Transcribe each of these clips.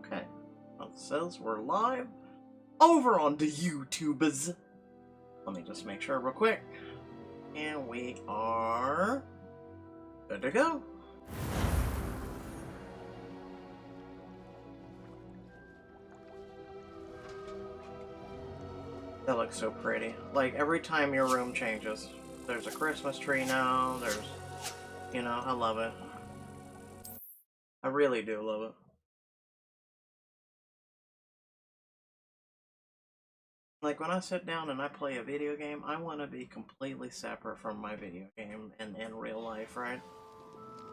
Okay. Well, it says we're live over on the YouTubers. Let me just make sure real quick. And we are good to go. That looks so pretty. Like, every time your room changes, there's a Christmas tree now, there's, you know, I love it. I really do love it. Like, when I sit down and I play a video game, I want to be completely separate from my video game and in real life, right?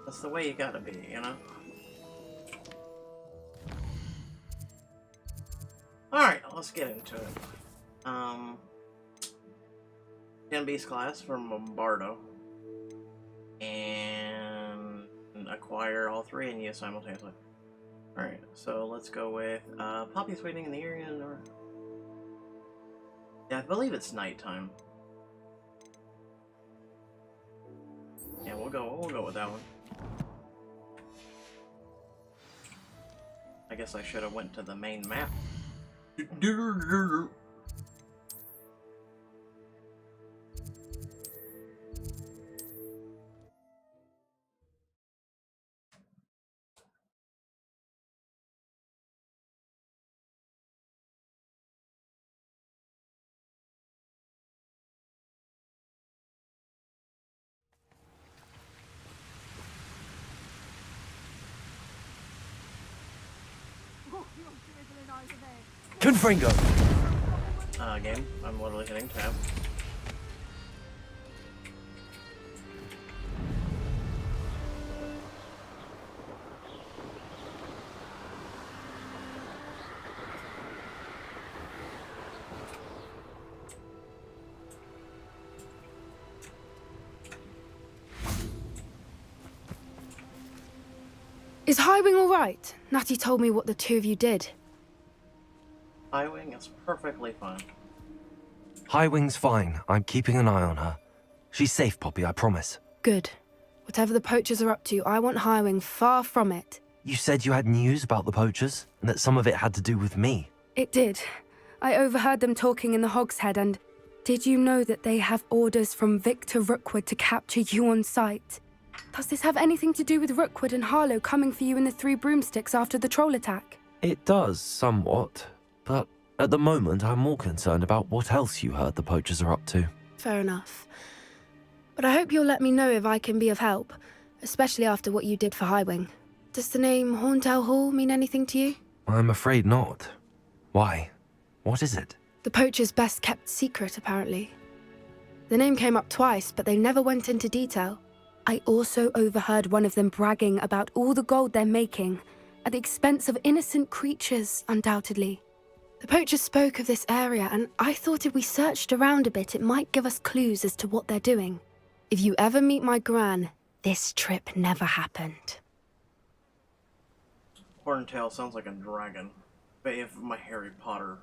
That's the way you gotta be, you know? Alright, let's get into it. 10 Beast class from Bombardo. And acquire all three and use simultaneously. Alright, so let's go with Poppy's waiting in the area, or... Yeah, I believe it's nighttime. Yeah, we'll go with that one. I guess I should have went to the main map. Confringo! Game. I'm literally hitting tab. Is Highwing all right? Natty told me what the two of you did. Highwing is perfectly fine. Highwing's fine. I'm keeping an eye on her. She's safe, Poppy, I promise. Good. Whatever the poachers are up to, I want Highwing far from it. You said you had news about the poachers, and that some of it had to do with me. It did. I overheard them talking in the Hogshead, and did you know that they have orders from Victor Rookwood to capture you on sight? Does this have anything to do with Rookwood and Harlow coming for you in the Three Broomsticks after the troll attack? It does, somewhat. But at the moment, I'm more concerned about what else you heard the poachers are up to. Fair enough. But I hope you'll let me know if I can be of help, especially after what you did for Highwing. Does the name Hauntel Hall mean anything to you? I'm afraid not. Why? What is it? The poachers' best-kept secret, apparently. The name came up twice, but they never went into detail. I also overheard one of them bragging about all the gold they're making, at the expense of innocent creatures, undoubtedly. The poachers spoke of this area, and I thought if we searched around a bit, it might give us clues as to what they're doing. If you ever meet my gran, this trip never happened. Horntail sounds like a dragon. But if my Harry Potter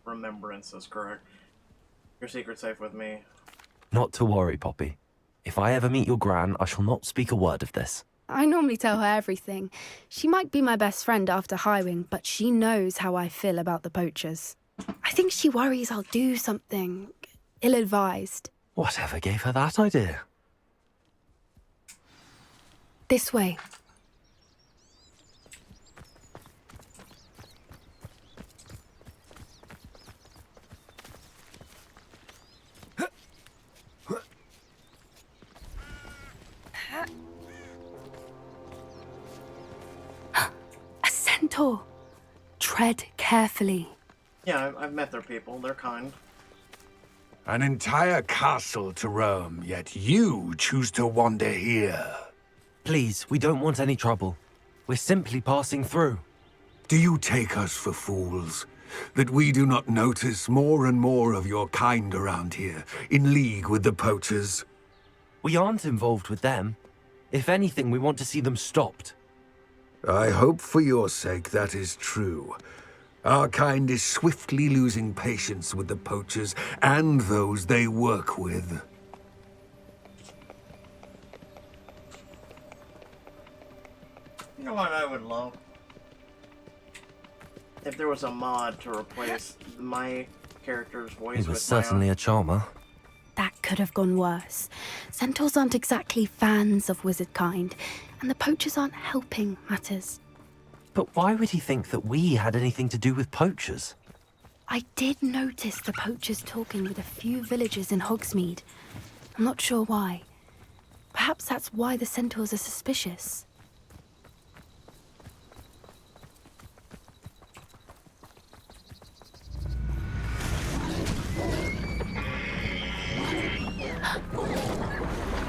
remembrance is correct. Your secret's safe with me. Not to worry, Poppy. If I ever meet your gran, I shall not speak a word of this. I normally tell her everything. She might be my best friend after Highwing, but she knows how I feel about the poachers. I think she worries I'll do something ill-advised. Whatever gave her that idea? This way. Centaur. Tread carefully. Yeah, I've met their people. They're kind. An entire castle to roam, yet you choose to wander here. Please, we don't want any trouble. We're simply passing through. Do you take us for fools? That we do not notice more and more of your kind around here, in league with the poachers? We aren't involved with them. If anything, we want to see them stopped. I hope for your sake that is true. Our kind is swiftly losing patience with the poachers and those they work with. You know what I would love? if there was a mod to replace my character's voice He with was certainly a charmer. That could have gone worse. Centaurs aren't exactly fans of wizard kind, and the poachers aren't helping matters. But why would he think that we had anything to do with poachers? I did notice the poachers talking with a few villagers in Hogsmeade. I'm not sure why. Perhaps that's why the centaurs are suspicious.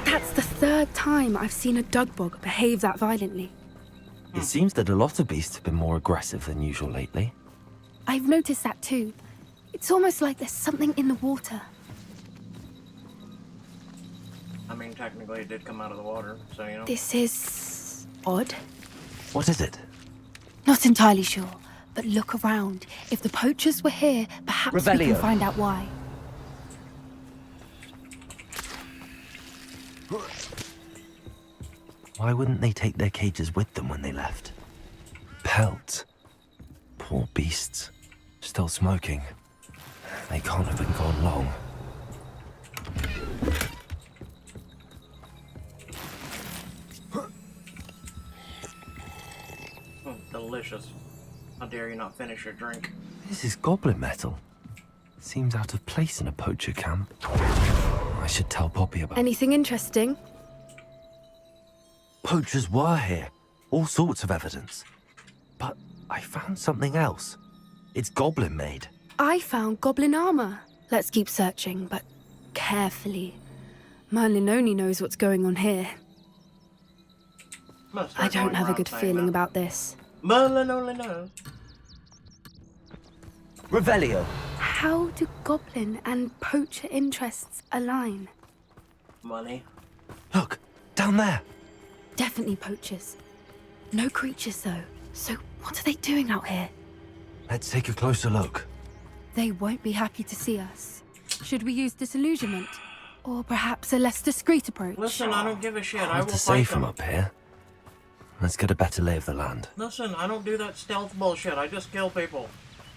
That's the third time I've seen a dugbog behave that violently. It seems that a lot of beasts have been more aggressive than usual lately. I've noticed that too. It's almost like there's something in the water. I mean, technically it did come out of the water, so you know. This is odd. What is it? Not entirely sure, but look around. If the poachers were here, perhaps we Revelio. can find out why. Why wouldn't they take their cages with them when they left? Pelts. Poor beasts. Still smoking. They can't have been gone long. Delicious. How dare you not finish your drink? This is goblin metal. Seems out of place in a poacher camp. I should tell Poppy about it. Anything interesting? Poachers were here. All sorts of evidence. But I found something else. It's goblin made. I found goblin armor. Let's keep searching, but carefully. Merlin only knows what's going on here. I don't have a good feeling about this. Merlin only knows. Revelio. How do goblin and poacher interests align? Money. Look, down there. Definitely poachers. No creatures though. So what are they doing out here? Let's take a closer look. They won't be happy to see us. Should we use disillusionment? Or perhaps a less discreet approach? Listen, I don't give a shit. I Hard will to say fight from them. up here. Let's get a better lay of the land. Listen, I don't do that stealth bullshit. I just kill people.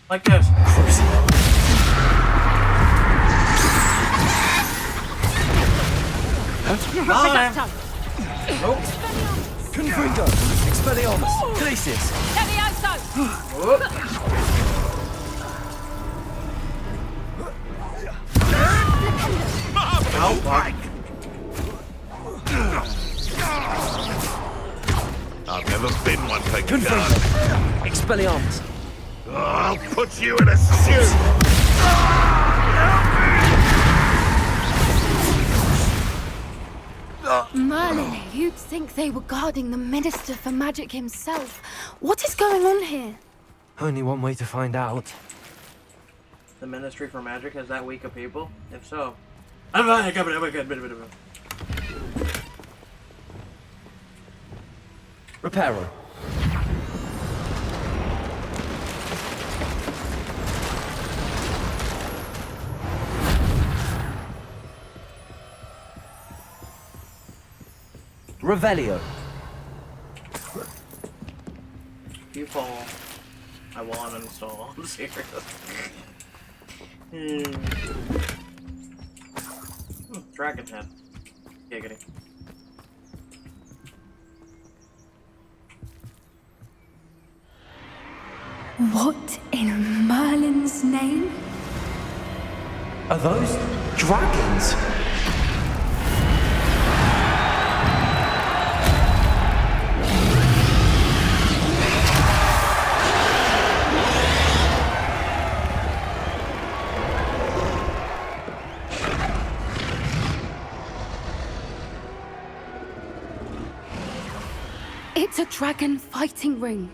Like this. Bye. Nope. Confringo! Expelliarmus! Glacius! Ow, fuck. I've never been one for guns. Confringo! Expelliarmus! I'll put you in a stew. Merlin, you'd think they were guarding the Minister for Magic himself. What is going on here? Only one way to find out. The Ministry for Magic has that weak of people? If so. Reparo. Revelio. If you fall, I will uninstall. I'm serious. Dragon's head. Giggity. What in Merlin's name? Are those dragons? It's a dragon fighting ring.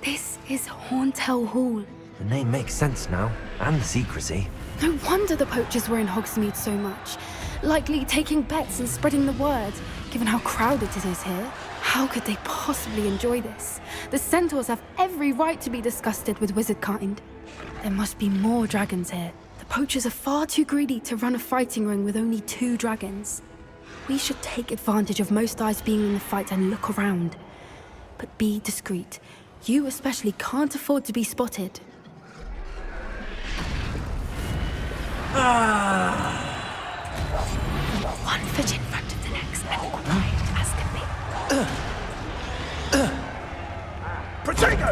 This is Hauntel Hall. The name makes sense now, and the secrecy. No wonder the poachers were in Hogsmeade so much. Likely taking bets and spreading the word, given how crowded it is here. How could they possibly enjoy this? The centaurs have every right to be disgusted with wizard kind. There must be more dragons here. The poachers are far too greedy to run a fighting ring with only 2 dragons. We should take advantage of most eyes being in the fight and look around. But be discreet. You especially can't afford to be spotted. One foot in front of the next and quiet as can be. Protego!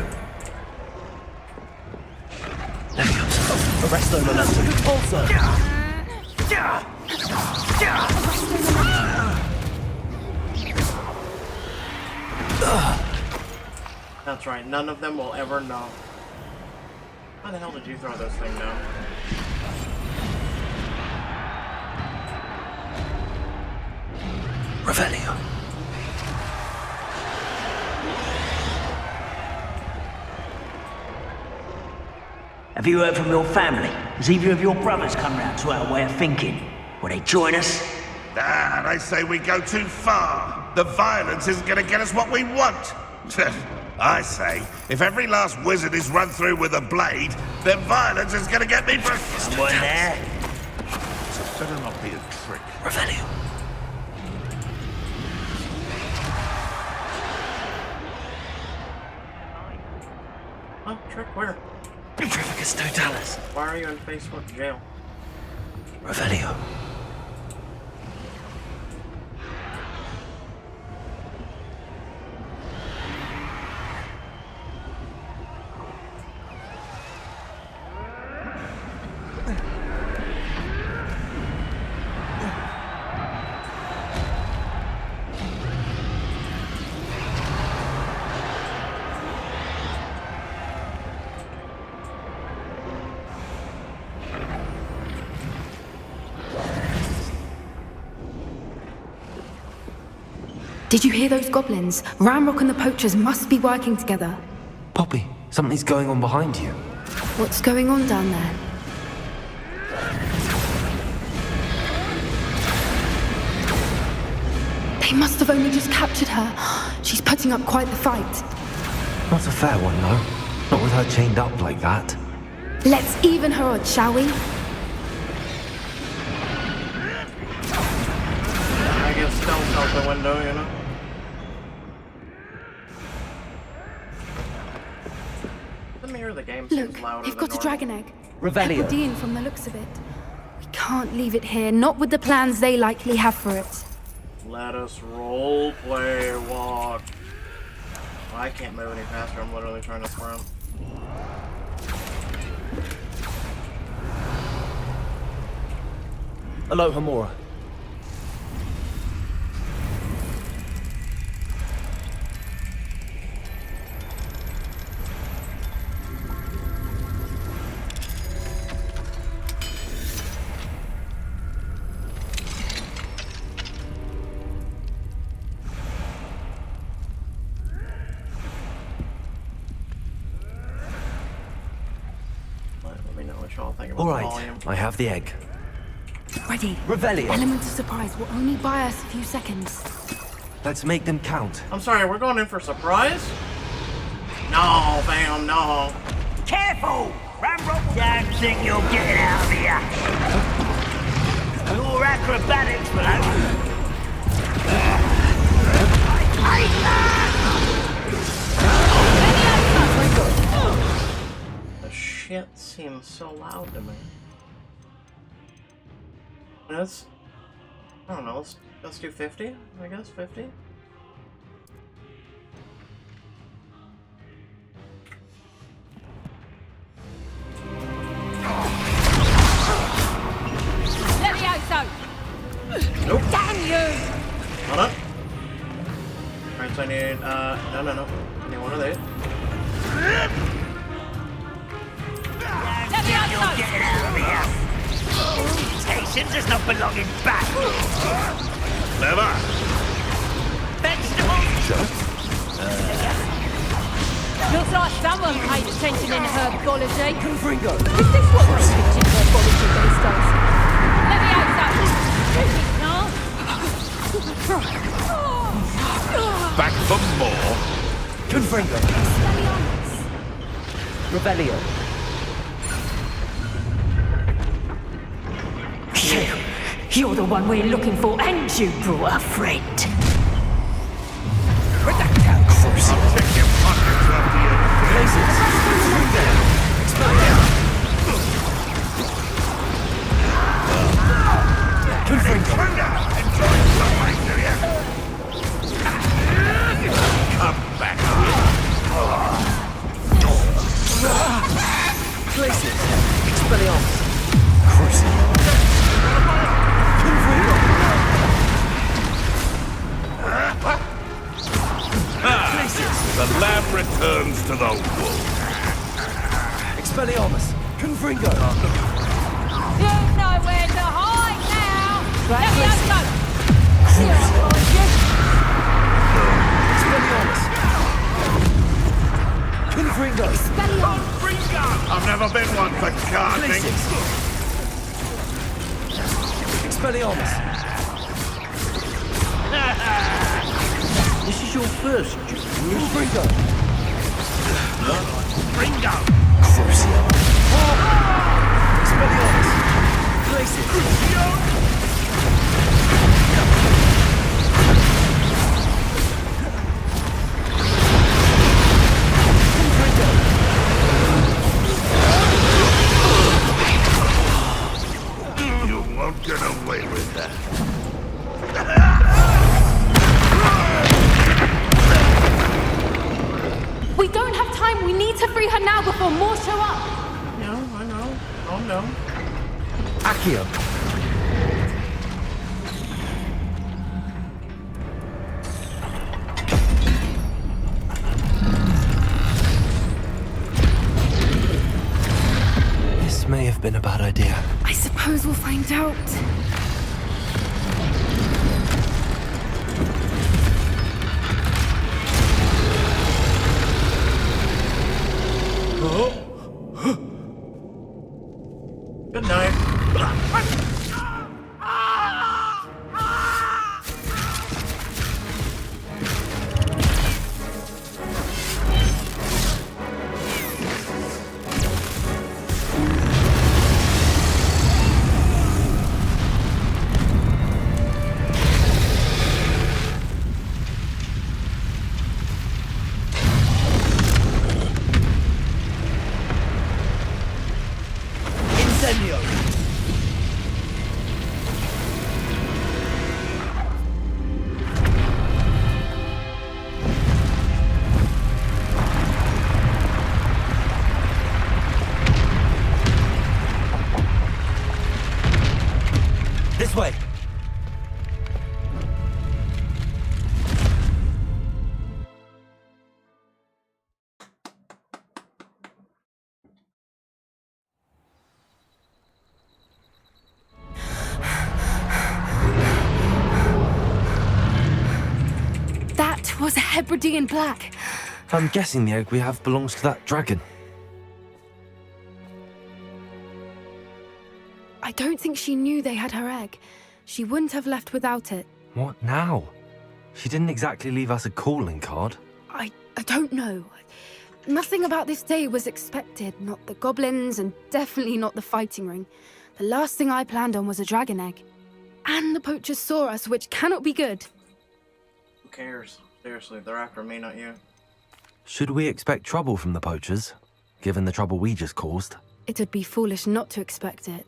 Arresto momentum. Also. That's right, none of them will ever know. How the hell did you throw this thing down? Revelio. Have you heard from your family? Has either of your brothers come round to our way of thinking? Will they join us? Nah, they say we go too far. The violence isn't gonna get us what we want. I say, if every last wizard is run through with a blade, then violence is gonna get me for... Someone there? So better not be a trick. Revelio. Oh, trick where? Prificus totalis. Why are you in Facebook jail? Revelio. Did you hear those goblins? Ramrock and the poachers must be working together. Poppy, something's going on behind you. What's going on down there? They must have only just captured her. She's putting up quite the fight. Not a fair one, though. Not with her chained up like that. Let's even her odds, shall we? I guess stealth out the window, you know? The mirror of the game seems Look, louder they've than got a normal. dragon egg. Revelio. Epidean from the looks of it. We can't leave it here, not with the plans they likely have for it. Let us roleplay walk. Well, I can't move any faster, I'm literally trying to sprint. Aloha Mora. Let me know what y'all think about All the right, volume. I have the egg. Ready. Revelio. Element of surprise will only buy us a few seconds. Let's make them count. I'm sorry, we're going in for surprise? No, fam, no. Careful! Ramrock don't think you'll get it out of here. Your acrobatics, below. The shit seems so loud to me. Let's, I don't know, let's do 50, I guess, 50? Nope. Damn you! Hold on. Alright, so I need, no. I need one of these. You'll get it out of here. Mutations does not belong in battle. Never. Vegetables. Looks like someone paid attention in herbology. Confringo. Is this what we're teaching herbology these days? Leviosa! Back for more. Confringo. Revelio. You're the one we're looking for, and you brought a friend. I'll check your pockets after you Places! Expelliarmus! Confringo! Come back. Places! Expelliarmus! Crucible! Confringo! Places! The lamb returns to the wolf. Expelliarmus! Confringo! You know where to hide now. Right, Levioso. Expelliarmus! Confringo! I've never been one for carting. Places! Expelliarmus! This is your first duel. Confringo! Ringo. Crucio! Expelliarmus! Places! You won't get away with that. We don't have time. We need to free her now before more show up. No, I know. Oh no. Accio! This may have been a bad idea. I suppose we'll find out. Good night. Incendio! This way! That was a Hebridean black. I'm guessing the egg we have belongs to that dragon. I don't think she knew they had her egg. She wouldn't have left without it. What now? She didn't exactly leave us a calling card. I don't know. Nothing about this day was expected. Not the goblins, and definitely not the fighting ring. The last thing I planned on was a dragon egg. And the poachers saw us, which cannot be good. Who cares? Seriously, they're after me, not you. Should we expect trouble from the poachers, given the trouble we just caused? It would be foolish not to expect it.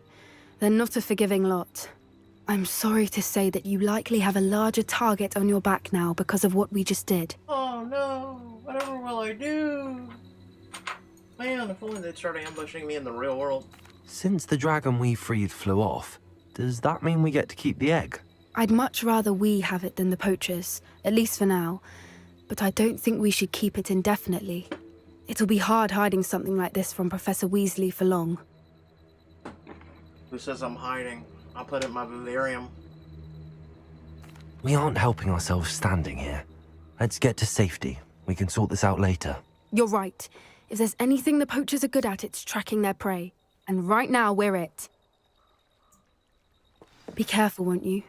They're not a forgiving lot. I'm sorry to say that you likely have a larger target on your back now because of what we just did. Oh no! Whatever will I do? Man, if only they'd start ambushing me in the real world. Since the dragon we freed flew off, does that mean we get to keep the egg? I'd much rather we have it than the poachers, at least for now. But I don't think we should keep it indefinitely. It'll be hard hiding something like this from Professor Weasley for long. Who says I'm hiding? I'll put it in my vivarium. We aren't helping ourselves standing here. Let's get to safety. We can sort this out later. You're right. If there's anything the poachers are good at, it's tracking their prey. And right now, we're it. Be careful, won't you?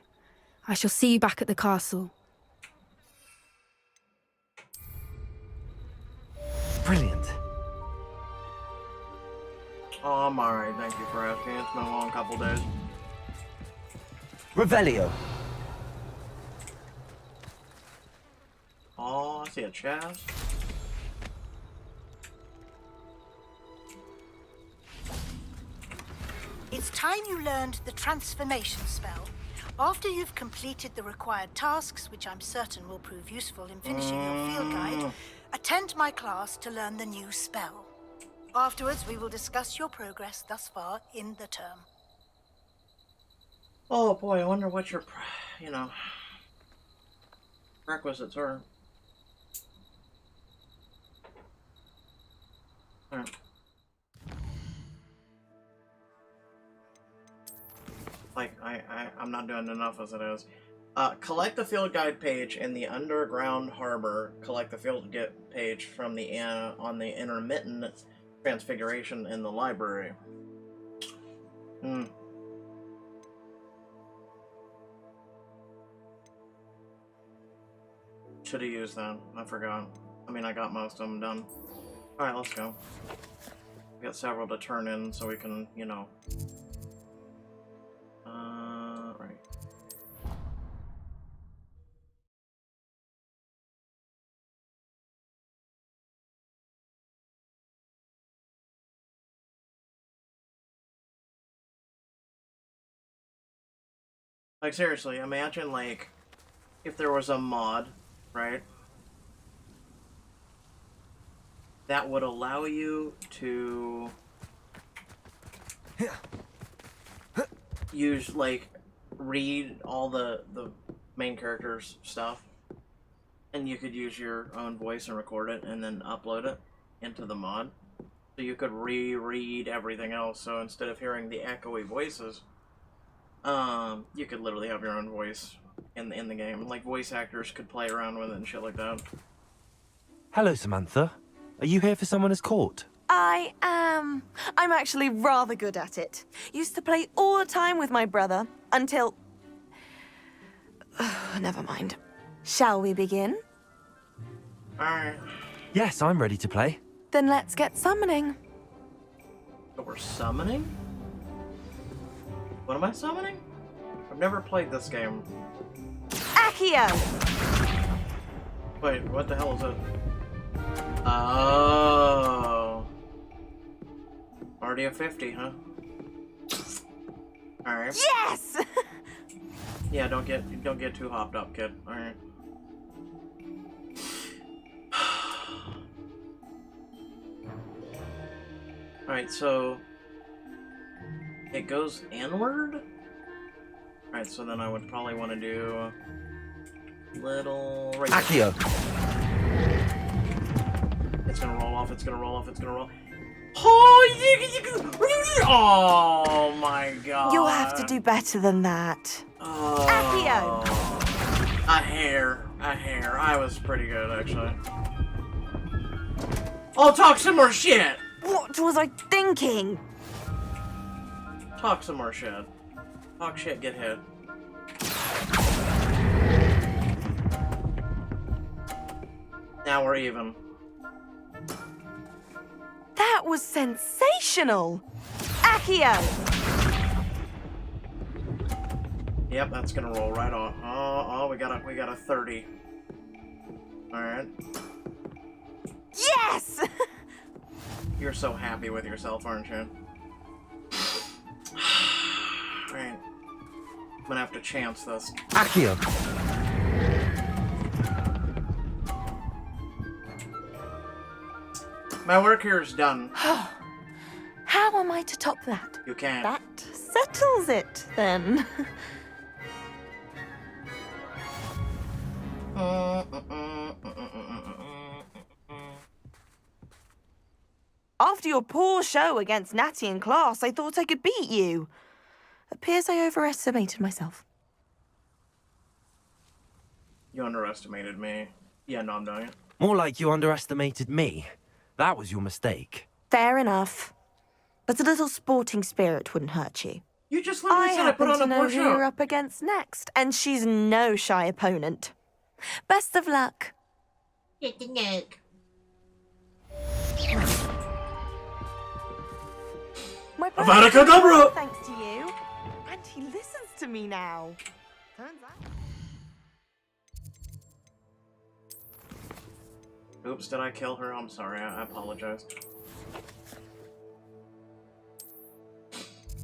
I shall see you back at the castle. Brilliant. Oh, I'm alright, thank you for asking. It's been a long couple days. Revelio. Oh, I see a chest. time you learned the transformation spell, after you've completed the required tasks, which I'm certain will prove useful in finishing your field guide, attend my class to learn the new spell. Afterwards, we will discuss your progress thus far in the term. Oh boy, I wonder what your, requisites are. Alright. Like, I'm not doing enough as it is. Collect the field guide page in the underground harbor. Collect the field guide page from the on the intermittent transfiguration in the library. Should have used that. I forgot. I mean, I got most of them done. Alright, let's go. We got several to turn in so we can, right. Like, seriously, imagine, like, if there was a mod, right? That would allow you to use, like, read all the main character's stuff, and you could use your own voice and record it and then upload it into the mod. So you could reread everything else. So instead of hearing the echoey voices, you could literally have your own voice in the game. Like, voice actors could play around with it and shit like that. Hello, Samantha. Are you here for someone as court? I am. I'm actually rather good at it. Used to play all the time with my brother, until... never mind. Shall we begin? Alright. Yes, I'm ready to play. Then let's get summoning. So we're summoning? What am I summoning? I've never played this game. Accio! Wait, what the hell is it? Oh. Already a 50, huh? Alright. Yes! Yeah, don't get too hopped up, kid. Alright. Alright, so it goes inward? Alright, so then I would probably want to do little right Accio! It's gonna roll off, it's gonna roll off, it's gonna roll. Oh my god. You'll have to do better than that. Oh. Accio! A hair. I was pretty good, actually. Oh, talk some more shit! What was I thinking? Talk some more shit. Talk shit, get hit. Now we're even. That was sensational! Accio! Yep, that's gonna roll right off. Oh, we got a 30. Alright. Yes! You're so happy with yourself, aren't you? Alright. I'm gonna have to chance this. Accio! My work here is done. How am I to top that? You can't. That settles it, then. After your poor show against Natty in class, I thought I could beat you. Appears I overestimated myself. You underestimated me. Yeah, no, I'm doing it. More like you underestimated me. That was your mistake. Fair enough. But a little sporting spirit wouldn't hurt you. You just literally said I put on a poor who you're show. up against next, and she's no shy opponent. Best of luck. My brother, Avada-kedavra! thanks to you. And he listens to me now. Turns out. Oops, did I kill her? I'm sorry, I apologize.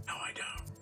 No, I don't.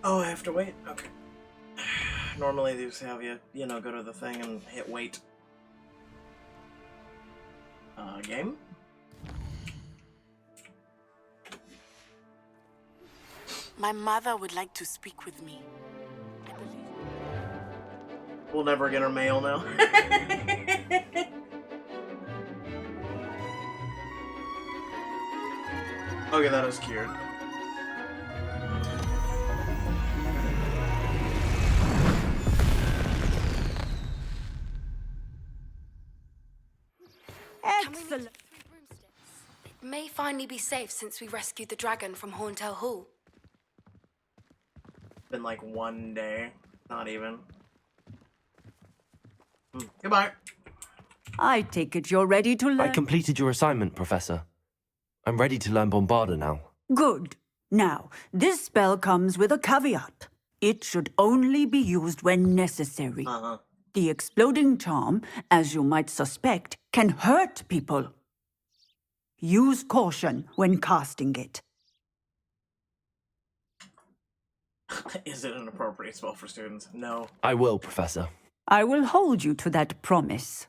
Oh, I have to wait? Okay. Normally these have you, go to the thing and hit wait. Game? My mother would like to speak with me. We'll never get our mail now. Okay, that is cute. Excellent. It may finally be safe since we rescued the dragon from Horntail Hall. Been like 1 day. Not even. Goodbye. I take it you're ready to learn. I completed your assignment, Professor. I'm ready to learn Bombarda now. Good. Now, this spell comes with a caveat. It should only be used when necessary. The exploding charm, as you might suspect, can hurt people. Use caution when casting it. Is it an appropriate spell for students? No. I will, Professor. I will hold you to that promise.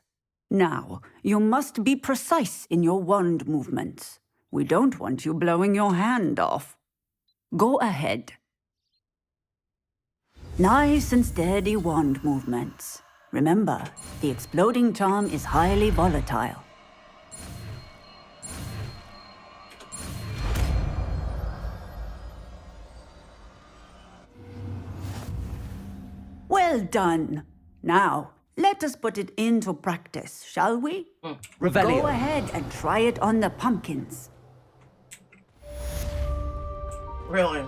Now, you must be precise in your wand movements. We don't want you blowing your hand off. Go ahead. Nice and steady wand movements. Remember, the exploding charm is highly volatile. Well done. Now, let us put it into practice, shall we? Revelio. Go ahead and try it on the pumpkins. Really?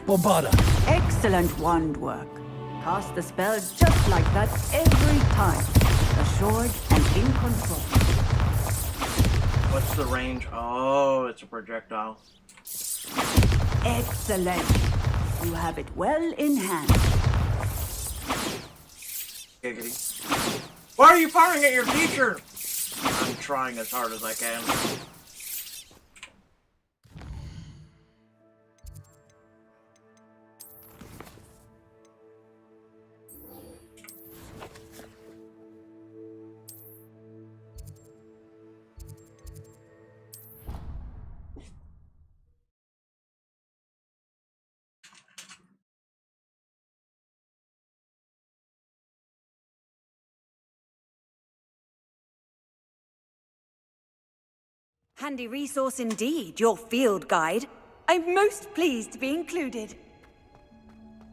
Bombarda. Excellent wand work. Cast the spell just like that every time. Assured and in control. What's the range? Oh, it's a projectile. Excellent. You have it well in hand. Giggity. Why are you firing at your teacher? I'm trying as hard as I can. Handy resource indeed, your field guide. I'm most pleased to be included.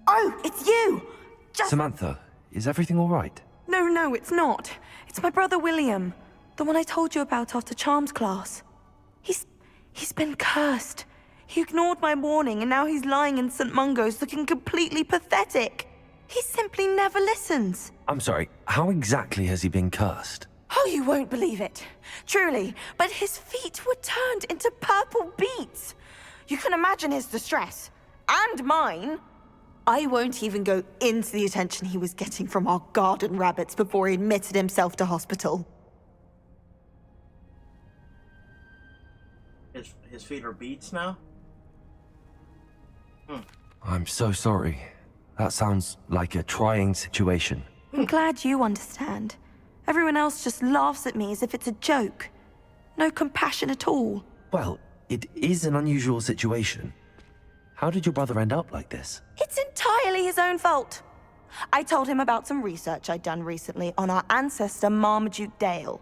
Oh, it's you! Samantha, is everything all right? No, it's not. It's my brother William. The one I told you about after Charms class. He's been cursed. He ignored my warning and now he's lying in St. Mungo's looking completely pathetic. He simply never listens. I'm sorry, how exactly has he been cursed? Oh, you won't believe it. Truly, but his feet were turned into purple beets. You can imagine his distress. And mine. I won't even go into the attention he was getting from our garden rabbits before he admitted himself to hospital. His feet are beets now? I'm so sorry. That sounds like a trying situation. I'm glad you understand. Everyone else just laughs at me as if it's a joke. No compassion at all. Well, it is an unusual situation. How did your brother end up like this? It's entirely his own fault. I told him about some research I'd done recently on our ancestor Marmaduke Dale.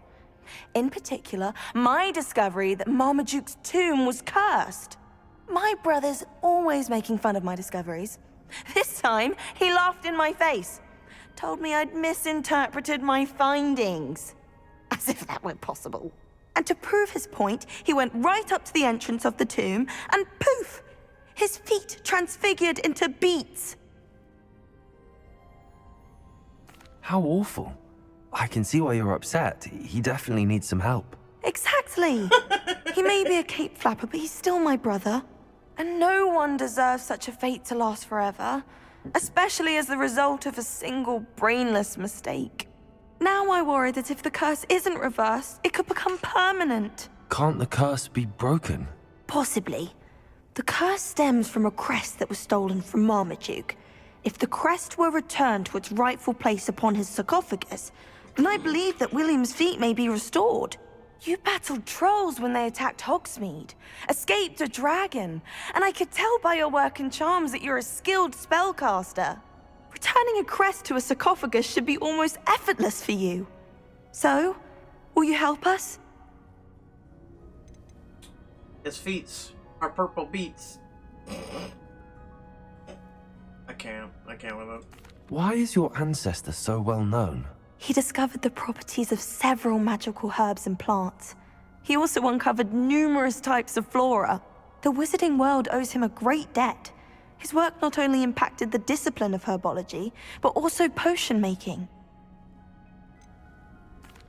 In particular, my discovery that Marmaduke's tomb was cursed. My brother's always making fun of my discoveries. This time, he laughed in my face. Told me I'd misinterpreted my findings. As if that were possible. And to prove his point, he went right up to the entrance of the tomb, and poof! His feet transfigured into beets. How awful. I can see why you're upset. He definitely needs some help. Exactly. He may be a cape flapper, but he's still my brother. And no one deserves such a fate to last forever. Especially as the result of a single brainless mistake. Now I worry that if the curse isn't reversed, it could become permanent. Can't the curse be broken? Possibly. The curse stems from a crest that was stolen from Marmaduke. If the crest were returned to its rightful place upon his sarcophagus, then I believe that William's feat may be restored. You battled trolls when they attacked Hogsmeade, escaped a dragon, and I could tell by your work and charms that you're a skilled spellcaster. Returning a crest to a sarcophagus should be almost effortless for you. So, will you help us? His feats are purple beets. I can't with it. Why is your ancestor so well known? He discovered the properties of several magical herbs and plants. He also uncovered numerous types of flora. The wizarding world owes him a great debt. His work not only impacted the discipline of herbology, but also potion making.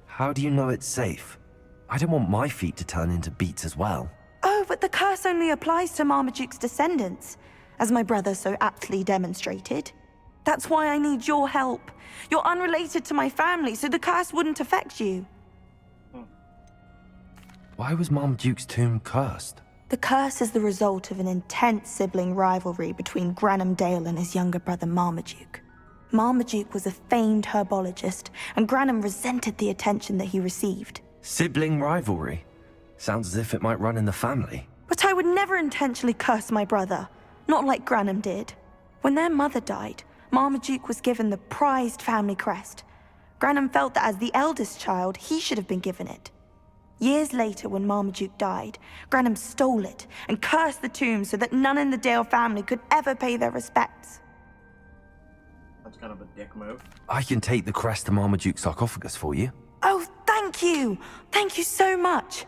How do you know it's safe? I don't want my feet to turn into beets as well. Oh, but the curse only applies to Marmaduke's descendants, as my brother so aptly demonstrated. That's why I need your help. You're unrelated to my family, so the curse wouldn't affect you. Why was Marmaduke's tomb cursed? The curse is the result of an intense sibling rivalry between Granham Dale and his younger brother Marmaduke. Marmaduke was a famed herbologist, and Granham resented the attention that he received. Sibling rivalry? Sounds as if it might run in the family. But I would never intentionally curse my brother, not like Granham did. When their mother died, Marmaduke was given the prized family crest. Granham felt that as the eldest child, he should have been given it. Years later, when Marmaduke died, Granham stole it and cursed the tomb so that none in the Dale family could ever pay their respects. That's kind of a dick move. I can take the crest to Marmaduke's sarcophagus for you. Oh, thank you! Thank you so much!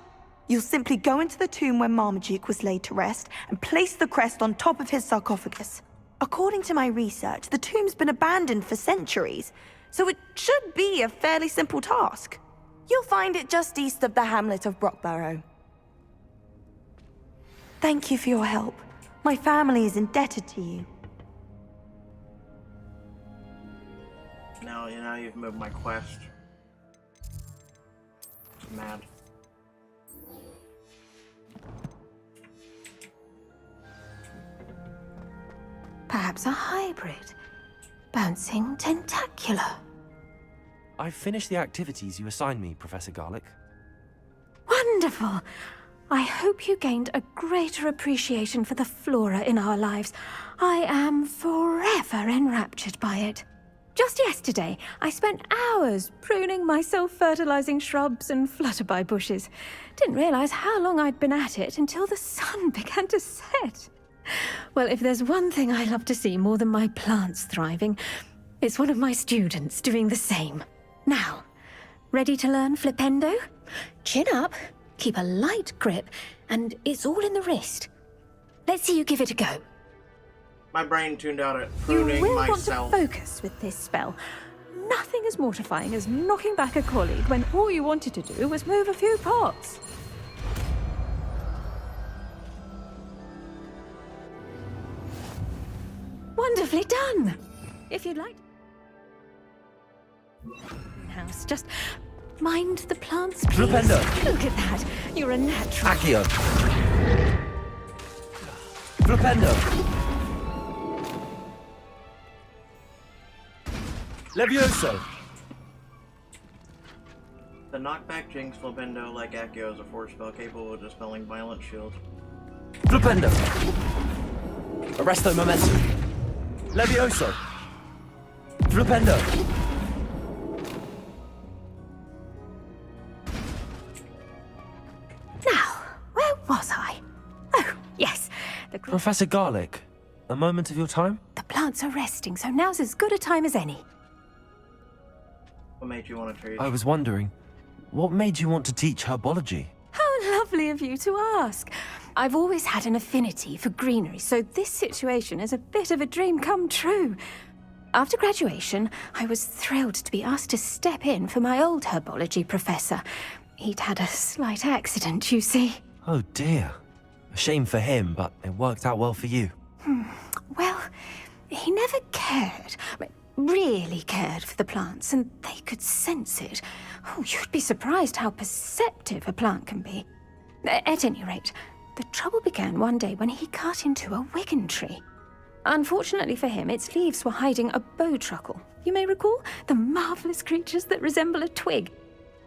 You'll simply go into the tomb where Marmaduke was laid to rest and place the crest on top of his sarcophagus. According to my research, the tomb's been abandoned for centuries, so it should be a fairly simple task. You'll find it just east of the hamlet of Brockborough. Thank you for your help. My family is indebted to you. Now you've moved my quest. I'm mad. Perhaps a hybrid. Bouncing tentacular. I've finished the activities you assigned me, Professor Garlick. Wonderful! I hope you gained a greater appreciation for the flora in our lives. I am forever enraptured by it. Just yesterday, I spent hours pruning my self-fertilizing shrubs and flutterby bushes. Didn't realize how long I'd been at it until the sun began to set. Well, if there's one thing I love to see more than my plants thriving, it's one of my students doing the same. Now, ready to learn Flipendo? Chin up, keep a light grip, and it's all in the wrist. Let's see you give it a go. My brain tuned out at You pruning will myself. want to focus with this spell. Nothing as mortifying as knocking back a colleague when all you wanted to do was move a few pots. Wonderfully done! If you'd like... House, just mind the plants, please. Flipendo! Look at that! You're a natural. Accio! Flipendo! Levioso! The knockback Jinx Flipendo like Accio is a force spell capable of dispelling violent shields. Flipendo! Arresto Momentum! Levioso! Flipendo! Now, where was I? Oh, yes. Professor Garlick, a moment of your time? The plants are resting, so now's as good a time as any. What made you want to treat? I was wondering, what made you want to teach herbology? How lovely of you to ask. I've always had an affinity for greenery, so this situation is a bit of a dream come true. After graduation, I was thrilled to be asked to step in for my old herbology professor. He'd had a slight accident, you see. Oh dear. A shame for him, but it worked out well for you. Well, he never cared. really cared for the plants, and they could sense it. Oh, you'd be surprised how perceptive a plant can be. At any rate, the trouble began one day when he cut into a wigan tree. Unfortunately for him, its leaves were hiding a bowtruckle. You may recall the marvelous creatures that resemble a twig.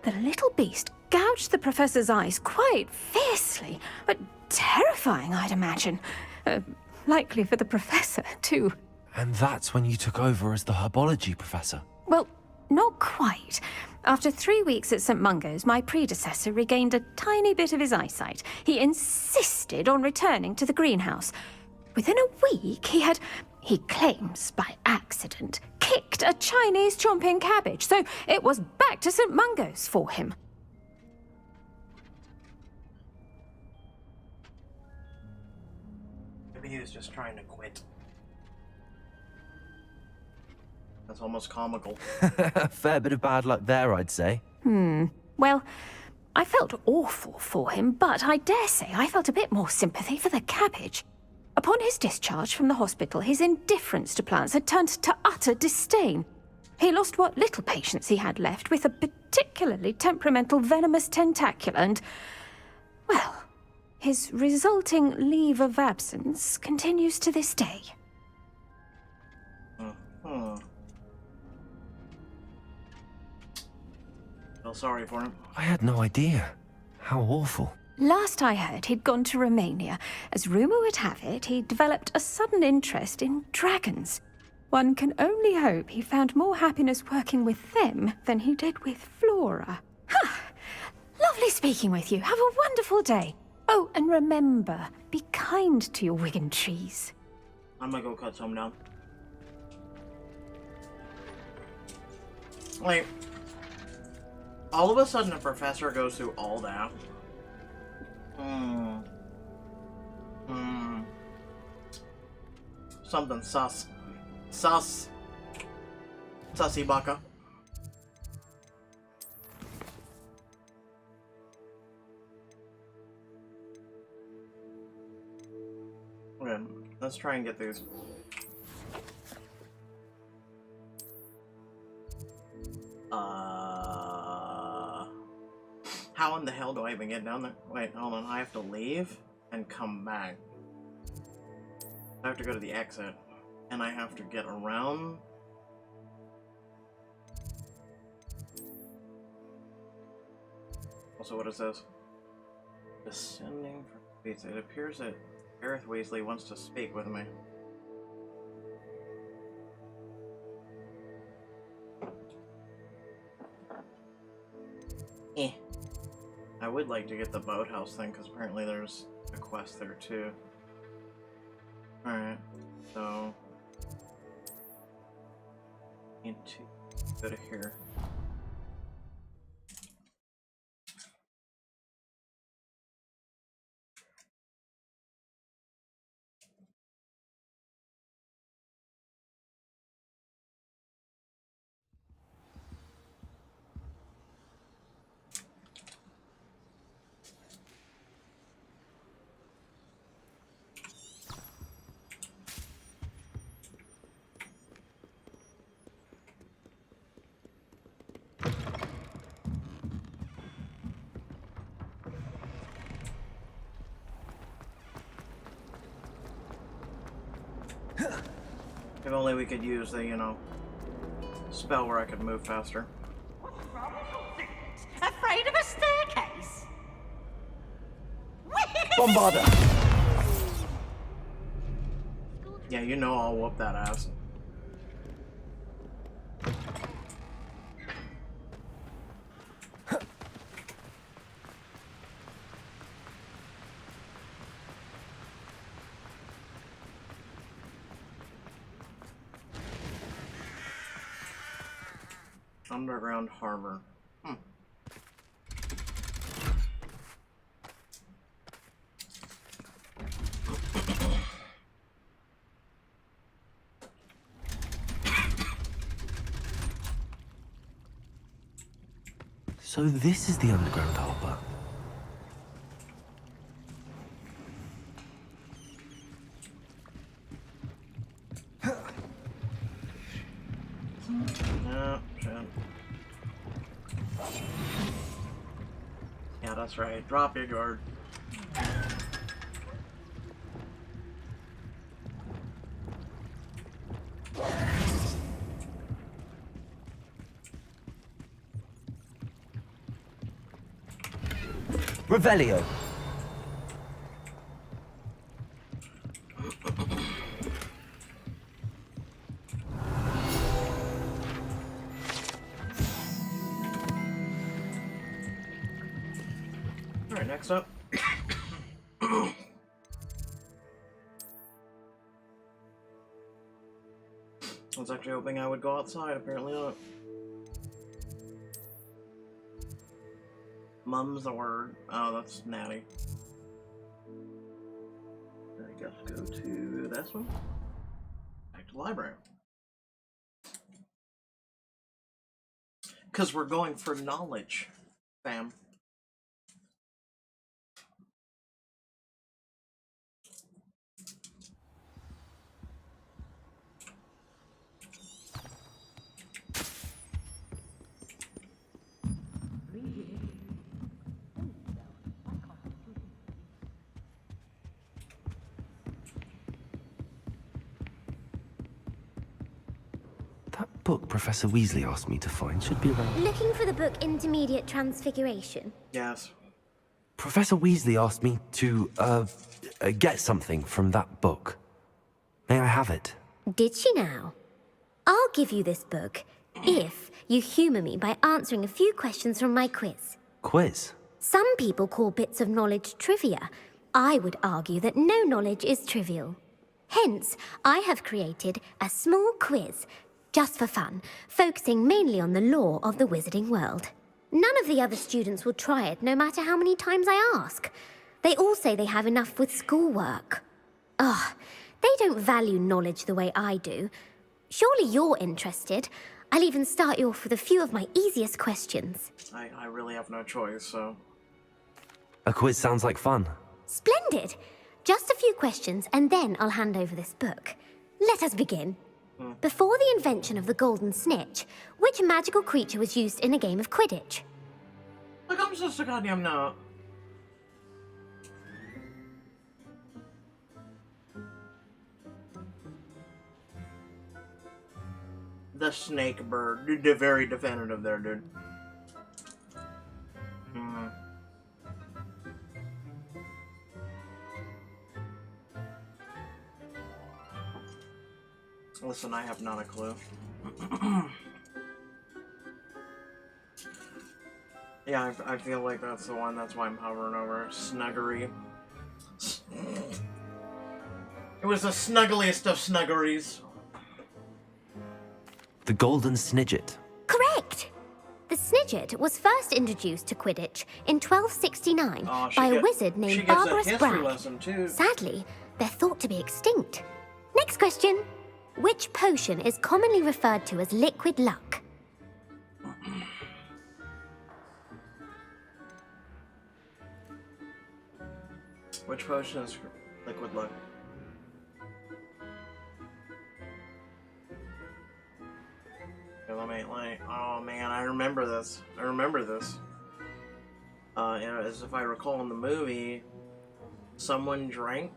The little beast gouged the professor's eyes quite fiercely, but terrifying, I'd imagine. Likely for the professor, too. And that's when you took over as the herbology professor? Well, not quite. After 3 weeks at St. Mungo's, my predecessor regained a tiny bit of his eyesight. He insisted on returning to the greenhouse. Within a week, he claims by accident, kicked a Chinese chomping cabbage, so it was back to St. Mungo's for him. Maybe he was just trying to quit. That's almost comical. Fair bit of bad luck there, I'd say. Well, I felt awful for him, but I dare say I felt a bit more sympathy for the cabbage. Upon his discharge from the hospital, his indifference to plants had turned to utter disdain. He lost what little patience he had left with a particularly temperamental venomous tentacula and, well, his resulting leave of absence continues to this day. Feel sorry for him. I had no idea. How awful. Last I heard, he'd gone to Romania. As rumour would have it, he'd developed a sudden interest in dragons. One can only hope he found more happiness working with them than he did with Flora. Lovely speaking with you. Have a wonderful day. Oh, and remember, be kind to your wigan trees. I'm gonna go cut some down. Like, all of a sudden a professor goes through all that. Something sus. Sussy baka. Okay, let's try and get these. How in the hell do I even get down there? Wait, hold on. I have to leave and come back. I have to go to the exit, and I have to get around. Also, what is this? Descending from beats. It appears that Gareth Weasley wants to speak with me. I would like to get the boathouse thing, because apparently there's a quest there too. Alright, so... need to go to here. If only we could use the, you know, spell where I could move faster. Afraid of a staircase? Bombarder! Yeah, you know I'll whoop that ass. Underground harbor. So this is the underground harbor. That's right. Drop your guard. Revelio. Alright, next up. I was actually hoping I would go outside, apparently not. Mum's the word. Oh, that's natty. I guess go to this one. Back to the library. Because we're going for knowledge, fam. That book Professor Weasley asked me to find should be around. Looking for the book Intermediate Transfiguration? Yes. Professor Weasley asked me to, get something from that book. May I have it? Did she now? I'll give you this book if you humour me by answering a few questions from my quiz. Quiz? Some people call bits of knowledge trivia. I would argue that no knowledge is trivial. Hence, I have created a small quiz, just for fun, focusing mainly on the lore of the wizarding world. None of the other students will try it, no matter how many times I ask. They all say they have enough with schoolwork. Ugh, they don't value knowledge the way I do. Surely you're interested. I'll even start you off with a few of my easiest questions. I really have no choice, so... A quiz sounds like fun. Splendid! Just a few questions, and then I'll hand over this book. Let us begin. Before the invention of the golden snitch, which magical creature was used in a game of Quidditch? Like, I'm just a goddamn nut. The snake bird. They're very definitive there, dude. Listen, I have not a clue. Yeah, I feel like that's the one. That's why I'm hovering over Snuggery. It was the snuggliest of snuggeries. The Golden Snidget. Correct! The Snidget was first introduced to Quidditch in 1269 by a wizard named Barbarous Bragg. Sadly, they're thought to be extinct. Next question. Which potion is commonly referred to as liquid luck? Which potion is liquid luck? Okay, let me, oh man, I remember this. As if I recall in the movie, someone drank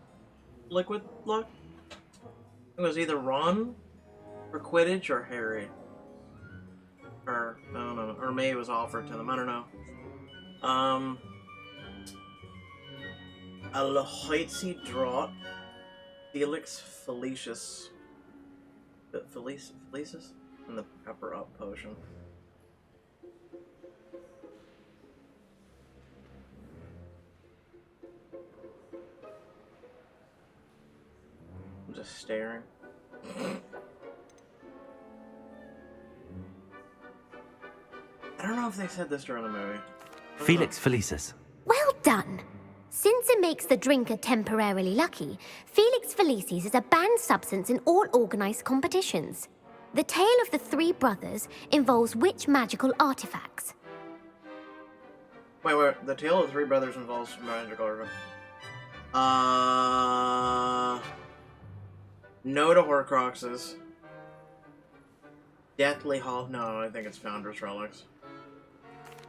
liquid luck? It was either Ron, or Quidditch, or Harry. Or, I don't know, or maybe it was offered to them, I don't know. A Lahoitzi Draught, Felix Felicis, and the Pepper Up Potion. I'm just staring. I don't know if they said this during the movie. Felix Felicis. Well done! Since it makes the drinker temporarily lucky, Felix Felicis is a banned substance in all organized competitions. The tale of the three brothers involves which magical artifacts? Wait, the tale of the three brothers involves magical artifacts. No to Horcruxes. Deathly Hall. No, I think it's Founder's Relics.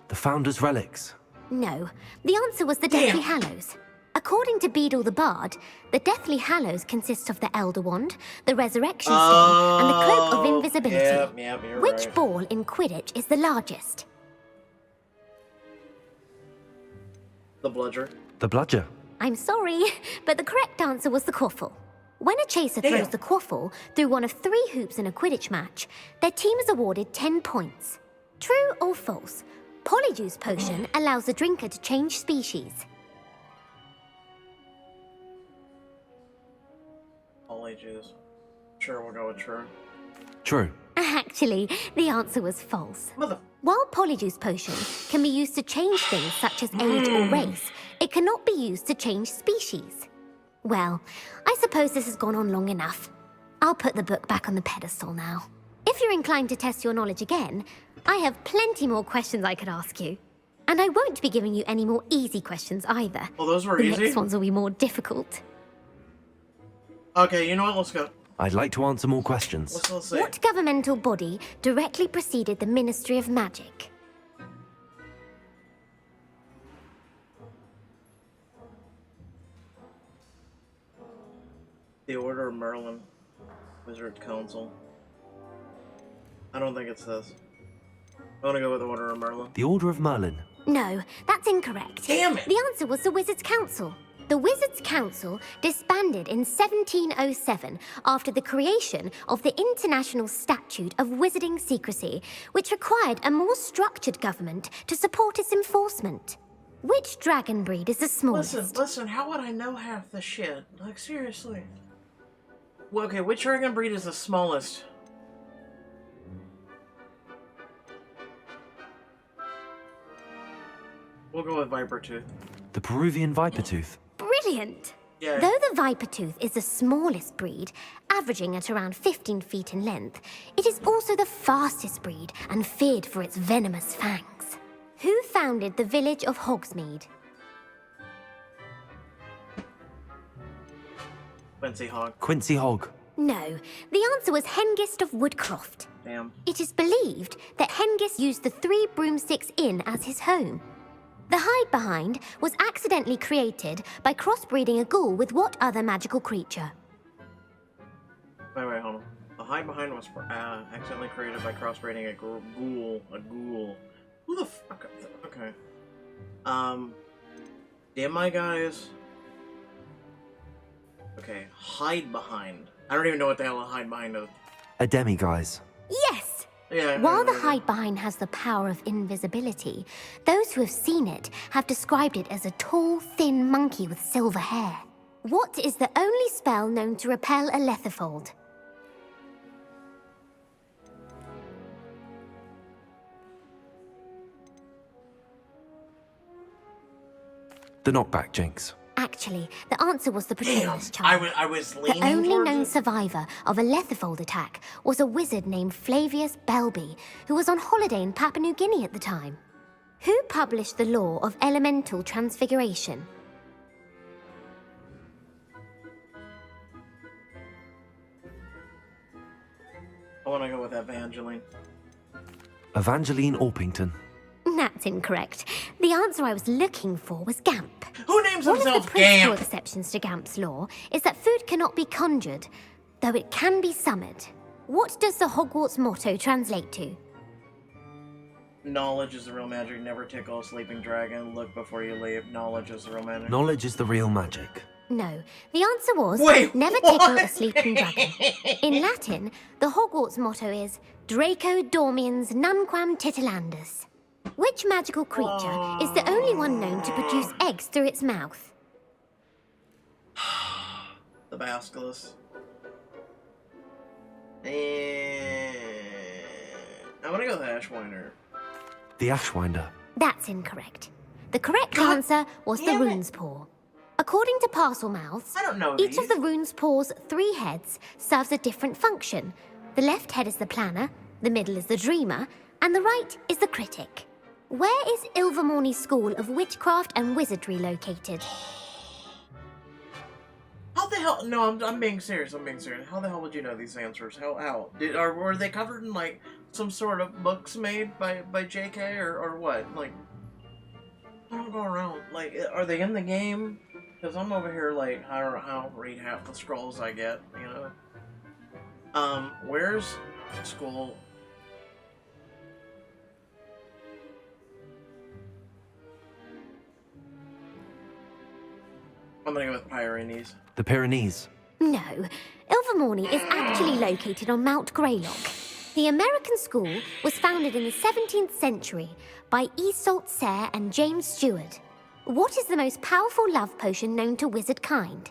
The Founder's Relics. No, the answer was the Deathly Hallows. According to Beadle the Bard, the Deathly Hallows consist of the Elder Wand, the Resurrection Stone, and the Cloak of Invisibility. You're Which right. ball in Quidditch is the largest? The bludger. The bludger. I'm sorry, but the correct answer was the quaffle. When a chaser throws the quaffle through one of 3 hoops in a Quidditch match, their team is awarded 10 points. True or false? Polyjuice Potion allows the drinker to change species. Polyjuice. Sure, we'll go with true. True. Actually, the answer was false. While Polyjuice Potion can be used to change things such as age or race, it cannot be used to change species. Well, I suppose this has gone on long enough. I'll put the book back on the pedestal now. If you're inclined to test your knowledge again, I have plenty more questions I could ask you. And I won't be giving you any more easy questions either. Well, those were the easy. next ones will be more difficult. Okay, you know what? Let's go. I'd like to answer more questions. Let's see. What governmental body directly preceded the Ministry of Magic? The Order of Merlin. Wizard Council. I don't think it's this. I want to go with the Order of Merlin. The Order of Merlin. No, that's incorrect. Damn it! The answer was the Wizards' Council. The Wizards' Council disbanded in 1707 after the creation of the International Statute of Wizarding Secrecy, which required a more structured government to support its enforcement. Which dragon breed is the smallest? Listen, how would I know half the shit? Like, seriously. Well, okay, which dragon breed is the smallest? We'll go with Vipertooth. The Peruvian Vipertooth. Brilliant! Yeah. Though the Vipertooth is the smallest breed, averaging at around 15 feet in length, it is also the fastest breed and feared for its venomous fangs. Who founded the village of Hogsmeade? Quincy Hog. Quincy Hog. No, the answer was Hengist of Woodcroft. Damn. It is believed that Hengist used the 3 Broomsticks Inn as his home. The hide-behind was accidentally created by crossbreeding a ghoul with what other magical creature? Wait, hold on. The hide-behind was accidentally created by crossbreeding a ghoul. A ghoul. Who the fuck? Okay. Damn my guys. Okay, hide-behind. I don't even know what the hell a hide-behind is. A demiguise. Yes! Yeah. While the hide-behind has the power of invisibility, those who have seen it have described it as a tall, thin monkey with silver hair. What is the only spell known to repel a lethifold? The knockback jinx. Actually, the answer was the Patroner's Charm. I was leaning The only towards known it. survivor of a lethifold attack was a wizard named Flavius Belby, who was on holiday in Papua New Guinea at the time. Who published the law of elemental transfiguration? I want to go with Evangeline. Evangeline Orpington. That's incorrect. The answer I was looking for was Gamp. Who names One of themselves the principal Gamp? exceptions to Gamp's law is that food cannot be conjured, though it can be summoned. What does the Hogwarts motto translate to? Knowledge is the real magic. Never tickle a sleeping dragon. Look before you leave. Knowledge is the real magic. Knowledge is the real magic. No, the answer was Wait, never what? tickle a sleeping dragon. In Latin, the Hogwarts motto is Draco Dormiens Nunquam Titilandus. Which magical creature is the only one known to produce eggs through its mouth? The Basilisk. And I want to go with Ashwinder. The Ashwinder. That's incorrect. The correct answer was the Rune's Paw. According to Parselmouths, I don't know each these. of the Rune's Paw's 3 heads serves a different function. The left head is the planner, the middle is the dreamer, and the right is the critic. Where is Ilvermorny School of Witchcraft and Wizardry located? How the hell? No, I'm being serious. I'm being serious. How the hell would you know these answers? How? Were they covered in like some sort of books made by JK or what? Like, don't go around. Like, are they in the game? Because I'm over here, like, I'll read half the scrolls I get, you know? Where's school? I'm gonna go with Pyrenees. The Pyrenees. No, Ilvermorny is actually located on Mount Greylock. The American school was founded in the 17th century by Iseult Sayre and James Stewart. What is the most powerful love potion known to wizard kind?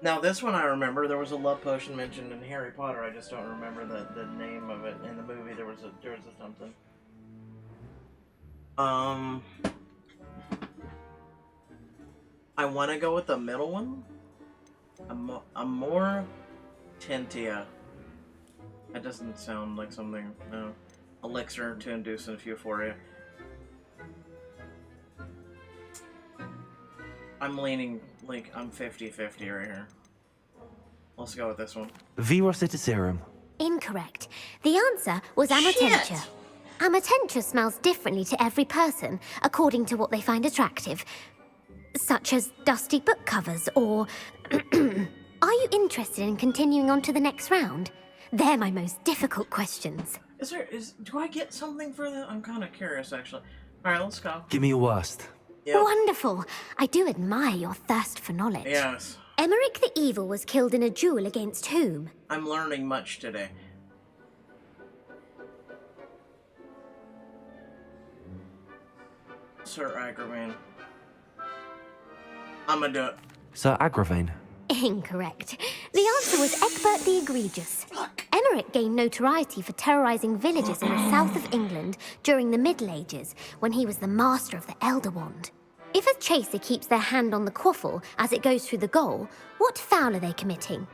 Now this one I remember. There was a love potion mentioned in Harry Potter. I just don't remember the name of it. In the movie, there was a something. I want to go with the middle one. Amor Tentia. That doesn't sound like something. No. Elixir to induce a euphoria. I'm leaning, like, I'm 50-50 right here. Let's go with this one. Virus Iticerum. Incorrect. The answer was Amatentia. Amatentia smells differently to every person, according to what they find attractive. Such as dusty book covers, or... Are you interested in continuing on to the next round? They're my most difficult questions. Do I get something for that? I'm kind of curious, actually. Alright, let's go. Give me your worst. Yep. Wonderful. I do admire your thirst for knowledge. Yes. Emmerich the Evil was killed in a duel against whom? I'm learning much today. Sir Agravain. I'm gonna do it. Sir Agravain. Incorrect. The answer was Egbert the Egregious. Emmerich gained notoriety for terrorizing villages in the south of England during the Middle Ages, when he was the master of the Elder Wand. If a chaser keeps their hand on the quaffle as it goes through the goal, what foul are they committing?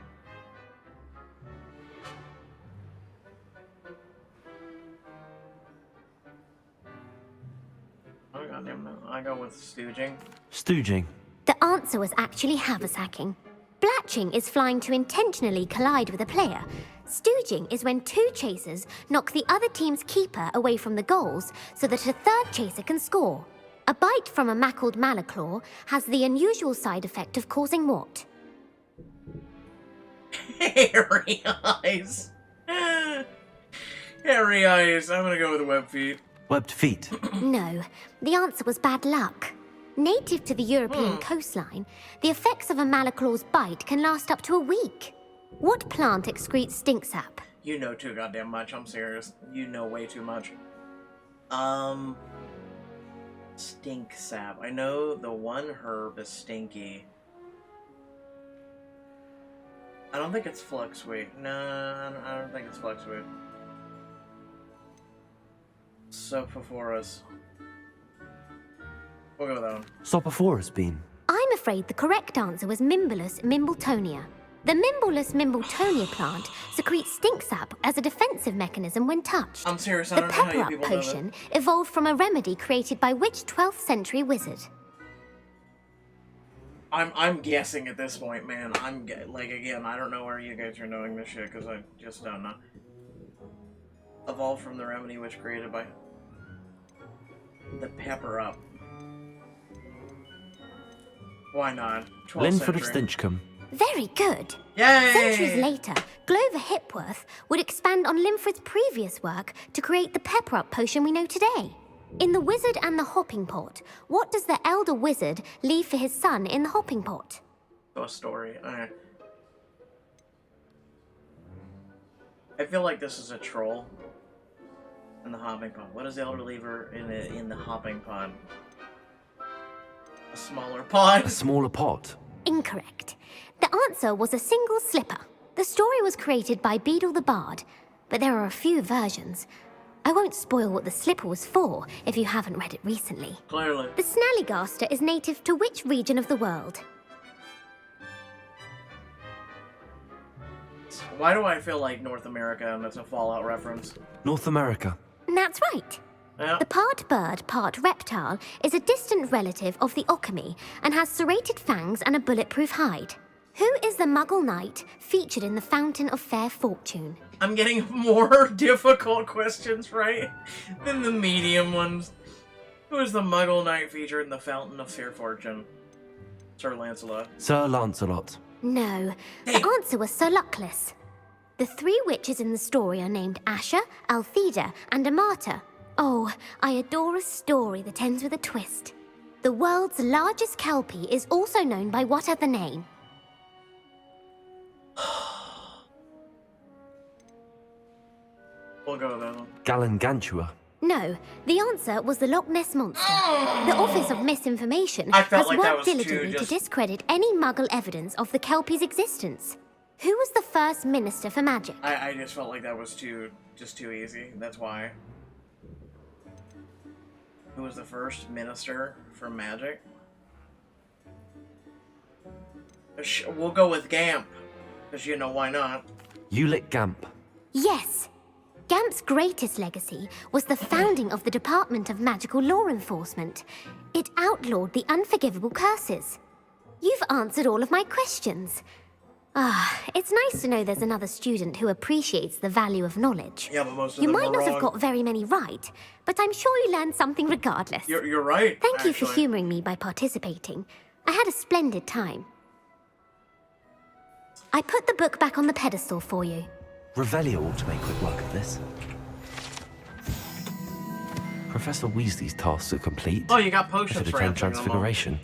Oh, goddamn no. I go with stooging. Stooging. The answer was actually haversacking. Blatching is flying to intentionally collide with a player. Stooging is when two chasers knock the other team's keeper away from the goals so that a third chaser can score. A bite from a mackled malaclaw has the unusual side effect of causing what? Hairy eyes. Hairy eyes. I'm gonna go with web feet. Webbed feet. No, the answer was bad luck. Native to the European coastline, the effects of a malaclaw's bite can last up to a week. What plant excretes stink sap? You know too goddamn much. I'm serious. You know way too much. Stink sap. I know the one herb is stinky. I don't think it's fluxweed. No, I don't think it's fluxweed. Sophophorus. We'll go with that one. Sophophorus bean. I'm afraid the correct answer was Mimbulus mimbletonia. The Mimbulus mimbletonia plant secretes stink sap as a defensive mechanism when touched. I'm serious, I The don't know how you pepper-up people know that. potion evolved from a remedy created by which 12th century wizard? I'm guessing at this point, man. Like, again, I don't know where you guys are knowing this shit, because I just don't know. Evolved from the remedy which created by... The pepper-up. Why not? 12th Linford of century. Stinchcombe. Very good. Yay! Centuries later, Glover Hipworth would expand on Linford's previous work to create the pepper-up potion we know today. In The Wizard and the Hopping Pot, what does the elder wizard leave for his son in the hopping pot? Oh, story. Alright. I feel like this is a troll. In the hopping pot. What is the elder lever in the hopping pot? A smaller pot? A smaller pot. Incorrect. The answer was a single slipper. The story was created by Beadle the Bard, but there are a few versions. I won't spoil what the slipper was for if you haven't read it recently. Clearly. The Snallygaster is native to which region of the world? Why do I feel like North America and it's a Fallout reference? North America. That's right. Yeah. The part bird, part reptile is a distant relative of the Occamy and has serrated fangs and a bulletproof hide. Who is the Muggle Knight featured in the Fountain of Fair Fortune? I'm getting more difficult questions, right? Than the medium ones. Who is the Muggle Knight featured in the Fountain of Fair Fortune? Sir Lancelot. Sir Lancelot. No, the answer was Sir Luckless. The 3 witches in the story are named Asher, Altheda, and Amata. Oh, I adore a story that ends with a twist. The world's largest kelpie is also known by what other name? We'll go with that one. Galangantua. No, the answer was the Loch Ness Monster. The Office of Misinformation I felt has like that worked was too diligently to just- discredit any Muggle evidence of the kelpie's existence. Who was the first Minister for Magic? I just felt like that was too easy. That's why. Who was the first Minister for Magic? We'll go with Gamp. Because you know why not. Ulick Gamp. Yes. Gamp's greatest legacy was the founding of the Department of Magical Law Enforcement. It outlawed the unforgivable curses. You've answered all of my questions. It's nice to know there's another student who appreciates the value of knowledge. Yeah, but most of You them might are not wrong. have got very many right, but I'm sure you learned something regardless. You're right. Thank you for actually. humoring me by participating. I had a splendid time. I put the book back on the pedestal for you. Revelio ought to make quick work of this. Professor Weasley's tasks are complete. Oh, you got I potions should have for trained answering them all. Transfiguration.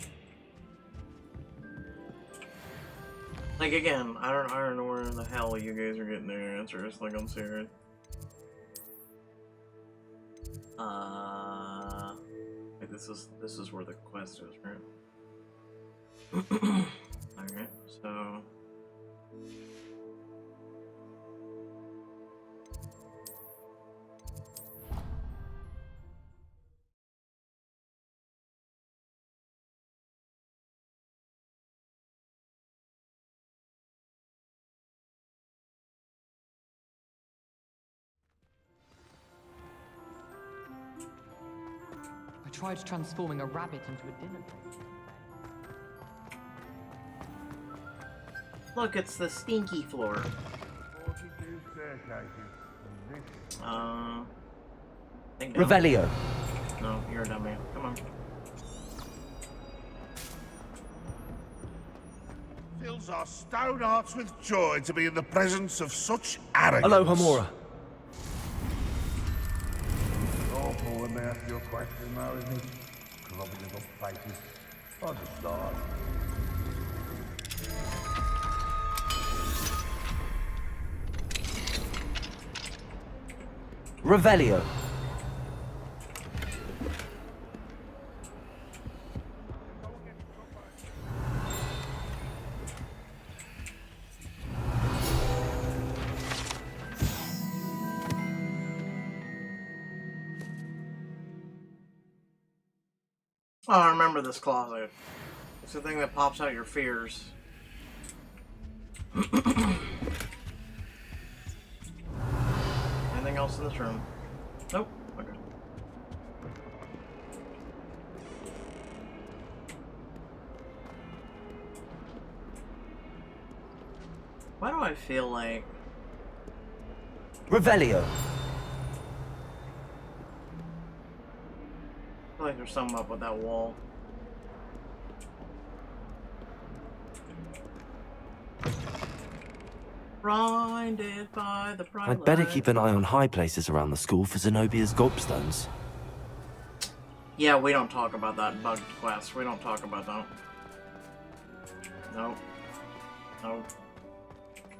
Like again, I don't know where in the hell you guys are getting their answers. Like I'm serious. Wait, this is where the quest is, right? Okay, so. I tried transforming a rabbit into a dinner plate. Look, it's the stinky floor. Think down. Revelio. No, you're a dummy. Come on. Fills our stone hearts with joy to be in the presence of such arrogance. Hello, Hamora. Awful when they ask your question now, isn't it? Grubby little faces. I'll just start. Revelio. Oh, I remember this closet. It's the thing that pops out your fears. Anything else in this room? Nope. Okay. Why do I feel like... Revelio. I feel like there's something up with that wall. Blinded by the bright I'd better light. keep an eye on high places around the school for Zenobia's gobstones. Yeah, we don't talk about that bugged quest. We don't talk about that. Nope. Nope.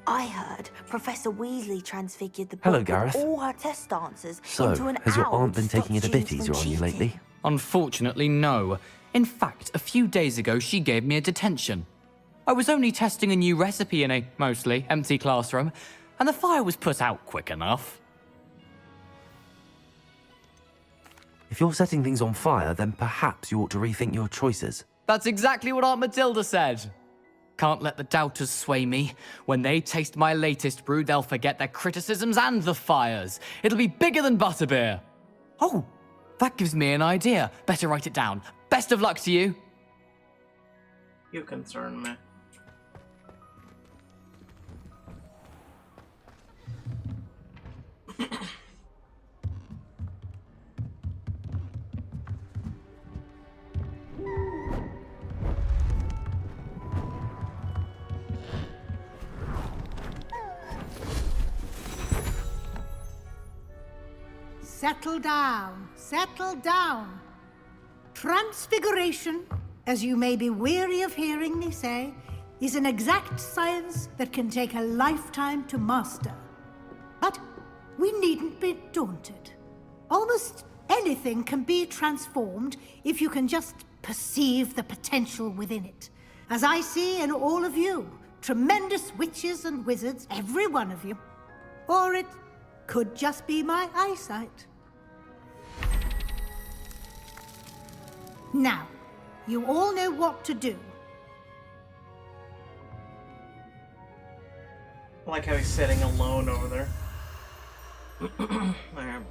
I heard Professor Weasley transfigured the book Hello, with Gareth. all her test answers So, into an has your owl aunt been to stop taking it a students bit from easier on you cheating. lately? Unfortunately, no. In fact, a few days ago, she gave me a detention. I was only testing a new recipe in a mostly empty classroom, and the fire was put out quick enough. If you're setting things on fire, then perhaps you ought to rethink your choices. That's exactly what Aunt Matilda said. Can't let the doubters sway me. When they taste my latest brew, they'll forget their criticisms and the fires. It'll be bigger than butterbeer. Oh, that gives me an idea. Better write it down. Best of luck to you. You concern me. Settle down. Settle down. Transfiguration, as you may be weary of hearing me say, is an exact science that can take a lifetime to master. But we needn't be daunted. Almost anything can be transformed if you can just perceive the potential within it. As I see in all of you, tremendous witches and wizards, every one of you. Or it could just be my eyesight. Now, you all know what to do. I like how he's sitting alone over there. There.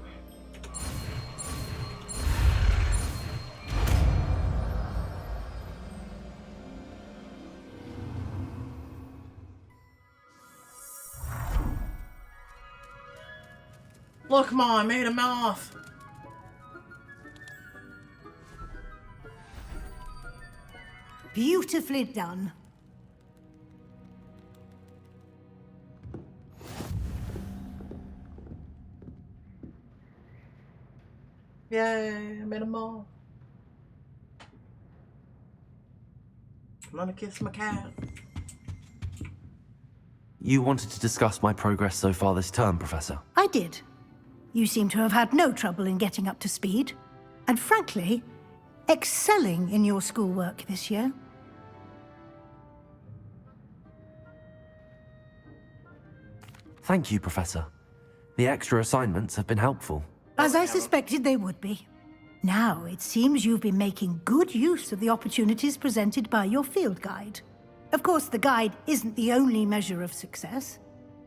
Look, Mom, I made him off. Beautifully done. Yay, I made him off. I'm gonna kiss my cat. You wanted to discuss my progress so far this term, Professor? I did. You seem to have had no trouble in getting up to speed. And frankly, excelling in your schoolwork this year. Thank you, Professor. The extra assignments have been helpful. As I suspected they would be. Now, it seems you've been making good use of the opportunities presented by your field guide. Of course, the guide isn't the only measure of success.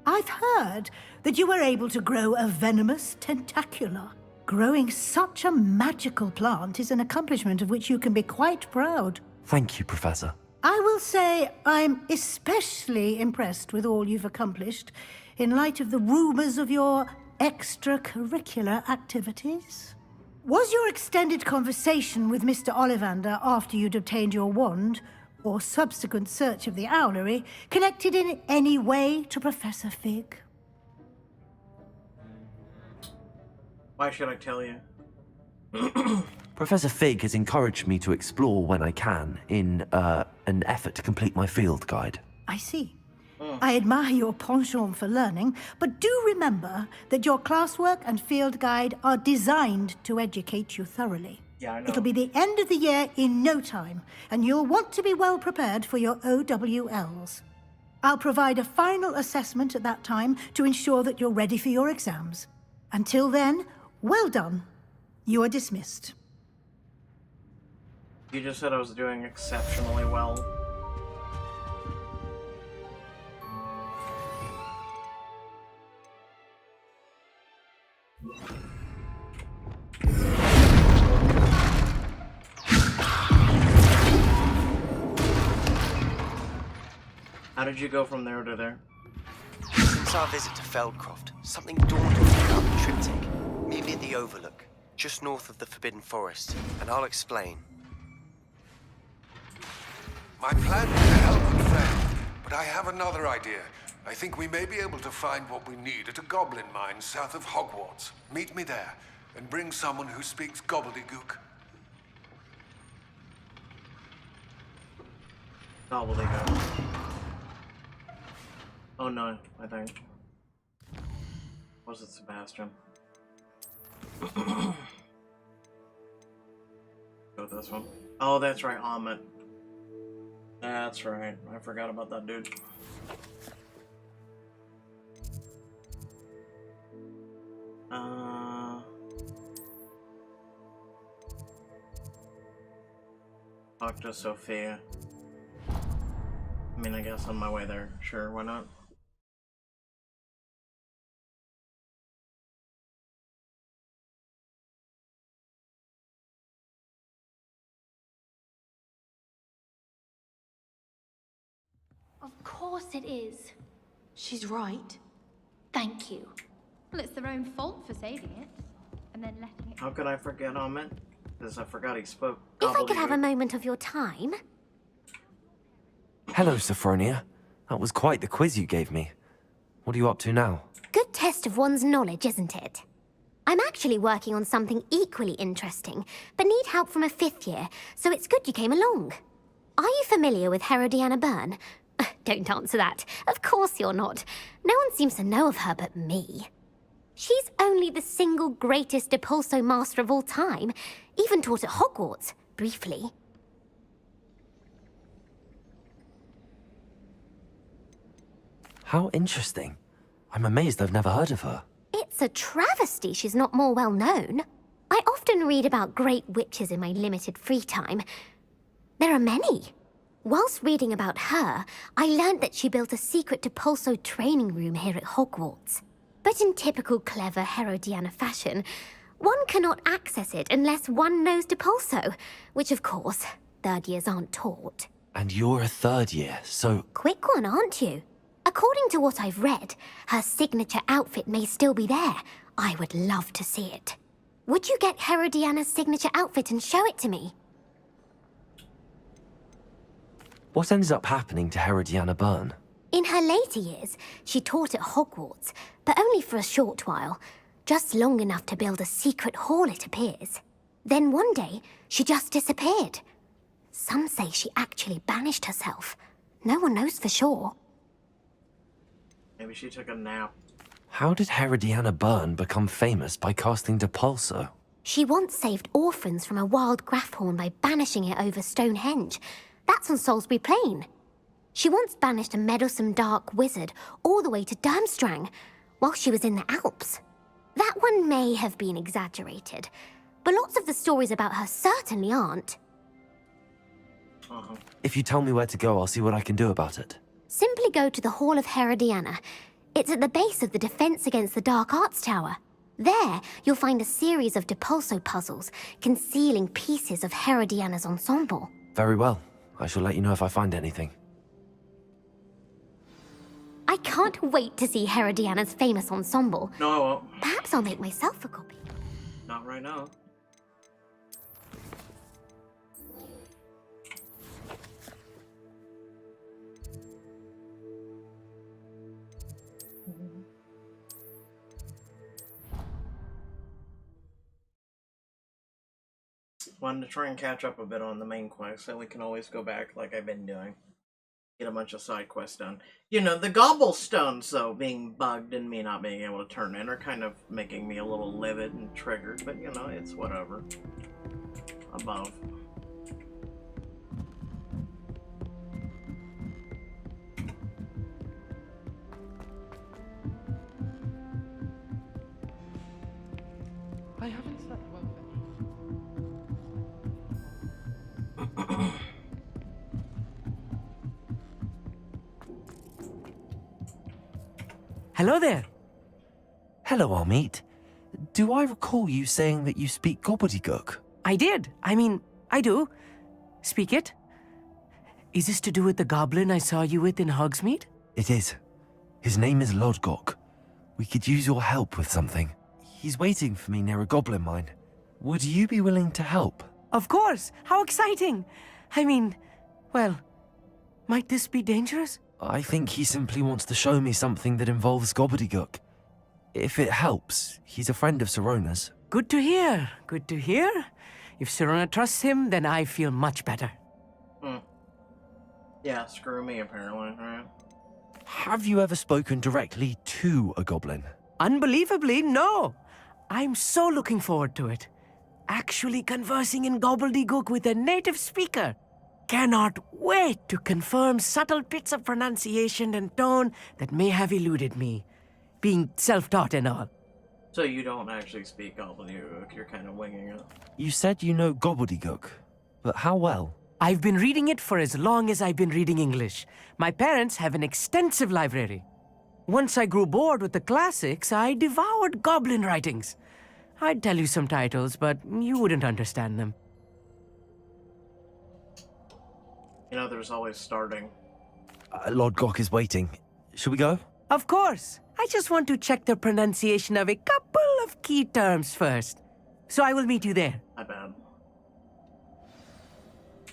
I've heard that you were able to grow a venomous tentacula. Growing such a magical plant is an accomplishment of which you can be quite proud. Thank you, Professor. I will say I'm especially impressed with all you've accomplished in light of the rumors of your extracurricular activities. Was your extended conversation with Mr. Ollivander after you'd obtained your wand, or subsequent search of the owlery, connected in any way to Professor Fig? Why should I tell you? Professor Fig has encouraged me to explore when I can in an effort to complete my field guide. I see. I admire your penchant for learning, but do remember that your classwork and field guide are designed to educate you thoroughly. Yeah, I know. It'll be the end of the year in no time, and you'll want to be well prepared for your OWLs. I'll provide a final assessment at that time to ensure that you're ready for your exams. Until then, well done. You are dismissed. You just said I was doing exceptionally well. How did you go from there to there? Since our visit to Feldcroft, something dawned on me about the triptych. Meet me at the Overlook, just north of the Forbidden Forest, and I'll explain. My plan was to help and fail, but I have another idea. I think we may be able to find what we need at a goblin mine south of Hogwarts. Meet me there, and bring someone who speaks gobbledygook. Gobbledygook. Oh no, I think. Was it Sebastian? Go with this one. Oh, that's right, Ahmed. That's right. I forgot about that dude. Talk to Sophia. I mean, I guess on my way there. Sure, why not? Of course it is. She's right. Thank you. Well, it's their own fault for saving it. And then letting it... How could I forget Ahmed? Because I forgot he spoke. If I could have a moment of your time. Hello, Sophronia. That was quite the quiz you gave me. What are you up to now? Good test of one's knowledge, isn't it? I'm actually working on something equally interesting, but need help from a 5th year, so it's good you came along. Are you familiar with Herodiana Byrne? Don't answer that. Of course you're not. No one seems to know of her but me. She's only the single greatest Depulso master of all time, even taught at Hogwarts, briefly. How interesting. I'm amazed I've never heard of her. It's a travesty she's not more well known. I often read about great witches in my limited free time. There are many. Whilst reading about her, I learned that she built a secret Depulso training room here at Hogwarts. But in typical clever Herodiana fashion, one cannot access it unless one knows Depulso, which of course, 3rd years aren't taught. And you're a 3rd year, so... Quick one, aren't you? According to what I've read, her signature outfit may still be there. I would love to see it. Would you get Herodiana's signature outfit and show it to me? What ended up happening to Herodiana Byrne? In her later years, she taught at Hogwarts, but only for a short while. Just long enough to build a secret hall, it appears. Then one day, she just disappeared. Some say she actually banished herself. No one knows for sure. Maybe she took a nap. How did Herodiana Byrne become famous by casting Depulso? She once saved orphans from a wild Grafhorn by banishing it over Stonehenge. That's on Salisbury Plain. She once banished a meddlesome dark wizard all the way to Durmstrang, while she was in the Alps. That one may have been exaggerated, but lots of the stories about her certainly aren't. If you tell me where to go, I'll see what I can do about it. Simply go to the Hall of Herodiana. It's at the base of the Defense Against the Dark Arts Tower. There, you'll find a series of Depulso puzzles concealing pieces of Herodiana's ensemble. Very well. I shall let you know if I find anything. I can't wait to see Herodiana's famous ensemble. No, I won't. Perhaps I'll make myself a copy. Not right now. Wanted to try and catch up a bit on the main quest, so we can always go back like I've been doing. Get a bunch of side quests done. You know, the gobblestones, though, being bugged and me not being able to turn in are kind of making me a little livid and triggered, but you know, it's whatever. Above. I haven't slept well. Hello there. Hello, Hogsmeade. Do I recall you saying that you speak gobbledygook? I did. I mean, I do. Speak it. Is this to do with the goblin I saw you with in Hogsmeade? It is. His name is Lodgok. We could use your help with something. He's waiting for me near a goblin mine. Would you be willing to help? Of course. How exciting. I mean, well, might this be dangerous? I think he simply wants to show me something that involves gobbledygook. If it helps, he's a friend of Sirona's. Good to hear. Good to hear. If Sirona trusts him, then I feel much better. Yeah, screw me, apparently, right? Have you ever spoken directly to a goblin? Unbelievably, no. I'm so looking forward to it. Actually conversing in gobbledygook with a native speaker. Cannot wait to confirm subtle bits of pronunciation and tone that may have eluded me, being self-taught and all. So you don't actually speak gobbledygook, you're kind of winging it. You said you know gobbledygook, but how well? I've been reading it for as long as I've been reading English. My parents have an extensive library. Once I grew bored with the classics, I devoured goblin writings. I'd tell you some titles, but you wouldn't understand them. You know, there's always starting. Lodgok is waiting. Should we go? Of course. I just want to check the pronunciation of a couple of key terms first. So I will meet you there. My bad.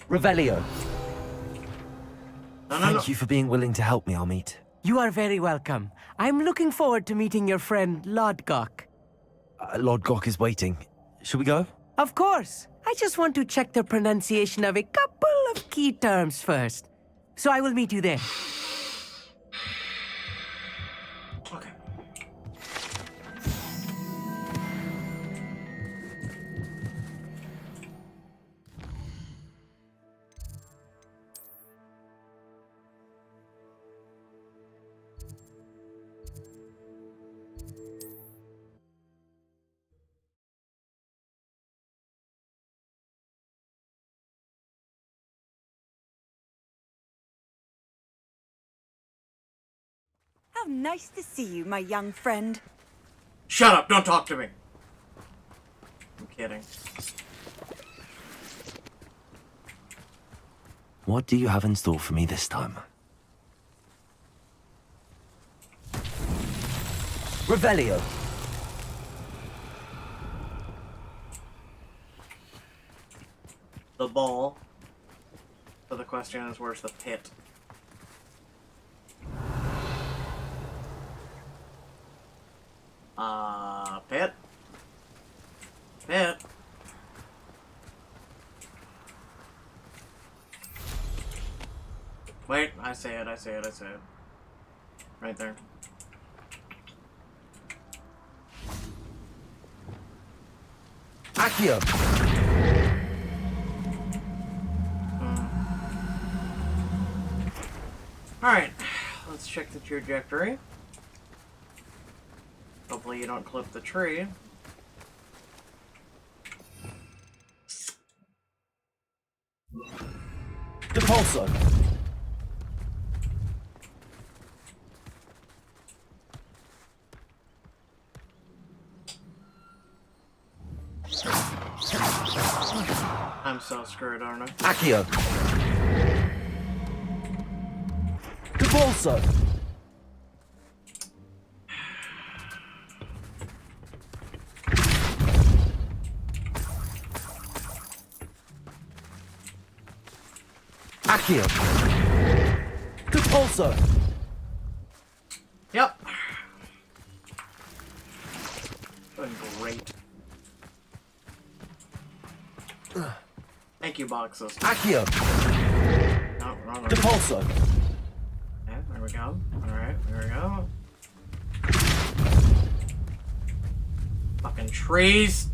Revelio. No. Thank you for being willing to help me, Hogsmeade. You are very welcome. I'm looking forward to meeting your friend, Lodgok. Lord Gok is waiting. Should we go? Of course. I just want to check the pronunciation of a couple of key terms first. So I will meet you there. Okay. How nice to see you, my young friend. Shut up! Don't talk to me! I'm kidding. What do you have in store for me this time? Revelio. The ball. So the question is, where's the pit? Pit? Pit? Wait, I say it. Right there. Accio! Alright, let's check the trajectory. Hopefully you don't clip the tree. Depulso! I'm so screwed, aren't I? Accio! Depulso! Accio! Depulso! Yep. Doing great. Thank you, boxes. Accio! No, wrong one. Depulso! Okay, there we go. Alright, there we go. Fucking trees!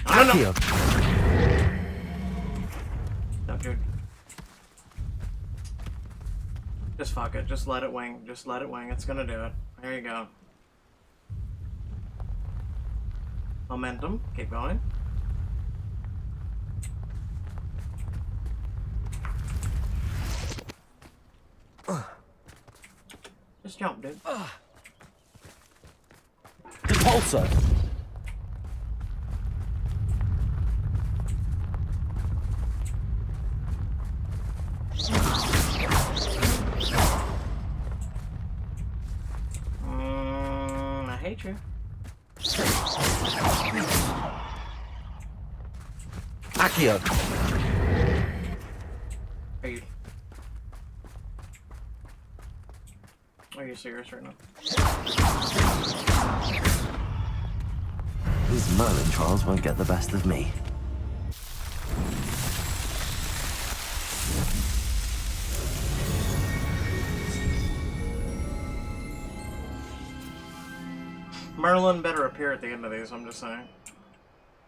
Accio! No, dude. Just fuck it. Just let it wing. Just let it wing. It's gonna do it. There you go. Momentum. Keep going. Just jump, dude. Depulso! I hate you. Accio! Are you serious right now? These Merlin trials won't get the best of me. Merlin better appear at the end of these, I'm just saying.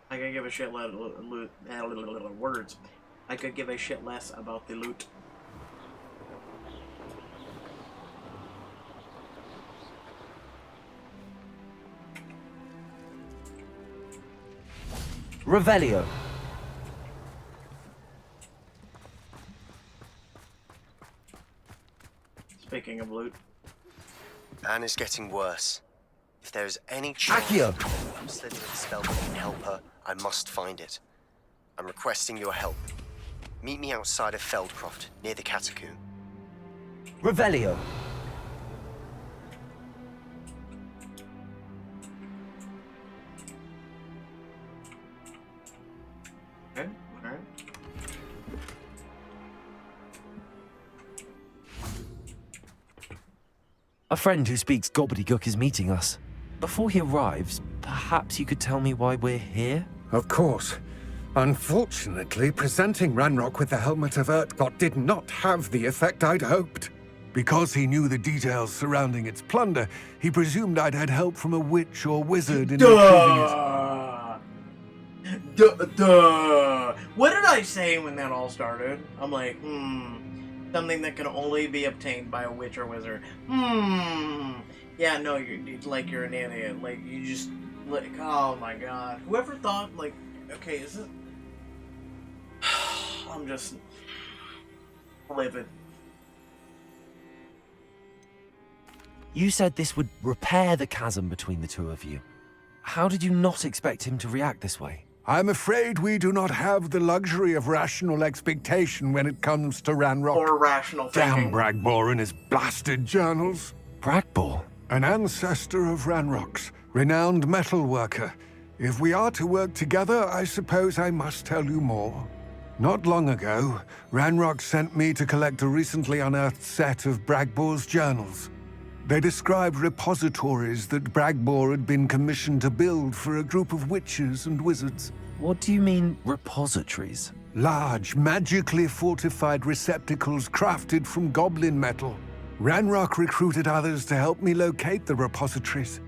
I could give a shit words. I could give a shit less about the loot. Revelio. Speaking of loot. Anne is getting worse. If there is any chance Slytherin's spell that can help her, I must find it. I'm requesting your help. Meet me outside of Feldcroft, near the catacomb. Revelio. Okay, alright. A friend who speaks gobbledygook is meeting us. Before he arrives, perhaps you could tell me why we're here? Of course. Unfortunately, presenting Ranrock with the Helmet of Urtkot did not have the effect I'd hoped. Because he knew the details surrounding its plunder, he presumed I'd had help from a witch or wizard in retrieving it. Duh. What did I say when that all started? I'm like, something that can only be obtained by a witch or wizard. Yeah, no, you're an idiot. Like, you just, like, oh my god. Whoever thought, like, okay, is it? I'm just livid. You said this would repair the chasm between the two of you. How did you not expect him to react this way? I'm afraid we do not have the luxury of rational expectation when it comes to Ranrock. Or rational thinking. Damn Bragbor and his blasted journals. Bragbor? An ancestor of Ranrock's, renowned metal worker. If we are to work together, I suppose I must tell you more. Not long ago, Ranrock sent me to collect a recently unearthed set of Bragbor's journals. They described repositories that Bragbor had been commissioned to build for a group of witches and wizards. What do you mean, repositories? Large, magically fortified receptacles crafted from goblin metal. Ranrock recruited others to help me locate the repositories.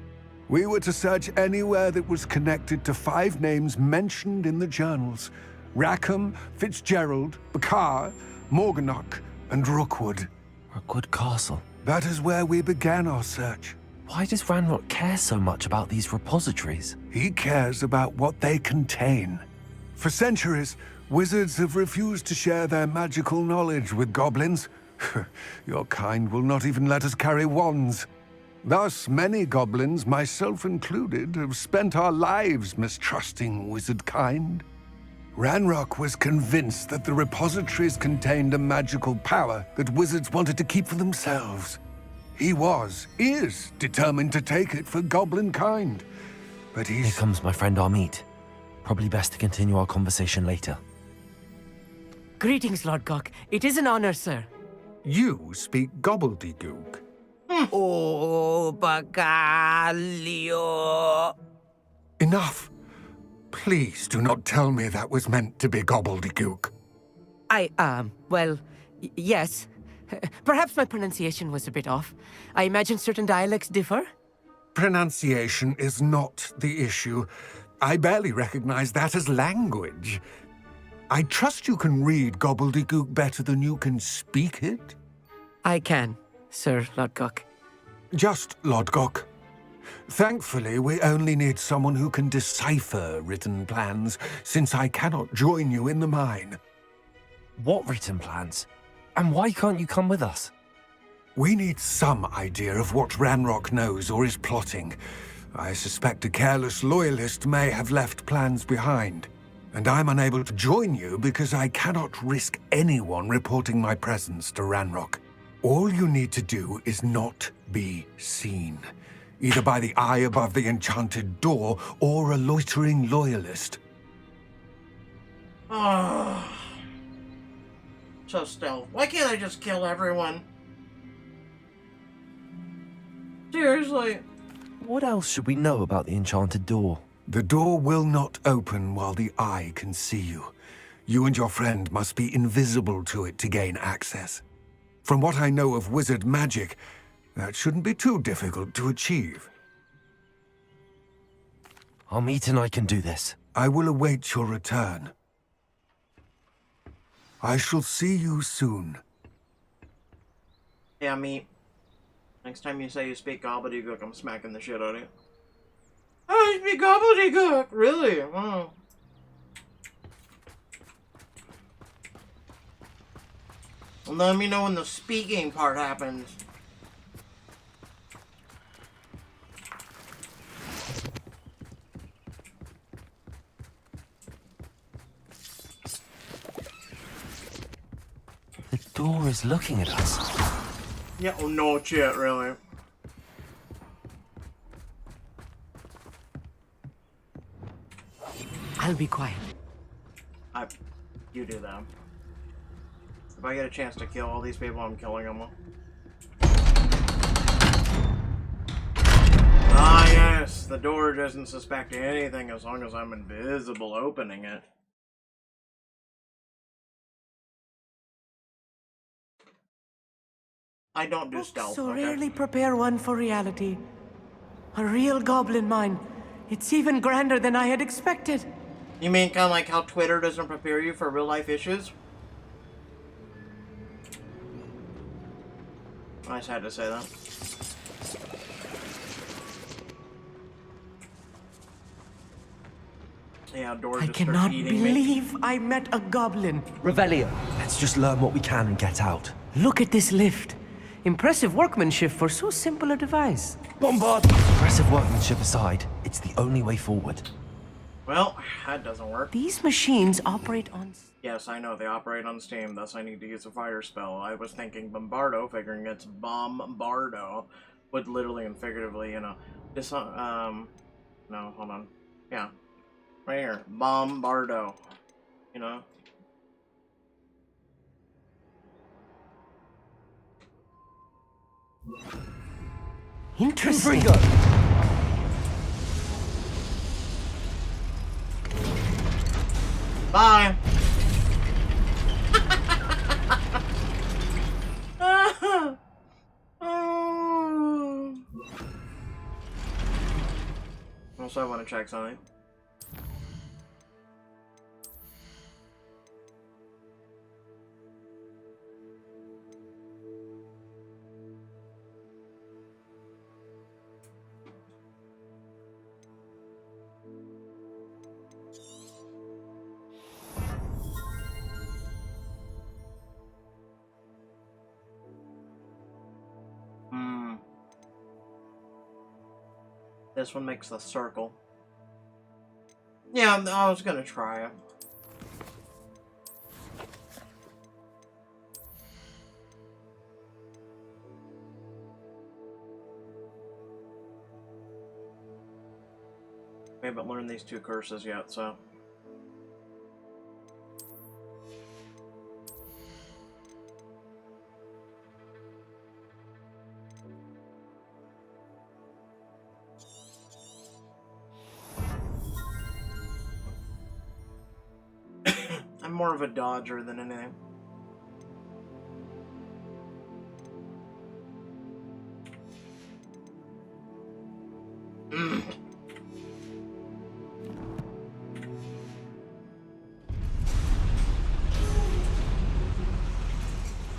We were to search anywhere that was connected to 5 names mentioned in the journals: Rackham, Fitzgerald, Bakar, Morganach, and Rookwood. Rookwood Castle. That is where we began our search. Why does Ranrock care so much about these repositories? He cares about what they contain. For centuries, wizards have refused to share their magical knowledge with goblins. Your kind will not even let us carry wands. Thus, many goblins, myself included, have spent our lives mistrusting wizard kind. Ranrock was convinced that the repositories contained a magical power that wizards wanted to keep for themselves. He is determined to take it for goblin kind. But Here comes my friend Hogsmeade. Probably best to continue our conversation later. Greetings, Lord Cock. It is an honor, sir. You speak gobbledygook. Oh, Bacalio. Enough. Please do not tell me that was meant to be gobbledygook. Well, yes. Perhaps my pronunciation was a bit off. I imagine certain dialects differ? Pronunciation is not the issue. I barely recognize that as language. I trust you can read gobbledygook better than you can speak it? I can, Sir Lodgok. Just Lodgok. Thankfully, we only need someone who can decipher written plans, since I cannot join you in the mine. What written plans? And why can't you come with us? We need some idea of what Ranrock knows or is plotting. I suspect a careless loyalist may have left plans behind. And I'm unable to join you because I cannot risk anyone reporting my presence to Ranrock. All you need to do is not be seen. Either by the eye above the enchanted door, or a loitering loyalist. So stealth. Why can't I just kill everyone? Seriously. What else should we know about the enchanted door? The door will not open while the eye can see you. You and your friend must be invisible to it to gain access. From what I know of wizard magic, that shouldn't be too difficult to achieve. Hogsmeade and I can do this. I will await your return. I shall see you soon. Yeah, me. Next time you say you speak gobbledygook, I'm smacking the shit out of you. I speak gobbledygook! Really? Wow. Well, let me know when the speaking part happens. The door is looking at us. Yeah, oh no shit, really. I'll be quiet. You do that. If I get a chance to kill all these people, I'm killing them. Ah, yes. The door doesn't suspect anything as long as I'm invisible opening it. I don't do stealth. So Okay? rarely prepare one for reality. A real goblin mine. It's even grander than I had expected. You mean kind of like how Twitter doesn't prepare you for real life issues? I just had to say that. Yeah, doors I just start cannot eating me. believe I met a goblin. Revelio. Let's just learn what we can and get out. Look at this lift. Impressive workmanship for so simple a device. Bombard! Impressive workmanship aside, it's the only way forward. Well, that doesn't work. These machines operate on... Yes, I know, they operate on steam, thus I need to use a fire spell. I was thinking Bombardo, figuring it's Bombardo, would literally and figuratively, you know, no, hold on. Yeah. Right here. Bombardo. You know? Interesting. Bye. Also, I want to check something. This one makes the circle. Yeah, I was gonna try it. We haven't learned these two curses yet, so. I'm more of a dodger than anything.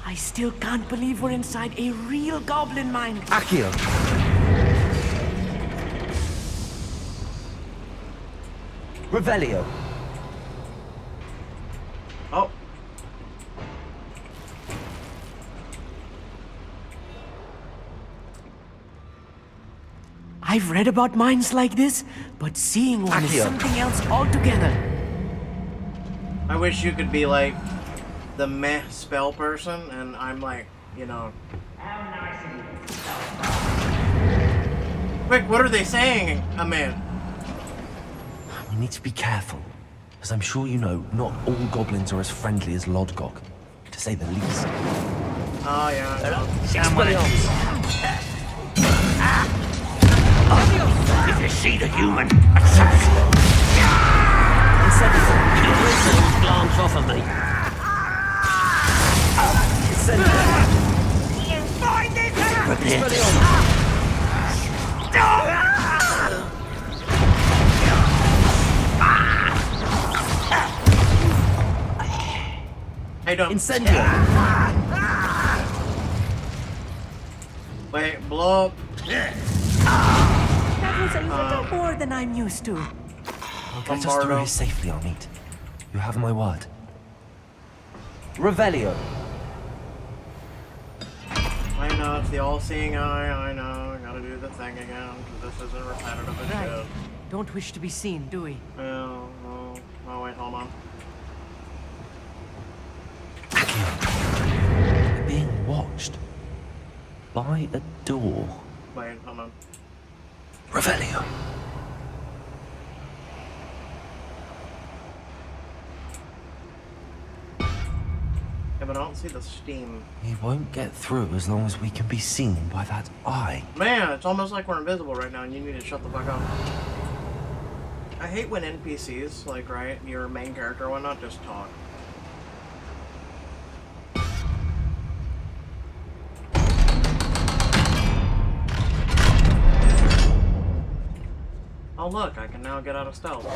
I still can't believe we're inside a real goblin mine. Accio! Revelio! Oh. I've read about mines like this, but seeing one is Accio. something else altogether. I wish you could be like the meh spell person, and I'm like, you know. Quick, what are they saying, man? You need to be careful, as I'm sure you know, not all goblins are as friendly as Lodgok, to say the least. Oh, yeah. If you see the human, attack! Don't glance off of me. You find it! Prepare to... I don't. Incendio! Wait, blow up. That was a little more than I'm used to. I'll get us through here safely, Armit. You have my word. Revelio! I know, it's the all-seeing eye, I know. I gotta do the thing again, because this isn't repetitive as Right. shit. Don't wish to be seen, do we? Oh, wait, hold on. We're being watched. By a door. Wait, hold on. Revelio! Yeah, but I don't see the steam. He won't get through as long as we can be seen by that eye. Man, it's almost like we're invisible right now and you need to shut the fuck up. I hate when NPCs, like, right, your main character, why not just talk? Oh look, I can now get out of stealth.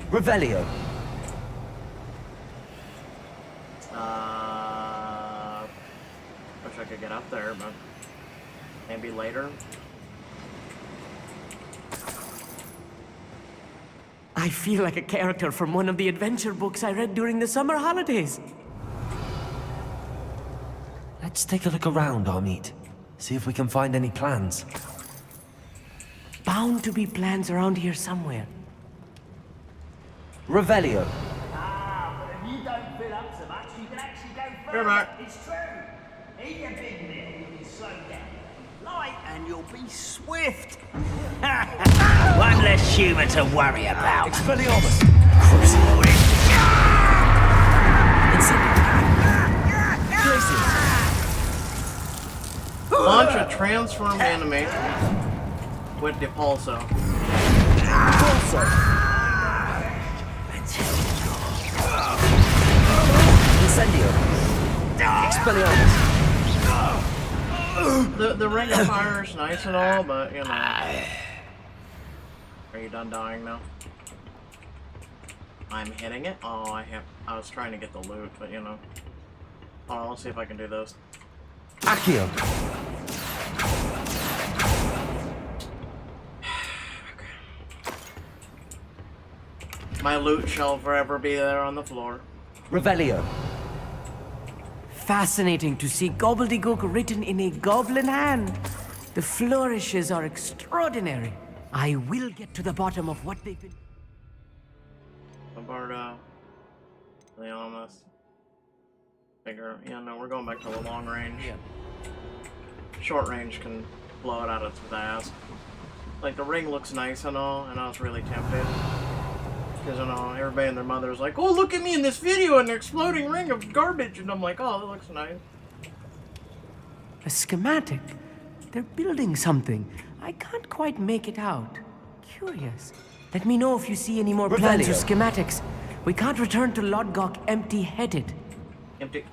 Revelio. Wish I could get up there, but maybe later. I feel like a character from one of the adventure books I read during the summer holidays. Let's take a look around, Hogsmeade. See if we can find any plans. Bound to be plans around here somewhere. Revelio. But if you don't fill up so much, you can actually go Here, further. Mark. It's true. Eat your big meal, you'll be slowed down. Light, and you'll be swift. One less human to worry about. Expelliarmus. Launch a transformed enemy with the pulso. Incendio. Expelliarmus. The ring of fire is nice and all, but you know. Are you done dying now? I'm hitting it. Oh, I was trying to get the loot, but you know. Hold on, let's see if I can do this. Accio. My loot shall forever be there on the floor. Revelio. Fascinating to see gobbledygook written in a goblin hand. The flourishes are extraordinary. I will get to the bottom of what they've been... Bombardo. Leonis. Bigger. Yeah, no, we're going back to the long range. Short range can blow it out of its ass. Like, the ring looks nice and all, and I was really tempted. Because, you know, everybody and their mother was like, oh, look at me in this video, an exploding ring of garbage. And I'm like, oh, that looks nice. A schematic. They're building something. I can't quite make it out. Curious. Let me know if you see any more plans or schematics. We can't return to Lodgok empty-headed. Empty.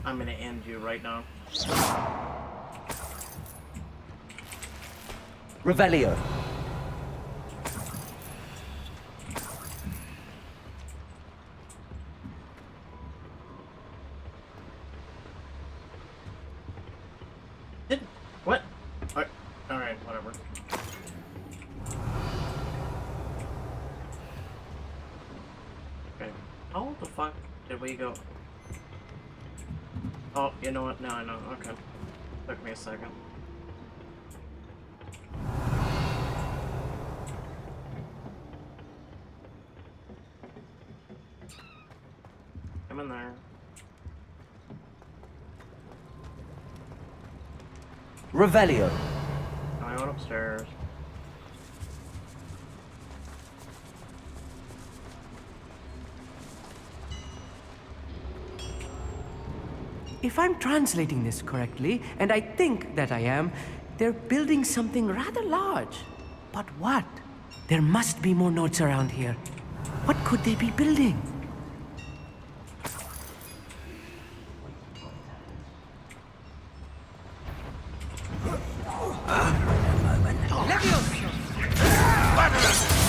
I'm gonna end you right now. Revelio. What? Alright, whatever. Okay. How the fuck did we go? Oh, you know what? Now I know. Okay. Took me a second. I'm in there. Revelio. I went upstairs. If I'm translating this correctly, and I think that I am, they're building something rather large. But what? There must be more notes around here. What could they be building?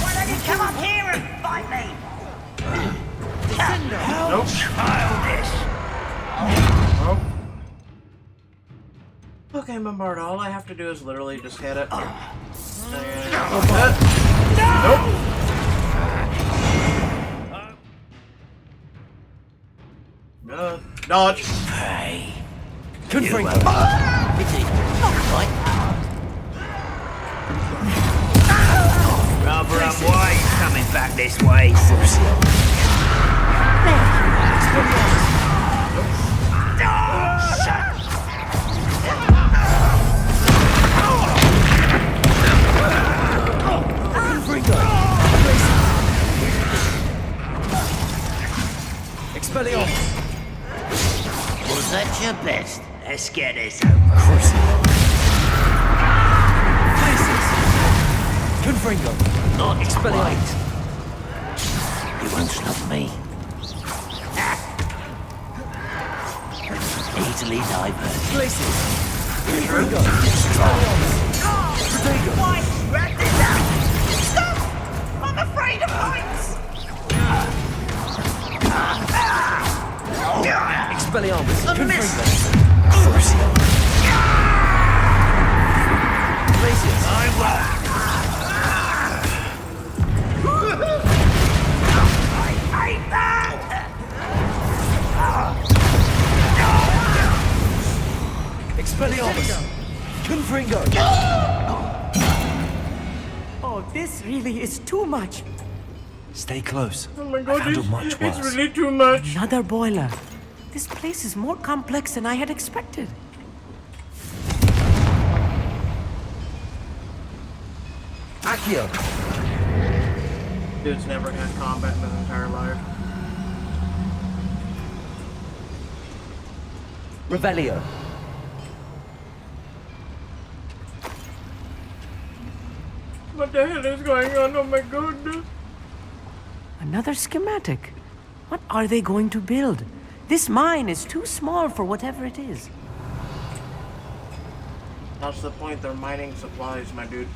Why don't you come up here and fight me? Nope. Childish. Okay, Bombard, all I have to do is literally just hit it. Nope. Dodge. Hey. Good for you. Rather unwise coming back this way. Expelliarmus! Was that your best? Let's get this over. Places! Confringo! Not Expelliarmus! You won't stop me. Easily diverted. Places! Confringo! Expelliarmus! Protego! Why? Wrap this up! Stop! I'm afraid of heights! Expelliarmus! A miss! Crucio! Places! I hate that! Expelliarmus! Confringo! Oh, this really is too much. Stay close. Oh my I've god, handled much it's worse. really too much. Another boiler. This place is more complex than I had expected. Accio! Dude's never had combat in his entire life. Revelio! What the hell is going on? Oh my goodness. Another schematic. What are they going to build? This mine is too small for whatever it is. That's the point, they're mining supplies, my dude.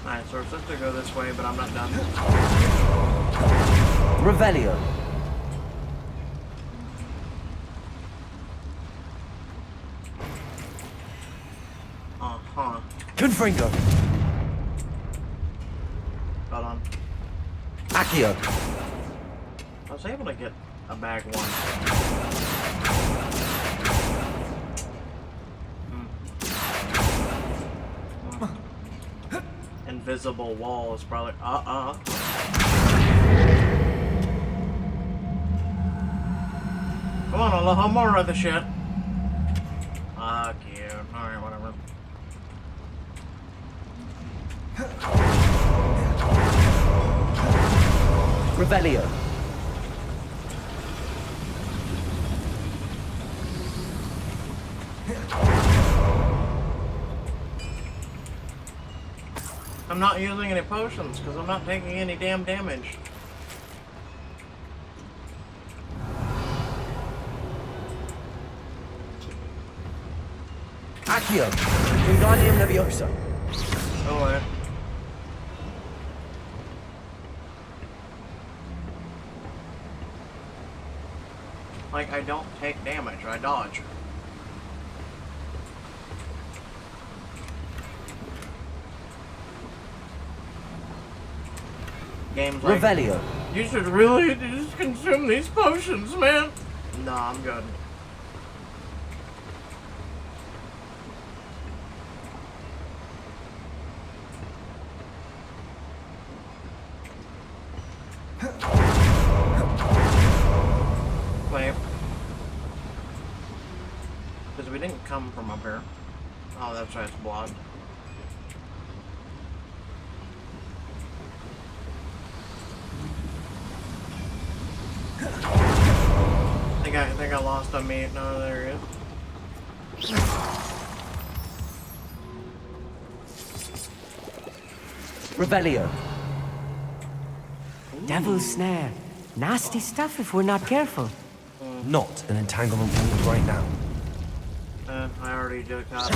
Alright, so we're supposed to go this way, but I'm not done. Revelio! Uh-huh. Confringo! Hold on. Accio! I was able to get a bag once. Invisible wall is probably... Come on, I'll have more of the shit. Fuck you. Alright, whatever. Revelio! I'm not using any potions because I'm not taking any damn damage. Accio! Wingardium Leviosa! Oh, wait. Like, I don't take damage, I dodge. Games like, Revelio! you should really just consume these potions, man. No, I'm good. Wait. Because we didn't come from up here. Oh, that's right, it's blocked. I think I lost a meat. No, there he is. Revelio! Devil's snare. Nasty stuff if we're not careful. Not an entanglement we need right now. I already did that.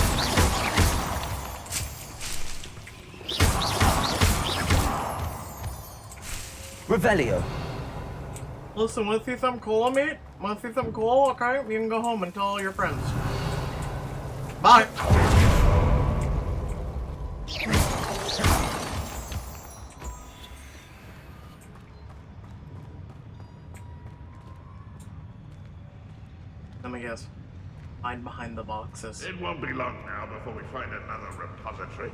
Revelio! Listen, wanna see something cool, mate? Wanna see something cool? Okay, you can go home and tell all your friends. Bye! Let me guess. Hide behind the boxes. It won't be long now before we find another repository.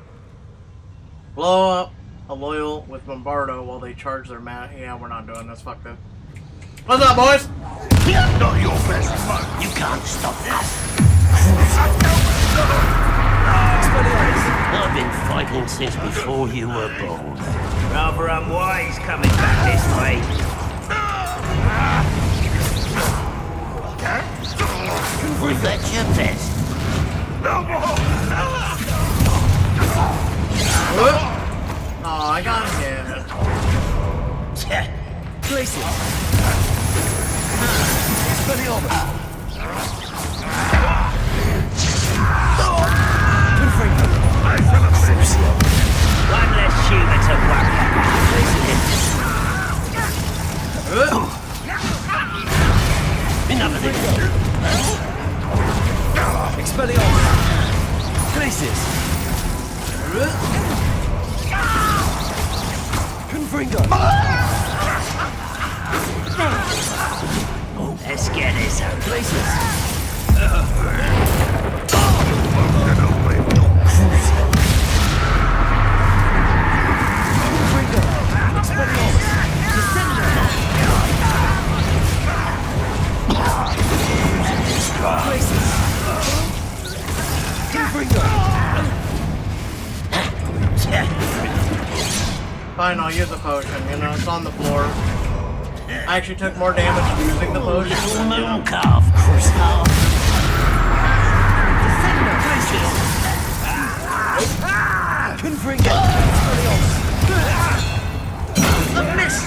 Blow up a loyal with Bombardo while they charge their mat. Yeah, we're not doing this. Fuck this. What's up, boys? Not your best mug. You can't stop this. acquaintances before you were born. Rather unwise coming back this way. Was that your best? Oh, I got him. Places. Expelliarmus. One less human to worry about. Enough of this. Expelliarmus. Places. Confringo. Oh, let's get this over. Places. Fine, I'll use a potion. You know, it's on the floor. I actually took more damage using the potion. Little moon calf, Crystal. Confringo. The mist.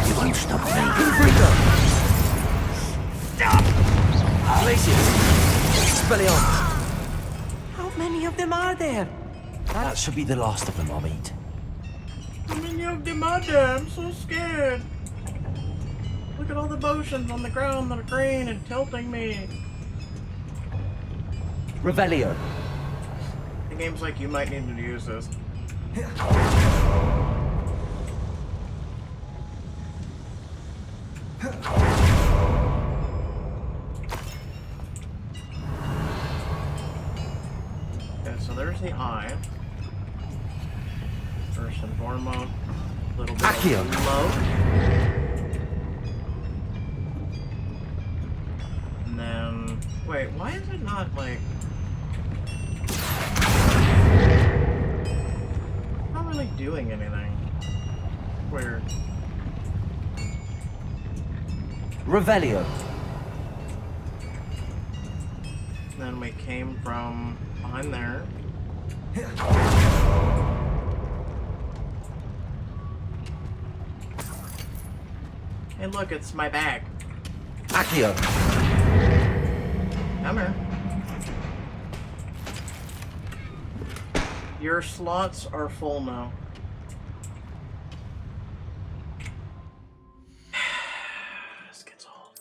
You won't stop me. Confringo. Places. Expelliarmus. How many of them are there? That should be the last of them, Hogsmeade. How many of them are there? I'm so scared. Look at all the potions on the ground that are green and tilting me. Revelio. The game's like, you might need to use this. Okay, so there's the eye. First and foremost, a little bit Accio. of smoke. And then, wait, why is it not like... Not really doing anything. Weird. Revelio. Then we came from behind there. Hey look, it's my bag. Accio. Come here. Your slots are full now. This gets old.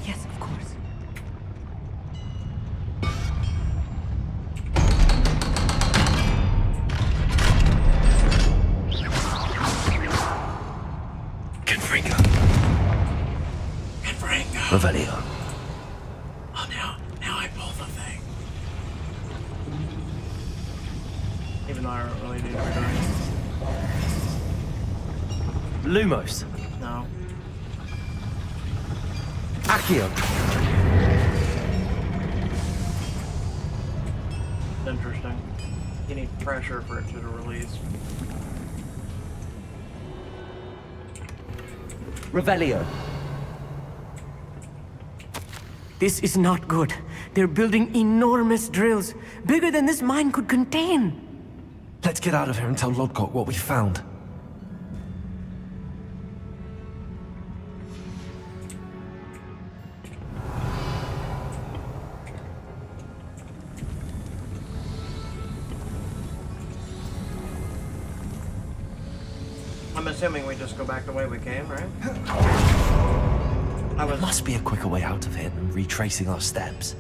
Yes, of course. Confringo. Confringo. Revelio. Oh, now I pull the thing. Even though I don't really need to be doing Lumos. No. Accio. It's interesting. You need pressure for it to release. Revelio. This is not good. They're building enormous drills, bigger than this mine could contain. Let's get out of here and tell Lodgok what we found. I'm assuming we just go back the way we came, right? There must be a quicker way out of here than retracing our steps.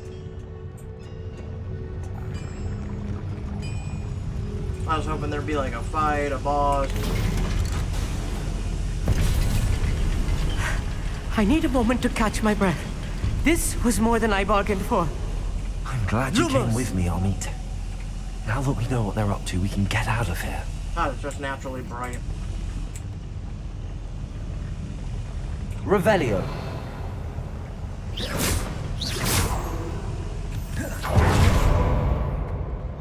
I was hoping there'd be like a fight, a boss. I need a moment to catch my breath. This was more than I bargained for. I'm glad you came with me, Hogsmeade. Now that we know what they're up to, we can get out of here. God, it's just naturally bright. Revelio.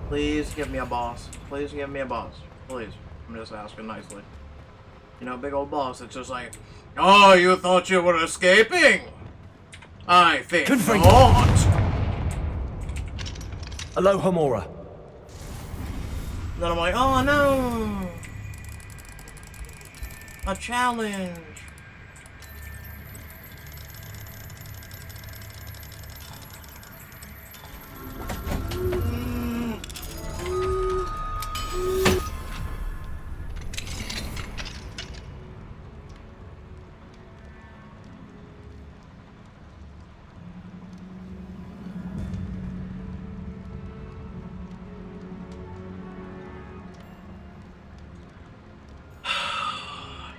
Please give me a boss. Please give me a boss. Please. I'm just asking nicely. You know, big old boss, it's just like, oh, you thought you were escaping? I think not. Aloha Mora. Then I'm like, oh no! A challenge!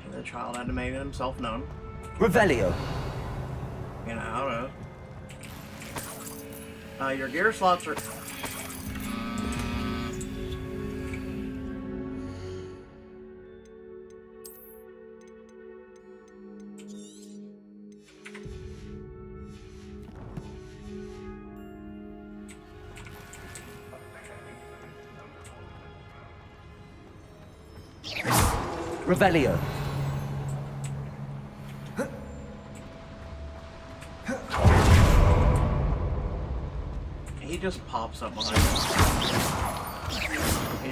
The child had to make himself known. Revelio. You know how it is. Your gear slots are... Revelio. He just pops up behind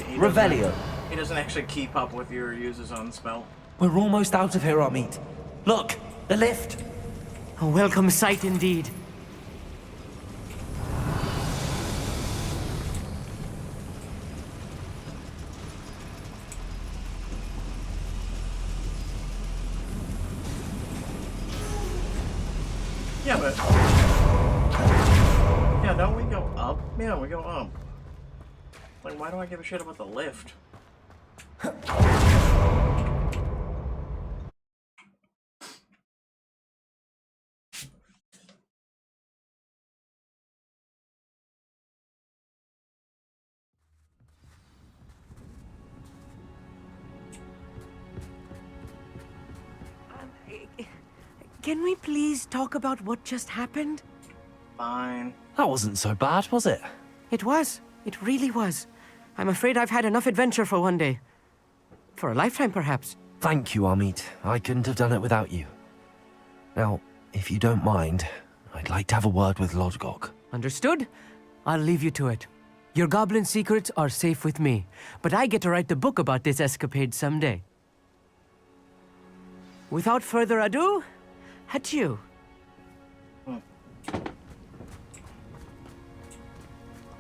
you. Revelio. He doesn't actually keep up with you or use his own spell. We're almost out of here, Hogsmeade. Look, the lift. A welcome sight indeed. Yeah, but... Yeah, don't we go up? Yeah, we go up. Like, why do I give a shit about the lift? Can we please talk about what just happened? Fine. That wasn't so bad, was it? It was. It really was. I'm afraid I've had enough adventure for one day. For a lifetime, perhaps. Thank you, Hogsmeade. I couldn't have done it without you. Now, if you don't mind, I'd like to have a word with Lodgok. Understood? I'll leave you to it. Your goblin secrets are safe with me, but I get to write the book about this escapade someday. Without further ado, adieu.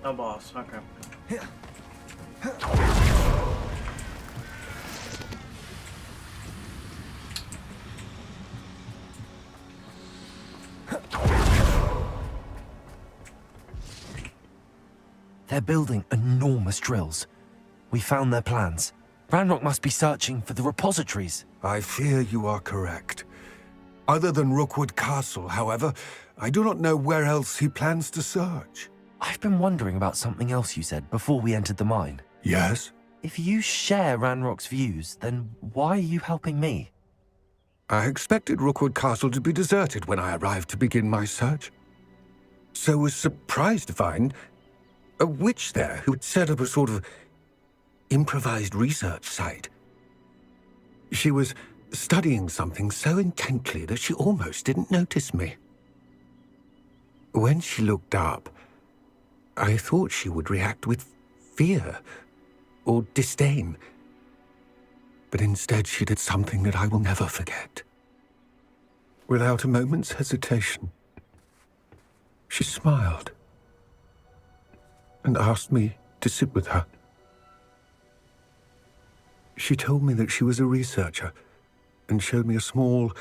No boss, okay. They're building enormous drills. We found their plans. Ranrock must be searching for the repositories. I fear you are correct. Other than Rookwood Castle, however, I do not know where else he plans to search. I've been wondering about something else you said before we entered the mine. Yes? If you share Ranrock's views, then why are you helping me? I expected Rookwood Castle to be deserted when I arrived to begin my search. So was surprised to find a witch there who had set up a sort of improvised research site. She was studying something so intently that she almost didn't notice me. When she looked up, I thought she would react with fear or disdain. But instead she did something that I will never forget. Without a moment's hesitation, she smiled and asked me to sit with her. She told me that she was a researcher and showed me a small,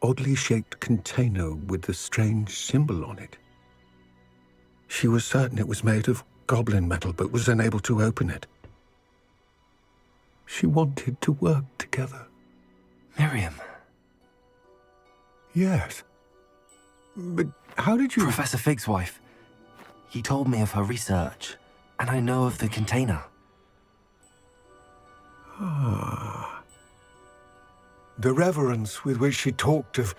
oddly shaped container with a strange symbol on it. She was certain it was made of goblin metal, but was unable to open it. She wanted to work together. Miriam. Yes. But how did you... Professor Fig's wife. He told me of her research, and I know of the container. Ah. The reverence with which she talked of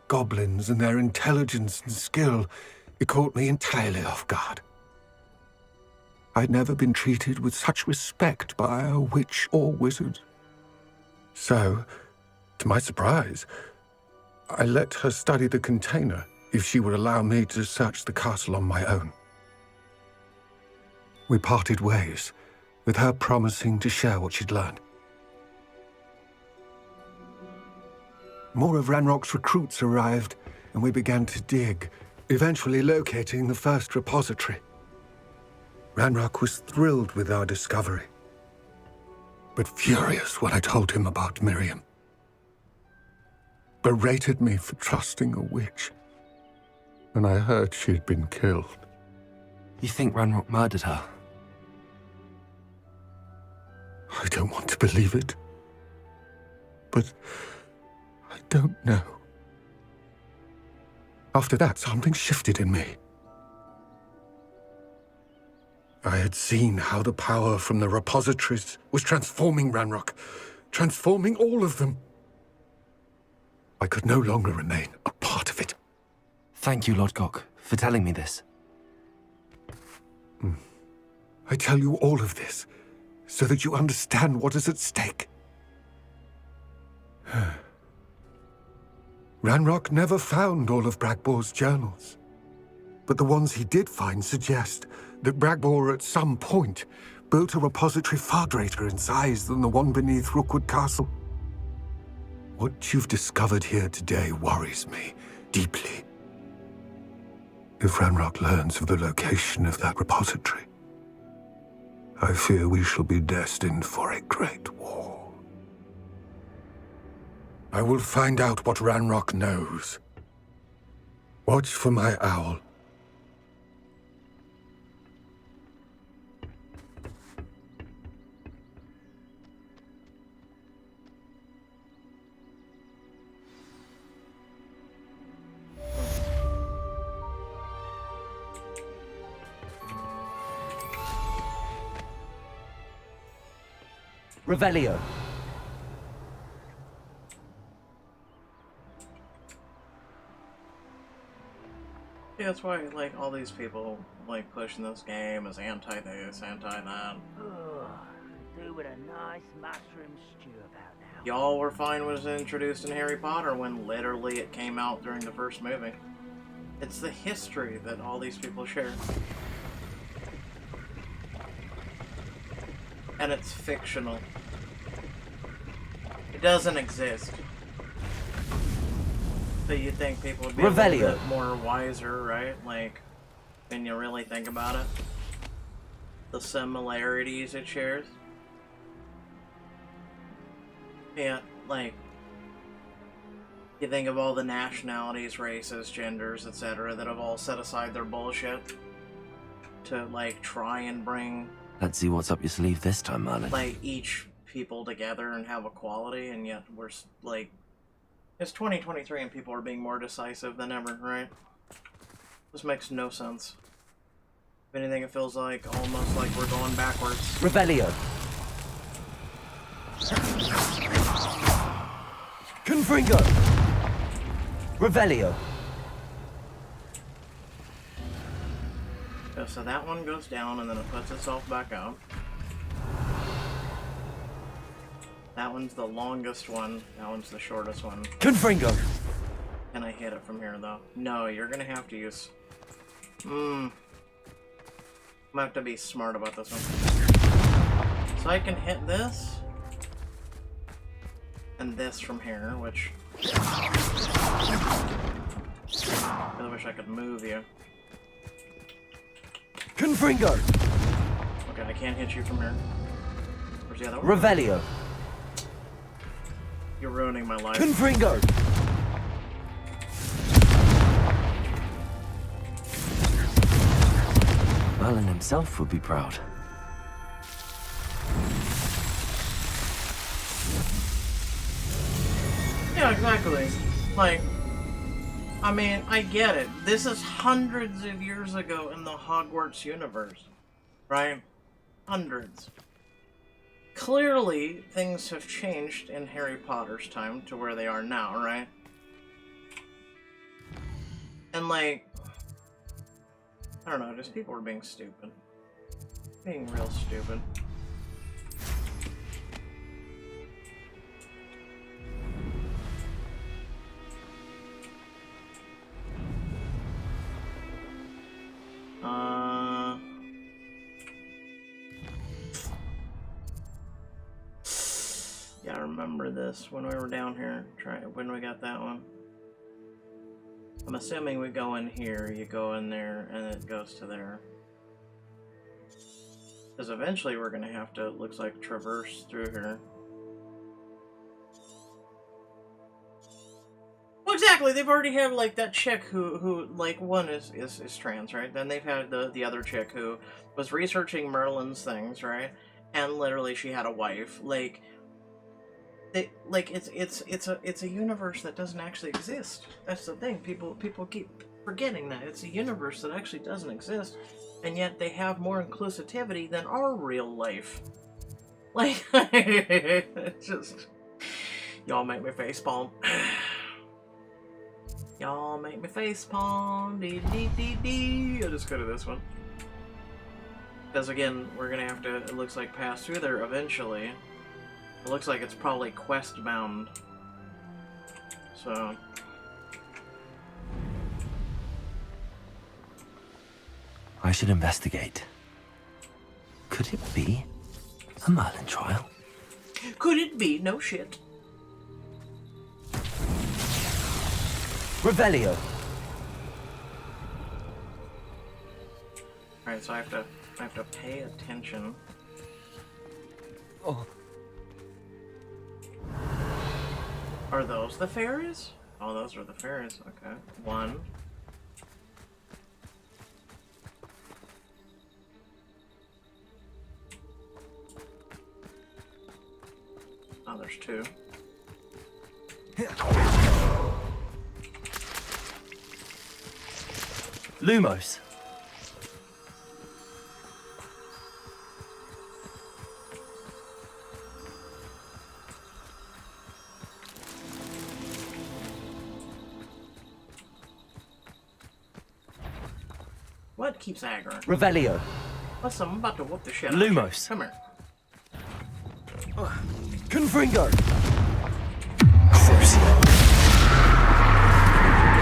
goblins and their intelligence and skill, it caught me entirely off guard. I'd never been treated with such respect by a witch or wizard. So, to my surprise, I let her study the container if she would allow me to search the castle on my own. We parted ways, with her promising to share what she'd learned. More of Ranrock's recruits arrived, and we began to dig, eventually locating the first repository. Ranrock was thrilled with our discovery, but furious when I told him about Miriam. Berated me for trusting a witch, and I heard she'd been killed. You think Ranrock murdered her? I don't want to believe it, but I don't know. After that, something shifted in me. I had seen how the power from the repositories was transforming Ranrock, transforming all of them. I could no longer remain a part of it. Thank you, Lodgok, for telling me this. I tell you all of this so that you understand what is at stake. Ranrock never found all of Bragbor's journals, but the ones he did find suggest that Bragbor at some point built a repository far greater in size than the one beneath Rookwood Castle. What you've discovered here today worries me deeply. If Ranrock learns of the location of that repository, I fear we shall be destined for a great war. I will find out what Ranrock knows. Watch for my owl. Revelio. Yeah, that's why, like, all these people, like, pushing this game as anti-this, anti-that. Do with a nice mushroom stew about now. Y'all were fine when it was introduced in Harry Potter when literally it came out during the first movie. It's the history that all these people share. And it's fictional. It doesn't exist. So you think people would be a little bit more wiser, right? Like, when you really think about it. The similarities it shares. Yeah, like, you think of all the nationalities, races, genders, etc. that have all set aside their bullshit to, like, try and bring... Let's see what's up your sleeve this time, Merlin. Like, each people together and have equality, and yet we're, like... It's 2023 and people are being more decisive than ever, right? This makes no sense. If anything, it feels like almost like we're going backwards. Revelio. Confringo. Revelio. So that one goes down and then it puts itself back up. That one's the longest one. That one's the shortest one. Confringo. Can I hit it from here though? No, you're gonna have to use... I'm gonna have to be smart about this one. So I can hit this. And this from here, which... I really wish I could move you. Confringo. Okay, I can't hit you from here. Where's the other one? Revelio. You're ruining my life. Confringo. Merlin himself would be proud. Yeah, exactly. Like, I mean, I get it. This is hundreds of years ago in the Hogwarts universe, right? Hundreds. Clearly, things have changed in Harry Potter's time to where they are now, right? And like, I don't know, just people are being stupid. Being real stupid. Yeah, I remember this when we were down here, when we got that one. I'm assuming we go in here, you go in there, and it goes to there. Because eventually we're gonna have to, it looks like, traverse through here. Well, exactly, they've already had, like, that chick who like, one is trans, right? Then they've had the other chick who was researching Merlin's things, right? And literally she had a wife. Like, it's a universe that doesn't actually exist. That's the thing. People keep forgetting that it's a universe that actually doesn't exist, and yet they have more inclusivity than our real life. Like, it's just, y'all make me facepalm. Y'all make me facepalm. Dee dee dee dee. I'll just go to this one. Because again, we're gonna have to, it looks like, pass through there eventually. It looks like it's probably quest bound. So. I should investigate. Could it be a Merlin trial? Could it be? No shit. Revelio. Alright, so I have to pay attention. Oh. Are those the fairies? Oh, those are the fairies. Okay. One. Oh, there's two. Lumos. What keeps aggroing? Revelio. Listen, I'm about to whoop the shit out of Lumos. you. Come here. Confringo. Crucio.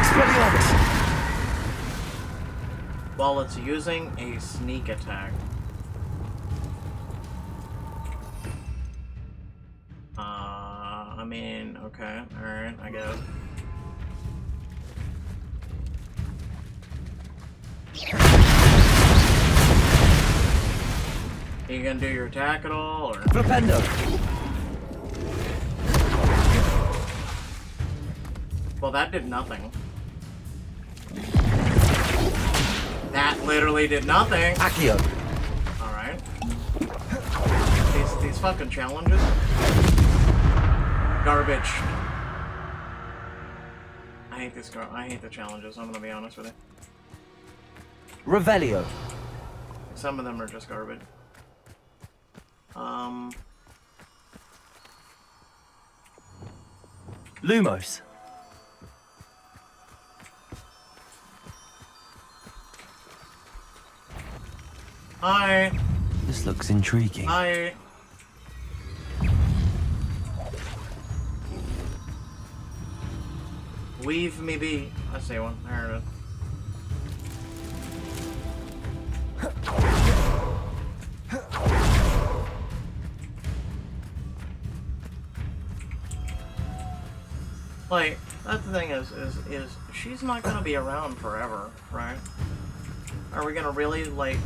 Expelliarmus. While it's using a sneak attack. I mean, okay, alright, I guess. Are you gonna do your attack at all, or? Flipendo. Well, that did nothing. That literally did nothing. Accio. Alright. These fucking challenges. Garbage. I hate this I hate the challenges, I'm gonna be honest with you. Revelio. Some of them are just garbage. Lumos. Hi. This looks intriguing. Hi. Leave me be. I see one. There it is. Like, that's the thing is she's not gonna be around forever, right? Are we gonna really, like,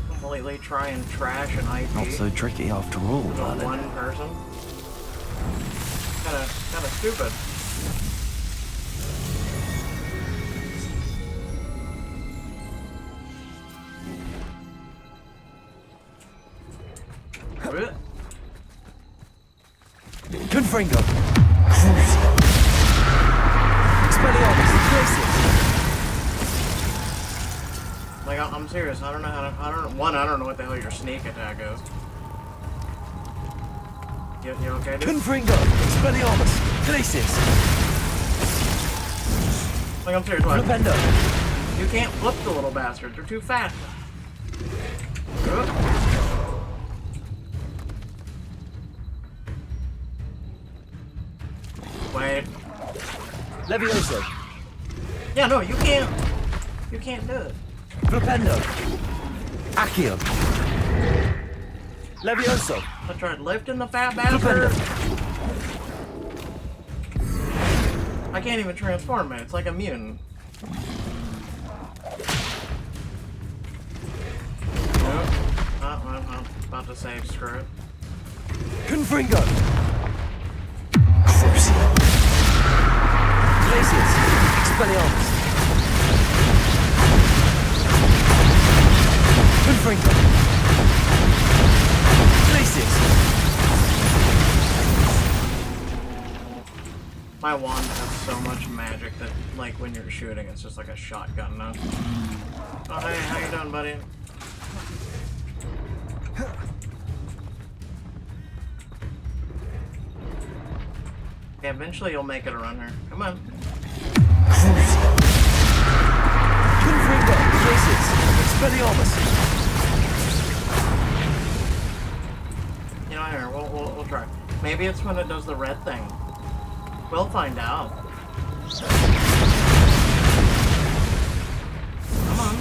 completely try and trash an IP? Not so tricky after all, Merlin. One person? Kinda stupid. Confringo. Crucio. Expelliarmus. Like, I'm serious. I don't know how to. I don't know what the hell your sneak attack is. You okay, dude? Confringo, Expelliarmus, Glacis. Like, I'm serious. What? Flipendo. You can't flip the little bastards. They're too fast. Wait. Levioso. Yeah, no, you can't. You can't do it. Flipendo. Accio. Levioso. I tried lifting the fat bastard. I can't even transform it. It's like a mutant. Nope. I'm about to say screw it. Confringo. Crucio. Glacius. Expelliarmus. Confringo. Glacius. My wand has so much magic that, like, when you're shooting, it's just like a shotgun now. Oh, hey, how you doing, buddy? Yeah, eventually you'll make it around here. Come on. Confringo. Glacius. Expelliarmus. You know, here, we'll try. Maybe it's when it does the red thing. We'll find out. Come on.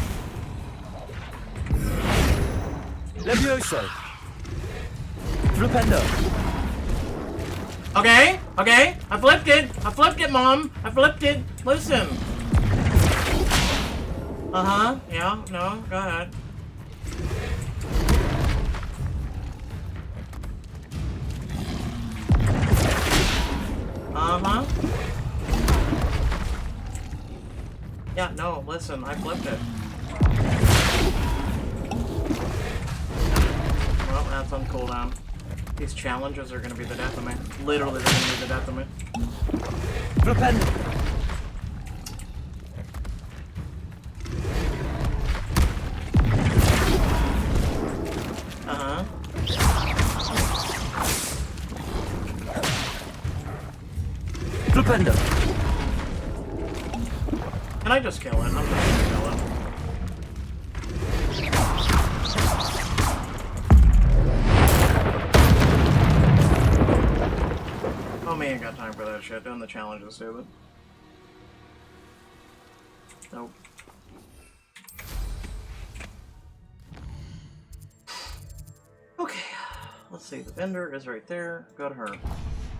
Levioso. Flipendo. Okay, okay. I flipped it. I flipped it, Mom. I flipped it. Listen. Uh-huh. Yeah, no, go ahead. Uh-huh. Yeah, no, listen, I flipped it. Well, that's on cooldown. These challenges are gonna be the death of me. Literally, they're gonna be the death of me. Flipendo. Uh-huh. Flipendo. Can I just kill it? I'm just gonna kill it. Oh man, ain't got time for that shit. Doing the challenge is stupid. Nope. Okay, let's see. The vendor is right there. Go to her.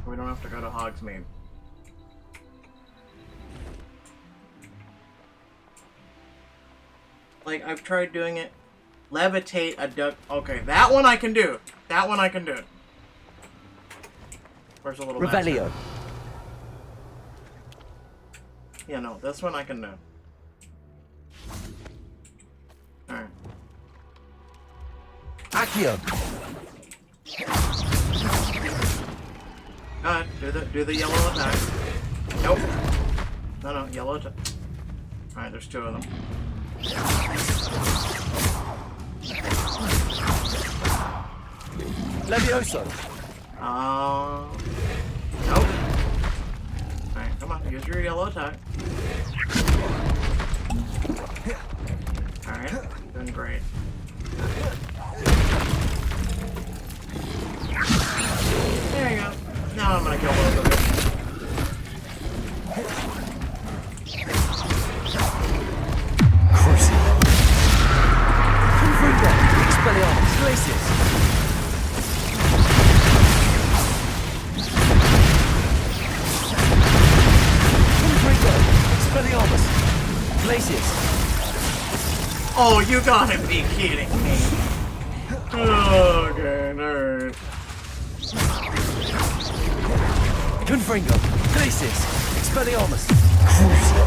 We don't have to go to Hogsmeade. Like, I've tried doing it. Levitate a duck. Okay, that one I can do. That one I can do. Where's a little Revelio. master? Yeah, no, this one I can do. Alright. Accio. Go ahead, do the yellow attack. Nope. No, yellow attack. Alright, there's two of them. Levioso. Nope. Alright, come on, use your yellow attack. Alright, doing great. There you go. Now I'm gonna kill both of them. Crucio. Confringo. Expelliarmus. Glacius. Confringo. Expelliarmus. Glacius. Oh, you gotta be kidding me. Okay, nerd. Confringo. Glacius. Expelliarmus. Crucio.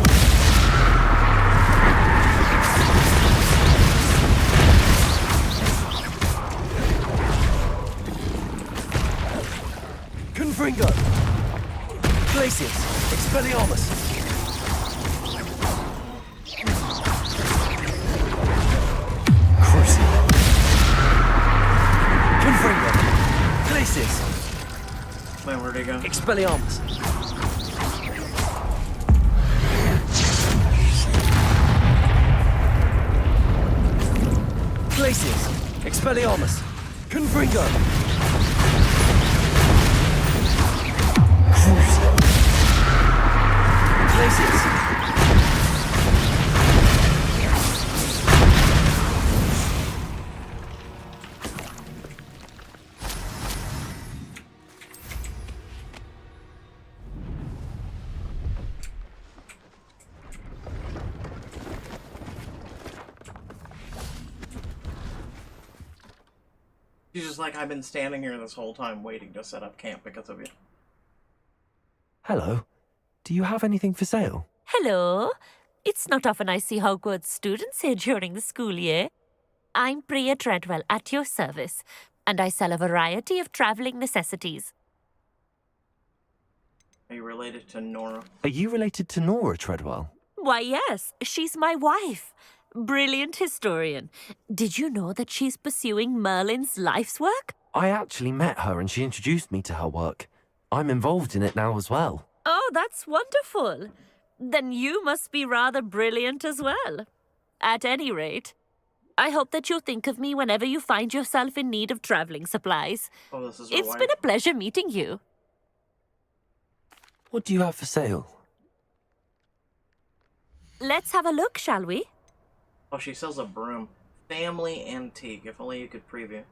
Confringo. Glacius. Expelliarmus. Confringo! Glacis! Wait, where'd he go? Expelliarmus! Glacis! Expelliarmus! Confringo! Crucial! Glacis! She's just like, I've been standing here this whole time waiting to set up camp because of you. Hello. Do you have anything for sale? Hello. It's not often I see Hogwarts students here during the school year. I'm Bria Treadwell, at your service, and I sell a variety of travelling necessities. Are you related to Nora? Are you related to Nora Treadwell? Why, yes, she's my wife. Brilliant historian. Did you know that she's pursuing Merlin's life's work? I actually met her and she introduced me to her work. I'm involved in it now as well. Oh, that's wonderful. Then you must be rather brilliant as well. At any rate, I hope that you'll think of me whenever you find yourself in need of travelling supplies. Oh, this is her It's wife. been a pleasure meeting you. What do you have for sale? Let's have a look, shall we? Oh, she sells a broom. Family antique. If only you could preview.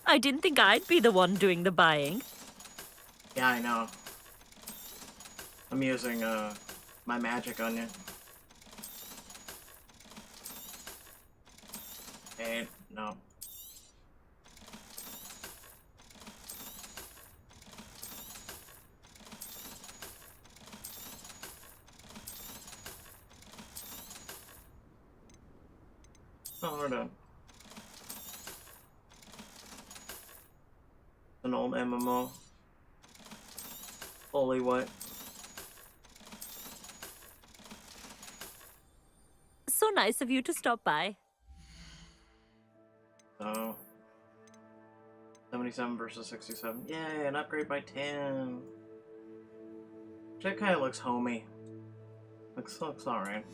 I didn't think I'd be the one doing the buying. Yeah, I know. I'm using my magic on you. Hey, no. Oh, we're done. An old MMO. Holy what? So nice of you to stop by. Oh. 77 versus 67. Yay, an upgrade by 10. That kind of looks homey. Looks alright.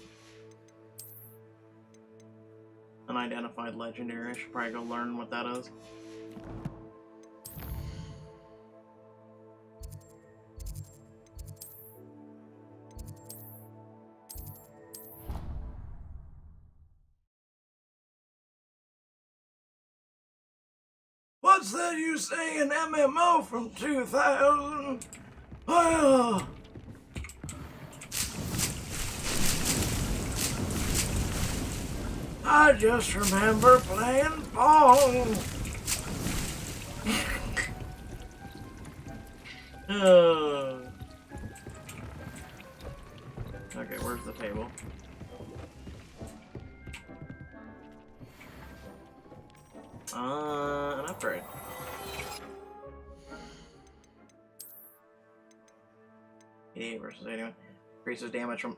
Unidentified legendary. I should probably go learn what that is. What's that you say in MMO from 2000? Oh. I just remember playing Pong. Okay, where's the table? An upgrade. Versus 81. Increases damage from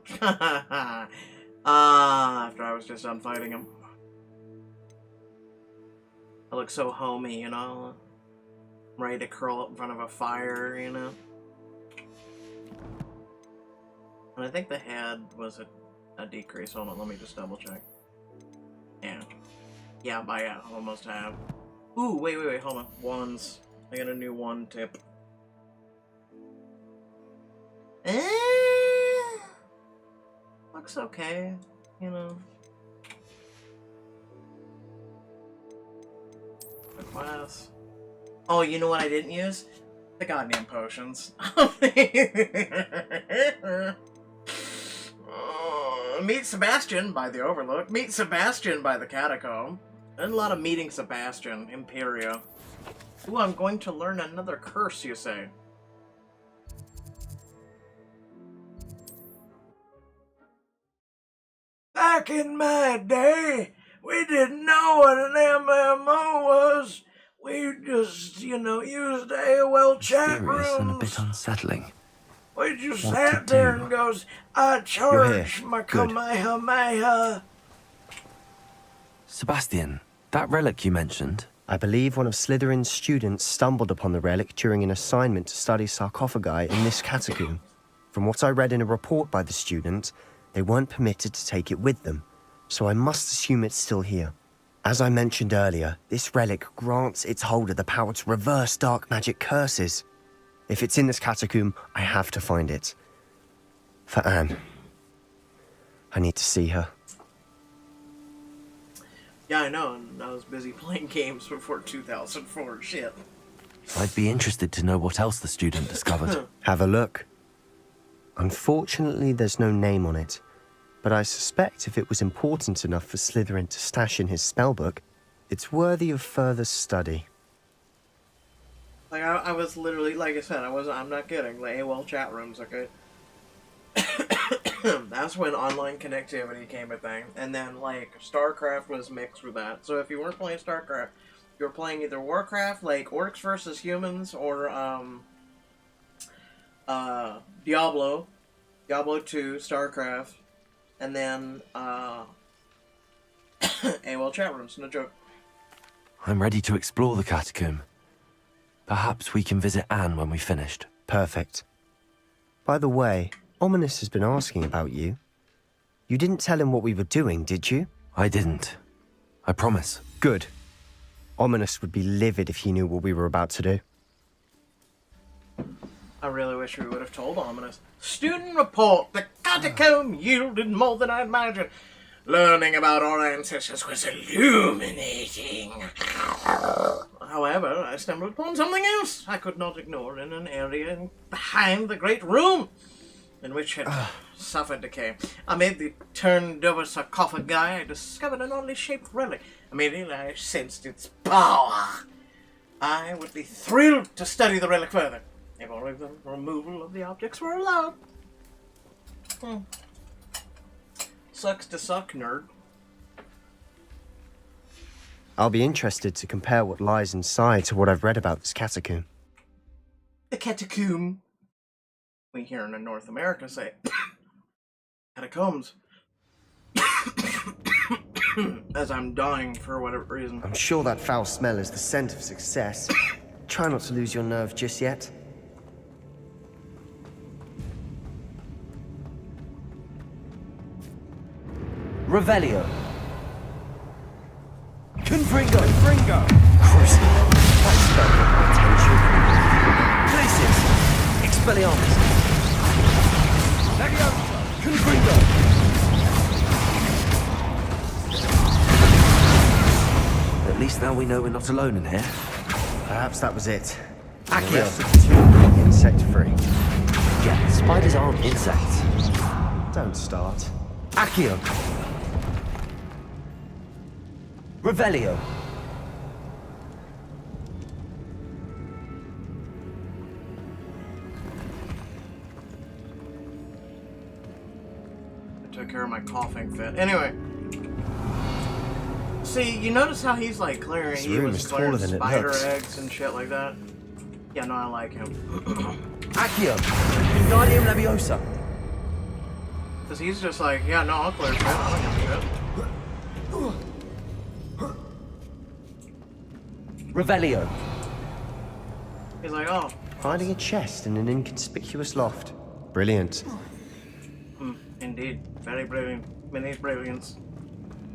after I was just done fighting him. I look so homey, you know? I'm ready to curl up in front of a fire, you know? And I think the head was a decrease. Hold on, let me just double check. Yeah. Yeah, I almost have. Ooh, wait, hold on. Ones. I got a new one tip. Looks okay, you know. The class. Oh, you know what I didn't use? The goddamn potions. Meet Sebastian by the Overlook. Meet Sebastian by the Catacomb. And a lot of meeting Sebastian. Imperio. Ooh, I'm going to learn another curse, you say? Back in my day, we didn't know what an MMO was. We just, you know, used AOL chat Mysterious and a rooms. bit unsettling. We just What sat to there do? and goes, I You're charge here. my Good. Kamehameha. Sebastian, that relic you mentioned. I believe one of Slytherin's students stumbled upon the relic during an assignment to study sarcophagi in this catacomb. From what I read in a report by the student, they weren't permitted to take it with them, so I must assume it's still here. As I mentioned earlier, this relic grants its holder the power to reverse dark magic curses. If it's in this catacomb, I have to find it. For Anne. I need to see her. Yeah, I know, and I was busy playing games before 2004. Shit. I'd be interested to know what else the student discovered. Have a look. Unfortunately, there's no name on it, but I suspect if it was important enough for Slytherin to stash in his spellbook, it's worthy of further study. Like, I was literally, like I said, I'm not kidding, like AOL chat rooms, okay? That's when online connectivity came a thing, and then, like, StarCraft was mixed with that. So if you weren't playing StarCraft, you were playing either Warcraft, like Orcs versus Humans, or, Diablo 2, StarCraft, and then, AOL chat rooms, no joke. I'm ready to explore the catacomb. Perhaps we can visit Anne when we've finished. Perfect. By the way, Ominous has been asking about you. You didn't tell him what we were doing, did you? I didn't. I promise. Good. Ominous would be livid if he knew what we were about to do. I really wish we would have told Ominous. Student report, the catacomb yielded more than I imagined. Learning about our ancestors was illuminating. However, I stumbled upon something else I could not ignore in an area behind the great room in which had suffered decay. Amid the turned-over sarcophagi, I discovered an oddly shaped relic. Immediately, I sensed its power. I would be thrilled to study the relic further, if only the removal of the objects were allowed. Sucks to suck, nerd. I'll be interested to compare what lies inside to what I've read about this catacomb. The catacomb. We here in North America say catacombs. As I'm dying for whatever reason. I'm sure that foul smell is the scent of success. Try not to lose your nerve just yet. Revelio. Confringo! Confringo! Crucible. That spell got my attention. Places. Expelliarmus. Leviosa! Confringo! At least now we know we're not alone in here. Perhaps that was it. Accio. Insect-free. Yeah, spiders aren't insects. Don't start. Accio. Revelio. I took care of my coughing fit. Anyway. See, you notice how he's like clearing, This he room was is clearing taller than it spider looks. eggs and shit like that. Yeah, no, I like him. Accio. Wingardium Leviosa. Because he's just like, yeah, no, I'll clear shit. I don't give a shit. Revelio. He's like, oh. Hiding a chest in an inconspicuous loft. Brilliant. Indeed. Very brilliant. Many brilliance.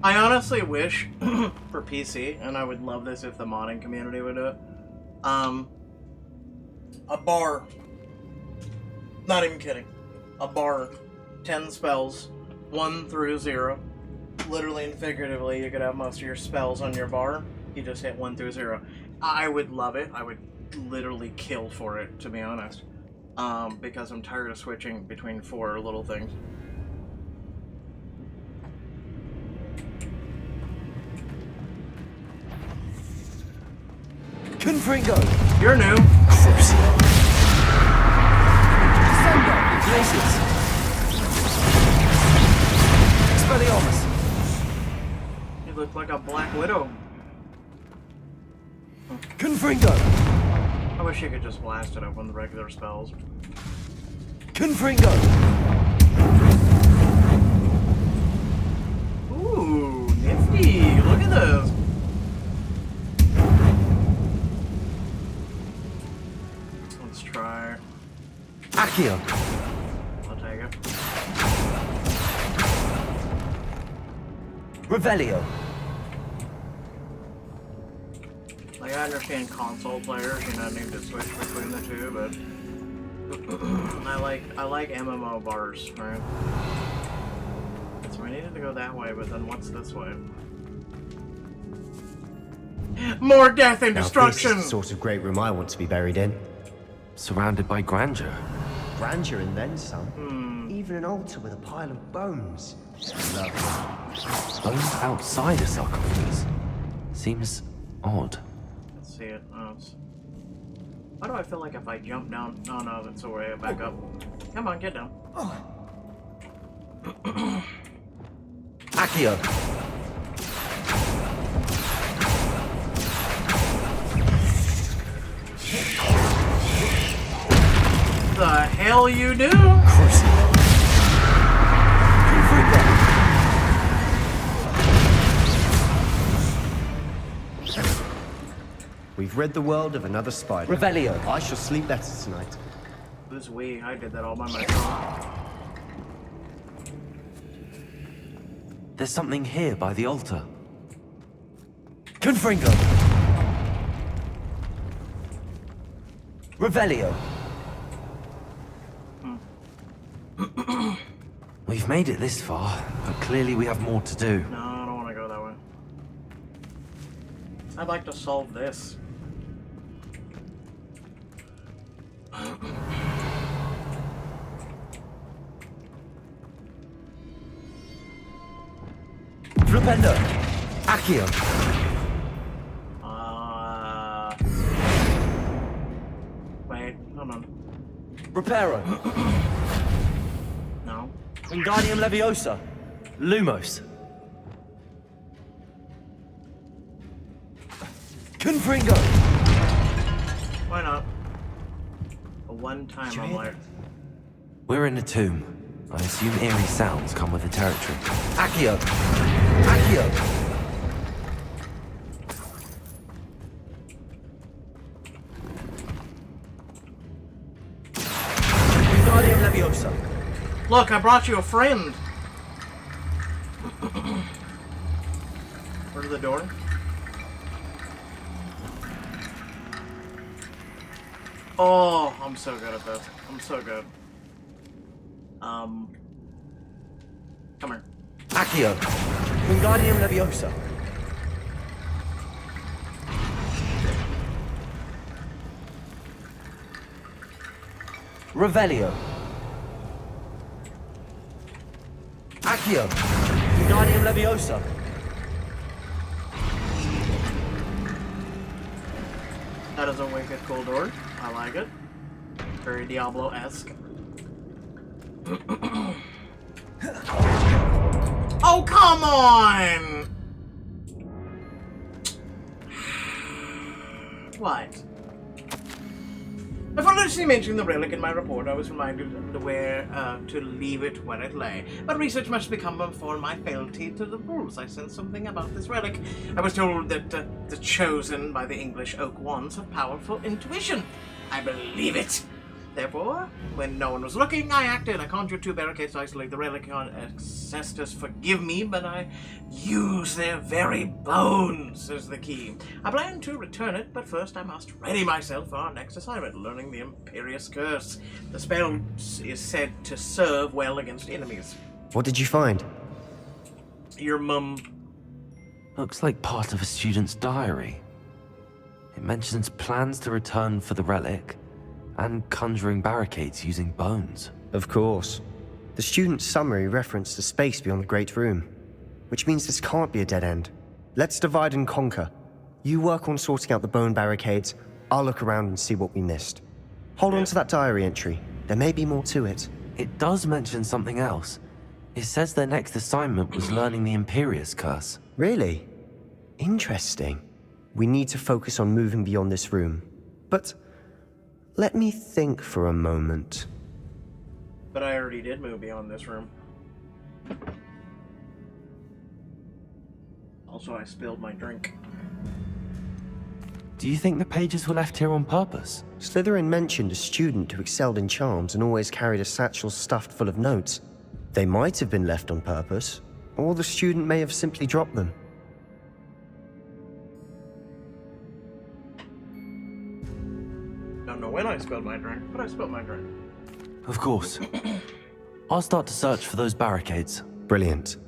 I honestly wish for PC, and I would love this if the modding community would do it, a bar. Not even kidding. A bar. 10 spells. 1 through 0. Literally and figuratively, you could have most of your spells on your bar. You just hit 1 through 0. I would love it. I would literally kill for it, to be honest. Because I'm tired of switching between 4 little things. Confringo! You're new. Crucible. Sendo! Places. Expelliarmus. You look like a Black Widow. Confringo! I wish you could just blast it up on the regular spells. Confringo! Ooh, nifty. Look look at this. Let's try. Accio. I'll take it. Revelio. Like, I understand console players, you know, need to switch between the two, but I like MMO bars, right? So we needed to go that way, but then what's this way? More death and destruction! This is the sort of great room I want to be buried in. Surrounded by grandeur. Grandeur and then some. Even an altar with a pile of bones. Lovely. Bones outside a sarcophagus. Seems odd. Let's see it. Oh, why do I feel like if I jump down? Oh no, that's the way back up. Come on, get down. Accio. The hell you do? We've rid the world of another spider. Revelio. I shall sleep better tonight. Who's we? I did that all by myself. There's something here by the altar. Confringo. Revelio. We've made it this far, but clearly we have more to do. No, I don't want to go that way. I'd like to solve this. Flipendo. Accio. Wait, hold on. Reparo. No. Wingardium Leviosa. Lumos. Confringo. Why not? A one-time I'm like... We're in a tomb. I assume eerie sounds come with the territory. Accio. Accio. Wingardium Leviosa. Look, I brought you a friend. Where's the door? Oh, I'm so good at this. I'm so good. Come here. Accio. Wingardium Leviosa. Revelio. Accio. Wingardium Leviosa. That is a wicked cool door. I like it. Very Diablo-esque. Oh, come on! What? If I initially mentioned the relic in my report, I was reminded to leave it where it lay. But research must become before my fealty to the rules. I sensed something about this relic. I was told that the chosen by the English oak wands have powerful intuition. I believe it. Therefore, when no one was looking, I acted. I conjured 2 barricades to isolate the relic. Ancestors forgive me, but I use their very bones as the key. I plan to return it, but first I must ready myself for our next assignment, learning the Imperious Curse. The spell is said to serve well against enemies. What did you find? Your mum. Looks like part of a student's diary. It mentions plans to return for the relic, and conjuring barricades using bones. Of course. The student's summary referenced a space beyond the Great Room, which means this can't be a dead end. Let's divide and conquer. You work on sorting out the bone barricades, I'll look around and see what we missed. Hold on to that diary entry. There may be more to it. It does mention something else. It says their next assignment was learning the Imperious Curse. Really? Interesting. We need to focus on moving beyond this room. But let me think for a moment. But I already did move beyond this room. Also, I spilled my drink. Do you think the pages were left here on purpose? Slytherin mentioned a student who excelled in charms and always carried a satchel stuffed full of notes. They might have been left on purpose, or the student may have simply dropped them. Don't know when I spilled my drink, but I spilled my drink. Of course. I'll start to search for those barricades. Brilliant.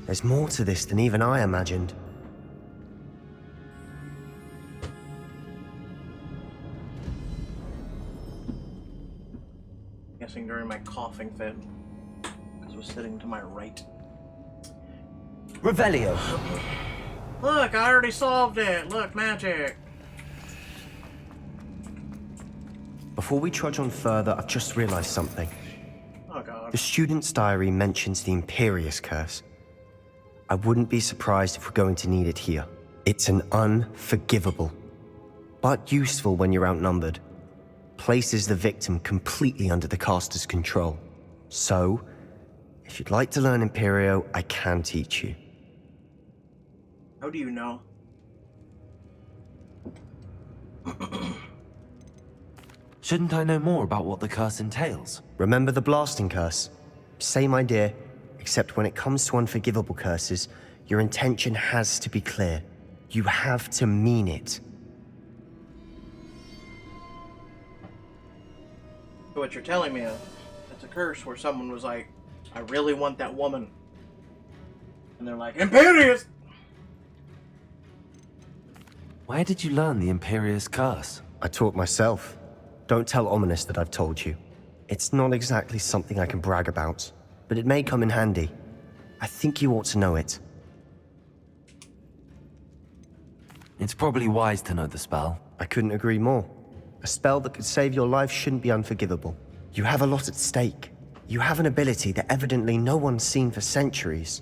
There's more to this than even I imagined. Guessing during my coughing fit, because I was sitting to my right. Revelio. Look, I already solved it. Look, magic. Before we trudge on further, I've just realized something. Oh god. The student's diary mentions the Imperious Curse. I wouldn't be surprised if we're going to need it here. It's an unforgivable, but useful when you're outnumbered. Places the victim completely under the caster's control. So, if you'd like to learn Imperio, I can teach you. How do you know? Shouldn't I know more about what the curse entails? Remember the blasting curse? Same idea, except when it comes to unforgivable curses, your intention has to be clear. You have to mean it. So what you're telling me is, it's a curse where someone was like, I really want that woman. And they're like, Imperious! Where did you learn the Imperious Curse? I taught myself. Don't tell Ominous that I've told you. It's not exactly something I can brag about, but it may come in handy. I think you ought to know it. It's probably wise to know the spell. I couldn't agree more. A spell that could save your life shouldn't be unforgivable. You have a lot at stake. You have an ability that evidently no one's seen for centuries.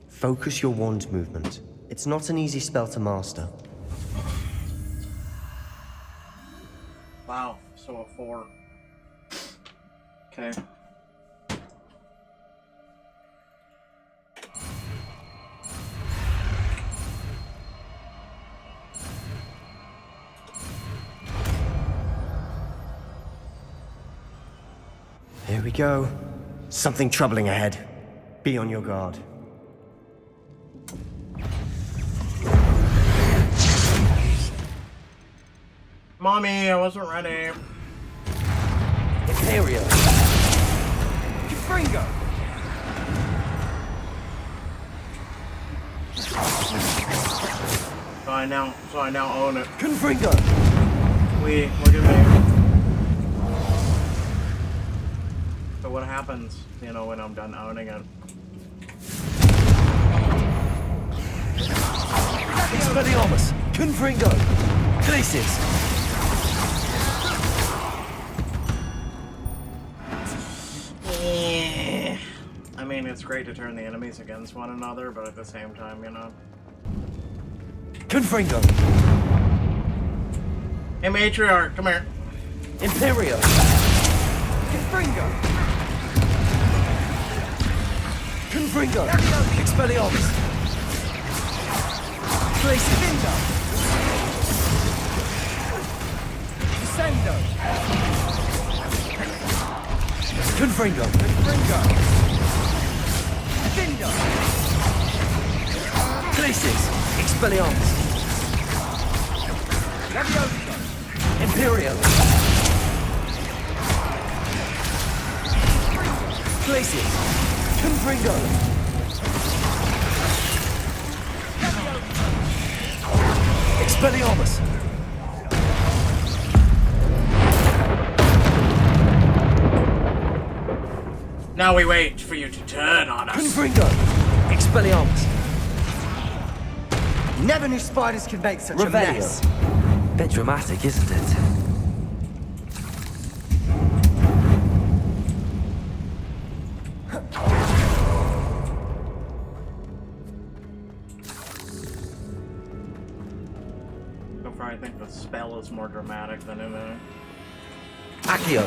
Focus your wand movement. It's not an easy spell to master. Wow, so a 4. Okay. Here we go. Something troubling ahead. Be on your guard. Mommy, I wasn't ready. Imperio. Fringo. So I now own it. Confringo. Look at me. So what happens, you know, when I'm done owning it? Expelliarmus. Confringo. Glacis. I mean, it's great to turn the enemies against one another, but at the same time, you know. Confringo. Hey, Matriarch, come here. Imperio. Confringo. Confringo. Expelliarmus. Glacindo. Descendo. Confringo. Confringo. Dindo. Glacis. Expelliarmus. Levioso. Imperio. Glacis. Confringo. Expelliarmus. Now we wait for you to turn on us. Confringo. Expelliarmus. Never knew spiders could make such Revelio. a mess. Bit dramatic, isn't it? So far, I think the spell is more dramatic than in the... Accio.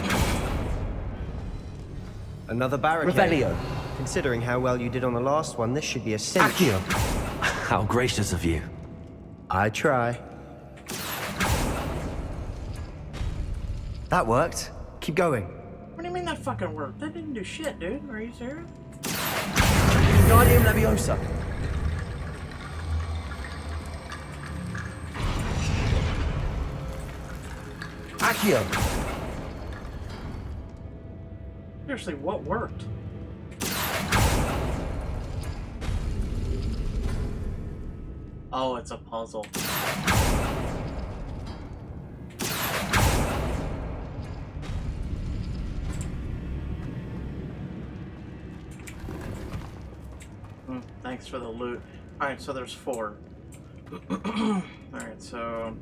Another barricade. Revelio. Considering how well you did on the last one, this should be a cinch. Accio! How gracious of you. I try. That worked. Keep going. What do you mean that fucking worked? That didn't do shit, dude. Are you serious? Wingardium Leviosa. Accio! Seriously, what worked? Oh, it's a puzzle. Thanks for the loot. Alright, so there's 4. Alright, so...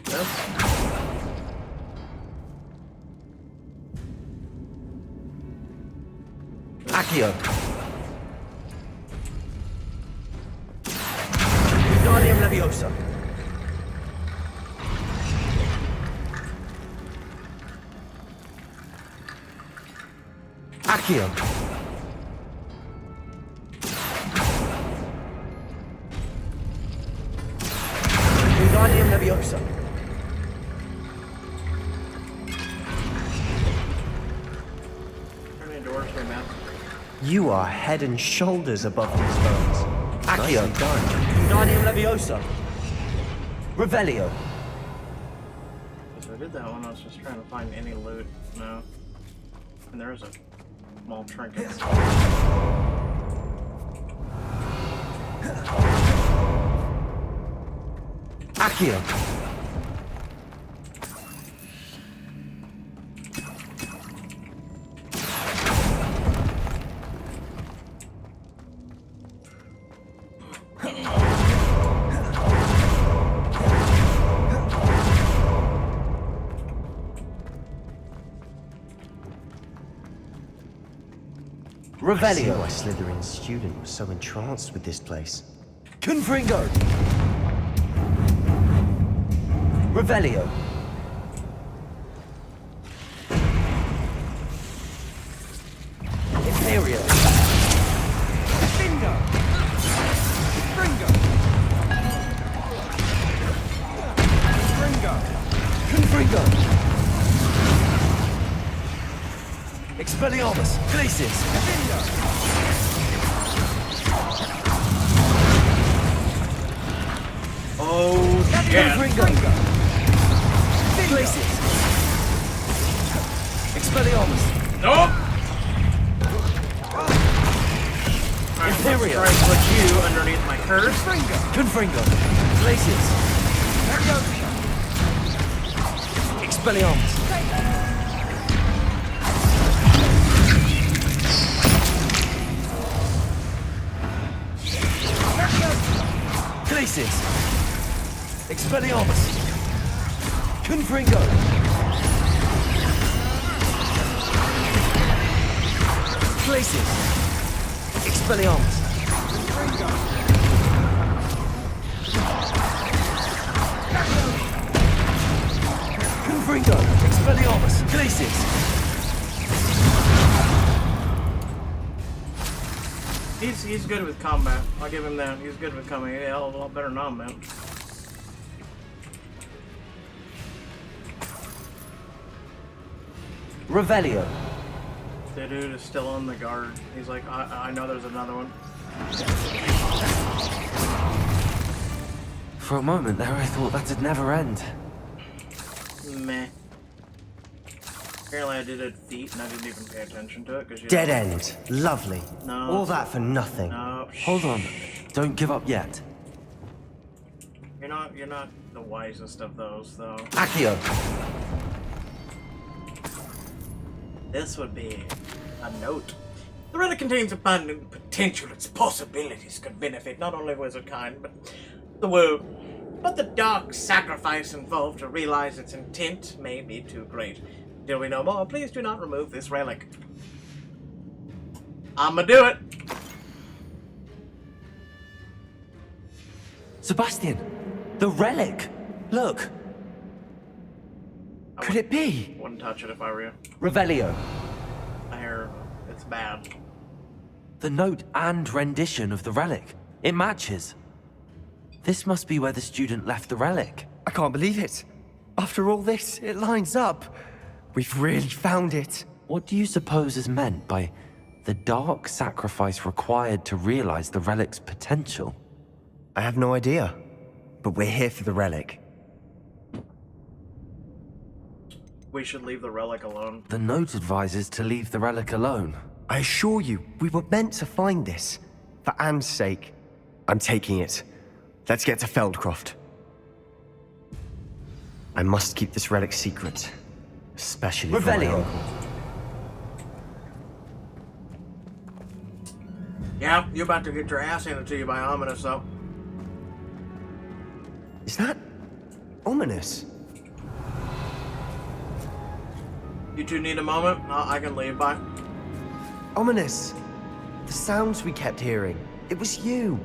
this. Accio! Wingardium Leviosa. Accio! Wingardium Leviosa. How many doors here, man? You are head and shoulders above these bones. Accio! Nicely done. Wingardium Leviosa. Revelio! So I did that one, I was just trying to find any loot. No. And there is a small trinket. Accio! I see why Slytherin's student was so entranced with this place. Confringo! Revelio! Imperio! Bingo! Fringo! Fringo! Confringo! Expelliarmus! Glacis! Oh, shit! Confringo! Glacis! Expelliarmus! Nope! Imperio! Try to put you underneath my curse. Confringo! Glacis! Expelliarmus! Glacis! Expelliarmus! Confringo! Glacis! Expelliarmus! Confringo! Expelliarmus! Glacis! He's good with combat. I'll give him that. He's good with combat. Yeah, a lot better than I'm, man. Revelio! The dude is still on the guard. He's like, I know there's another one. For a moment there, I thought that'd never end. Meh. Apparently I did a feat and I didn't even pay attention to it because you Dead end. Lovely. No. All that for nothing. No. Hold on. Don't give up yet. You're not the wisest of those, though. Accio! This would be a note. The relic contains abundant potential. Its possibilities could benefit not only wizardkind, but the world. But the dark sacrifice involved to realize its intent may be too great. Till we know more, please do not remove this relic. I'ma do it! Sebastian! The relic! Look! Could it be? Wouldn't touch it if I were you. Revelio! I hear it's bad. The note and rendition of the relic. It matches. This must be where the student left the relic. I can't believe it. After all this, it lines up. We've really found it. What do you suppose is meant by the dark sacrifice required to realize the relic's potential? I have no idea, but we're here for the relic. We should leave the relic alone. The note advises to leave the relic alone. I assure you, we were meant to find this. For Anne's sake. I'm taking it. Let's get to Feldcroft. I must keep this relic secret. Especially for my uncle. Yeah, you're about to get your ass handed to you by Ominous, though. Is that ominous? You two need a moment? No, I can leave. Bye. Ominous. The sounds we kept hearing. It was you.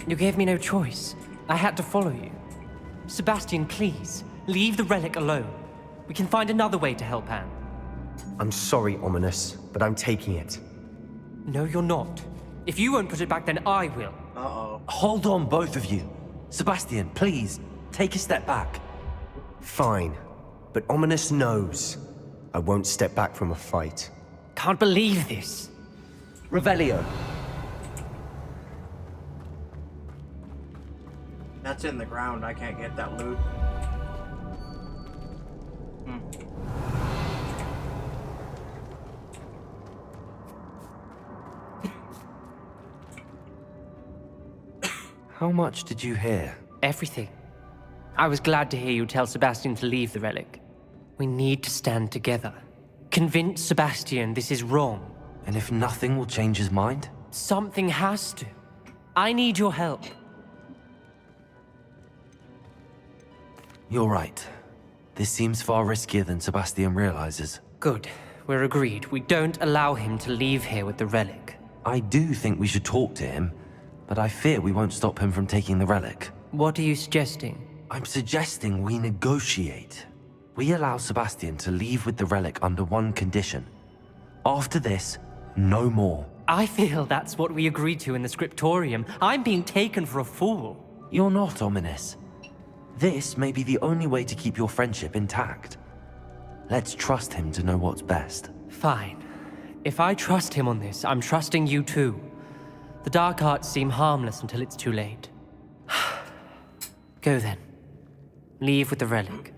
You gave me no choice. I had to follow you. Sebastian, please, leave the relic alone. We can find another way to help Anne. I'm sorry, Ominous, but I'm taking it. No, you're not. If you won't put it back, then I will. Uh-oh. Hold on, both of you. Sebastian, please, take a step back. Fine, but Ominous knows. I won't step back from a fight. Can't believe this. Revelio. That's in the ground. I can't get that loot. How much did you hear? Everything. I was glad to hear you tell Sebastian to leave the relic. We need to stand together. Convince Sebastian this is wrong. And if nothing will change his mind? Something has to. I need your help. You're right. This seems far riskier than Sebastian realizes. Good. We're agreed. We don't allow him to leave here with the relic. I do think we should talk to him, but I fear we won't stop him from taking the relic. What are you suggesting? I'm suggesting we negotiate. We allow Sebastian to leave with the relic under one condition. After this, no more. I feel that's what we agreed to in the scriptorium. I'm being taken for a fool. You're not, Ominous. This may be the only way to keep your friendship intact. Let's trust him to know what's best. Fine. If I trust him on this, I'm trusting you too. The dark arts seem harmless until it's too late. Go then. Leave with the relic.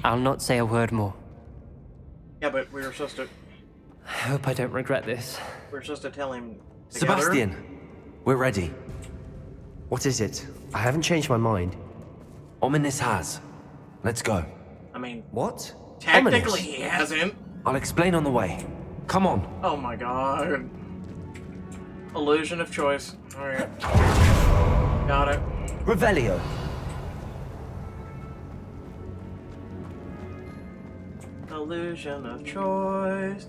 I'll not say a word more. Yeah, but we were supposed to... I hope I don't regret this. We were supposed to tell him together. Sebastian, we're ready. What is it? I haven't changed my mind. Ominous has. Let's go. I mean... What? Technically Ominous? he hasn't. I'll explain on the way. Come on. Oh my god. Illusion of choice. Alright. Got it. Revelio. Illusion of choice.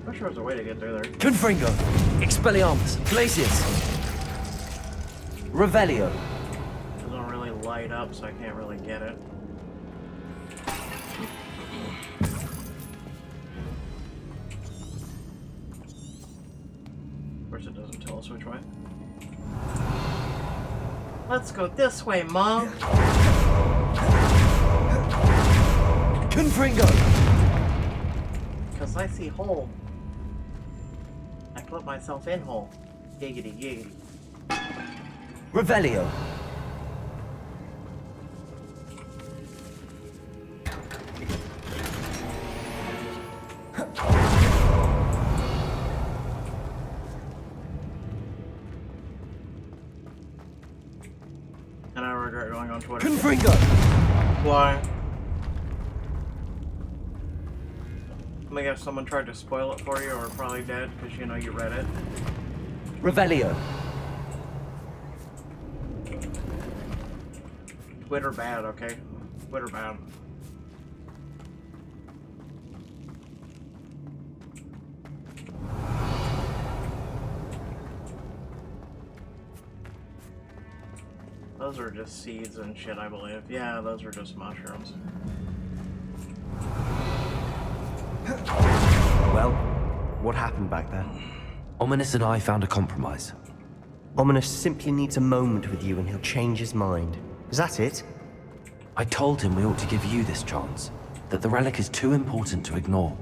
I'm sure there's a way to get through there. Confringo. Expelliarmus. Glacius. Revelio. It doesn't really light up, so I can't really get it. Of course, it doesn't tell us which way. Let's go this way, Mom. Confringo. Because I see hole. I put myself in hole. Giggity giggity. Revelio. And I regret going on Twitter. Confringo. Why? Let me guess, someone tried to spoil it for you, or probably dead, because you know you read it. Revelio. Twitter bad, okay? Twitter bad. Those are just seeds and shit, I believe. Yeah, those are just mushrooms. What happened back there? Ominous and I found a compromise. Ominous simply needs a moment with you and he'll change his mind. Is that it? I told him we ought to give you this chance, that the relic is too important to ignore.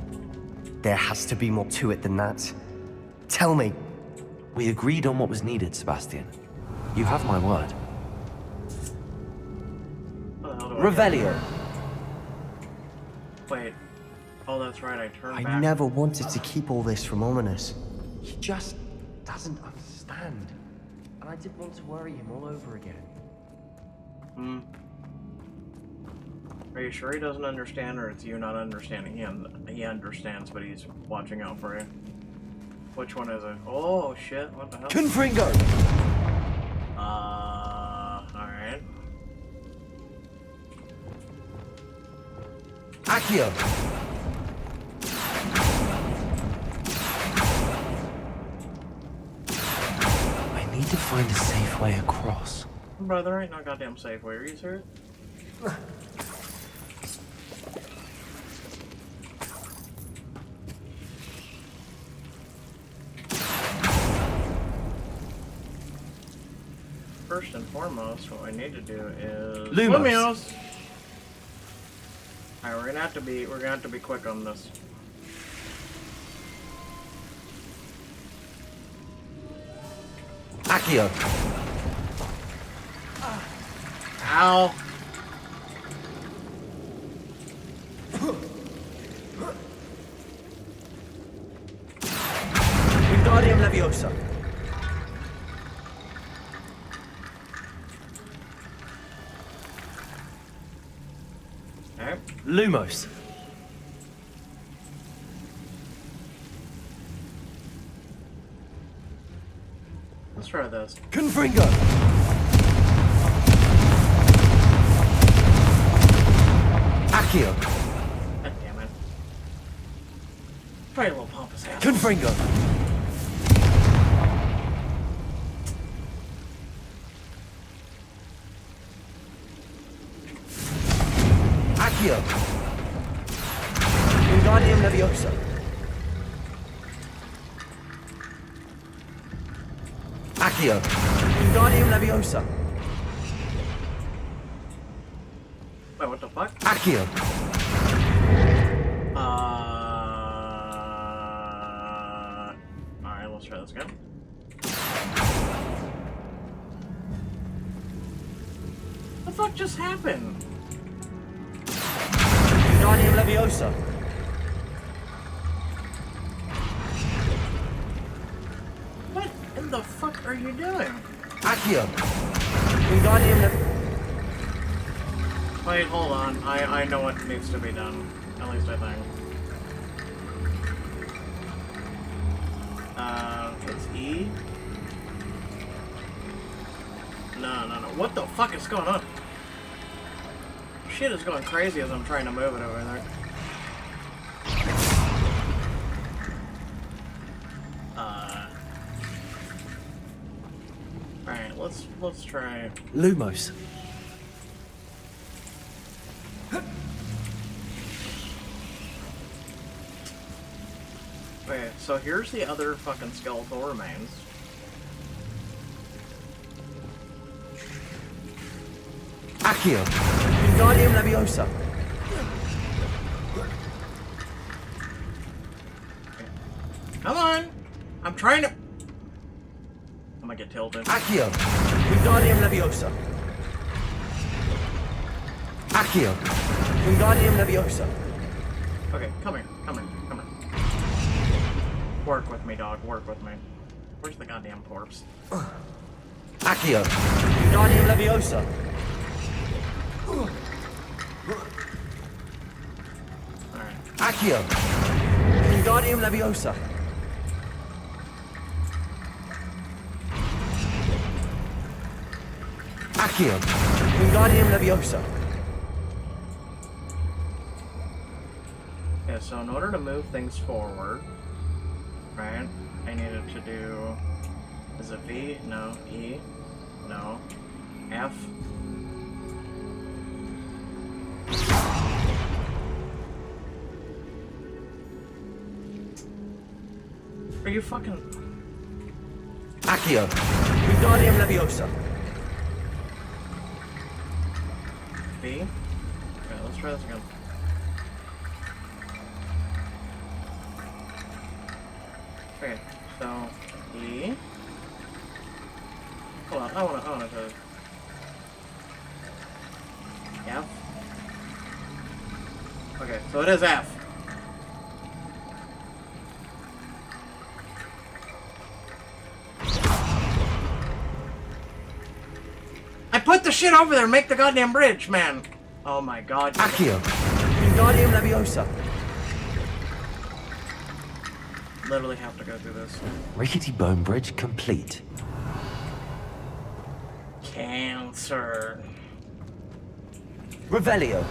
There has to be more to it than that. Tell me. We agreed on what was needed, Sebastian. You have my word. Revelio. Wait. Oh, that's right, I turned back. I never wanted to keep all this from Ominous. He just doesn't understand. And I didn't want to worry him all over again. Are you sure he doesn't understand, or it's you not understanding? He understands, but he's watching out for you. Which one is it? Oh, shit, what the hell? Confringo! Alright. Accio! I need to find a safe way across. Bro, there ain't no goddamn safe way, are you serious? First and foremost, what I need to do is Lumos. Alright, we're gonna have to be quick on this. Accio! Ow! Wingardium Leviosa. Alright. Lumos. Let's try this. Confringo. Accio. God damn it. Try a little pompous ass. Confringo. Accio. Wingardium Leviosa. Accio. Wingardium Leviosa. Wait, what the fuck? Accio. Alright, let's try this again. What the fuck just happened? Wingardium Leviosa. What in the fuck are you doing? Accio. Wingardium Leviosa. Wait, hold on. I know what needs to be done. At least I think. It's E? No. What the fuck is going on? Shit is going crazy as I'm trying to move it over there. Alright, let's try Lumos. Okay, so here's the other fucking skeletal remains. Accio. Wingardium Leviosa. Come on! I'm trying to... I'm gonna get tilted. Accio. Wingardium Leviosa. Accio. Wingardium Leviosa. Okay, come here. Work with me, dog. Work with me. Where's the goddamn corpse? Accio. Wingardium Leviosa. Alright. Accio. Wingardium Leviosa. Accio. Wingardium Leviosa. Yeah, so in order to move things forward, right, I needed to do... Is it V? No. E? No. F? Are you fucking... Accio. Wingardium Leviosa. B? Okay, let's try this again. Okay, so E. Hold on, I wanna try this. F. Okay, so it is F. I put the shit over there, make the goddamn bridge, man. Oh my god. Accio. Wingardium Leviosa. Literally have to go through this. Rickety bone bridge complete. Cancer. Revelio.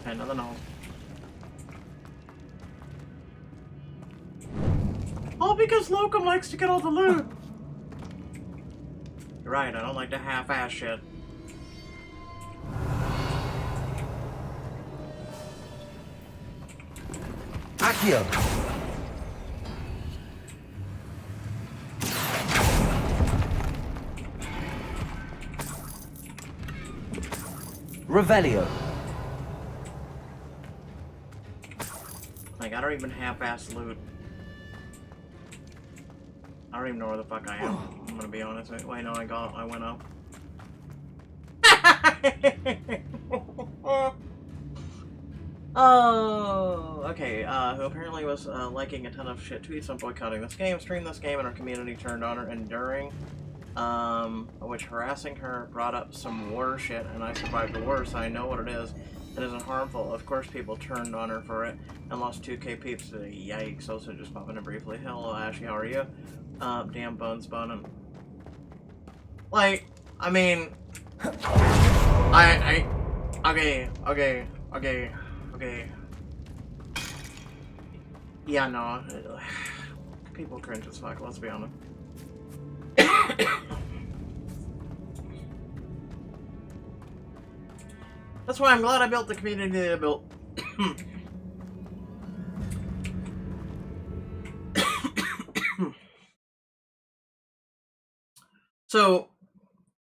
Okay, another no. All because Locum likes to get all the loot. You're right, I don't like to half-ass shit. Accio. Revelio. Like, I don't even half-ass loot. I don't even know where the fuck I am. I'm gonna be honest. Wait, no, I went up. Oh, okay, who apparently was liking a ton of shit tweets on boycotting this game, streamed this game, and our community turned on her, and during which harassing her brought up some war shit, and I survived the war, so I know what it is. It isn't harmful. Of course, people turned on her for it and lost 2k peeps today. Yikes. Also, just popping in briefly. Hello, Ashy, how are you? Damn bones boning. Like, I mean, okay. Yeah, no. People cringe as fuck, let's be honest. That's why I'm glad I built the community that I built.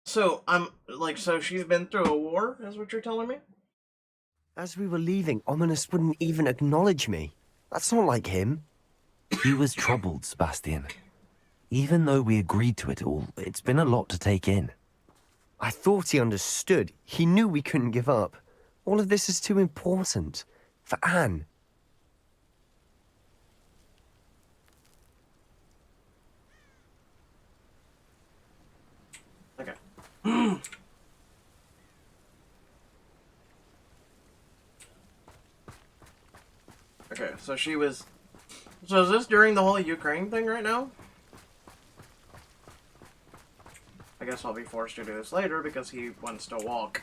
So I'm like, so she's been through a war, is what you're telling me? As we were leaving, Ominous wouldn't even acknowledge me. That's not like him. He was troubled, Sebastian. Even though we agreed to it all, it's been a lot to take in. I thought he understood. He knew we couldn't give up. All of this is too important. For Anne. Okay. Okay, so she was... So is this during the whole Ukraine thing right now? I guess I'll be forced to do this later because he wants to walk.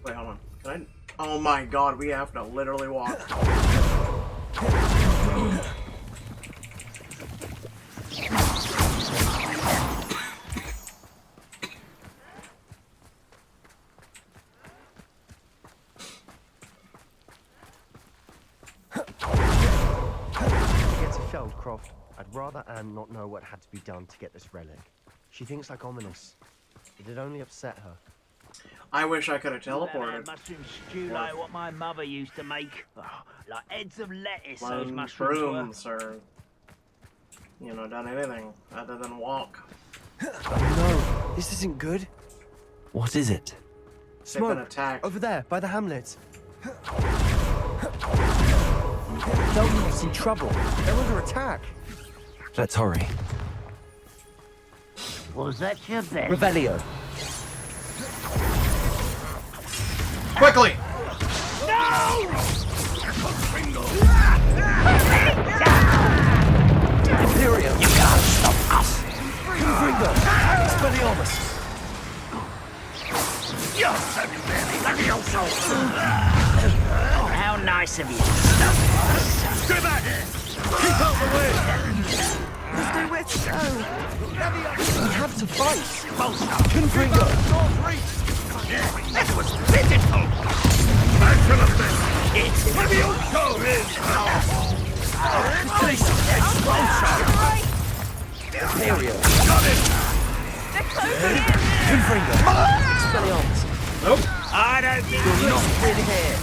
Wait, hold on. Can I... Oh my god, we have to literally walk. Feldcroft, I'd rather Anne not know what had to be done to get this relic. She thinks like Ominous. It'd only upset her. I wish I could have teleported. Mushroom stew like what my mother used to make. Oh, like heads of lettuce, those One mushrooms were. shrooms, or... You know, done anything other than walk. Oh no, this isn't good. What is it? They've been Smoke, attacked. over there, by the hamlet. Feldcroft's in trouble. They're under attack. Let's hurry. Was that your best? Revelio. Quickly! No! Imperium. You can't stop us. Confringo. Expelliarmus. You're so very How nice of you. Stay back! Keep out the way! There's nowhere to go. We have to fight. Confringo. That was pitiful! I shall have been. It's Imperial. Got it! Confringo. Expelliarmus. Nope. I don't think You're not win here.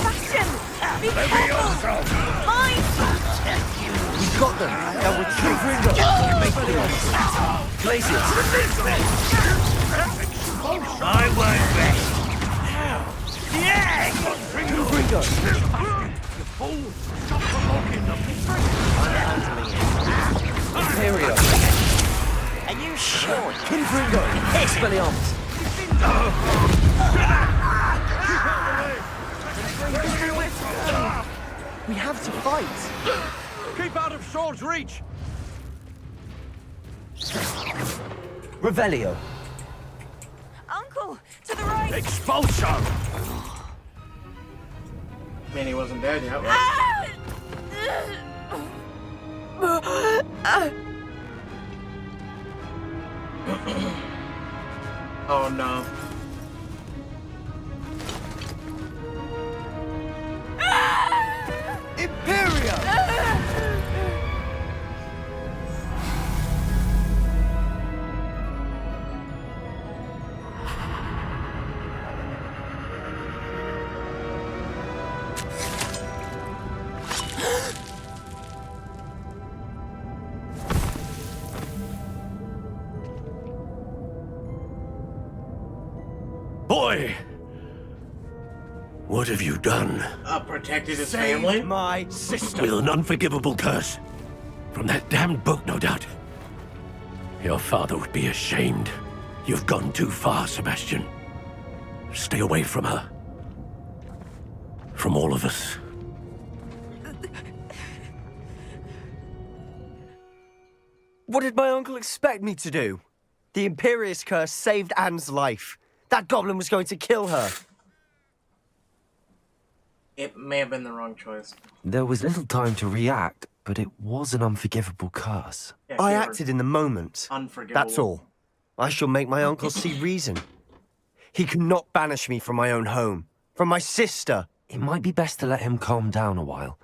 Bastion! Be Leviosa! careful! Mine! We've got them. Now retreat. Expelliarmus. Glaciers. I won't rest. Yeah! Confringo. You fool! Stop provoking them. Imperial. Are you sure? Confringo. Expelliarmus. We have to fight. Keep out of sword's reach. Revelio. Uncle, to the right! Expulso! I mean, he wasn't dead yet, right? Oh no. Imperial. Boy! What have you done? Protected his Save family? my sister. With an unforgivable curse. From that damned book, no doubt. Your father would be ashamed. You've gone too far, Sebastian. Stay away from her. From all of us. What did my uncle expect me to do? The Imperious curse saved Anne's life. That goblin was going to kill her. It may have been the wrong choice. There was little time to react, but it was an unforgivable curse. Yeah, I you were acted in the moment. unforgivable. That's all. I shall make my uncle see reason. He cannot banish me from my own home. From my sister. It might be best to let him calm down a while.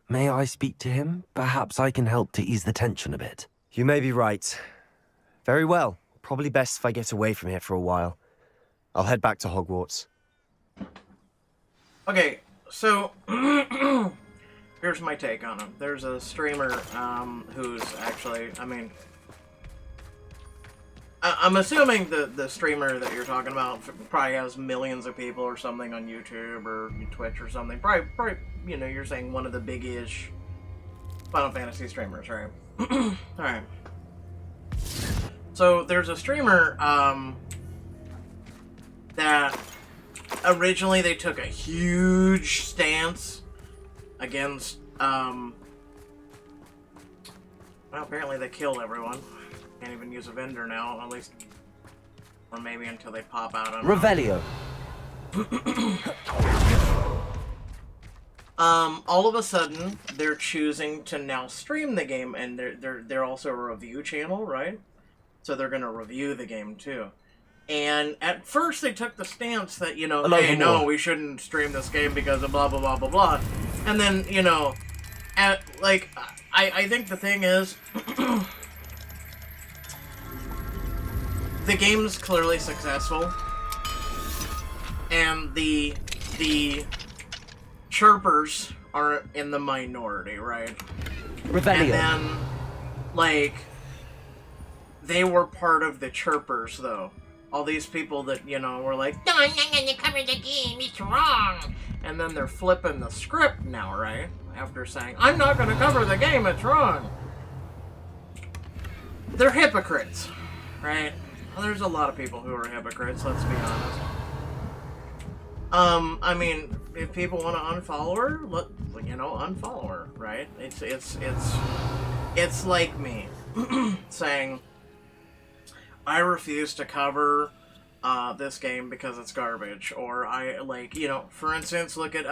May I speak to him? Perhaps I can help to ease the tension a bit. You may be right. Very well. Probably best if I get away from here for a while. I'll head back to Hogwarts. Okay, so here's my take on him. There's a streamer who's actually, I mean, I'm assuming the streamer that you're talking about probably has millions of people or something on YouTube or Twitch or something. Probably, you know, you're saying one of the big-ish Final Fantasy streamers, right? Alright. So there's a streamer that originally they took a huge stance against, well, apparently they killed everyone. Can't even use a vendor now, at least, or maybe until they pop out on Revelio. All of a sudden, they're choosing to now stream the game, and they're also a review channel, right? So they're gonna review the game too. And at first they took the stance that, you know, hey, no, we shouldn't stream this game because of blah, blah, blah, blah, blah. And then, you know, I think the thing is, the game's clearly successful, and the chirpers are in the minority, right? Revelio. And then, like, they were part of the chirpers, though. All these people that, you know, were like, no, I'm not gonna cover the game, it's wrong. And then they're flipping the script now, right? After saying, I'm not gonna cover the game, it's wrong. They're hypocrites, right? Well, there's a lot of people who are hypocrites, let's be honest. I mean, if people want to unfollow her, you know, unfollow her, right? It's like me saying, I refuse to cover this game because it's garbage, or I, like, you know, for instance, look at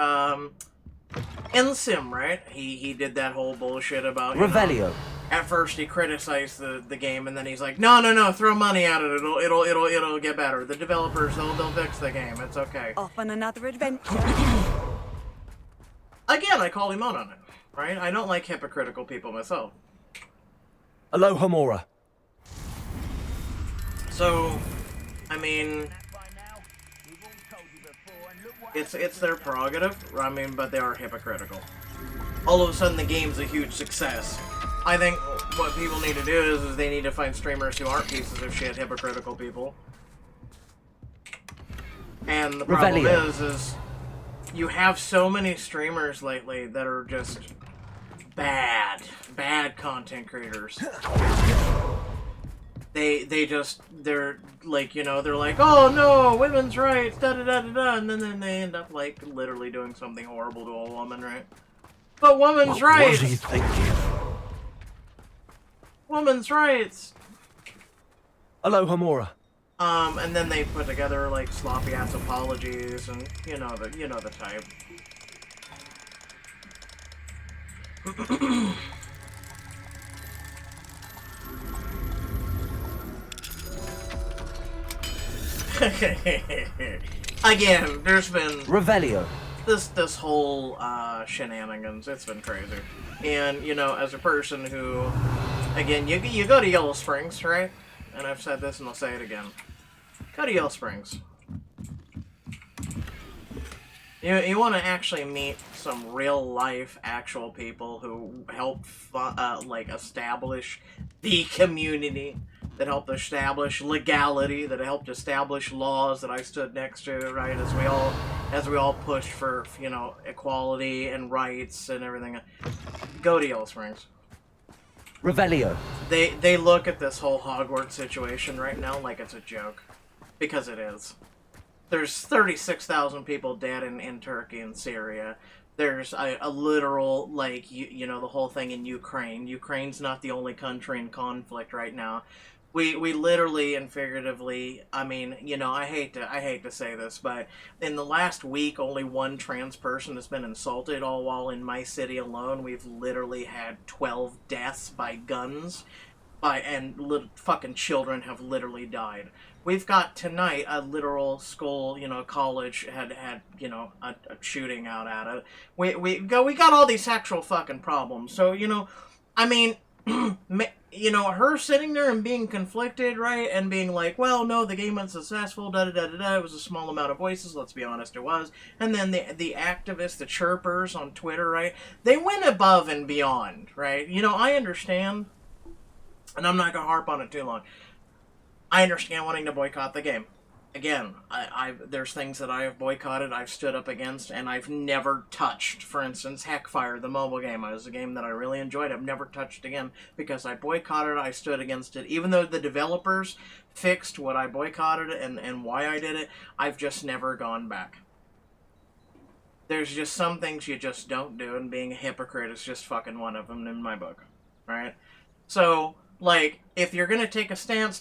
Ensim, right? He did that whole bullshit about, you Revelio. know, at first he criticized the game, and then he's like, no, throw money at it, it'll get better. The developers, they'll fix the game, it's okay. Off on another adventure. Again, I call him out on it, right? I don't like hypocritical people myself. Aloha Mora. So, I mean, it's their prerogative. I mean, but they are hypocritical. All of a sudden, the game's a huge success. I think what people need to do is they need to find streamers who aren't pieces of shit, hypocritical people. And the problem is you have so many streamers lately that are just bad content creators. They're like, you know, they're like, oh no, women's rights, da da da da da, and then they end up like literally doing something horrible to a woman, right? But women's rights. What are you thinking? Women's rights. Aloha Mora. And then they put together like sloppy ass apologies, and you know the type. Again, there's been Revelio. This whole shenanigans. It's been crazy, and you know, as a person who, again, you go to Yellow Springs, right? And I've said this, and I'll say it again. Go to Yellow Springs. You want to actually meet some real life, actual people who help like establish the community, that helped establish legality, that helped establish laws that I stood next to, right? As we all pushed for, you know, equality and rights and everything. Go to Yellow Springs. Revelio. They look at this whole Hogwarts situation right now like it's a joke, because it is. There's 36,000 people dead in Turkey and Syria. There's a literal, like, you know, the whole thing in Ukraine. Ukraine's not the only country in conflict right now. We literally and figuratively, I mean, you know, I hate to say this, but in the last week, only one trans person has been insulted, all while in my city alone, we've literally had 12 deaths by guns, and fucking children have literally died. We've got tonight a literal school, you know, college had you know, a shooting out at it. We got all these actual fucking problems. So, you know, I mean, you know, her sitting there and being conflicted, right, and being like, well, no, the game was successful, da da da da da. It was a small amount of voices. Let's be honest, it was. And then the activists, the chirpers on Twitter, right, they went above and beyond, right. You know, I understand, and I'm not gonna harp on it too long. I understand wanting to boycott the game. Again, there's things that I have boycotted, I've stood up against, and I've never touched. For instance, Heckfire, the mobile game. It was a game that I really enjoyed. I've never touched again because I boycotted it, I stood against it. Even though the developers fixed what I boycotted and why I did it, I've just never gone back. There's just some things you just don't do, and being a hypocrite is just fucking one of them in my book. Right? So, like, if you're going to take a stance,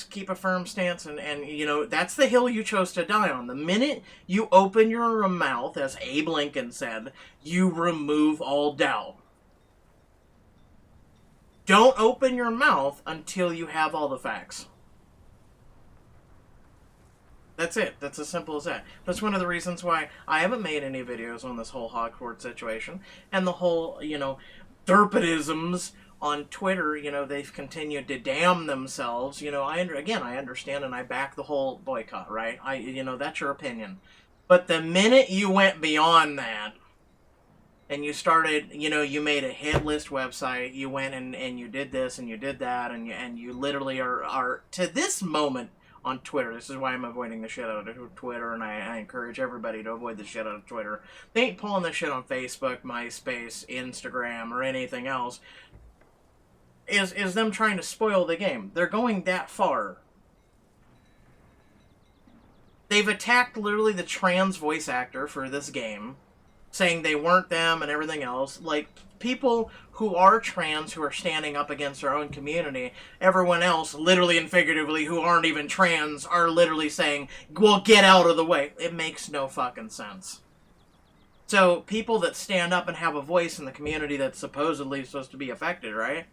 keep a firm stance, and, you know, that's the hill you chose to die on. The minute you open your mouth, as Abe Lincoln said, you remove all doubt. Don't open your mouth until you have all the facts. That's it. That's as simple as that. That's one of the reasons why I haven't made any videos on this whole Hogwarts situation, and the whole, you know, derpidisms on Twitter. You know, they've continued to damn themselves. You know, I understand, and I back the whole boycott, right? You know, that's your opinion. But the minute you went beyond that, and you started, you know, you made a hit list website, you went and you did this and you did that, and you literally are to this moment on Twitter. This is why I'm avoiding the shit out of Twitter, and I encourage everybody to avoid the shit out of Twitter. They ain't pulling the shit on Facebook, MySpace, Instagram, or anything else. Is them trying to spoil the game. They're going that far. They've attacked literally the trans voice actor for this game, saying they weren't them and everything else. Like, people who are trans, who are standing up against their own community, everyone else, literally and figuratively, who aren't even trans, are literally saying, well, get out of the way. It makes no fucking sense. So, people that stand up and have a voice in the community that's supposedly supposed to be affected, right?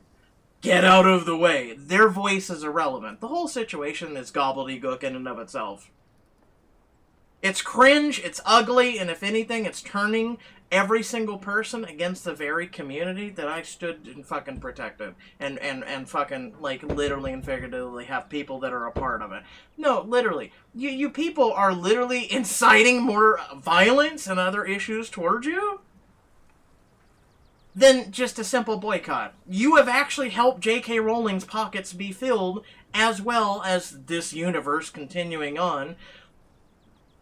Get out of the way. Their voice is irrelevant. The whole situation is gobbledygook in and of itself. It's cringe, it's ugly, and if anything, it's turning every single person against the very community that I stood and fucking protected. And fucking, like, literally and figuratively have people that are a part of it. No, literally. You people are literally inciting more violence and other issues towards you than just a simple boycott. You have actually helped J.K. Rowling's pockets be filled, as well as this universe continuing on.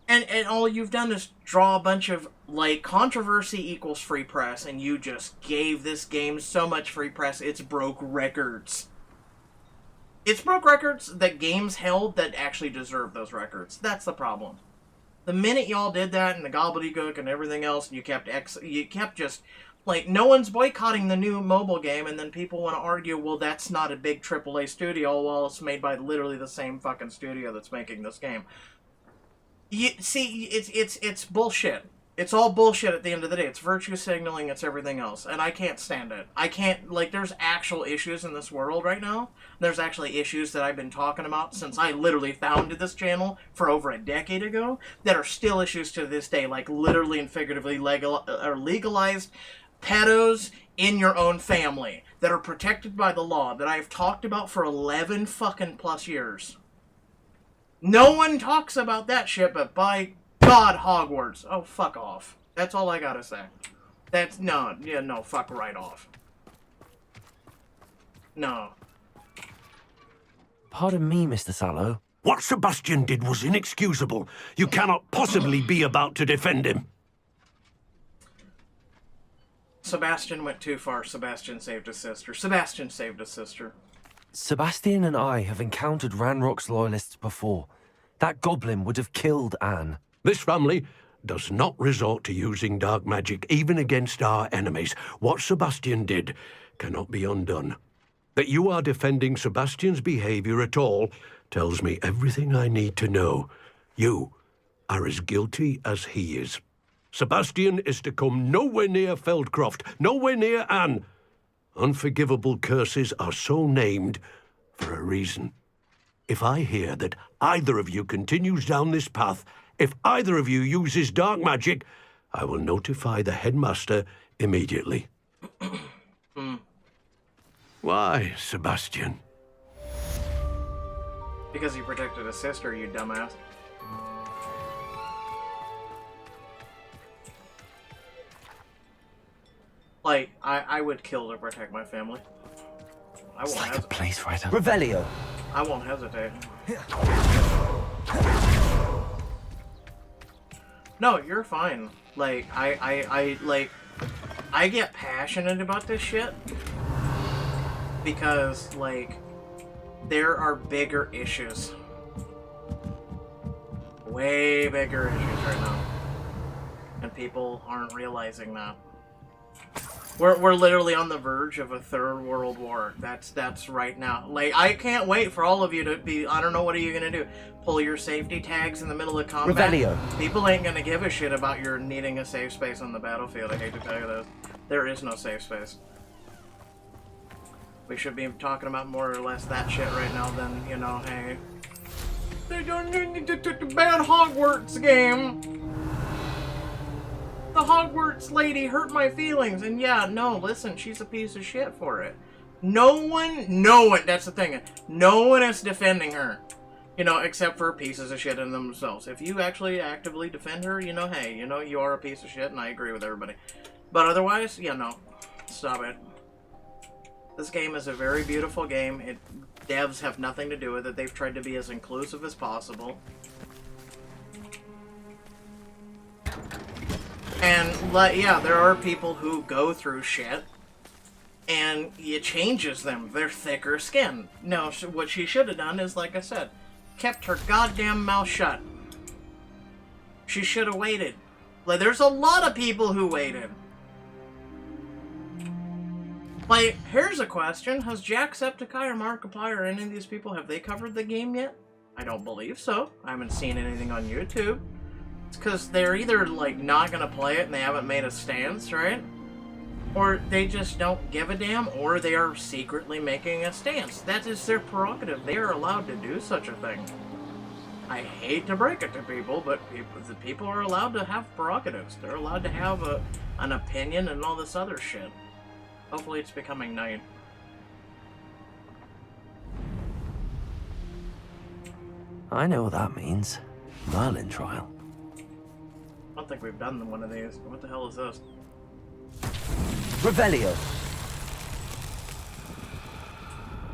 And all you've done is draw a bunch of, like, controversy equals free press, and you just gave this game so much free press, it's broke records. It's broke records that games held that actually deserve those records. That's the problem. The minute y'all did that, and the gobbledygook and everything else, and you kept just, like, no one's boycotting the new mobile game, and then people want to argue, well, that's not a big AAA studio, while it's made by literally the same fucking studio that's making this game. You see, it's bullshit. It's all bullshit at the end of the day. It's virtue signaling, it's everything else. And I can't stand it. I can't, like, there's actual issues in this world right now. There's actually issues that I've been talking about since I literally founded this channel for over a decade ago that are still issues to this day, like literally and figuratively legalized pedos in your own family that are protected by the law that I've talked about for 11 fucking plus years. No one talks about that shit, but by God, Hogwarts. Oh, fuck off. That's all I gotta say. That's, no, fuck right off. No. Pardon me, Mr. Sallow. What Sebastian did was inexcusable. You cannot possibly be about to defend him. Sebastian went too far. Sebastian saved his sister. Sebastian saved his sister. Sebastian and I have encountered Ranrock's loyalists before. That goblin would have killed Anne. This family does not resort to using dark magic even against our enemies. What Sebastian did cannot be undone. That you are defending Sebastian's behavior at all tells me everything I need to know. You are as guilty as he is. Sebastian is to come nowhere near Feldcroft, nowhere near Anne. Unforgivable curses are so named for a reason. If I hear that either of you continues down this path, if either of you uses dark magic, I will notify the headmaster immediately. Why, Sebastian? Because he protected his sister, you dumbass. Like, I would kill to protect my family. I won't hesitate. Place right up. Revelio. I won't hesitate. No, you're fine. Like, I get passionate about this shit because, like, there are bigger issues. Way bigger issues right now. And people aren't realizing that. We're literally on the verge of a third world war. That's right now. Like, I can't wait for all of you to be, I don't know, what are you gonna do? Pull your safety tags in the middle of combat? Revelio. People ain't gonna give a shit about your needing a safe space on the battlefield. I hate to tell you this. There is no safe space. We should be talking about more or less that shit right now than, you know, hey, they don't need to bad Hogwarts game. The Hogwarts lady hurt my feelings, and yeah, no, listen, she's a piece of shit for it. No one, that's the thing, no one is defending her, you know, except for pieces of shit in themselves. If you actually actively defend her, you know, hey, you know, you are a piece of shit, and I agree with everybody. But otherwise, yeah, no, stop it. This game is a very beautiful game. Devs have nothing to do with it. They've tried to be as inclusive as possible. And, yeah, there are people who go through shit, and it changes them. They're thicker skin. No, what she should have done is, like I said, kept her goddamn mouth shut. She should have waited. Like, there's a lot of people who waited. Like, here's a question. Has Jacksepticeye or Markiplier or any of these people, have they covered the game yet? I don't believe so. I haven't seen anything on YouTube. It's because they're either, like, not gonna play it and they haven't made a stance, right? Or they just don't give a damn, or they are secretly making a stance. That is their prerogative. They are allowed to do such a thing. I hate to break it to people, but the people are allowed to have prerogatives. They're allowed to have an opinion and all this other shit. Hopefully it's becoming night. I know what that means. Merlin trial. I don't think we've done one of these. What the hell is this? Revelio.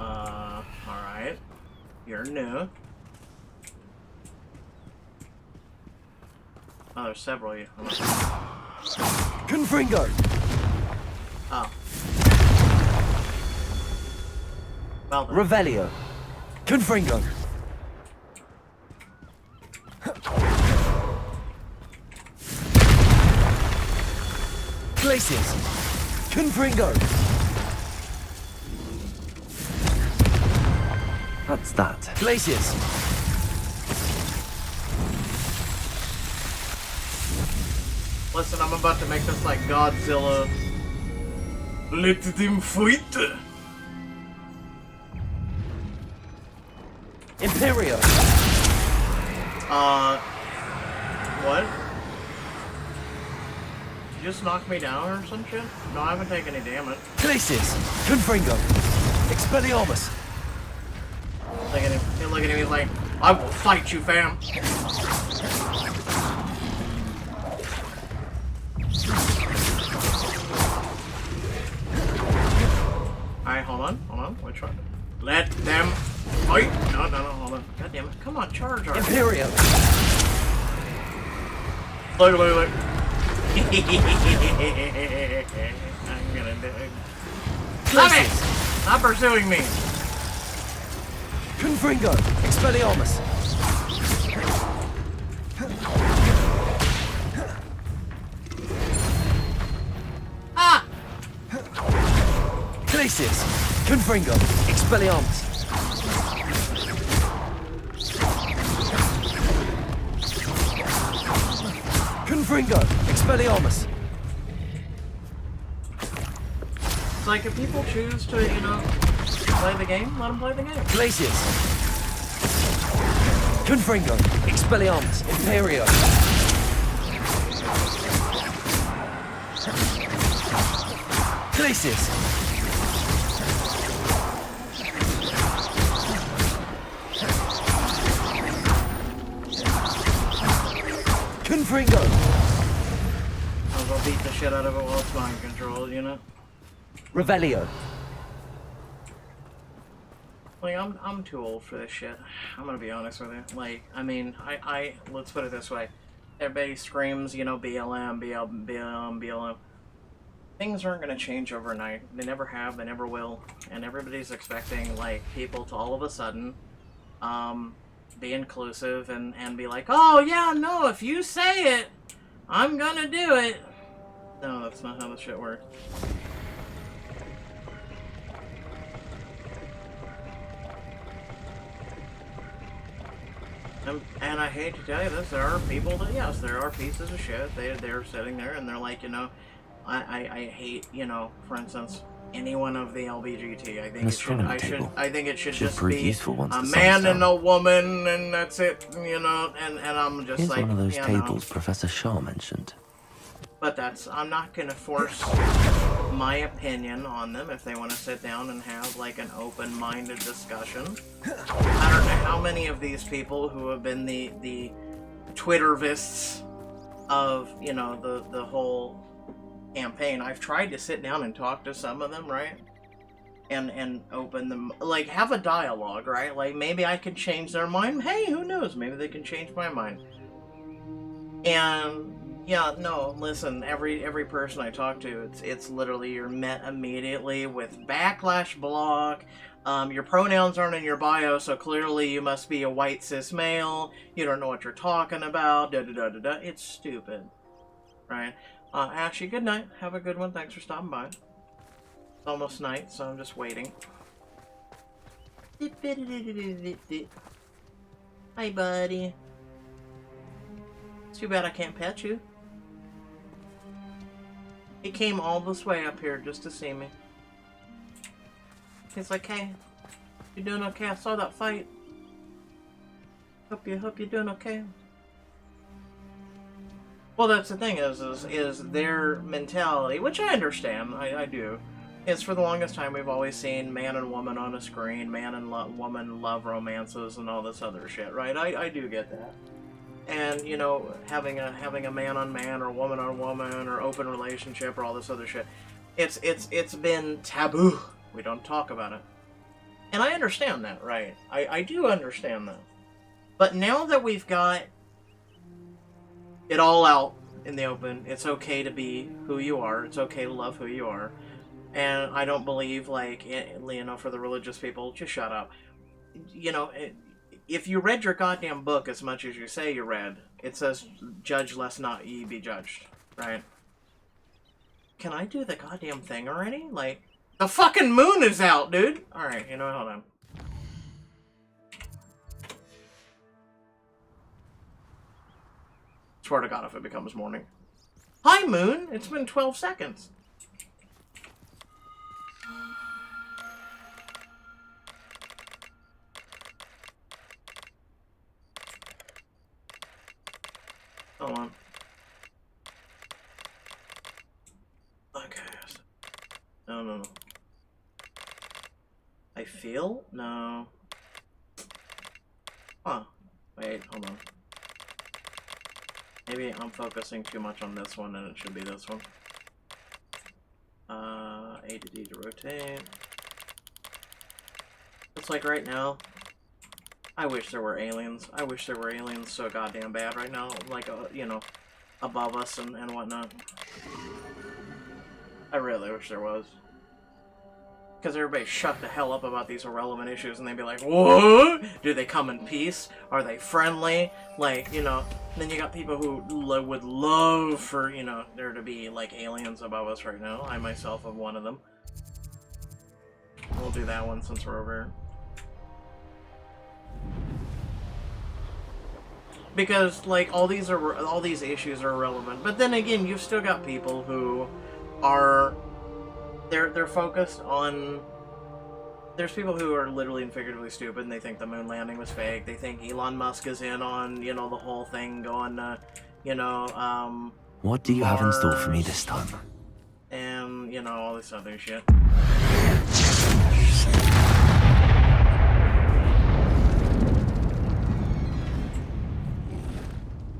Alright. You're new. Oh, there's several of you. Confringo. Oh. Well then. Revelio. Confringo. Glacius. Confringo. What's that? Glacius. Listen, I'm about to make this like Godzilla. Let them fight. Imperio. What? Did you just knock me down or some shit? No, I haven't taken any damage. Glacius. Confringo. Expelliarmus. Look at him. Look at him. He's like, I will fight you, fam. Alright, hold on. Which one? Let them fight. No, hold on. God damn it. Come on, charge. Imperio. Look. I'm gonna do it. Stop it! Stop pursuing me. Confringo. Expelliarmus. Ah! Glacius. Confringo. Expelliarmus. Confringo. Expelliarmus. It's like if people choose to, play the game, let them play the game. Glacius. Confringo. Expelliarmus. Imperio. Glacius. Confringo. I'll go beat the shit out of it while it's mind controlled, Revelio. Like, I'm too old for this shit. I'm gonna be honest with you. Like, I mean, I let's put it this way. Everybody screams, BLM, BLM. Things aren't gonna change overnight. They never have, they never will. And everybody's expecting, like, people to all of a sudden, be inclusive and be like, oh yeah, no, if you say it, I'm gonna do it. No, that's not how this shit works. And I hate to tell you this, there are people that, yes, there are pieces of shit. They're sitting there and they're like, I hate, for instance, anyone of the LBGT. I think it should just be a man and a woman, and that's it, and I'm just Here's like, one of those tables Professor Shaw mentioned. But I'm not gonna force my opinion on them if they want to sit down and have like an open-minded discussion. I don't know how many of these people who have been the Twittervists of, the whole campaign. I've tried to sit down and talk to some of them, right? And open them, like, have a dialogue, right? Like, maybe I could change their mind. Hey, who knows? Maybe they can change my mind. And yeah, no, listen, every person I talk to, it's literally you're met immediately with backlash block. Your pronouns aren't in your bio, so clearly you must be a white cis male. You don't know what you're talking about. It's stupid, right? Ashley, good night. Have a good one. Thanks for stopping by. It's almost night, so I'm just waiting. Hi, buddy. It's too bad I can't pet you. He came all this way up here just to see me. He's like, hey, you doing okay? I saw that fight. Hope you're doing okay. Well, that's the thing is their mentality, which I understand. I do. It's for the longest time we've always seen man and woman on a screen, man and woman love romances and all this other shit, right? I do get that. And you know, having a man on man or woman on woman or open relationship or all this other shit, it's been taboo. We don't talk about it. And I understand that, right? I do understand that. But now that we've got it all out in the open, it's okay to be who you are. It's okay to love who you are. And I don't believe, like, you know, for the religious people, just shut up. You know, if you read your goddamn book as much as you say you read, it says, judge lest not ye be judged, right? Can I do the goddamn thing already? Like, the fucking moon is out, dude! Alright, you know, hold on. Swear to God if it becomes morning. Hi, moon! It's been 12 seconds. Hold on. Okay. No. I feel? No. Huh. Wait, hold on. Maybe I'm focusing too much on this one and it should be this one. A to D to rotate. It's like right now, I wish there were aliens. I wish there were aliens so goddamn bad right now. Like, you know, above us and whatnot. I really wish there was. Because everybody shut the hell up about these irrelevant issues and they'd be like, what? Do they come in peace? Are they friendly? Like, you know, then you got people who would love for, you know, there to be, like, aliens above us right now. I myself am one of them. We'll do that one since we're over here. Because, like, all these issues are irrelevant. But then again, you've still got people who are... They're focused on... There's people who are literally and figuratively stupid and they think the moon landing was fake. They think Elon Musk is in on, you know, the whole thing going, you know, What do you have in store for me this time? And, you know, all this other shit.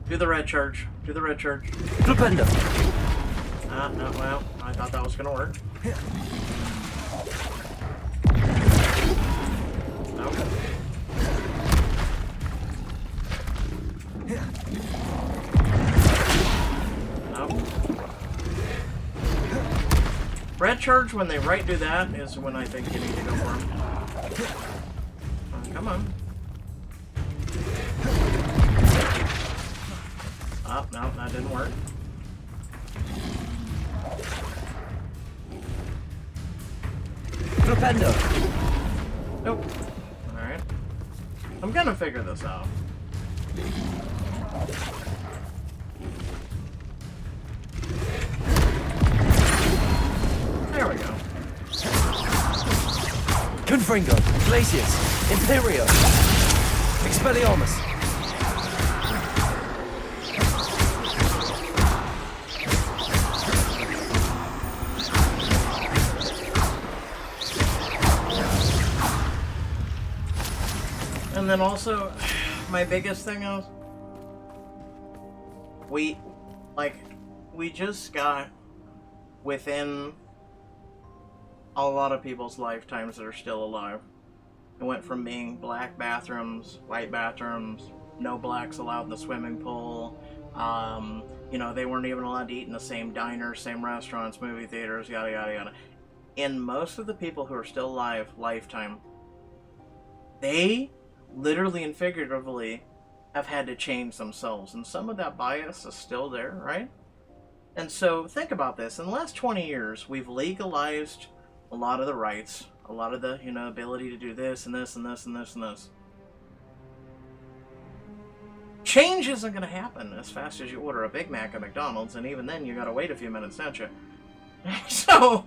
Do the red charge. Do the red charge. Flipendo! No, well, I thought that was gonna work. Okay. Nope. Red charge, when they right do that, is when I think you need to go for them. Come on. Oh, no, that didn't work. Flipendo! Nope. Alright. I'm gonna figure this out. There we go. Confringo! Glacius! Imperio! Expelliarmus! And then also, my biggest thing is, we just got within a lot of people's lifetimes that are still alive. It went from being black bathrooms, white bathrooms, no blacks allowed in the swimming pool, you know, they weren't even allowed to eat in the same diners, same restaurants, movie theaters, yada yada yada. And most of the people who are still alive, lifetime, they literally and figuratively have had to change themselves, and some of that bias is still there, right? And so think about this. In the last 20 years, we've legalized a lot of the rights, a lot of the, you know, ability to do this and this and this and this and this. Change isn't going to happen as fast as you order a Big Mac at McDonald's, and even then you got to wait a few minutes, don't you? So,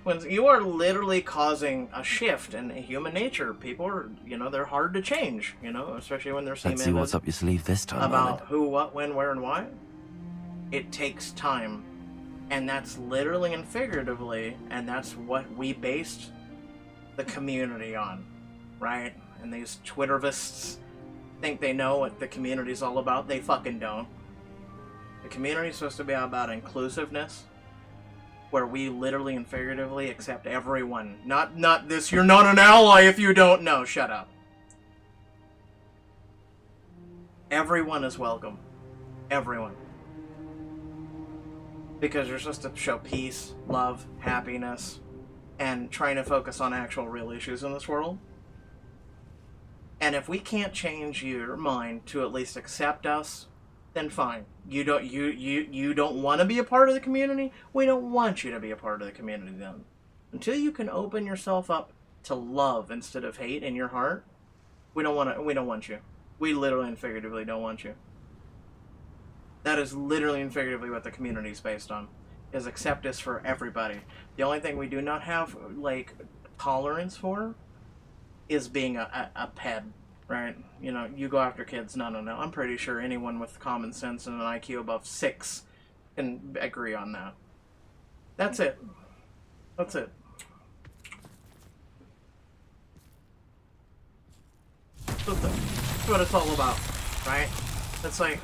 when you are literally causing a shift in human nature, people are, they're hard to change, especially when they're Let's see what's up your sleeve this time, about Merlin. who, what, when, where, and why. It takes time. And that's literally and figuratively, and that's what we based the community on, right? And these Twittervists think they know what the community's all about. They fucking don't. The community's supposed to be about inclusiveness, where we literally and figuratively accept everyone. Not this, you're not an ally if you don't know. Shut up. Everyone is welcome. Everyone. Because you're supposed to show peace, love, happiness, and trying to focus on actual real issues in this world. And if we can't change your mind to at least accept us, then fine. You don't want to be a part of the community? We don't want you to be a part of the community then. Until you can open yourself up to love instead of hate in your heart, we don't want you. We literally and figuratively don't want you. That is literally and figuratively what the community is based on, is acceptance for everybody. The only thing we do not have, tolerance for is being a ped, right? You go after kids, no. I'm pretty sure anyone with common sense and an IQ above 6 can agree on that. That's it. That's it. That's what it's all about, right? It's like,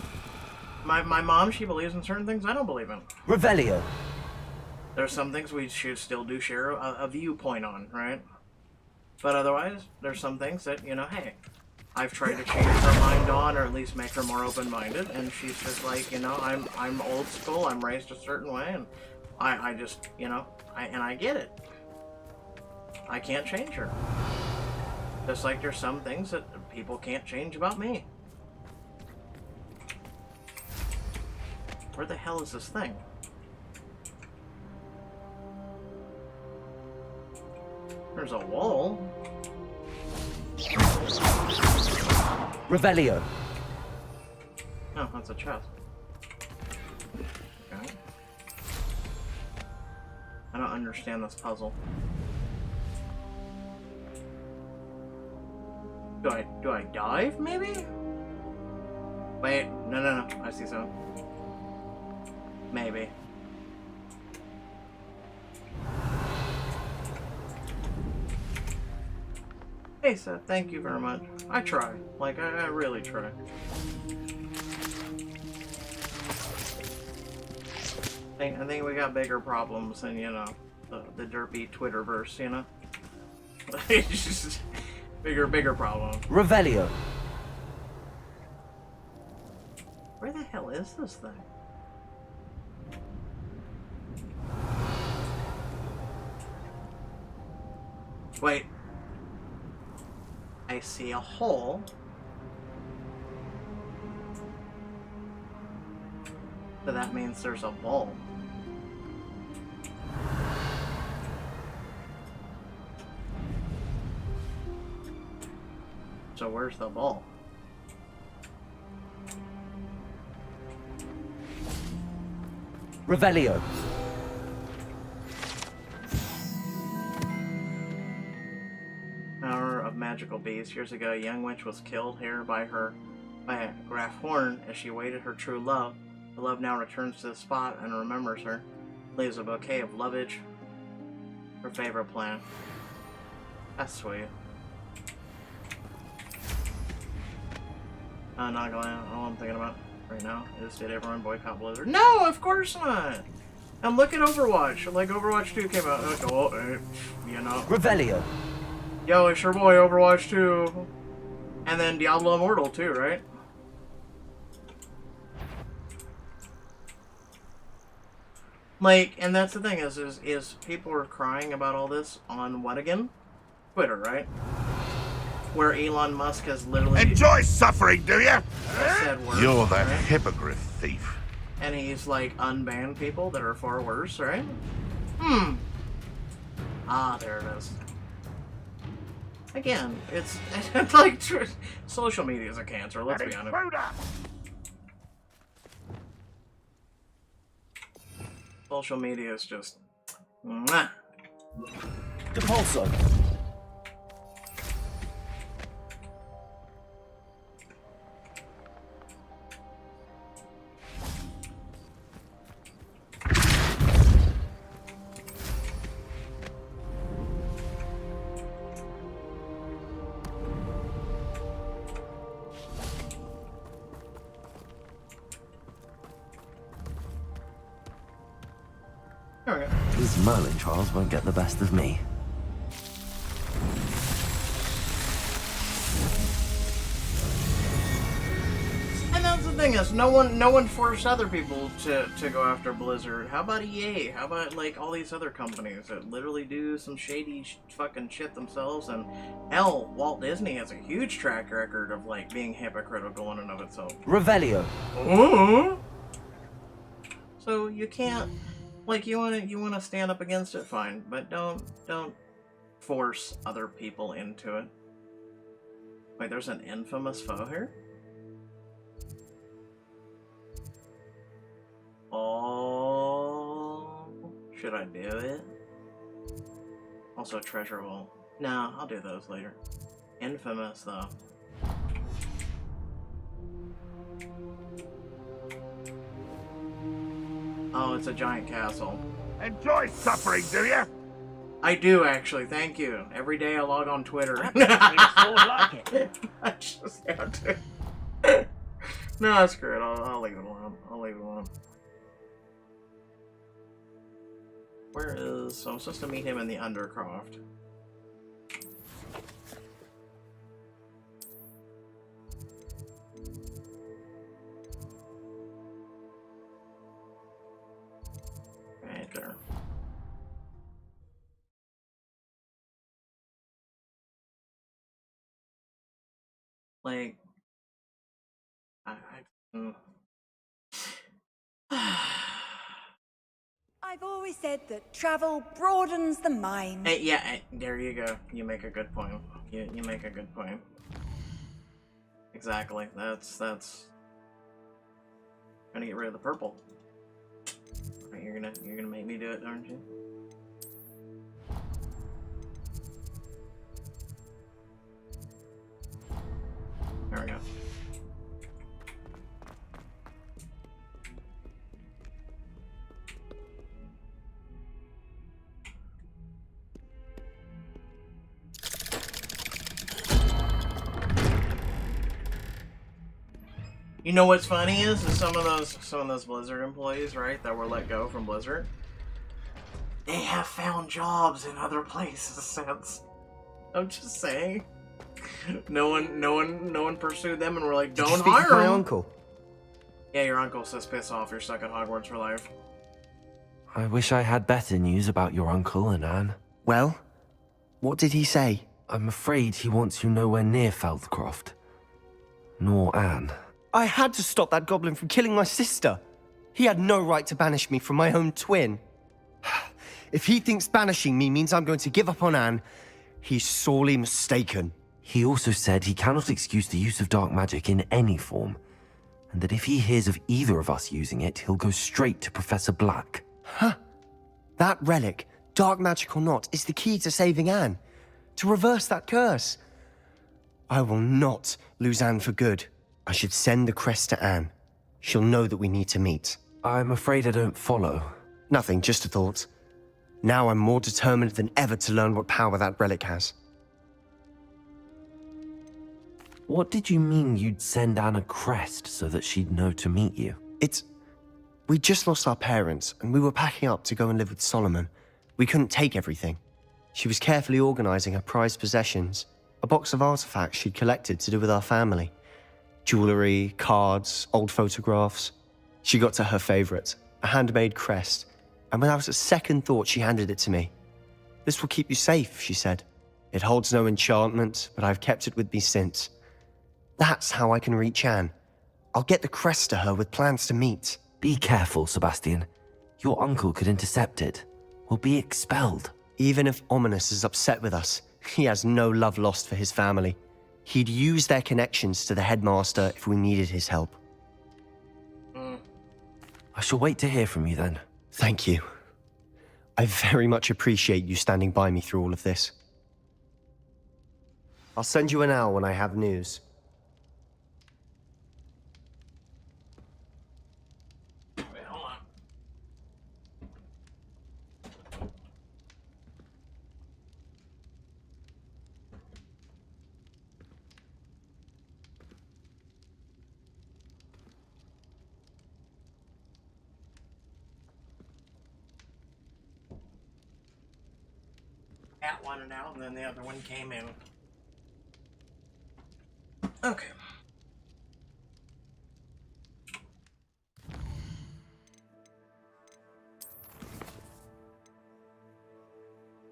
my mom, she believes in certain things I don't believe in. Revelio. There's some things we should still do share a viewpoint on, right? But otherwise, there's some things that, hey, I've tried to change her mind on, or at least make her more open-minded, and she's just like, I'm old school, I'm raised a certain way, and I just, I get it. I can't change her. Just like there's some things that people can't change about me. Where the hell is this thing? There's a wall. Revelio. Oh, that's a chest. Okay. I don't understand this puzzle. Do I dive, maybe? Wait, no. I see something. Maybe. Hey Seth, thank you very much. I try. I really try. I think we got bigger problems than, the derpy Twitterverse, It's just bigger problem. Revelio. Where the hell is this thing? Wait. I see a hole. So that means there's a ball. So where's the ball? Revelio. Power of magical bees. Years ago, a young witch was killed here by a Graf Horn as she awaited her true love. The love now returns to the spot and remembers her. Leaves a bouquet of lovage. Her favorite plant. That's sweet. Not gonna. All I'm thinking about right now is, did everyone boycott Blizzard? No, of course not. And look at Overwatch. Like Overwatch 2 came out. Revelio. Yo, it's your boy Overwatch 2. And then Diablo Immortal too, right? And that's the thing is people are crying about all this on what again? Twitter, right? Where Elon Musk has literally enjoy suffering, do you? Said words, You're that right? hippogriff thief. And he's unbanned people that are far worse, right? Ah, there it is. Again, it's like social media is a cancer. Let's be honest. Social media is just Mwah. Depulso. There we go. These Merlin trials won't get the best of me. And that's the thing is, no one forced other people to go after Blizzard. How about EA? How about like all these other companies that literally do some shady fucking shit themselves? And hell, Walt Disney has a huge track record of like being hypocritical in and of itself. Revelio. So you can't, like, you wanna stand up against it, fine, but don't force other people into it. Wait, there's an infamous foe here? Oh, should I do it? Also treasure vault. No, I'll do those later. Infamous though. Oh, it's a giant castle. Enjoy suffering, do you? I do actually, thank you. Every day I log on Twitter. Like it. I just have to. No, screw it. I'll leave it alone. I'll leave it alone. Where is... So I'm supposed to meet him in the Undercroft. Right there. Like... I've always said that travel broadens the mind. Yeah, there you go. You make a good point. You make a good point. Exactly. That's gonna get rid of the purple. Right, you're gonna make me do it, aren't you? There we go. You know what's funny is some of those Blizzard employees, right, that were let go from Blizzard, they have found jobs in other places since. I'm just saying. No one pursued them and were like, don't hire my them. uncle. Yeah, your uncle says piss off, you're stuck at Hogwarts for life. I wish I had better news about your uncle and Anne. Well, what did he say? I'm afraid he wants you nowhere near Feldcroft. Nor Anne. I had to stop that goblin from killing my sister. He had no right to banish me from my own twin. If he thinks banishing me means I'm going to give up on Anne, he's sorely mistaken. He also said he cannot excuse the use of dark magic in any form, and that if he hears of either of us using it, he'll go straight to Professor Black. Huh. That relic, dark magic or not, is the key to saving Anne. To reverse that curse. I will not lose Anne for good. I should send the crest to Anne. She'll know that we need to meet. I'm afraid I don't follow. Nothing, just a thought. Now I'm more determined than ever to learn what power that relic has. What did you mean you'd send Anne a crest so that she'd know to meet you? We just lost our parents, and we were packing up to go and live with Solomon. We couldn't take everything. She was carefully organizing her prized possessions, a box of artifacts she'd collected to do with our family. Jewelry, cards, old photographs. She got to her favorite, a handmade crest, and without a second thought she handed it to me. This will keep you safe, she said. It holds no enchantment, but I've kept it with me since. That's how I can reach Anne. I'll get the crest to her with plans to meet. Be careful, Sebastian. Your uncle could intercept it. We'll be expelled. Even if Ominous is upset with us, he has no love lost for his family. He'd use their connections to the headmaster if we needed his help. I shall wait to hear from you then. Thank you. I very much appreciate you standing by me through all of this. I'll send you an owl when I have news. Wait, hold on. That wanted out, and then the other one came in. Okay.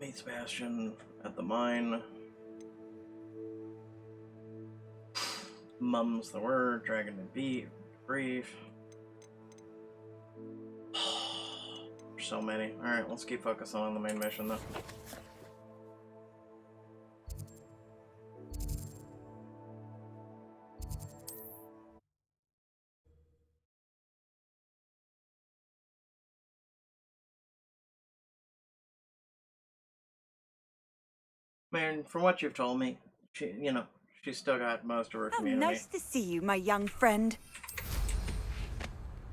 Meet Sebastian at the mine. Mum's the word, dragon and beat, brief. So many. Alright, let's keep focusing on the main mission though. Man, from what you've told me, she's still got most of her How community. nice to see you, my young friend.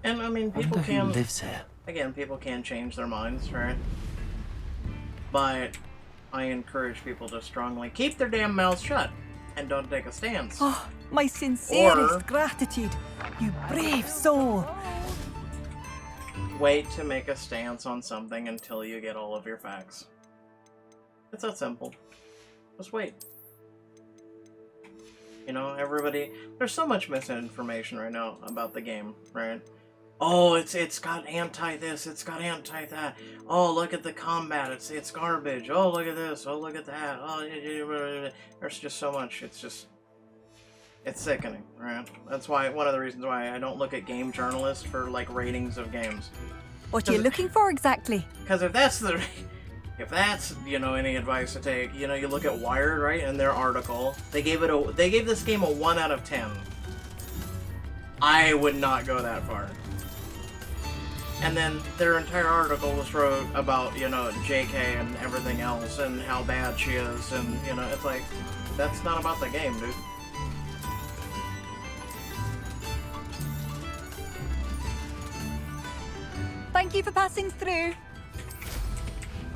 And I mean, people Wonder who can lives here. Again, people can change their minds, right? But I encourage people to strongly keep their damn mouths shut and don't take a stance. Oh, my sincerest Or- gratitude, you brave soul. Wait to make a stance on something until you get all of your facts. It's that simple. Just wait. You know, everybody, there's so much misinformation right now about the game, right? Oh, it's got anti this, it's got anti that. Oh, look at the combat, it's garbage. Oh, look at this. Oh, look at that. Oh, there's just so much. It's sickening, right? That's why one of the reasons why I don't look at game journalists for like ratings of games. What are you looking for exactly? Because if that's any advice to take, you look at Wired, right? In their article, they gave this game a 1 out of 10. I would not go that far. And then their entire article was wrote about, JK and everything else and how bad she is, and it's like, that's not about the game, dude. Thank you for passing through.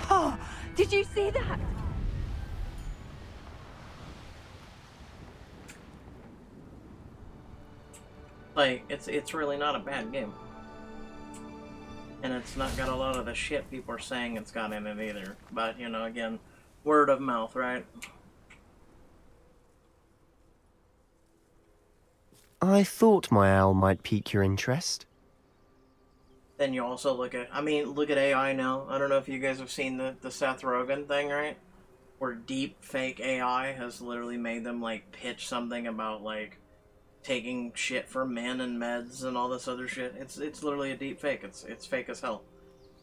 Oh, did you see that? Like, it's really not a bad game. And it's not got a lot of the shit people are saying it's got in it either. But, again, word of mouth, right? I thought my owl might pique your interest. Then you also look at AI now. I don't know if you guys have seen the Seth Rogen thing, right? Where deep fake AI has literally made them, like, pitch something about, like, taking shit for men and meds and all this other shit. It's literally a deep fake. It's fake as hell.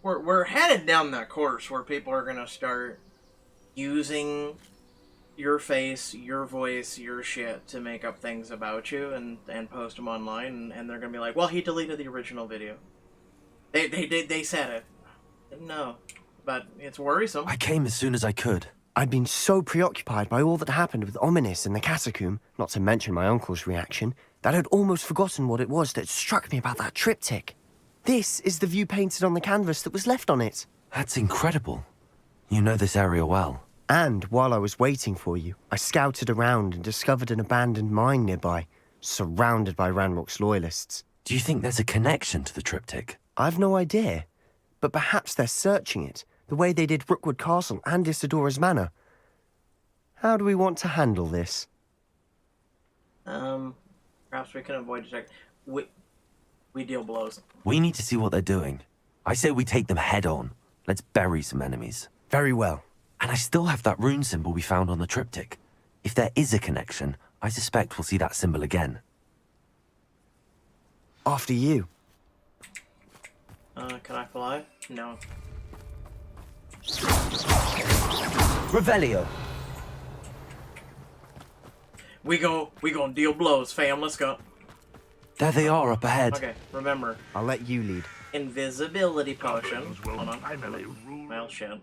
We're headed down that course where people are gonna start using your face, your voice, your shit to make up things about you and post them online, and they're gonna be like, well, he deleted the original video. They said it. No, but it's worrisome. I came as soon as I could. I'd been so preoccupied by all that happened with Ominis and the catacomb, not to mention my uncle's reaction, that I'd almost forgotten what it was that struck me about that triptych. This is the view painted on the canvas that was left on it. That's incredible. You know this area well. And while I was waiting for you, I scouted around and discovered an abandoned mine nearby, surrounded by Ranrock's loyalists. Do you think there's a connection to the triptych? I've no idea, but perhaps they're searching it, the way they did Rookwood Castle and Isidora's Manor. How do we want to handle this? Perhaps we can avoid detect. We deal blows. We need to see what they're doing. I say we take them head on. Let's bury some enemies. Very well. And I still have that rune symbol we found on the triptych. If there is a connection, I suspect we'll see that symbol again. After you. Can I fly? No. Revelio. We gonna deal blows, fam. Let's go. There they are up ahead. Okay, remember. I'll let you lead. Invisibility potion. Hold on. Well, shit.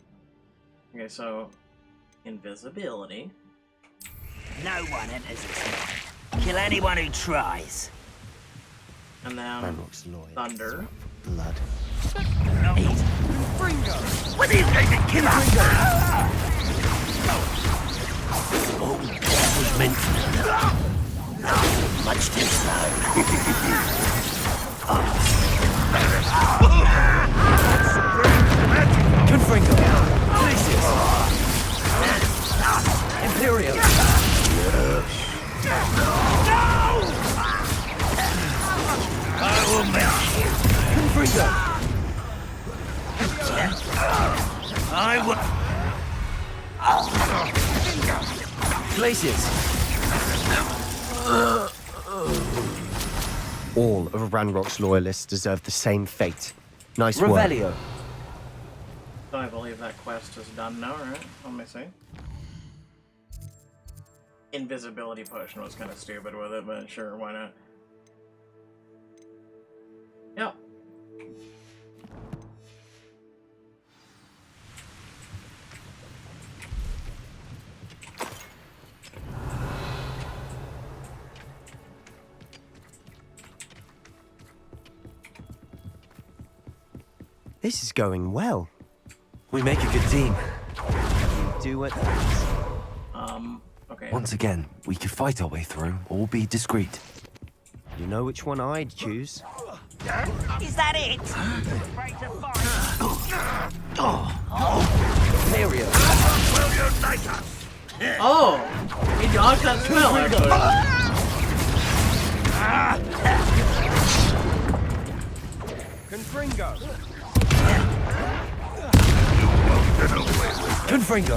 Okay, so invisibility. No one enters this mine. Kill anyone who tries. And then thunder. Blood. Fringo! What are you going to kill us? Oh, that was meant Much too slow. Confringo! Glacius! Imperial! I will melt you. Confringo! I will. Glacius! All of Ranrock's loyalists deserve the same fate. Nice work. Revelio! I believe that quest is done now, right? Let me see. Invisibility potion was kind of stupid with it, but sure, why not? Yep. This is going well. We make a good team. You do it. Okay. Once again, we could fight our way through, or be discreet. You know which one I'd choose. Is that it? Imperial! Will unite us? Oh! He dodged that spell, Confringo! Confringo!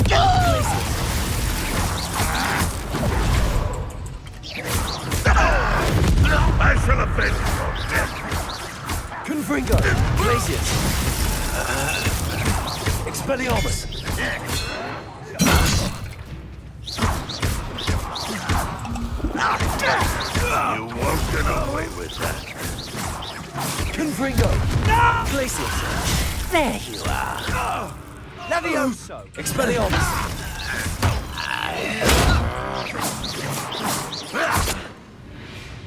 I shall avenge your death. Confringo! Glacius! Expelliarmus! You won't get away with that. Confringo! Glacius! There you are. Levioso! Expelliarmus!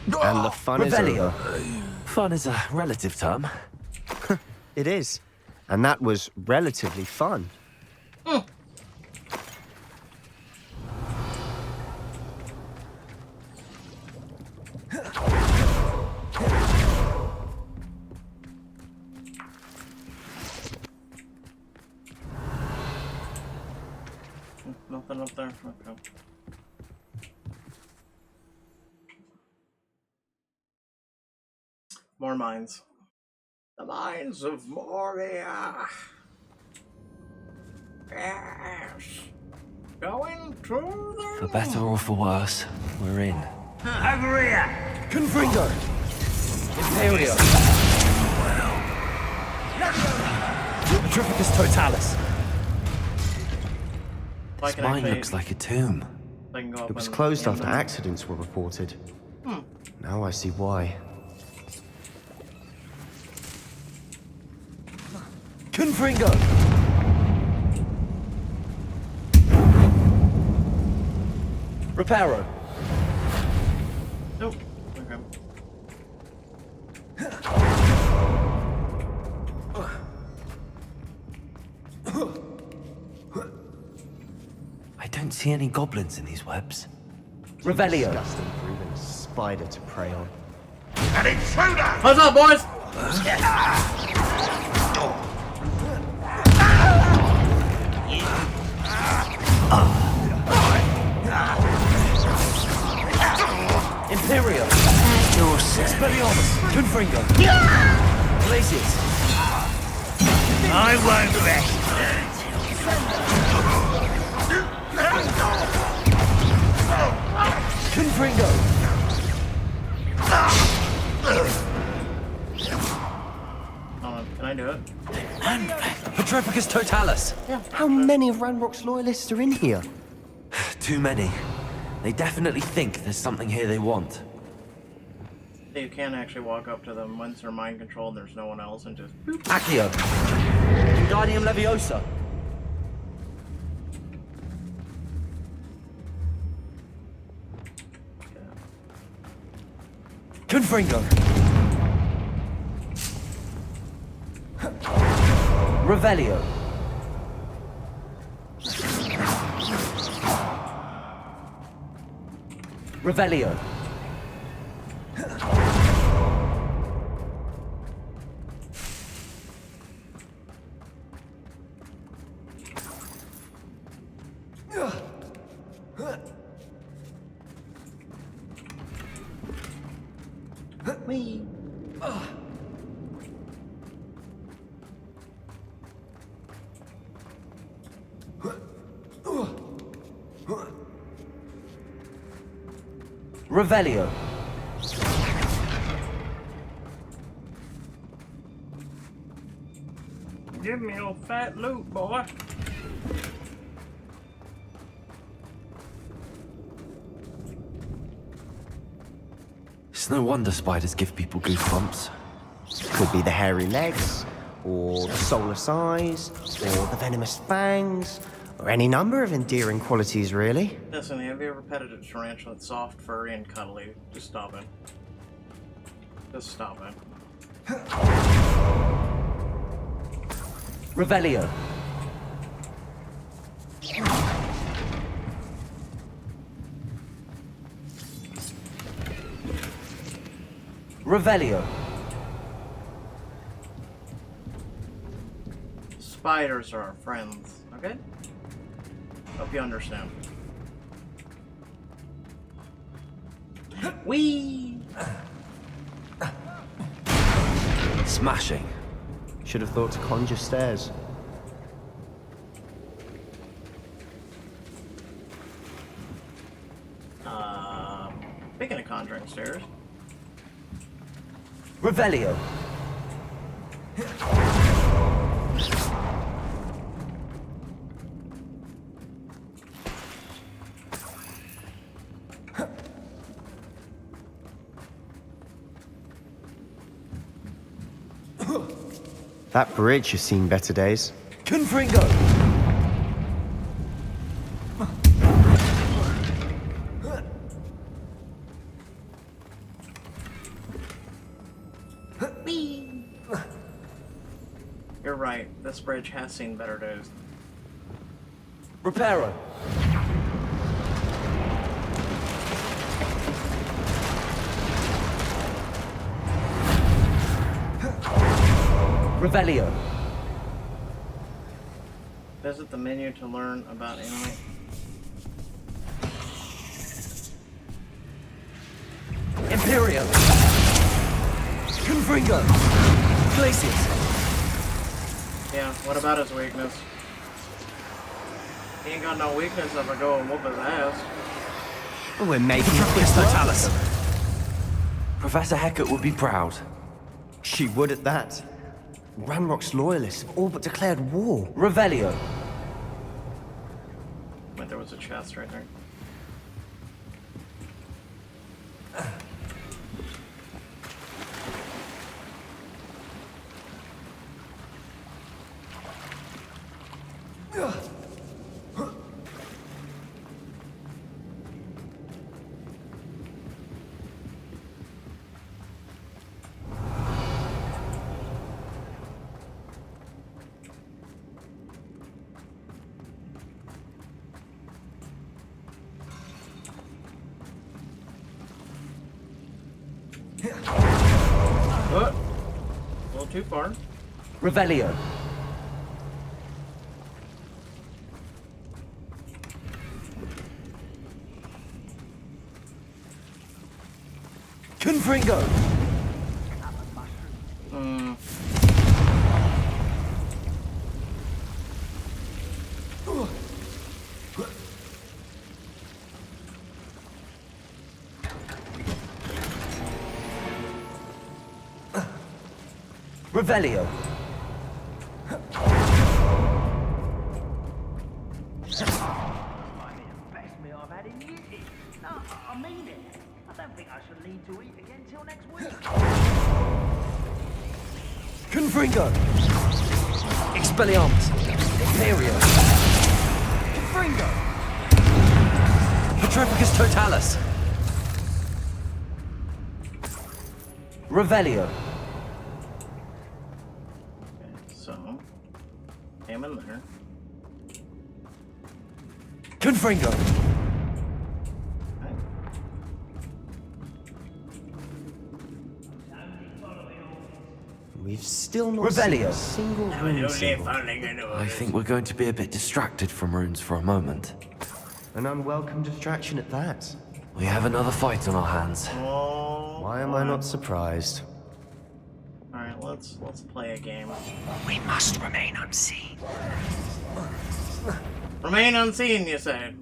And the fun is Revelio. over. Fun is a relative term. It is. And that was relatively fun. Nothing up there? Okay. More mines. The mines of Moria. Yes. Going to the... For better or for worse, we're in. Over here! Confringo! Imperial! Petrificus Totalis! This mine looks like a tomb. It was closed after accidents were reported. Now I see why. Confringo! Reparo! Nope. Okay. I don't see any goblins in these webs. Revelio! Disgusting for even a spider to prey on. An intruder! What's up, boys? Imperial! Expelliarmus! Confringo! Glacius! I won't rest. Confringo! Can I do it? Petrificus Totalis! How many of Ranrock's loyalists are in here? Too many. They definitely think there's something here they want. So you can actually walk up to them once they're mind controlled and there's no one else and just boop. Accio. Wingardium Leviosa. Confringo. Revelio. Revelio. Whee! Revelio. Give me your fat loot, boy. It's no wonder spiders give people goosebumps. Could be the hairy legs, or the soulless eyes, or the venomous fangs, or any number of endearing qualities, really. Listen, have you ever petted a tarantula that's soft, furry, and cuddly? Just stop it. Just stop it. Revelio. Revelio. Spiders are our friends, okay? Hope you understand. Whee! Smashing. Should have thought to conjure stairs. Speaking of conjuring stairs. Revelio. That bridge has seen better days. Confringo. You're right, this bridge has seen better days. Reparo. Revelio. Visit the menu to learn about anime. Imperial. Confringo. Glacius. Yeah, what about his weakness? He ain't got no weakness if I go and whoop his ass. We're making Totalis. Professor Hecat would be proud. She would at that. Ranrock's loyalists have all but declared war. Revelio. Wait, there was a chest right there. A little too far. Revelio. Confringo. Revelio. Best meal I've had in years. No, I mean it. I don't think I shall need to eat again till next week. Confringo! Expelliarmus! Imperio! Confringo! Petrificus Totalis! Revelio! So, aim in there. Confringo! We've still not Revelio. seen a single rune symbol. I think we're going to be a bit distracted from runes for a moment. An unwelcome distraction at that. We have another fight on our hands. Why am I not surprised? Alright, let's play a game. We must remain unseen. Remain unseen, you say?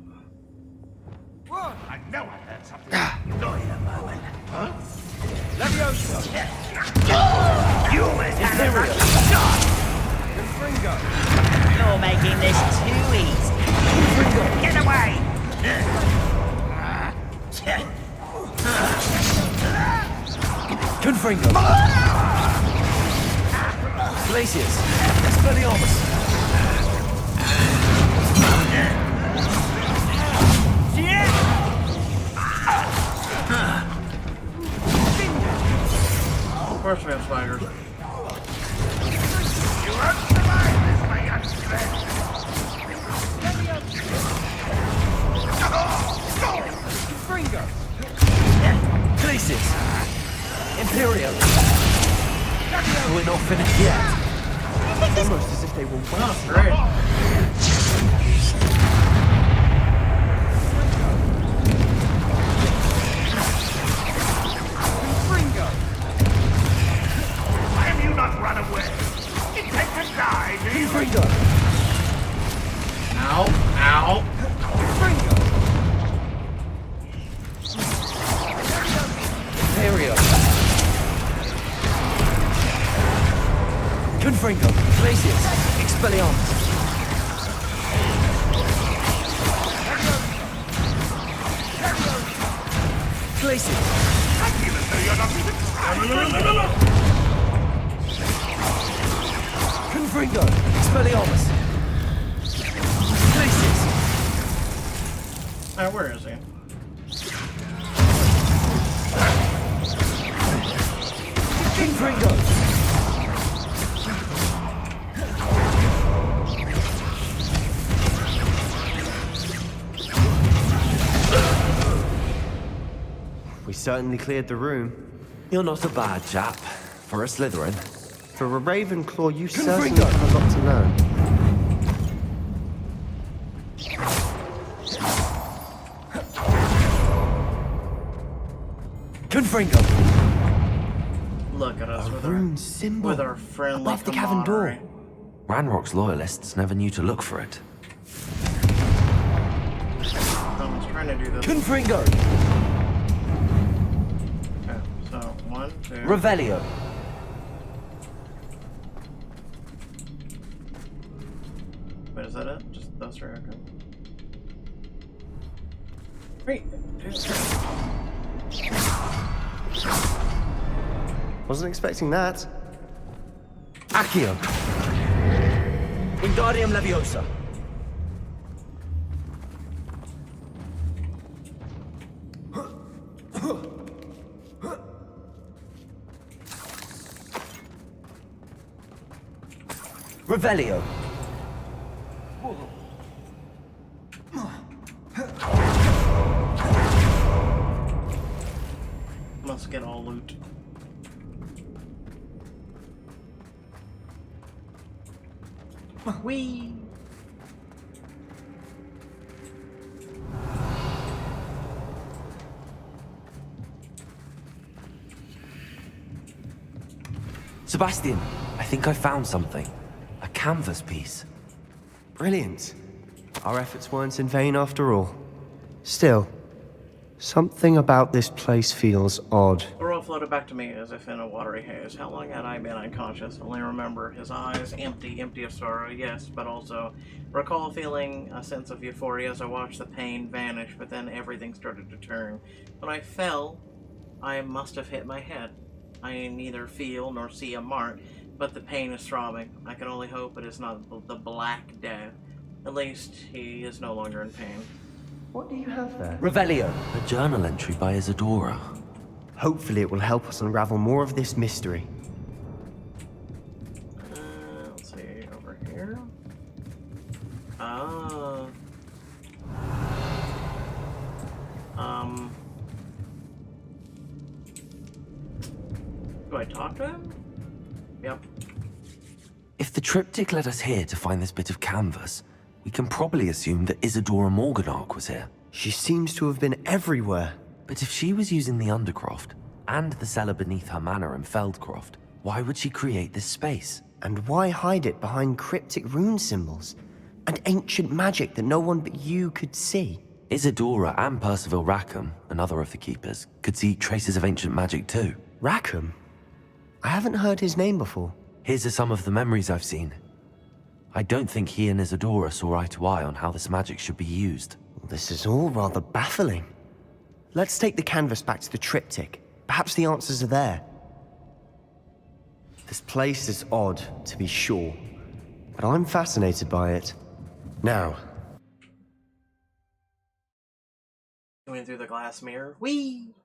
I know I heard something. Wait a moment. Huh? Leviosa! You almost had a lucky shot! Confringo! You're making this too easy. Get away! Confringo! Glacius! Expelliarmus! Of course we have spiders. You won't survive this, my young friend. Confringo! Glacius! Imperio! We're not finished yet. Almost as if they were Oh, great. Why have you not run away? Intend to die, do you? Confringo! Ow, ow. Imperio! Confringo! Glacius! Expelliarmus! Glacius! I feel as though you're not even trying. Confringo! Expelliarmus! Glacius! Alright, where is he? Confringo! We certainly cleared the room. You're not a bad chap. For a Slytherin. For a Ravenclaw, you Confringo. certainly have a lot to learn. Confringo! Look at us with Rune our, symbol. with our friendly Above the cavern door. Ranrock's loyalists never knew to look for it. Someone's trying to do this. Confringo! Okay, so 1, 2. Revelio! Wait, is that it? Just those three, okay. 3, 2, 3. Wasn't expecting that. Accio! Wingardium Leviosa! Revelio! Must get all loot. Whee! Sebastian, I think I found something. A canvas piece. Brilliant. Our efforts weren't in vain after all. Still, something about this place feels odd. The world floated back to me as if in a watery haze. How long had I been unconscious? Only remember his eyes, empty of sorrow, yes, but also recall feeling a sense of euphoria as I watched the pain vanish, but then everything started to turn. When I fell, I must have hit my head. I neither feel nor see a mark, but the pain is throbbing. I can only hope it is not the Black Death. At least he is no longer in pain. What do you have there? Revelio. A journal entry by Isadora. Hopefully it will help us unravel more of this mystery. Let's see, over here. Ah. Do I talk to him? Yep. If the triptych led us here to find this bit of canvas, we can probably assume that Isadora Morganach was here. She seems to have been everywhere. But if she was using the Undercroft, and the cellar beneath her manor in Feldcroft, why would she create this space? And why hide it behind cryptic rune symbols? And ancient magic that no one but you could see? Isadora and Percival Rackham, another of the Keepers, could see traces of ancient magic too. Rackham? I haven't heard his name before. His are some of the memories I've seen. I don't think he and Isadora saw eye to eye on how this magic should be used. This is all rather baffling. Let's take the canvas back to the triptych. Perhaps the answers are there. This place is odd, to be sure, but I'm fascinated by it. Now. Going through the glass mirror. Whee!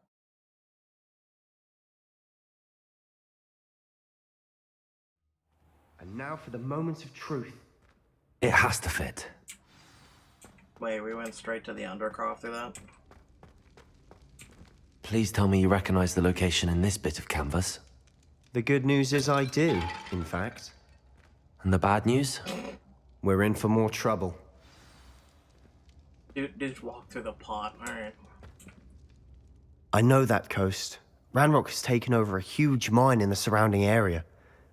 And now for the moment of truth. It has to fit. Wait, we went straight to the Undercroft through that? Please tell me you recognize the location in this bit of canvas. The good news is I do, in fact. And the bad news? We're in for more trouble. Dude, walk through the pot. Alright. I know that coast. Ranrock has taken over a huge mine in the surrounding area.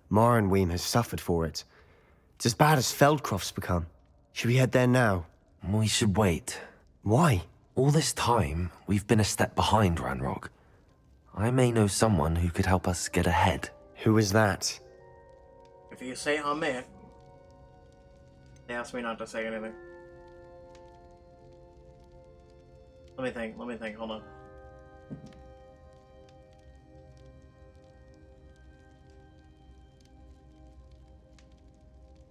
Marrenweem has suffered for it. It's as bad as Feldcroft's become. Should we head there now? We should wait. Why? All this time, we've been a step behind Ranrock. I may know someone who could help us get ahead. Who is that? If you say Hamid, they asked me not to say anything. Let me think, hold on.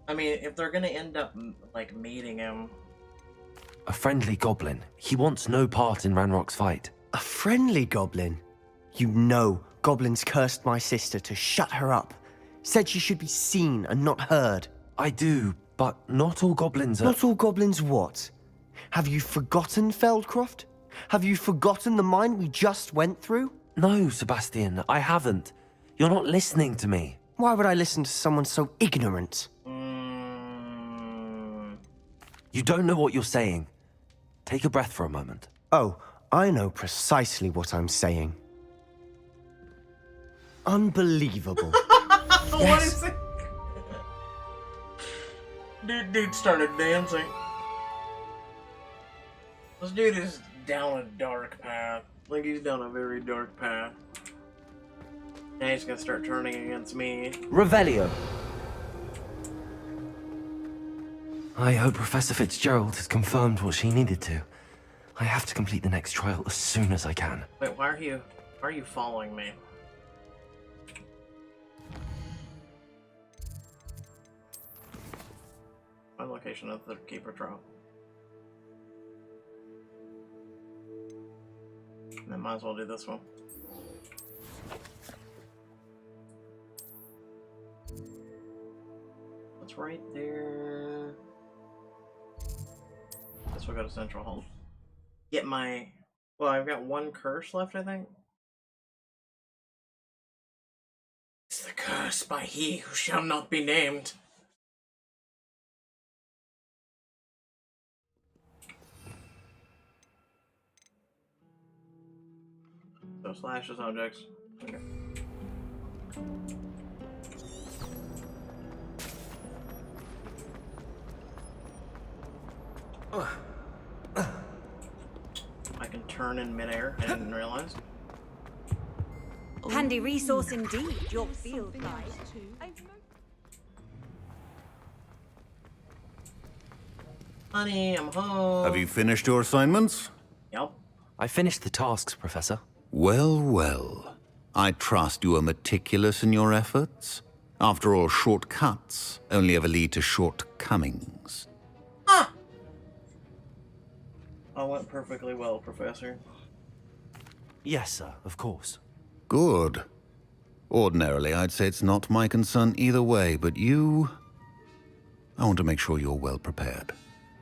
I mean, if they're gonna end up, like, meeting him... A friendly goblin. He wants no part in Ranrock's fight. A friendly goblin? You know, goblins cursed my sister to shut her up. Said she should be seen and not heard. I do, but not all goblins are... Not all goblins what? Have you forgotten Feldcroft? Have you forgotten the mine we just went through? No, Sebastian, I haven't. You're not listening to me. Why would I listen to someone so ignorant? You don't know what you're saying. Take a breath for a moment. Oh, I know precisely what I'm saying. Unbelievable. What is it? Dude started dancing. This dude is down a dark path. Like, he's down a very dark path. Now he's gonna start turning against me. Revelio. I hope Professor Fitzgerald has confirmed what she needed to. I have to complete the next trial as soon as I can. Wait, why are you following me? My location of the Keeper Trial. And then might as well do this one. It's right there. Guess we'll go to Central Hold. Get my... Well, I've got one curse left, I think. It's the curse by he who shall not be named. So slashes objects. Okay. I can turn in midair. I didn't realize. Handy resource indeed, your field guide. Honey, I'm home. Have you finished your assignments? Yep. I finished the tasks, Professor. Well, well. I trust you are meticulous in your efforts. After all, shortcuts only ever lead to shortcomings. All went perfectly well, Professor. Yes, sir, of course. Good. Ordinarily, I'd say it's not my concern either way, but you... I want to make sure you're well prepared.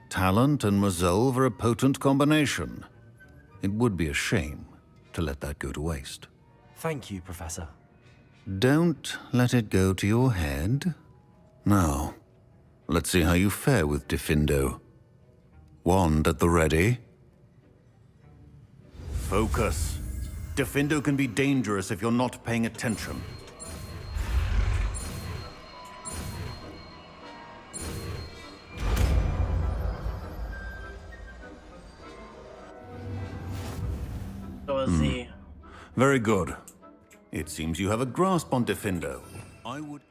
Talent and resolve are a potent combination. It would be a shame to let that go to waste. Thank you, Professor. Don't let it go to your head. Now, let's see how you fare with Diffindo. Wand at the ready. Focus. Diffindo can be dangerous if you're not paying attention. So is he. Very good. It seems you have a grasp on Diffindo. I would...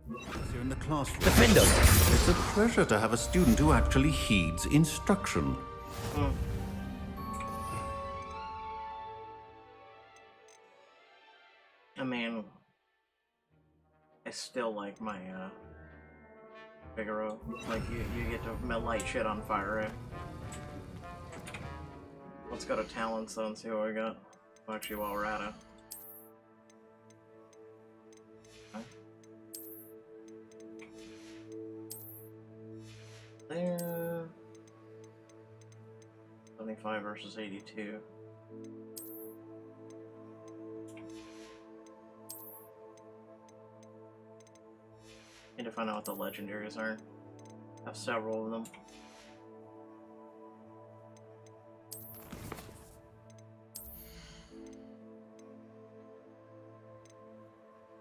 You're in the classroom. Diffindo! It's a pleasure to have a student who actually heeds instruction. I mean, I still like my, Figaro. Like, you get to light shit on fire, right? Let's go to talents, though, and see what we got. Well, actually, while we're at it. Okay. There. 75 versus 82. Need to find out what the legendaries are. I have several of them.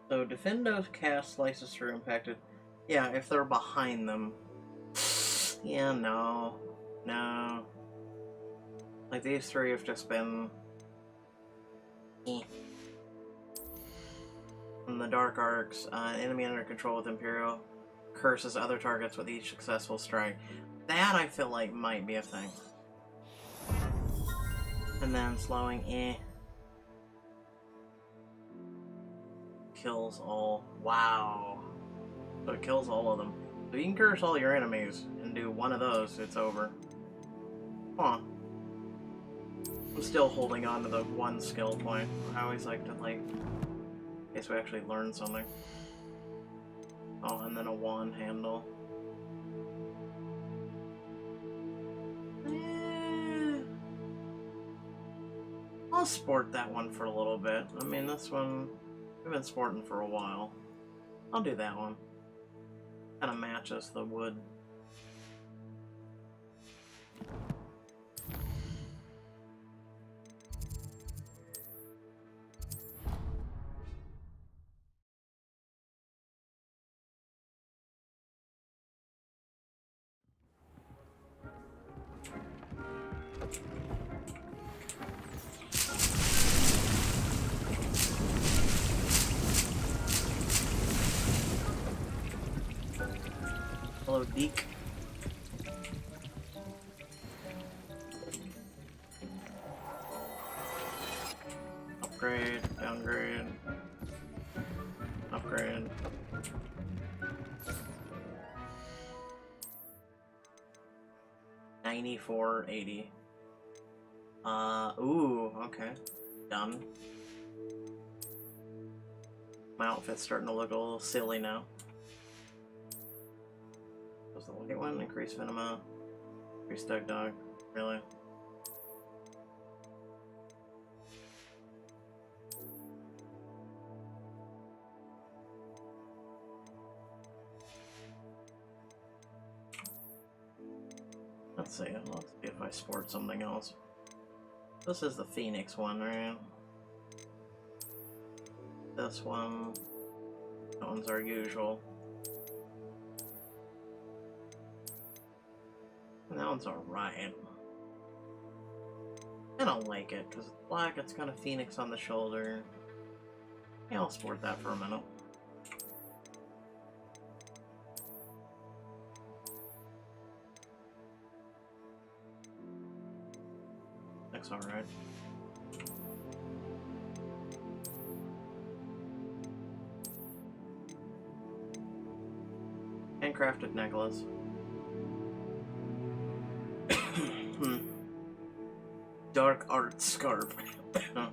So Diffindo's cast slices through impacted. Yeah, if they're behind them. Yeah, no. No. Like these three have just been... From the Dark Arcs, enemy under control with Imperial curses other targets with each successful strike. That I feel like might be a thing. And then slowing, kills all. Wow. So it kills all of them. So you can curse all your enemies and do one of those, it's over. Huh. I'm still holding on to the one skill point. I always like to, like, in case we actually learn something. Oh, and then a wand handle. I'll sport that one for a little bit. I mean, this one, we've been sporting for a while. I'll do that one. Kind of matches the wood. Hello, Deke. Upgrade, downgrade, upgrade. $94.80. Ooh, okay. Done. My outfit's starting to look a little silly now. Was the white one? Increase Venema. Increase Doug Dog. Really? Let's see if I sport something else. This is the Phoenix one, right? This one. That one's our usual. And that one's alright. I don't like it, because it's black, it's got a phoenix on the shoulder. Yeah, I'll sport that for a minute. That's alright. handcrafted necklace. Dark art scarf. I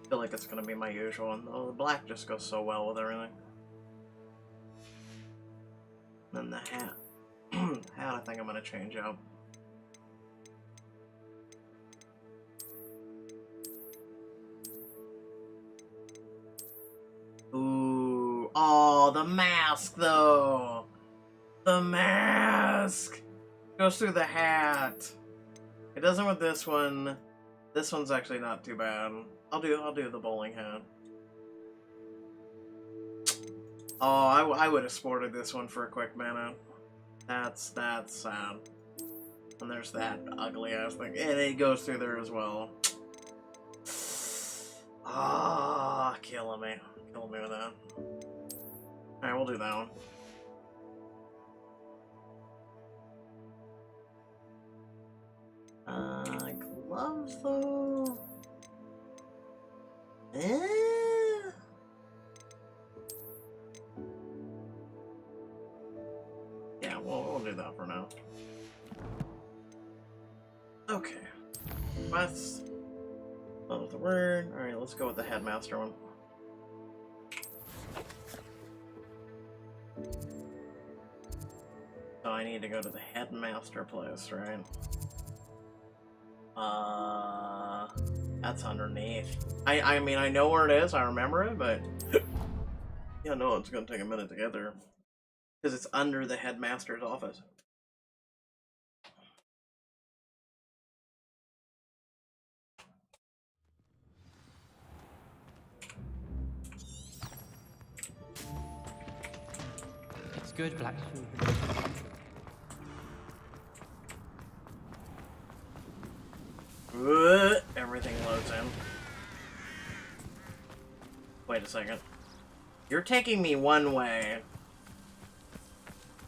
feel like it's gonna be my usual one. Oh, the black just goes so well with everything. And the hat. Hat I think I'm gonna change out. Ooh. Oh, the mask though. The mask goes through the hat. It doesn't with this one. This one's actually not too bad. I'll do the bowling hat. Oh, I would have sported this one for a quick minute. That's sad. And there's that ugly ass thing, and it goes through there as well. Ah, killing me with that. All right, we'll do that one. Gloves though. Yeah, we'll do that for now. Okay. That's not the word. Alright, let's go with the headmaster one. So I need to go to the headmaster place, right? That's underneath. I mean, I know where it is, I remember it, but yeah, no, it's gonna take a minute to get there. Because it's under the headmaster's office. It's good, Black. Everything loads in. Wait a second. You're taking me one way.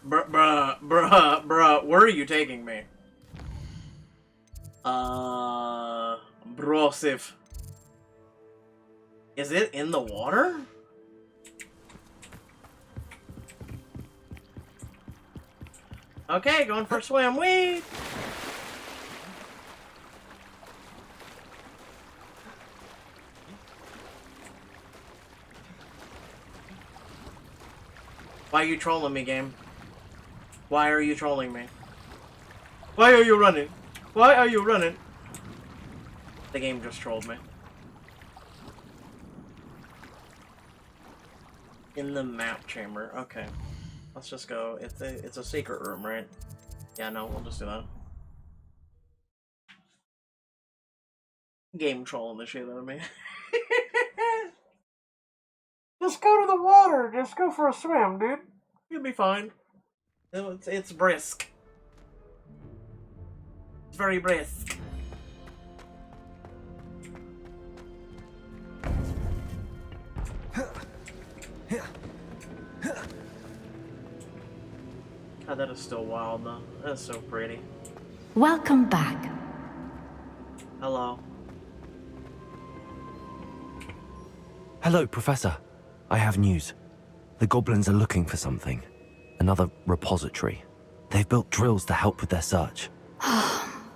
Bruh, where are you taking me? Brosif. Is it in the water? Okay, going for a swim. Wait! Why are you trolling me, game? Why are you trolling me? Why are you running? Why are you running? The game just trolled me. In the map chamber. Okay. Let's just go. It's a secret room, right? Yeah, no, we'll just do that. Game trolling the shit out of me. Just go to the water. Just go for a swim, dude. You'll be fine. It's brisk. It's very brisk. God, that is still wild, though. That's so pretty. Welcome back. Hello. Hello, Professor. I have news. The goblins are looking for something. Another repository. They've built drills to help with their search.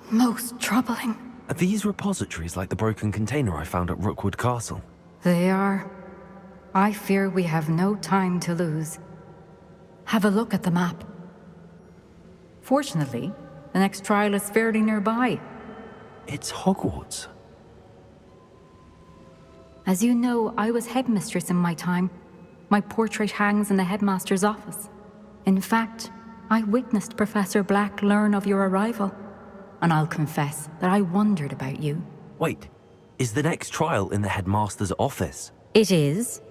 Most troubling. Are these repositories like the broken container I found at Rookwood Castle? They are. I fear we have no time to lose. Have a look at the map. Fortunately, the next trial is fairly nearby. It's Hogwarts. As you know, I was headmistress in my time. My portrait hangs in the headmaster's office. In fact, I witnessed Professor Black learn of your arrival. And I'll confess that I wondered about you. Wait, is the next trial in the headmaster's office? It is.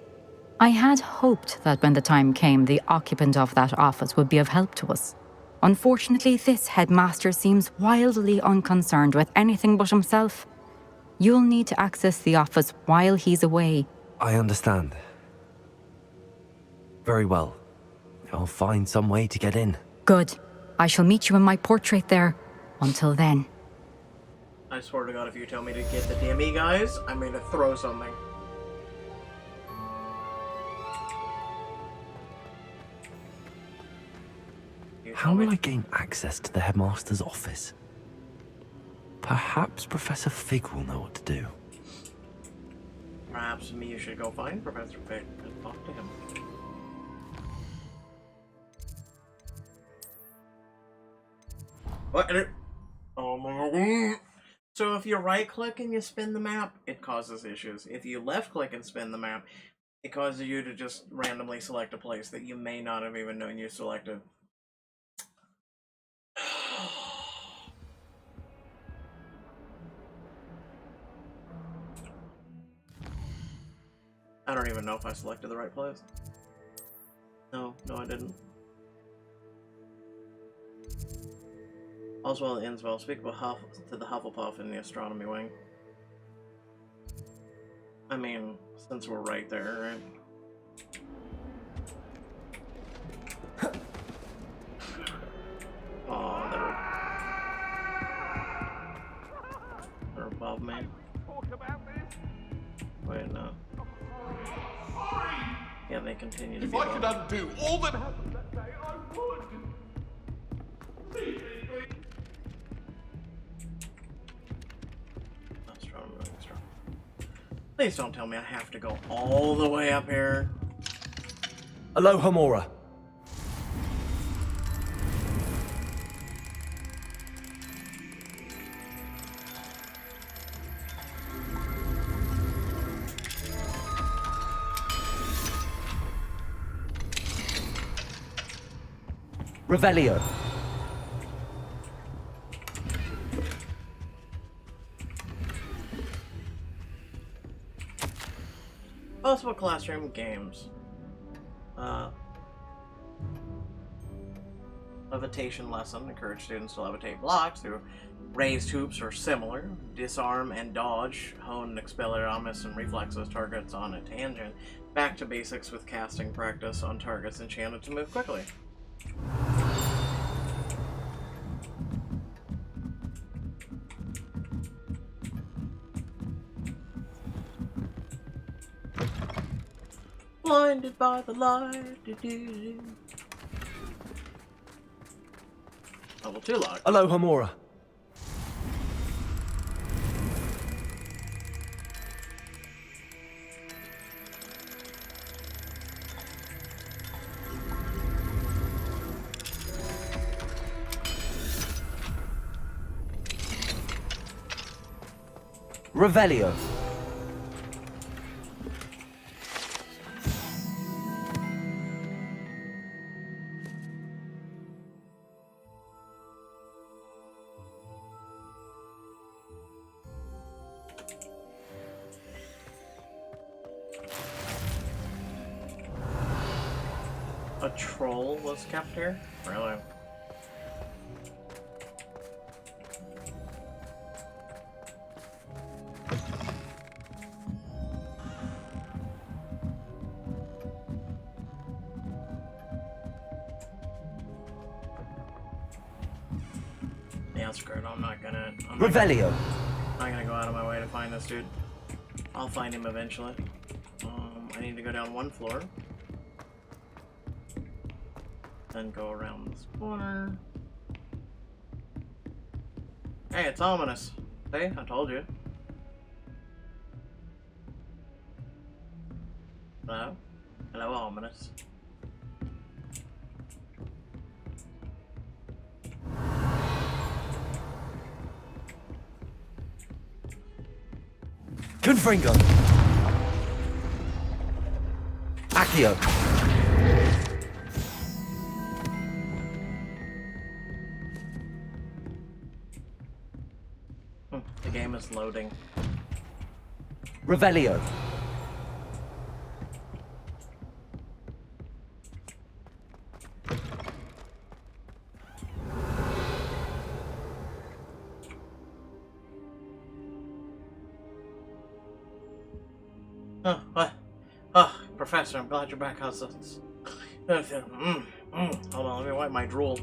I had hoped that when the time came, the occupant of that office would be of help to us. Unfortunately, this headmaster seems wildly unconcerned with anything but himself. You'll need to access the office while he's away. I understand. Very well. I'll find some way to get in. Good. I shall meet you in my portrait there. Until then. I swear to God, if you tell me to get the DME guys, I'm going to throw something. How will I gain access to the headmaster's office? Perhaps Professor Fig will know what to do. Perhaps you should go find Professor Fig and talk to him. What? Oh my God. So if you right click and you spin the map, it causes issues. If you left click and spin the map, it causes you to just randomly select a place that you may not have even known you selected. I don't even know if I selected the right place. No, I didn't. Oswald Innswell, speak about to the Hufflepuff in the astronomy wing. I mean, since we're right there, right? Oh, they're above me. Wait, no. Yeah, they continue to be above. If I could undo all that happened that day, I would. Please don't tell me I have to go all the way up here. Aloha Mora. Revelio. Possible classroom games. Levitation lesson. Encourage students to levitate blocks through raised hoops or similar. Disarm and dodge. Hone Expelliarmus and reflexes targets on a tangent. Back to basics with casting practice on targets enchanted to move quickly. Blinded by the light. Level 2 lock. Aloha Mora. Revelio. A troll was kept here? Really? Yeah, screw it. I'm not gonna Revelio. go out of my way to find this dude. I'll find him eventually. I need to go down one floor. Then go around this corner. Hey, it's ominous. See, I told you. Hello? Hello, ominous. Confringo. Accio. The game is loading. Revelio. Oh, what? Oh, Professor, I'm glad you're back. How's this? Hold on, let me wipe my drool.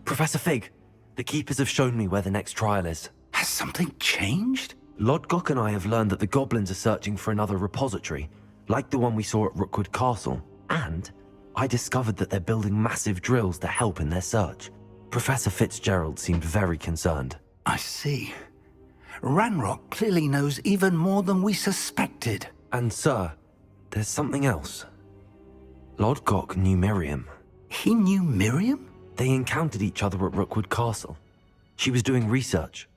Professor Fig, the Keepers have shown me where the next trial is. Has something changed? Lodgok and I have learned that the goblins are searching for another repository, like the one we saw at Rookwood Castle. And I discovered that they're building massive drills to help in their search. Professor Fitzgerald seemed very concerned. I see. Ranrock clearly knows even more than we suspected. And sir, there's something else. Lodgok knew Miriam. He knew Miriam? They encountered each other at Rookwood Castle. She was doing research.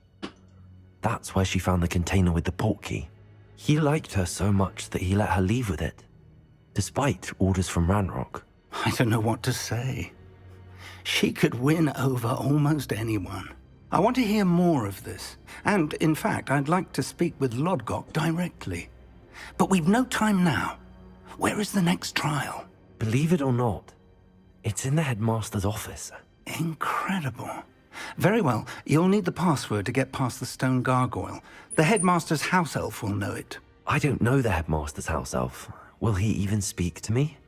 That's where she found the container with the portkey. He liked her so much that he let her leave with it, despite orders from Ranrock. I don't know what to say. She could win over almost anyone. I want to hear more of this. And, in fact, I'd like to speak with Lodgok directly. But we've no time now. Where is the next trial? Believe it or not, it's in the headmaster's office. Incredible. Very well, you'll need the password to get past the stone gargoyle. The headmaster's house elf will know it. I don't know the headmaster's house elf. Will he even speak to me?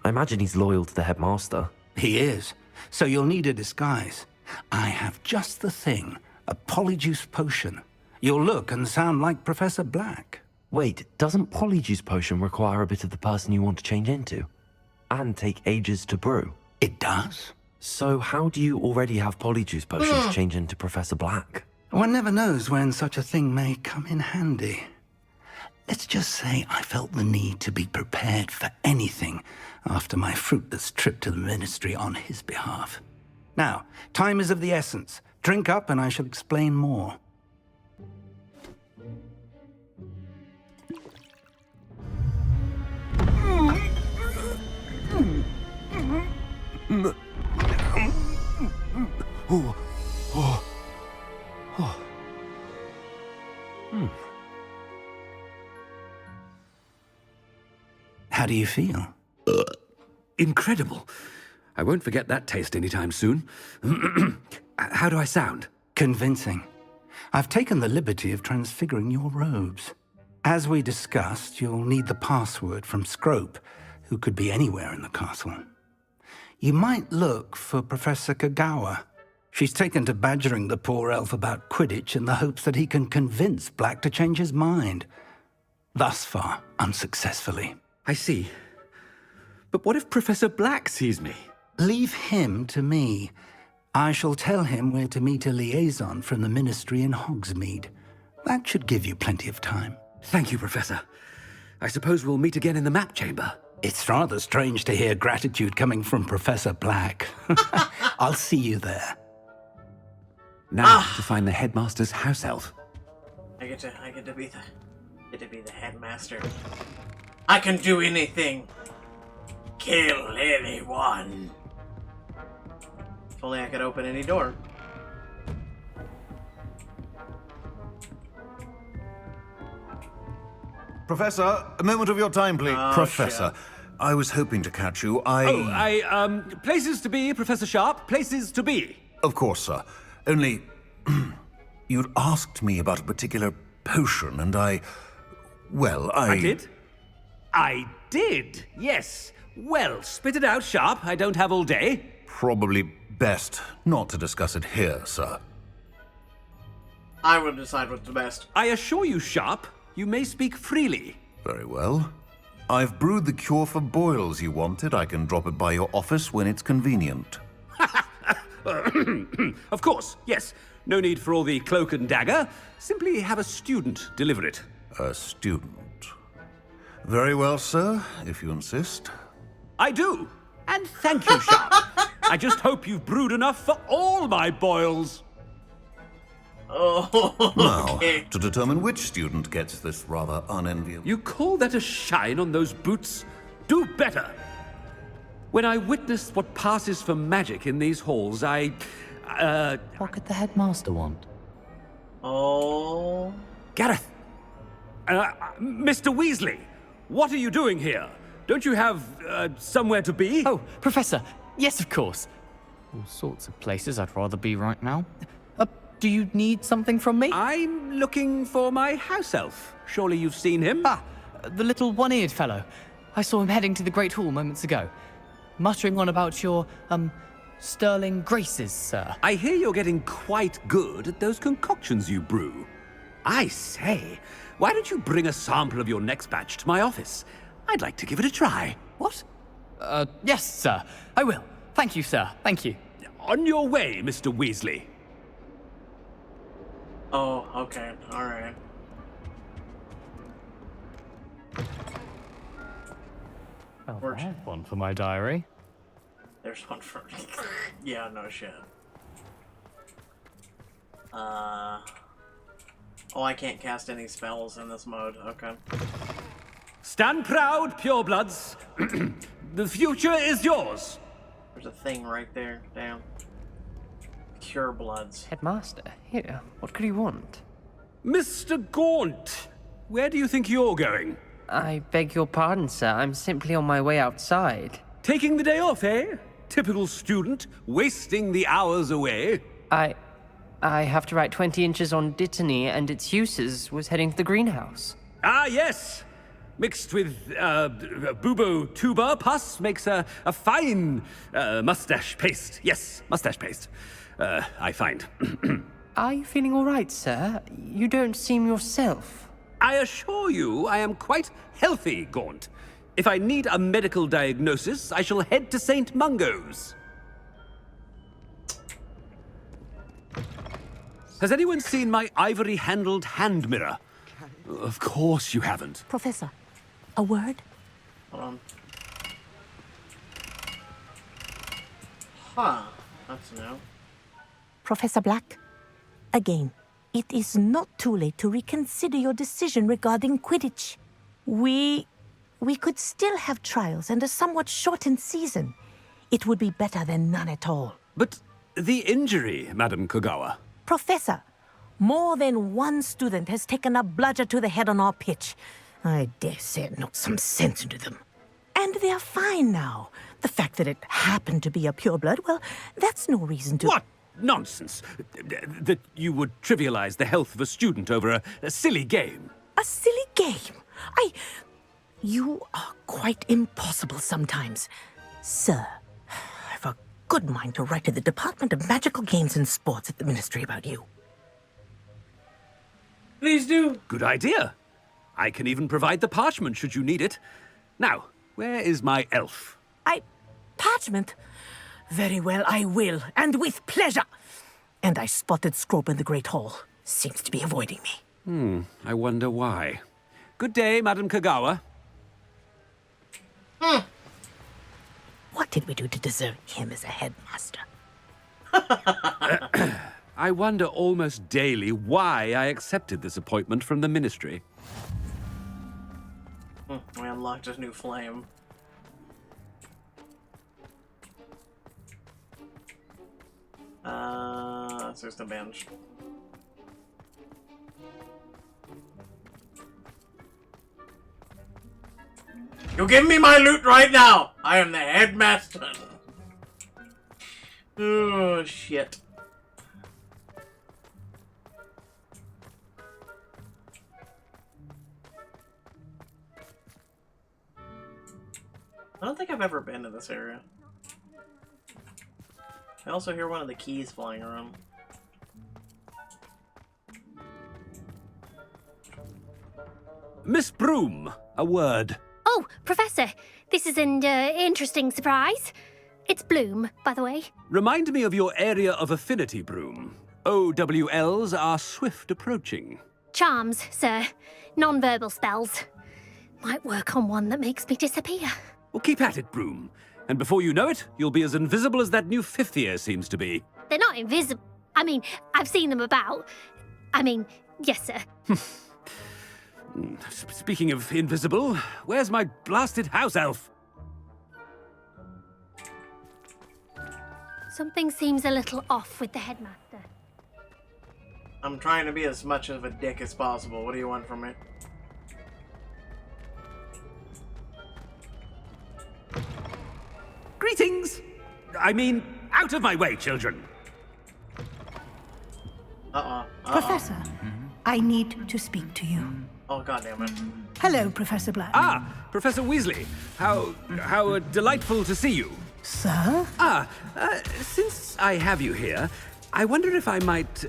I imagine he's loyal to the headmaster. He is. So you'll need a disguise. I have just the thing. A polyjuice potion. You'll look and sound like Professor Black. Wait, doesn't polyjuice potion require a bit of the person you want to change into? And take ages to brew? It does. So how do you already have polyjuice potion to change into Professor Black? One never knows when such a thing may come in handy. Let's just say I felt the need to be prepared for anything after my fruitless trip to the Ministry on his behalf. Now, time is of the essence. Drink up and I shall explain more. Oh, oh, oh. How do you feel? Incredible. I won't forget that taste anytime soon. How do I sound? Convincing. I've taken the liberty of transfiguring your robes. As we discussed, you'll need the password from Scrope, who could be anywhere in the castle. You might look for Professor Kagawa. She's taken to badgering the poor elf about Quidditch in the hopes that he can convince Black to change his mind. Thus far, unsuccessfully. I see. But what if Professor Black sees me? Leave him to me. I shall tell him where to meet a liaison from the Ministry in Hogsmeade. That should give you plenty of time. Thank you, Professor. I suppose we'll meet again in the map chamber. It's rather strange to hear gratitude coming from Professor Black. I'll see you there. Now to find the headmaster's house elf. I get to be the headmaster. I can do anything. Kill anyone. If only I could open any door. Professor, a moment of your time, please. Oh, Professor, shit. I was hoping to catch you. Places to be, Professor Sharp. Places to be. Of course, sir. Only, you'd asked me about a particular potion, and I did? I did, yes. Well, spit it out, Sharp. I don't have all day. Probably best not to discuss it here, sir. I will decide what's the best. I assure you, Sharp, you may speak freely. Very well. I've brewed the cure for boils you wanted. I can drop it by your office when it's convenient. Of course, yes. No need for all the cloak and dagger. Simply have a student deliver it. A student. Very well, sir, if you insist. I do. And thank you, Sharp. I just hope you've brewed enough for all my boils. Oh, okay. Now, to determine which student gets this rather unenviable... You call that a shine on those boots? Do better. When I witnessed what passes for magic in these halls, What could the headmaster want? Oh... Gareth! Mr. Weasley, what are you doing here? Don't you have, somewhere to be? Oh, Professor, yes, of course. All sorts of places I'd rather be right now. Do you need something from me? I'm looking for my house elf. Surely you've seen him? Ah, the little one-eared fellow. I saw him heading to the Great Hall moments ago, muttering on about your, sterling graces, sir. I hear you're getting quite good at those concoctions you brew. I say, why don't you bring a sample of your next batch to my office? I'd like to give it a try. What? Yes, sir. I will. Thank you, sir. Thank you. On your way, Mr. Weasley. Oh, okay. Alright. Well, there's one for my diary. There's one for... yeah, no shit. Oh, I can't cast any spells in this mode. Okay. Stand proud, purebloods. The future is yours. There's a thing right there. Damn. Cure bloods. Headmaster, here. What could you want? Mr. Gaunt, where do you think you're going? I beg your pardon, sir. I'm simply on my way outside. Taking the day off, eh? Typical student, wasting the hours away. I have to write 20 inches on Dittany and its uses. Was heading to the greenhouse. Ah, yes. Mixed with bubo tuber pus makes a fine mustache paste. Yes, mustache paste. I find. Are you feeling all right, sir? You don't seem yourself. I assure you I am quite healthy, Gaunt. If I need a medical diagnosis, I shall head to St. Mungo's. Has anyone seen my ivory-handled hand mirror? Of course you haven't. Professor, a word? Huh. That's new. Professor Black, again, it is not too late to reconsider your decision regarding Quidditch. We could still have trials and a somewhat shortened season. It would be better than none at all. But the injury, Madam Kogawa. Professor, more than one student has taken a bludger to the head on our pitch. I dare say it knocked some sense into them. And they're fine now. The fact that it happened to be a pureblood, well, that's no reason to... What nonsense! That you would trivialize the health of a student over a silly game. A silly game? You are quite impossible sometimes. Sir, I've a good mind to write to the Department of Magical Games and Sports at the Ministry about you. Please do. Good idea. I can even provide the parchment should you need it. Now, where is my elf? Parchment? Very well, I will, and with pleasure. And I spotted Scrope in the Great Hall. Seems to be avoiding me. I wonder why. Good day, Madam Kogawa. What did we do to deserve him as a headmaster? I wonder almost daily why I accepted this appointment from the Ministry. We unlocked a new flame. System bench. You give me my loot right now! I am the headmaster! Oh, shit. I don't think I've ever been to this area. I also hear one of the keys flying around. Miss Broom, a word. Oh, Professor, this is an interesting surprise. It's Bloom, by the way. Remind me of your area of affinity, Broom. OWLs are swift approaching. Charms, sir. Non-verbal spells. Might work on one that makes me disappear. Well, keep at it, Broom. And before you know it, you'll be as invisible as that new fifth year seems to be. They're not invisible. I mean, I've seen them about. I mean, yes, sir. Speaking of invisible, where's my blasted house elf? Something seems a little off with the headmaster. I'm trying to be as much of a dick as possible. What do you want from me? Greetings! I mean, out of my way, children! Professor, I need to speak to you. Oh, goddammit. Hello, Professor Black. Ah, Professor Weasley. How delightful to see you. Sir? Since I have you here, I wonder if I might,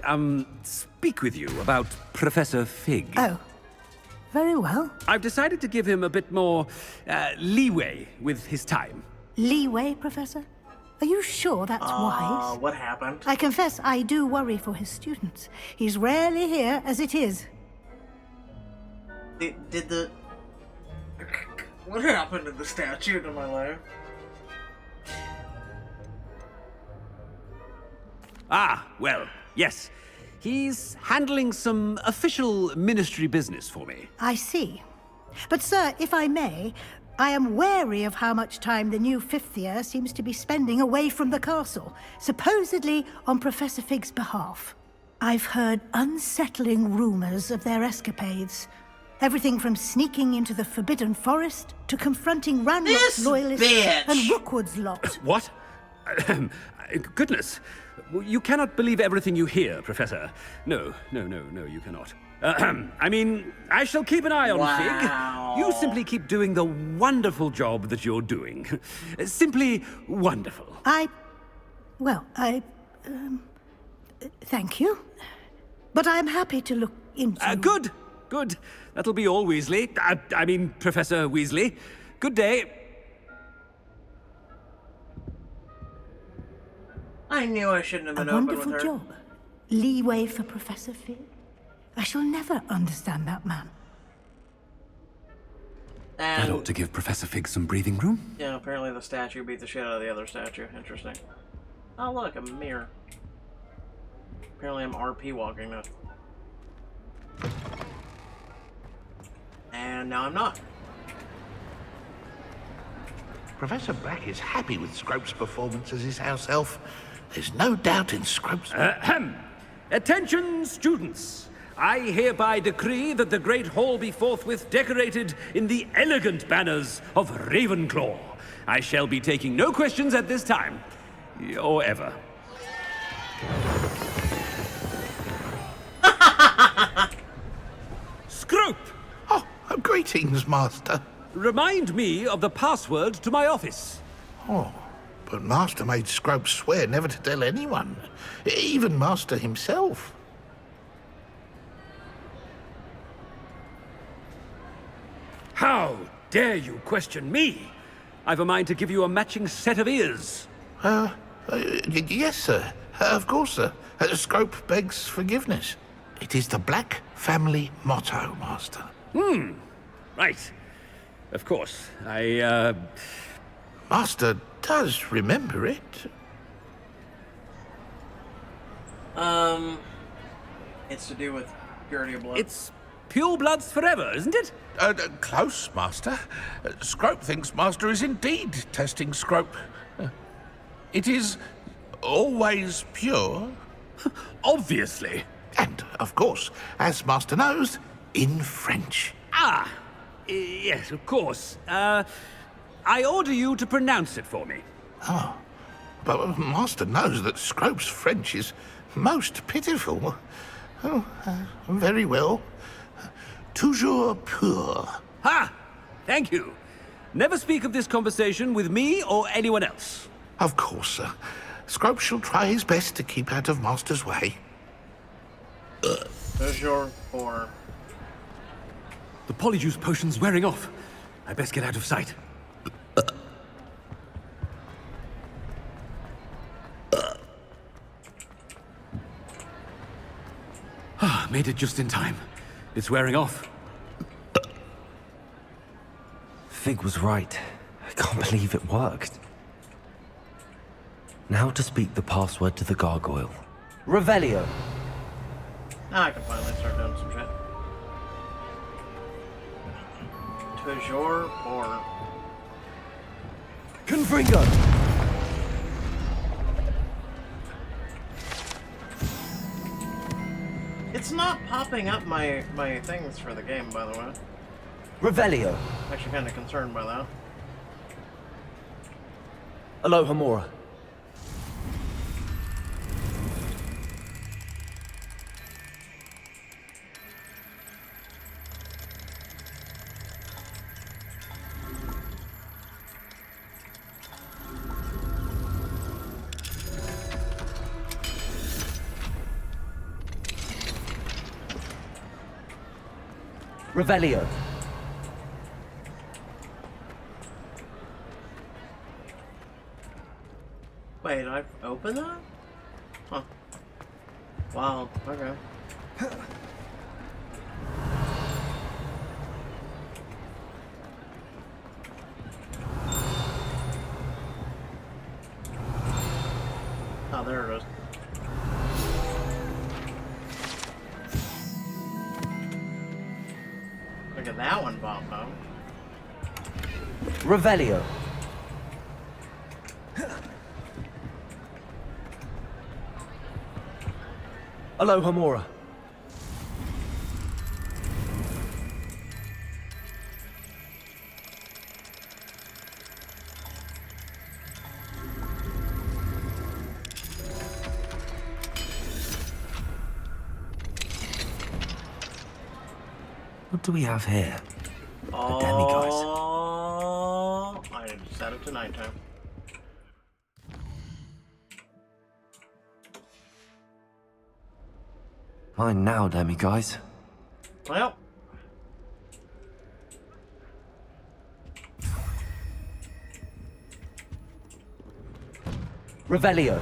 speak with you about Professor Fig. Oh, very well. I've decided to give him a bit more, leeway with his time. Leeway, Professor? Are you sure that's wise? What happened? I confess I do worry for his students. He's rarely here as it is. Did the... What happened to the statue to my left? Well, yes. He's handling some official ministry business for me. I see. But, sir, if I may, I am wary of how much time the new fifth year seems to be spending away from the castle, supposedly on Professor Fig's behalf. I've heard unsettling rumors of their escapades. Everything from sneaking into the Forbidden Forest to confronting Ranrock's loyalists and Rookwood's lot. What? Goodness. You cannot believe everything you hear, Professor. No, you cannot. I mean, I shall keep an eye on Fig. You simply keep doing the wonderful job that you're doing. Simply wonderful. Thank you. But I'm happy to look into... Good. That'll be all, Weasley. I mean, Professor Weasley. Good day. I knew I shouldn't have been A open with wonderful her. job. Leeway for Professor Fig. I shall never understand that man. That ought to give Professor Fig some breathing room. Yeah, apparently the statue beat the shit out of the other statue. Interesting. Oh look, a mirror. Apparently I'm RP walking now. And now I'm not. Professor Black is happy with Scrope's performance as his house elf. There's no doubt in Scrope's... Attention, students! I hereby decree that the Great Hall be forthwith decorated in the elegant banners of Ravenclaw. I shall be taking no questions at this time. Or ever. Scrope! Oh, greetings, Master. Remind me of the password to my office. Oh, but Master made Scrope swear never to tell anyone. Even Master himself. How dare you question me? I've a mind to give you a matching set of ears. Yes, sir. Of course, sir. Scrope begs forgiveness. It is the Black family motto, Master. Right. Of course. Master does remember it. It's to do with purity of blood. It's pure bloods forever, isn't it? Close, Master. Scrope thinks Master is indeed testing Scrope. It is always pure. Obviously. And, of course, as Master knows, in French. Yes, of course. I order you to pronounce it for me. Oh, but Master knows that Scrope's French is most pitiful. Oh, very well. Toujours pur. Ha! Thank you. Never speak of this conversation with me or anyone else. Of course, sir. Scrope shall try his best to keep out of Master's way. Toujours pur. The polyjuice potion's wearing off. I best get out of sight. Made it just in time. It's wearing off. Fig was right. I can't believe it worked. Now to speak the password to the gargoyle. Revelio. Now I can finally start doing some shit. Toujours pur. Confringo! It's not popping up my things for the game, by the way. Revelio. I'm actually kind of concerned by that. Alohomora. Revelio. Wait, I've opened that? Huh. Wow, okay. Oh, there it is. Look at that one pop out. Revelio. Aloha Mora. What do we have here? Oh, The demiguise. I set it to nighttime. Mine now, demiguise. Well. Revelio.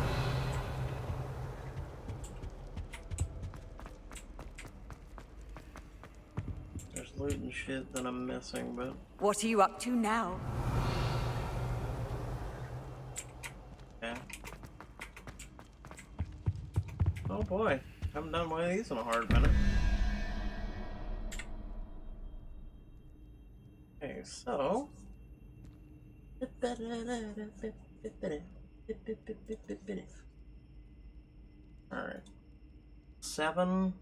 There's loot and shit that I'm missing, but... What are you up to now? Yeah. Oh boy. Haven't done one of these in a hard minute. Okay, so... Alright. 7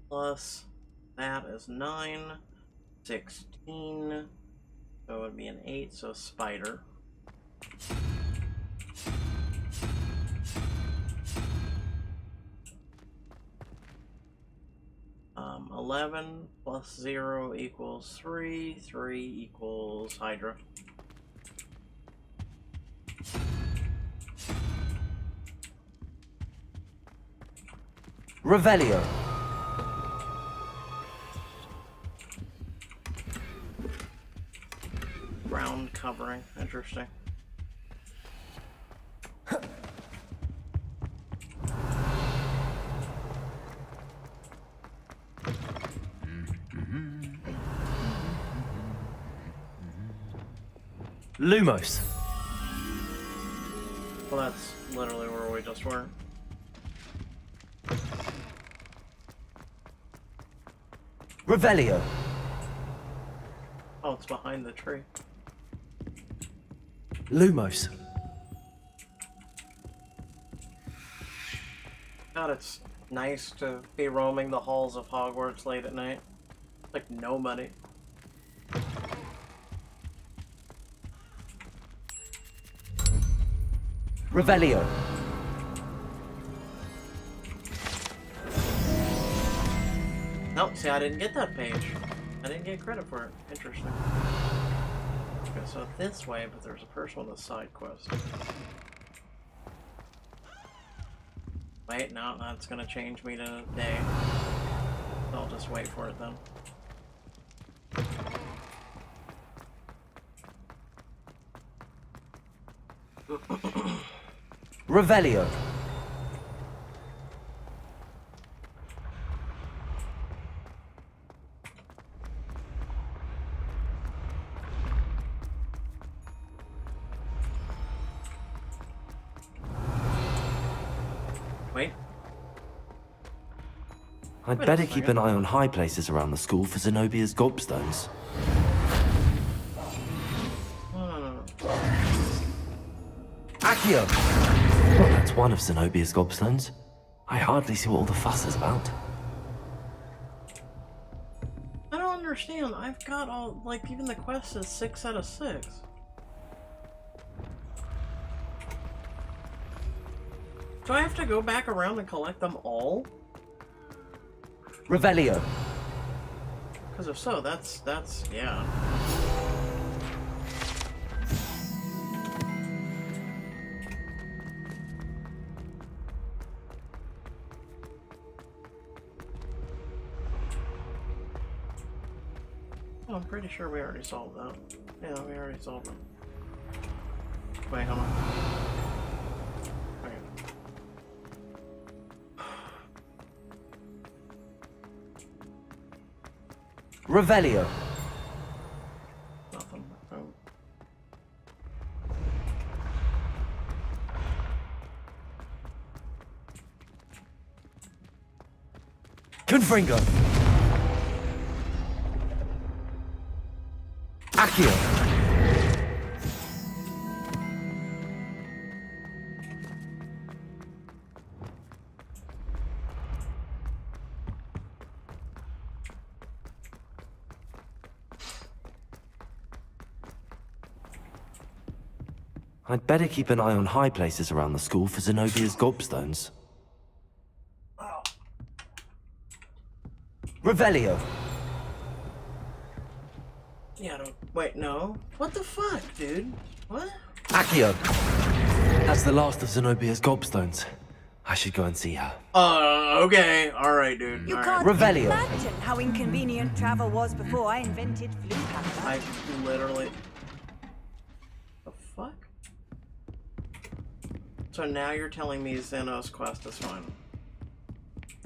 plus that is 9. 16. So it would be an 8, so spider. Um, 11 plus 0 equals 3. 3 equals Hydra. Revelio. Ground covering. Interesting. Lumos. Well, that's literally where we just were. Revelio. Oh, it's behind the tree. Lumos. God, it's nice to be roaming the halls of Hogwarts late at night. Like nobody. Revelio. Nope, see, I didn't get that page. I didn't get credit for it. Interesting. Okay, so this way, but there's a person with a side quest. Wait, no, that's gonna change me to day. So I'll just wait for it then. Revelio. Wait. I'd Wait a better keep second. an eye on high places around the school for Zenobia's gobstones. Accio! Well, that's one of Zenobia's gobstones. I hardly see what all the fuss is about. I don't understand. I've got all, like, even the quest is 6 out of 6. Do I have to go back around and collect them all? Revelio. Because if so, that's, yeah. Oh, I'm pretty sure we already solved that. Yeah, we already solved it. Wait, hold on. Okay. Revelio. Nothing. Oh. Confringo. Accio. I'd better keep an eye on high places around the school for Zenobia's gobstones. Revelio. Yeah, wait, no. What the fuck, dude? What? Accio. That's the last of Zenobia's gobstones. I should go and see her. Okay. Alright, dude. You All can't right. Revelio. imagine how inconvenient travel was before I invented flu powder. I literally... The fuck? So now you're telling me Zeno's quest is fine.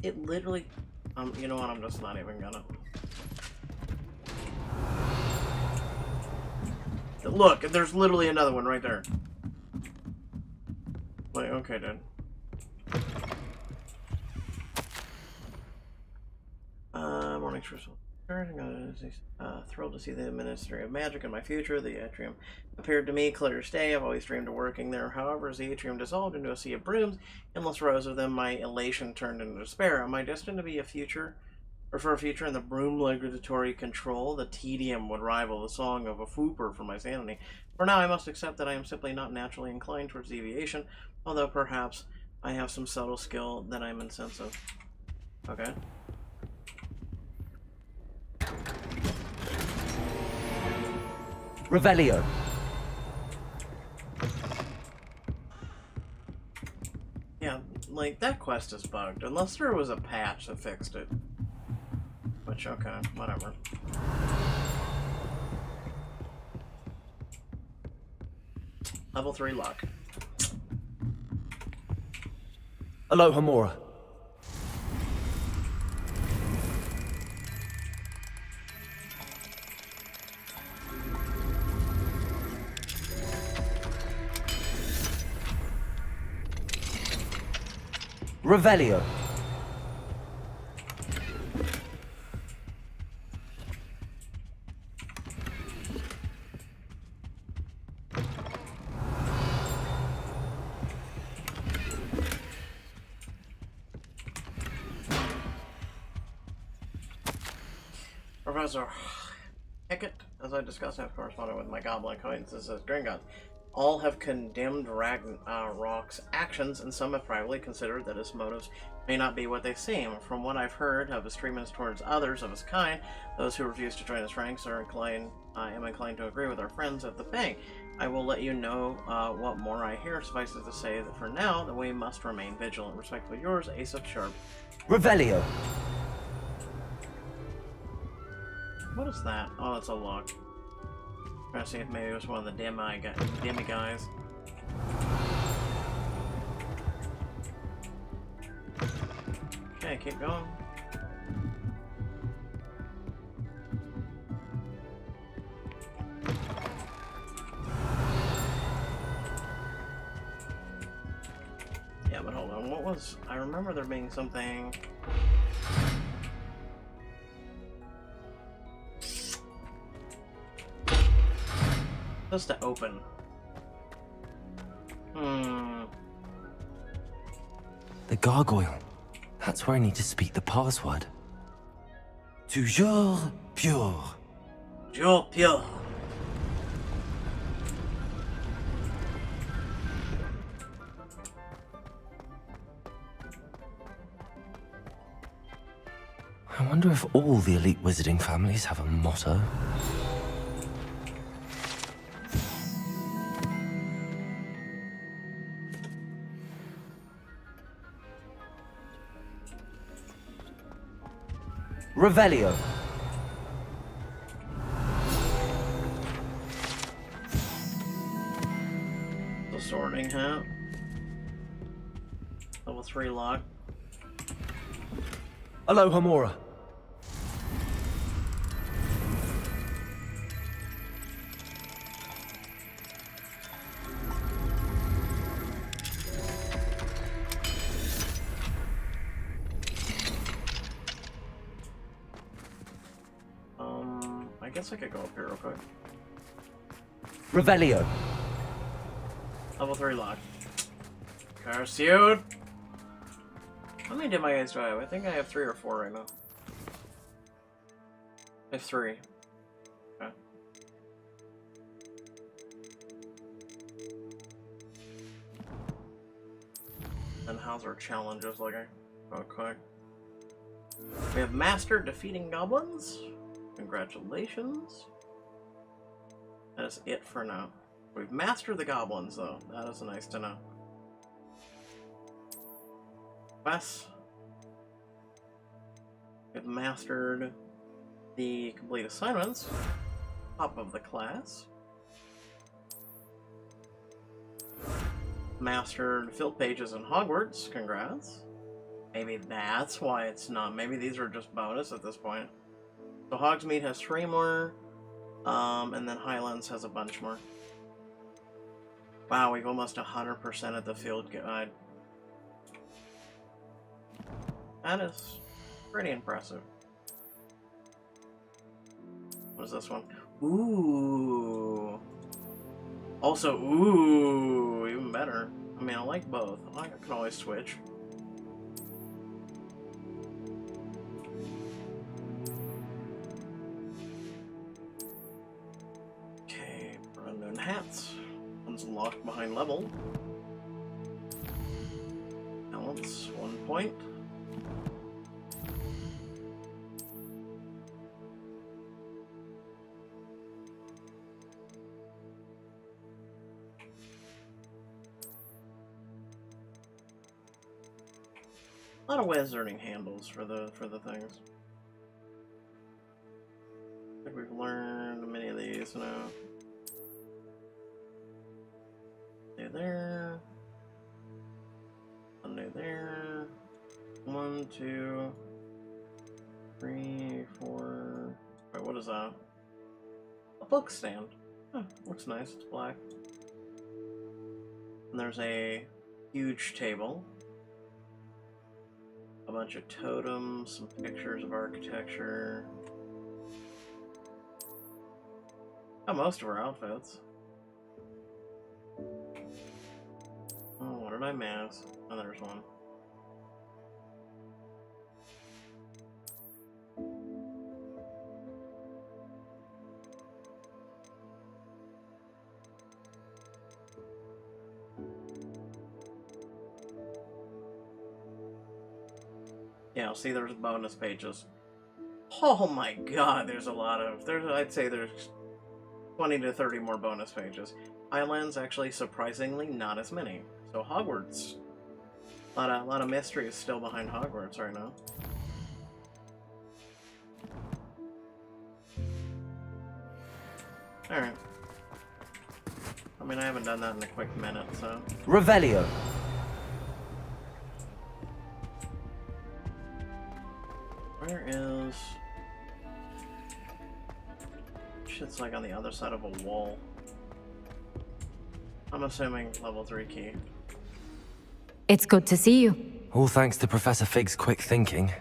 It literally... you know what, I'm just not even gonna... Look, there's literally another one right there. Like, okay, dude. Morning, Trussell. Thrilled to see the Ministry of Magic in my future. The atrium appeared to me clear as day. I've always dreamed of working there. However, as the atrium dissolved into a sea of brooms, endless rows of them, my elation turned into despair. Am I destined to be a future, or for a future in the broom regulatory control? The tedium would rival the song of a fooper for my sanity. For now, I must accept that I am simply not naturally inclined towards deviation, although perhaps I have some subtle skill that I'm insensitive. Okay. Revelio. Yeah, like, that quest is bugged, unless there was a patch that fixed it. Which, okay, whatever. Level 3 luck. Aloha Mora. Revelio. Professor Heckett, as I discussed, I have corresponded with my goblin acquaintances as Gringotts. All have condemned Ragnarok's actions, and some have privately considered that his motives may not be what they seem. From what I've heard of his treatments towards others of his kind, those who refuse to join his ranks I am inclined to agree with our friends at the bank. I will let you know what more I hear. Suffice it to say that for now, that we must remain vigilant. Respectfully yours, Ace of Sharp. Revelio. What is that? Oh, it's a lock. Trying to see if maybe it was one of the demi guys. Okay, keep going. Yeah, but hold on. What was... I remember there being something... Just to open. The gargoyle. That's where I need to speak the password. Toujours pure. Toujours pure. I wonder if all the elite wizarding families have a motto. Revelio. Wizarding hat. Level 3 lock. Hello, Hamura. I guess I could go up here real quick. Revelio. Level 3 lock. Pursuit! How many did my guys do I have? I think I have 3 or 4 right now. I have 3. Okay. And how's our challenges looking? Okay. We have mastered defeating goblins. Congratulations. That is it for now. We've mastered the goblins, though. That is nice to know. Quests. We've mastered the complete assignments. Top of the class. Mastered field pages in Hogwarts. Congrats. Maybe that's why it's not. Maybe these are just bonus at this point. So Hogsmeade has 3 more, and then Highlands has a bunch more. Wow, we've almost 100% of the field guide. That is pretty impressive. What is this one? Ooh. Also, ooh, even better. I mean, I like both. I can always switch. Hats. One's locked behind level. Balance, 1 point. A lot of wizarding handles for the things. I think we've learned many of these now. There, under there, 1, 2, 3, 4. Wait, what is that? A book stand. Huh, looks nice. It's black. And there's a huge table, a bunch of totems, some pictures of architecture. Got most of our outfits. Oh, what did I miss? Oh, there's one. Yeah, see, there's bonus pages. Oh my god, there's a lot of... I'd say there's 20 to 30 more bonus pages. Highlands, actually, surprisingly, not as many. So Hogwarts. A lot of mystery is still behind Hogwarts right now. Alright. I mean, I haven't done that in a quick minute, so... Revelio. Where is... Shit's like on the other side of a wall. I'm assuming level 3 key. It's good to see you. All thanks to Professor Fig's quick thinking.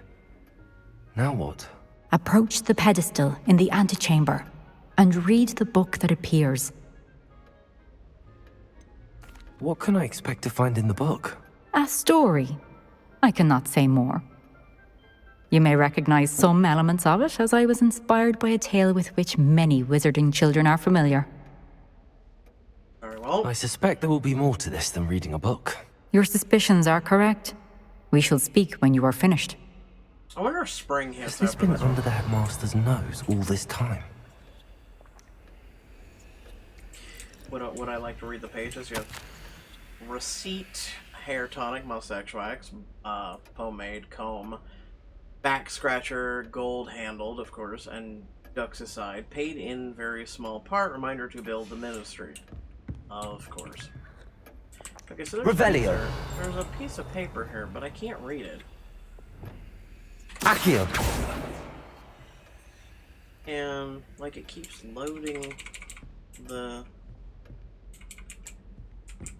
Now what? Approach the pedestal in the antechamber and read the book that appears. What can I expect to find in the book? A story. I cannot say more. You may recognize some elements of it, as I was inspired by a tale with which many wizarding children are familiar. Very well. I suspect there will be more to this than reading a book. Your suspicions are correct. We shall speak when you are finished. I wonder if Spring Has hits this after been this under one. the headmaster's nose all this time? Would I like to read the pages? You have receipt, hair tonic, mustache wax, pomade, comb, back scratcher, gold handled, of course, and ducks aside. Paid in very small part. Reminder to build the ministry, of course. Okay, so Revelio. there's a piece of paper here, but I can't read it. Accio. And, like, it keeps loading the...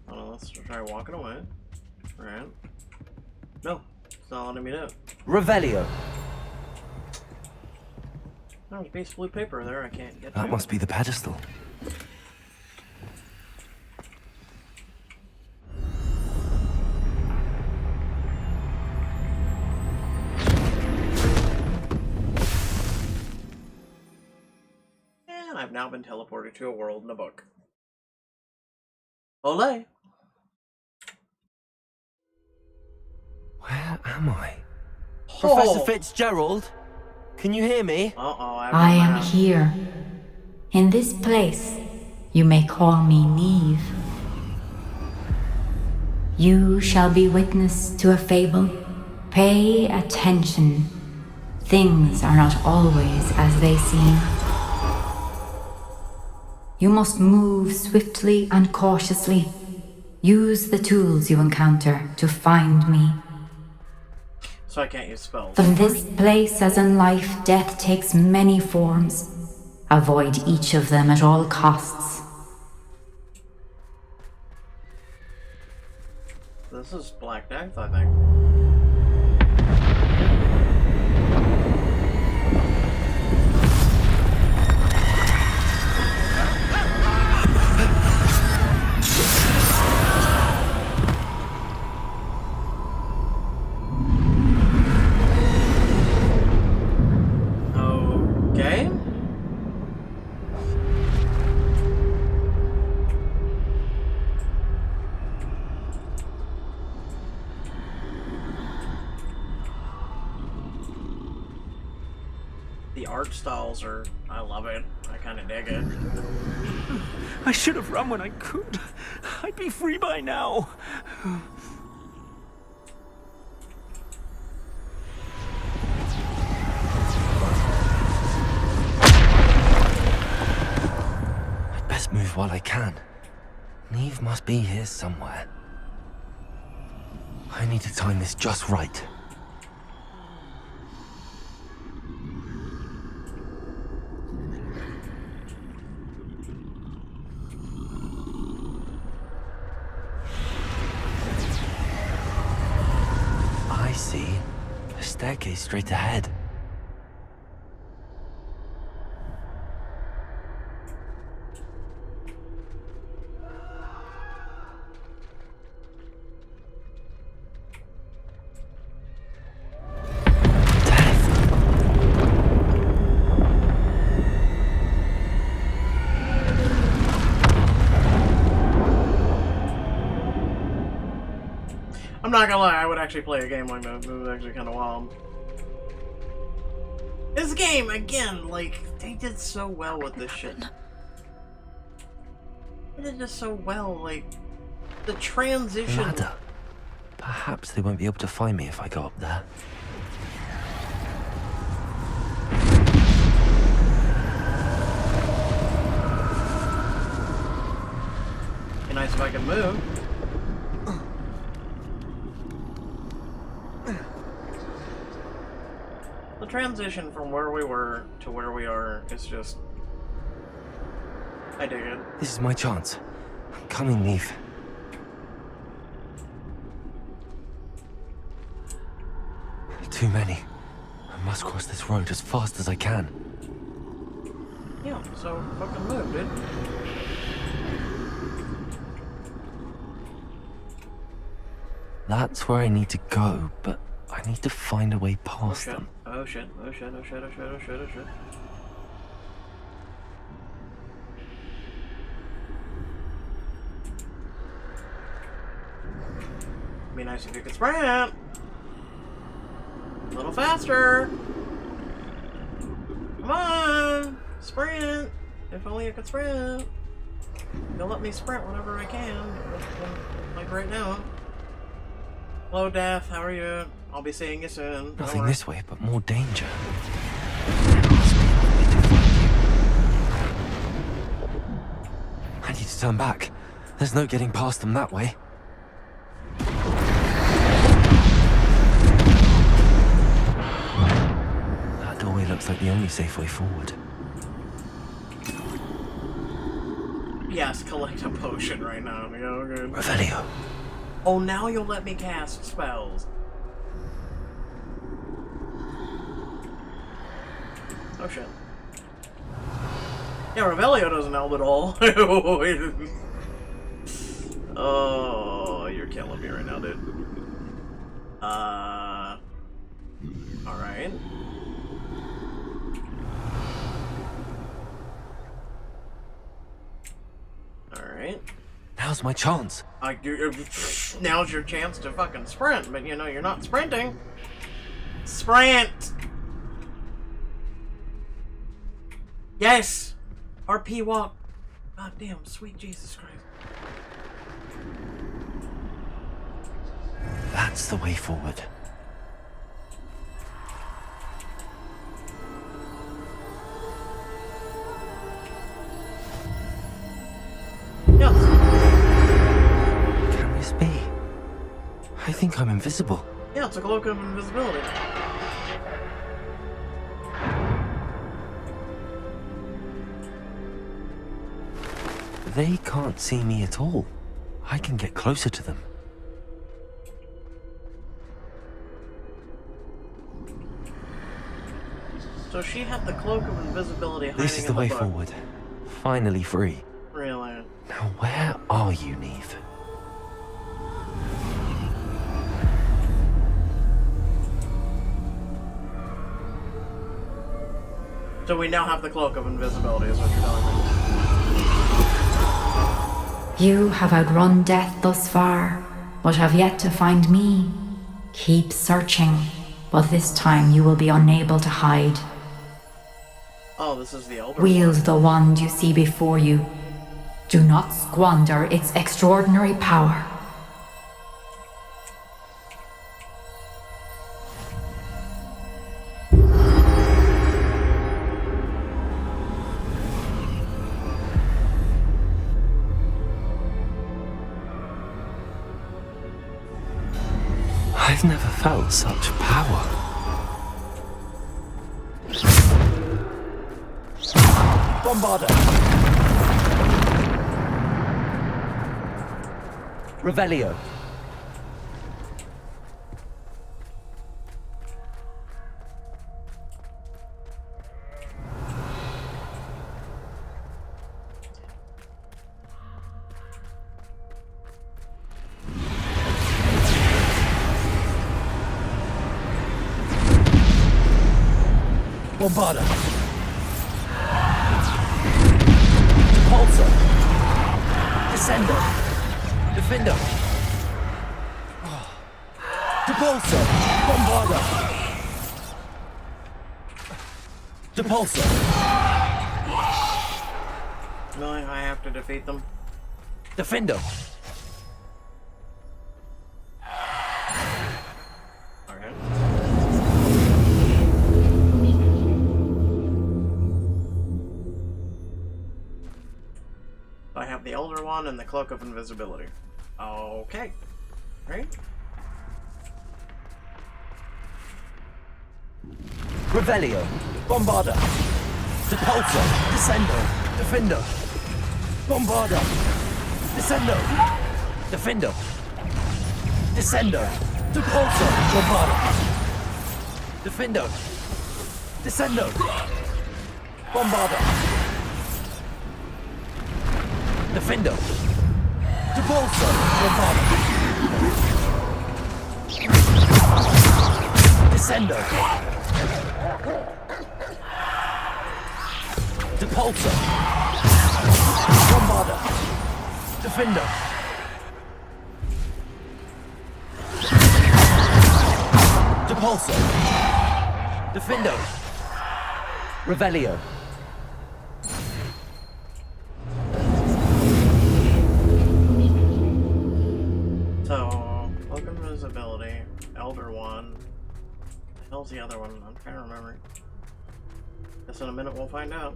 Hold on, let's try walking away. Alright. No, it's not letting me do it. Revelio. There's a piece of blue paper there I can't get That to. must be the pedestal. And I've now been teleported to a world in a book. Olé! Where am I? Oh. Professor Fitzgerald? Can you hear me? I am here. In this place, you may call me Neve. You shall be witness to a fable. Pay attention. Things are not always as they seem. You must move swiftly and cautiously. Use the tools you encounter to find me. So I can't use spells. In this place, as in life, death takes many forms. Avoid each of them at all costs. This is Black Death, I think. Okay. The art styles are, I love it. I kind of dig it. I should have run when I could. I'd be free by now. I'd best move while I can. Neve must be here somewhere. I need to time this just right. I see. A staircase straight ahead. I'm not gonna lie, I would actually play a game like that. It was actually kind of wild. This game, again, like, they did so well with this shit. They did this so well, like, the transition. Ladder. Perhaps they won't be able to find me if I go up there. Be nice if I could move. The transition from where we were to where we are is just... I dig it. This is my chance. I'm coming, Neve. Too many. I must cross this road as fast as I can. Yeah, so fucking move, dude. That's where I need to go, but I need to find a way past them. Oh shit, oh shit, oh shit, oh shit, oh shit, oh shit. Be nice if you could sprint. A little faster. Come on, sprint. If only I could sprint. You'll let me sprint whenever I can. Like right now. Hello, Death. How are you? I'll be seeing you soon. Nothing this way, but more danger. I need to turn back. There's no getting past them that way. Looks like the only safe way forward. Yes, collect a potion right now. Yeah, okay. Revelio. Oh, now you'll let me cast spells. Oh shit. Yeah, Revelio doesn't help at all. Oh, you're killing me right now, dude. Alright. Alright. Now's my chance. Now's your chance to fucking sprint, but you know, you're not sprinting. Sprint! Yes! RP walk. God damn, sweet Jesus Christ. That's the way forward. Yes. Can this be? I think I'm invisible. Yeah, it's a cloak of invisibility. They can't see me at all. I can get closer to them. So she had the cloak of invisibility hiding This is the in way book. forward. Finally free. Really? Now where are you, Neve? So we now have the cloak of invisibility, is what you're telling me. You have outrun death thus far, but have yet to find me. Keep searching, but this time you will be unable to hide. Oh, this is the Elder Wield One. the wand you see before you. Do not squander its extraordinary power. I've never felt such power. Bombarder! Revelio. Bombarder. Repulsor. Descender. Defender. Depulsor. Bombarder. Depulsor. No, I have to defeat them. Defender. Okay. I have the Elder Wand and the Cloak of Invisibility. Okay. Right? Revelio. Bombarder. Depulsor. Descender. Defender. Bombarder. Descender. Defender. Descender. Depulsor. Bombarder. Defender. Descender. Bombarder. Defender. Depulsor. Bombarder. Descender. Depulsor. Bombarder. Defender. Depulsor. Defender. Revelio. So, Cloak of Invisibility, Elder Wand. What the hell's the other one? I'm trying to remember. Guess in a minute we'll find out.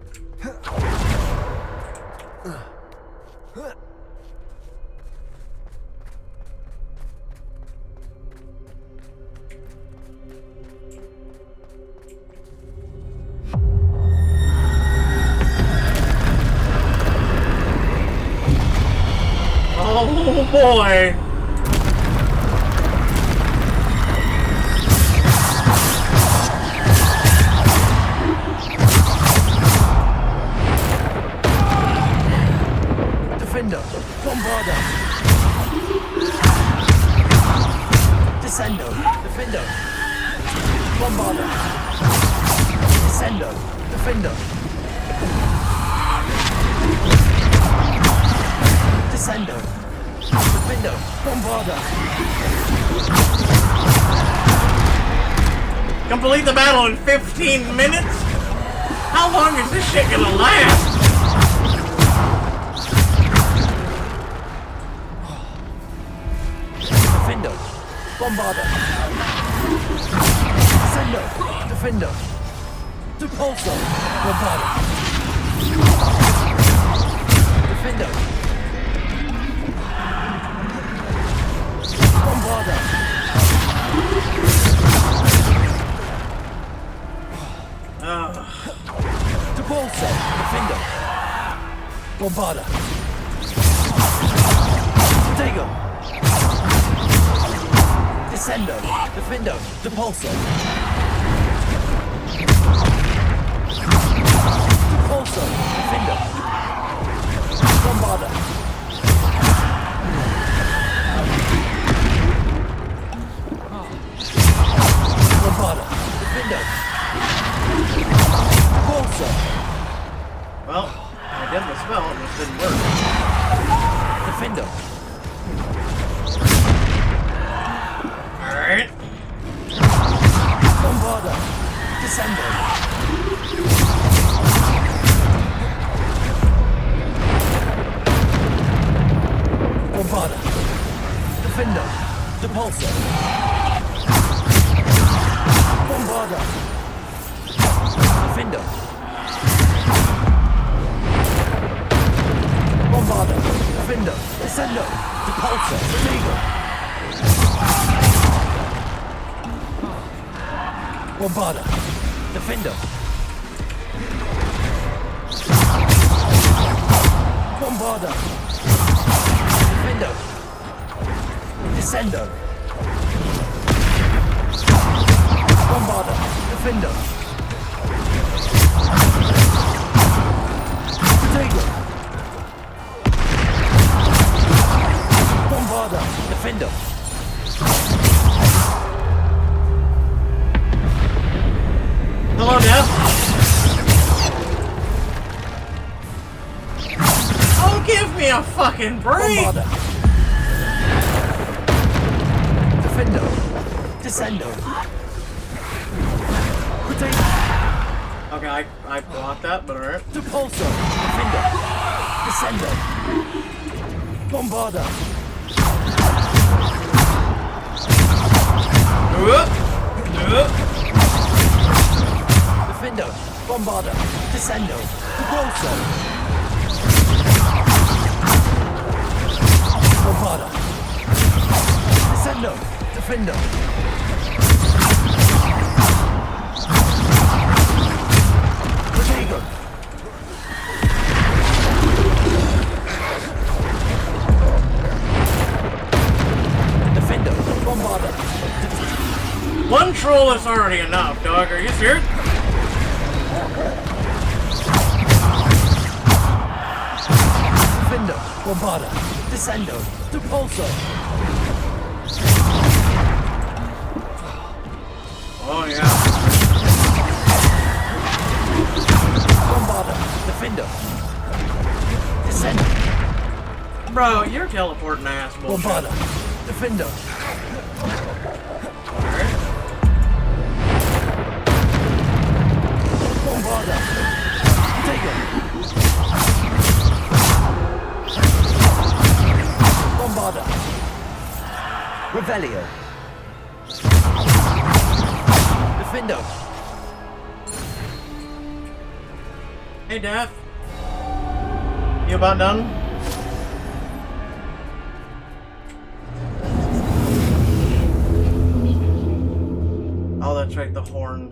Oh boy! Defender, Bombarder. Descendo, Defender. Bombarder. Descendo, Defender. Descendo, Defender. Bombarder. Complete the battle in 15 minutes? How long is this shit gonna last? Defender, Bombarder. Descendo, Defender. Depulso, Bombarder. Defender. Bombarder. Depulso, Defender. Bombarder. Diagon. Descendo, Defendo, Depulso. Depulso, Defendo. Bombarder. Bombarder, Defendo. Depulso. Well, I did the spell, it just didn't work. Defendo. Alright. Bombarder. Descendo. Bombarder. Defendo. Depulso. Bombarder. Defendo. Bombarder. Defendo. Descendo. Depulso. Diagon. Bombarder. Defendo. Bombarder. Defendo. Descendo. Bombarder. Defendo. Diagon. Bombarder. Defendo. Hello, Death. Oh, give me a fucking break! Bombarder. Defendo. Descendo. Okay, I blocked that, but alright. Depulso. Defendo. Descendo. Bombarder. Defendo. Bombarder. Descendo. Depulso. Bombarder. Descendo. Defendo. Diagon. Defendo. Bombarder. One troll is already enough, dog. Are you serious? Defendo. Bombarder. Descendo. Depulso. Oh, yeah. Bombarder. Defendo. Descendo. Bro, you're teleporting ass bullshit. Bombarder. Defendo. Alright. Bombarder. Diagon. Bombarder. Revelio. Defendo. Hey, Death. You about done? Oh, that's right, the horn.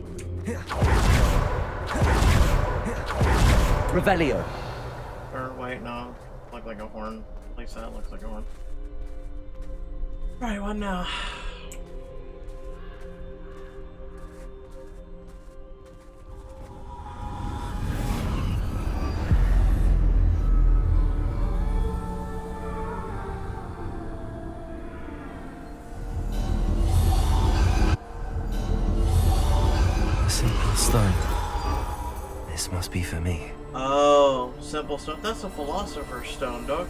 Revelio. Or wait, no. Look like a horn. At least that looks like a horn. Right, what now? A simple stone. This must be for me. Oh, simple stone. That's a philosopher's stone, dog.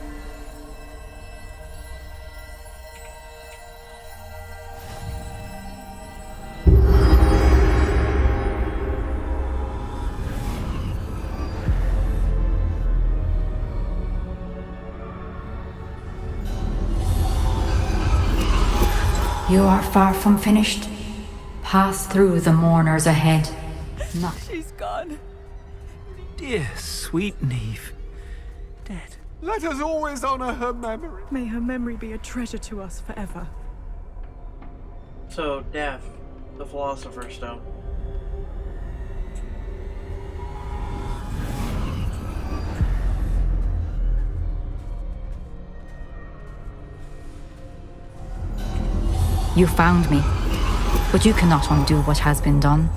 You are far from finished. Pass through the mourners ahead. Not She's gone. Dear, sweet Neve. Dead. Let us always honor her memory. May her memory be a treasure to us forever. So, death, the philosopher's stone. You found me, but you cannot undo what has been done.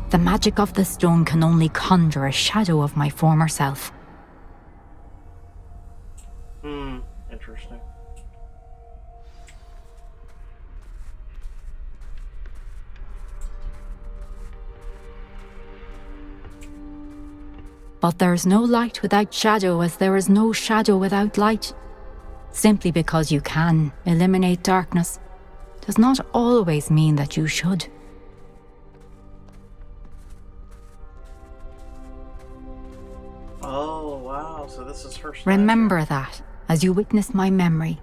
The magic of the stone can only conjure a shadow of my former self. Interesting. But there is no light without shadow, as there is no shadow without light. Simply because you can eliminate darkness does not always mean that you should. Oh, wow. So this is her statue. Remember that as you witness my memory.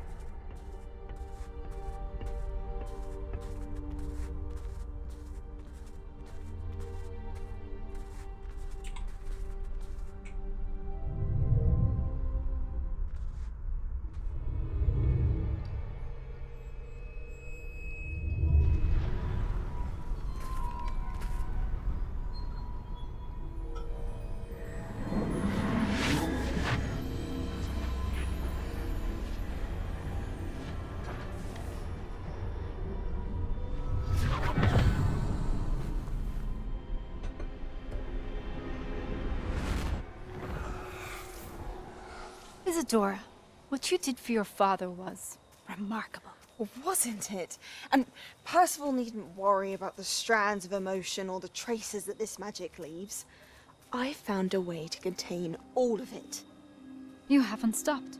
Isadora, what you did for your father was remarkable. Well, wasn't it? And Percival needn't worry about the strands of emotion or the traces that this magic leaves. I found a way to contain all of it. You haven't stopped.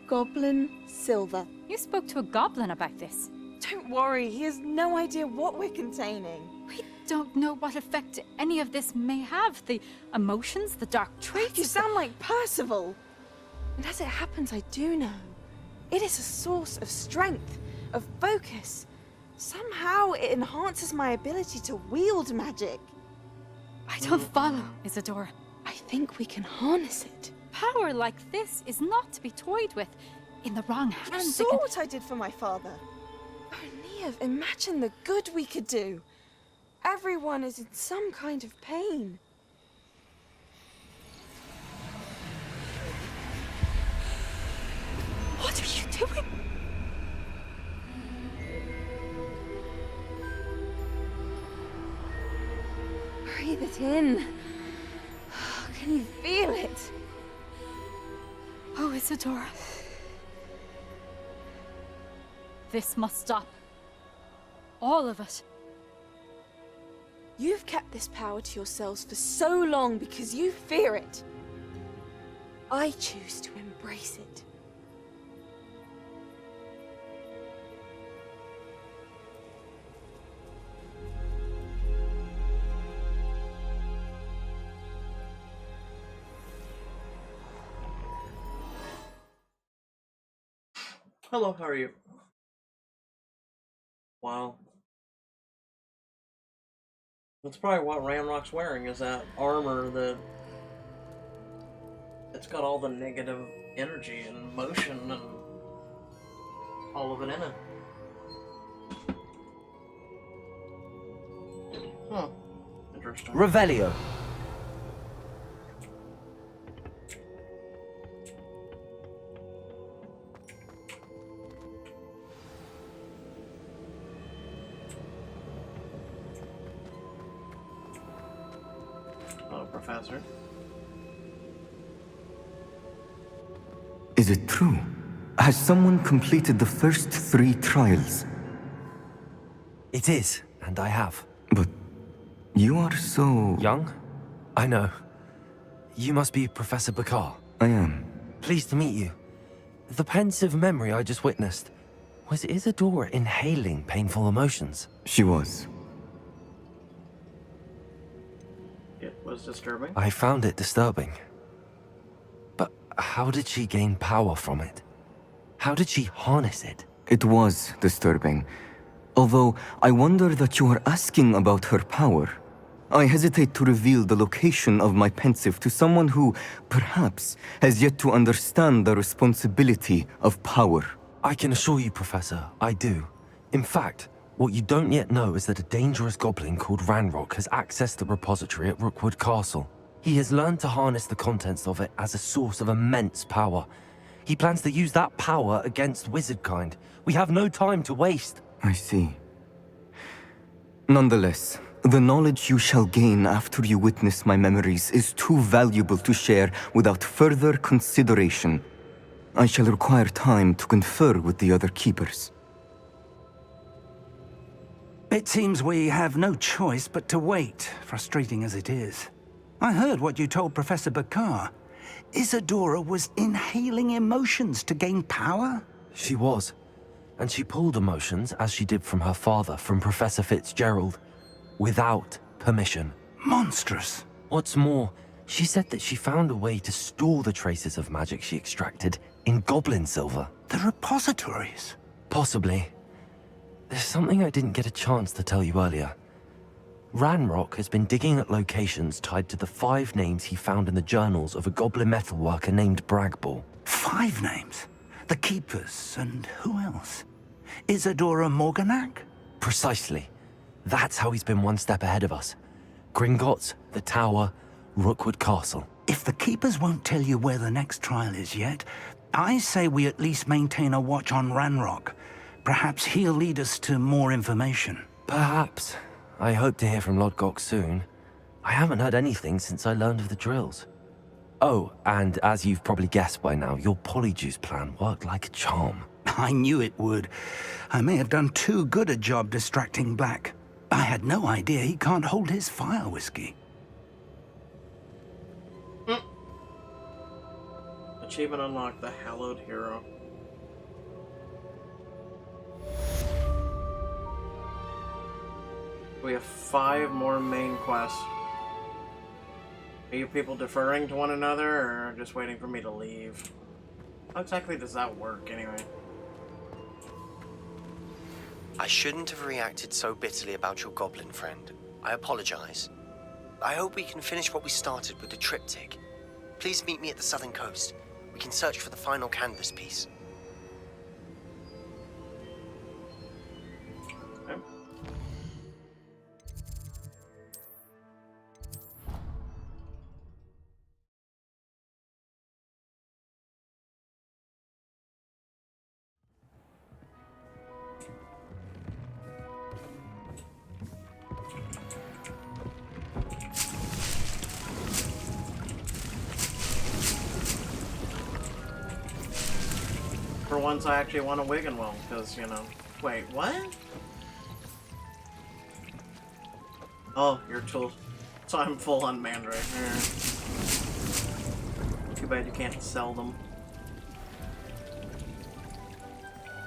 Goblin silver. You spoke to a goblin about this. Don't worry, he has no idea what we're containing. We don't know what effect any of this may have. The emotions, the dark traits. You sound like Percival. And as it happens, I do know. It is a source of strength, of focus. Somehow it enhances my ability to wield magic. I don't follow, Isadora. I think we can harness it. Power like this is not to be toyed with. In the wrong You hands, saw what I did for my father. Oh, Neve, imagine the good we could do. Everyone is in some kind of pain. What are you doing? Breathe it in. Can you feel it? Oh, Isadora. This must stop. All of it. You've kept this power to yourselves for so long because you fear it. I choose to embrace it. Hello, how are you? Wow. That's probably what Ramrock's wearing, is that armor that... It's got all the negative energy and emotion and all of it in it. Huh. Interesting. Revelio. Professor. Is it true? Has someone completed the first 3 trials? It is, and I have. But you are so... Young? I know. You must be Professor Bakar. I am. Pleased to meet you. The pensive memory I just witnessed, was Isadora inhaling painful emotions? She was. It was disturbing. I found it disturbing. But how did she gain power from it? How did she harness it? It was disturbing. Although, I wonder that you are asking about her power. I hesitate to reveal the location of my pensive to someone who, perhaps, has yet to understand the responsibility of power. I can assure you, Professor, I do. In fact, what you don't yet know is that a dangerous goblin called Ranrock has accessed the repository at Rookwood Castle. He has learned to harness the contents of it as a source of immense power. He plans to use that power against wizardkind. We have no time to waste. I see. Nonetheless, the knowledge you shall gain after you witness my memories is too valuable to share without further consideration. I shall require time to confer with the other keepers. It seems we have no choice but to wait, frustrating as it is. I heard what you told Professor Bakar. Isadora was inhaling emotions to gain power? She was. And she pulled emotions, as she did from her father, from Professor Fitzgerald, without permission. Monstrous. What's more, she said that she found a way to store the traces of magic she extracted in goblin silver. The repositories? Possibly. There's something I didn't get a chance to tell you earlier. Ranrock has been digging at locations tied to the 5 names he found in the journals of a goblin metalworker named Bragball. 5 names? The Keepers, and who else? Isadora Morganac? Precisely. That's how he's been one step ahead of us. Gringotts, the Tower, Rookwood Castle. If the Keepers won't tell you where the next trial is yet, I say we at least maintain a watch on Ranrock. Perhaps he'll lead us to more information. Perhaps. I hope to hear from Lodgok soon. I haven't heard anything since I learned of the drills. Oh, and as you've probably guessed by now, your polyjuice plan worked like a charm. I knew it would. I may have done too good a job distracting Black. I had no idea he can't hold his fire whiskey. Achievement unlocked, the Hallowed Hero. We have 5 more main quests. Are you people deferring to one another, or just waiting for me to leave? How exactly does that work, anyway? I shouldn't have reacted so bitterly about your goblin friend. I apologize. I hope we can finish what we started with the triptych. Please meet me at the southern coast. We can search for the final canvas piece. Okay. For once, I actually want a Wiggenwell, because, you know... Wait, what? Oh, your tool. So I'm full on Mandrake. Too bad you can't sell them.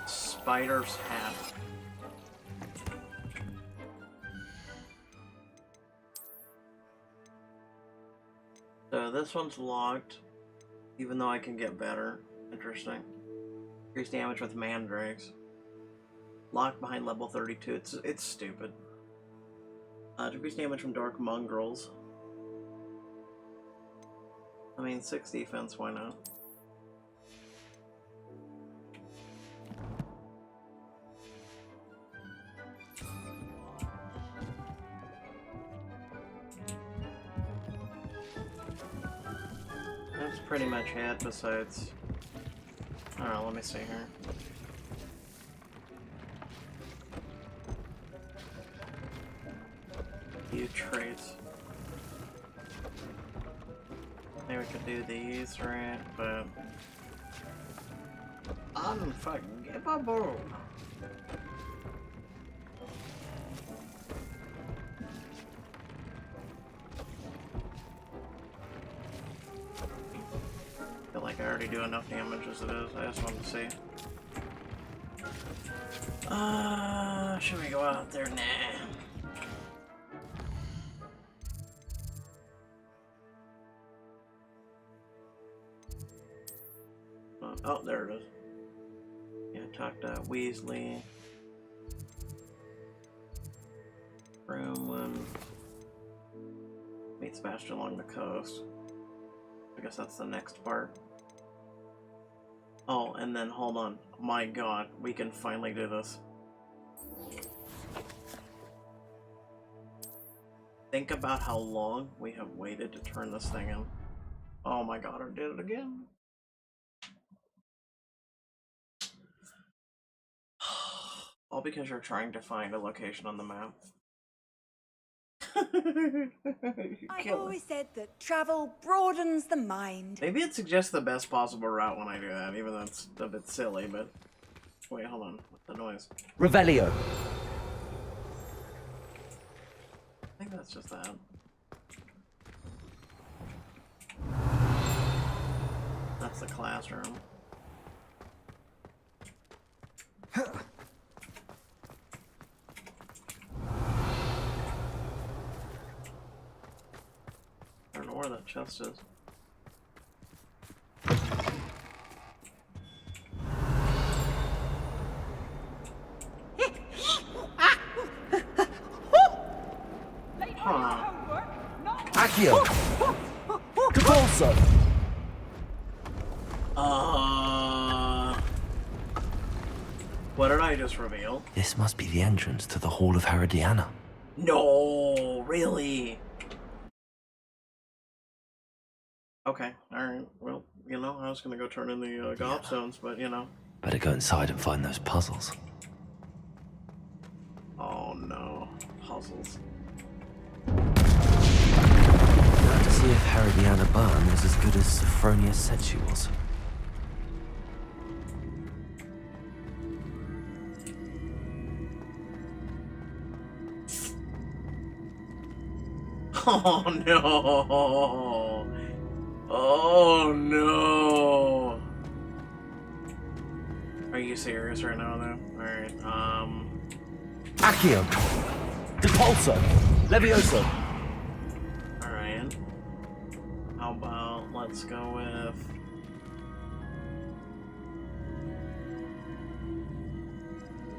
Spider's hat. So this one's locked, even though I can get better. Interesting. Increase damage with mandrakes. Locked behind level 32. It's stupid. Decrease damage from dark mongrels. I mean, 6 defense, why not? That's pretty much it, besides... Alright, let me see here. View traits. Maybe we could do these, right? But unforgivable. I feel like I already do enough damage as it is. I just wanted to see. Should we go out there? Nah. Oh, there it is. Yeah, talk to Weasley. Room meet Sebastian along the coast. I guess that's the next part. Oh, and then hold on. My god, we can finally do this. Think about how long we have waited to turn this thing in. Oh my god, I did it again. All because you're trying to find a location on the map. I always said that travel broadens the mind. Maybe it suggests the best possible route when I do that, even though it's a bit silly, but... Wait, hold on. What's the noise? Revelio. I think that's just that. That's the classroom. I don't know where that chest is. Accio! Capulso! What did I just reveal? This must be the entrance to the Hall of Herodiana. No, really? Okay, alright. Well, you know, I was gonna go turn in the gobstones, but you know. Better go inside and find those puzzles. Oh no, puzzles. Now to see if Herodiana Byrne was as good as Sophronia said she was. Oh no! Oh no! Are you serious right now, though? Alright, Accio! Depulso! Levioso! Alright. How about, let's go with...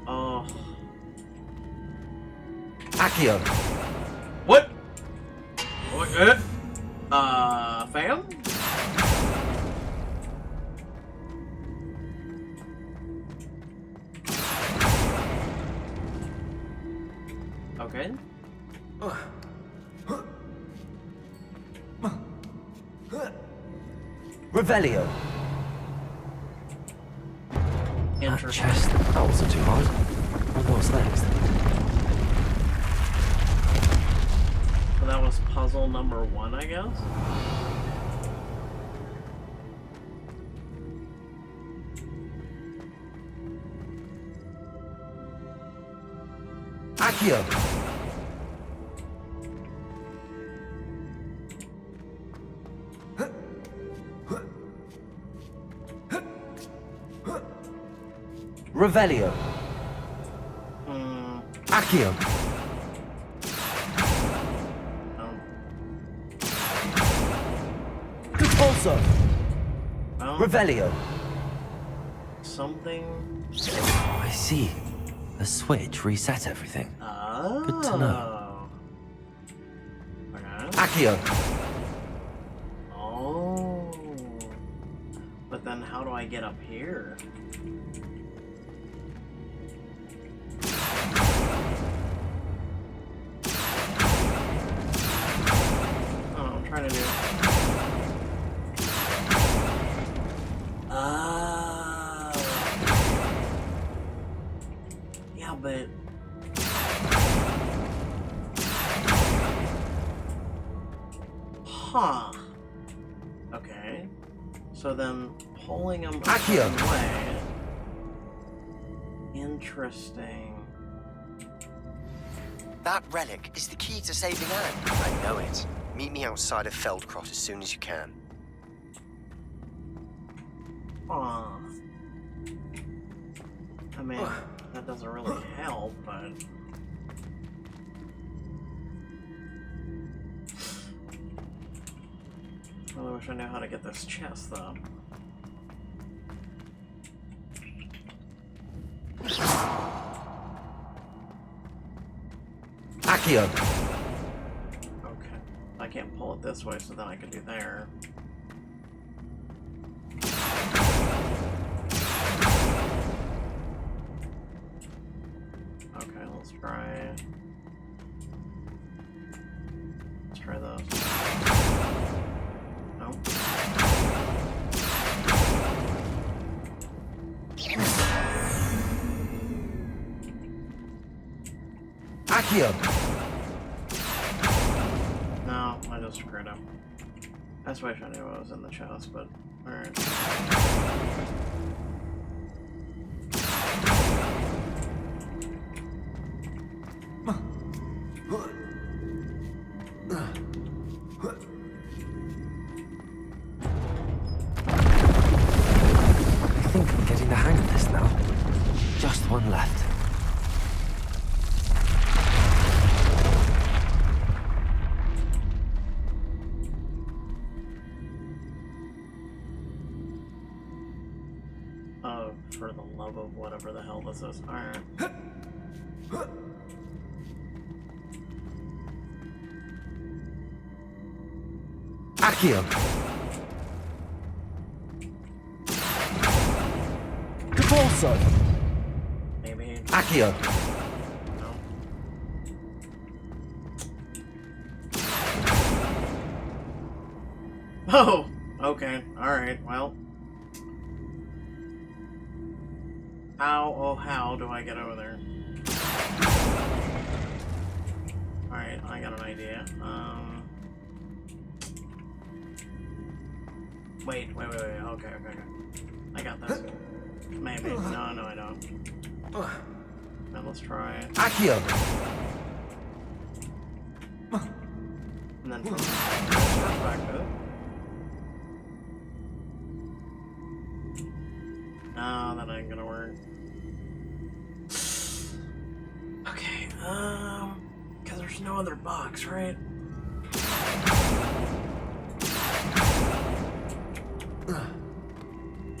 Oh. Accio! What? What? Fam? Okay. Revelio! That chest, that wasn't too hard. What's next? So that was puzzle number 1, I guess? Accio! Revelio! Accio! Depulso! Revelio! Something... I see. The switch reset everything. Good to know. Okay. Accio! Oh. But then how do I get up here? Oh, I'm trying to do... Yeah, but... Huh. Okay. So then pulling them Accio. away. Interesting. That relic is the key to saving Anne. I know it. Meet me outside of Feldcrot as soon as you can. Aw. I mean, that doesn't really help, but... I really wish I knew how to get this chest, though. Accio. Okay. I can't pull it this way, so then I can do there. Okay, let's try... Let's try those. No. Accio. No, I just screwed him. I just wish I knew what was in the chest, but alright. I think I'm getting the hang of this now. Just one left. Oh, for the love of whatever the hell this is. Alright. Accio. Capolso. Maybe. Accio. No. Oh! Okay. Alright, well. How, oh how do I get over there? Alright, I got an idea. Wait. Okay. I got this. Maybe. No, I don't. Now let's try it. Accio. And then from perspective. No, that ain't gonna work. Okay, because there's no other box, right?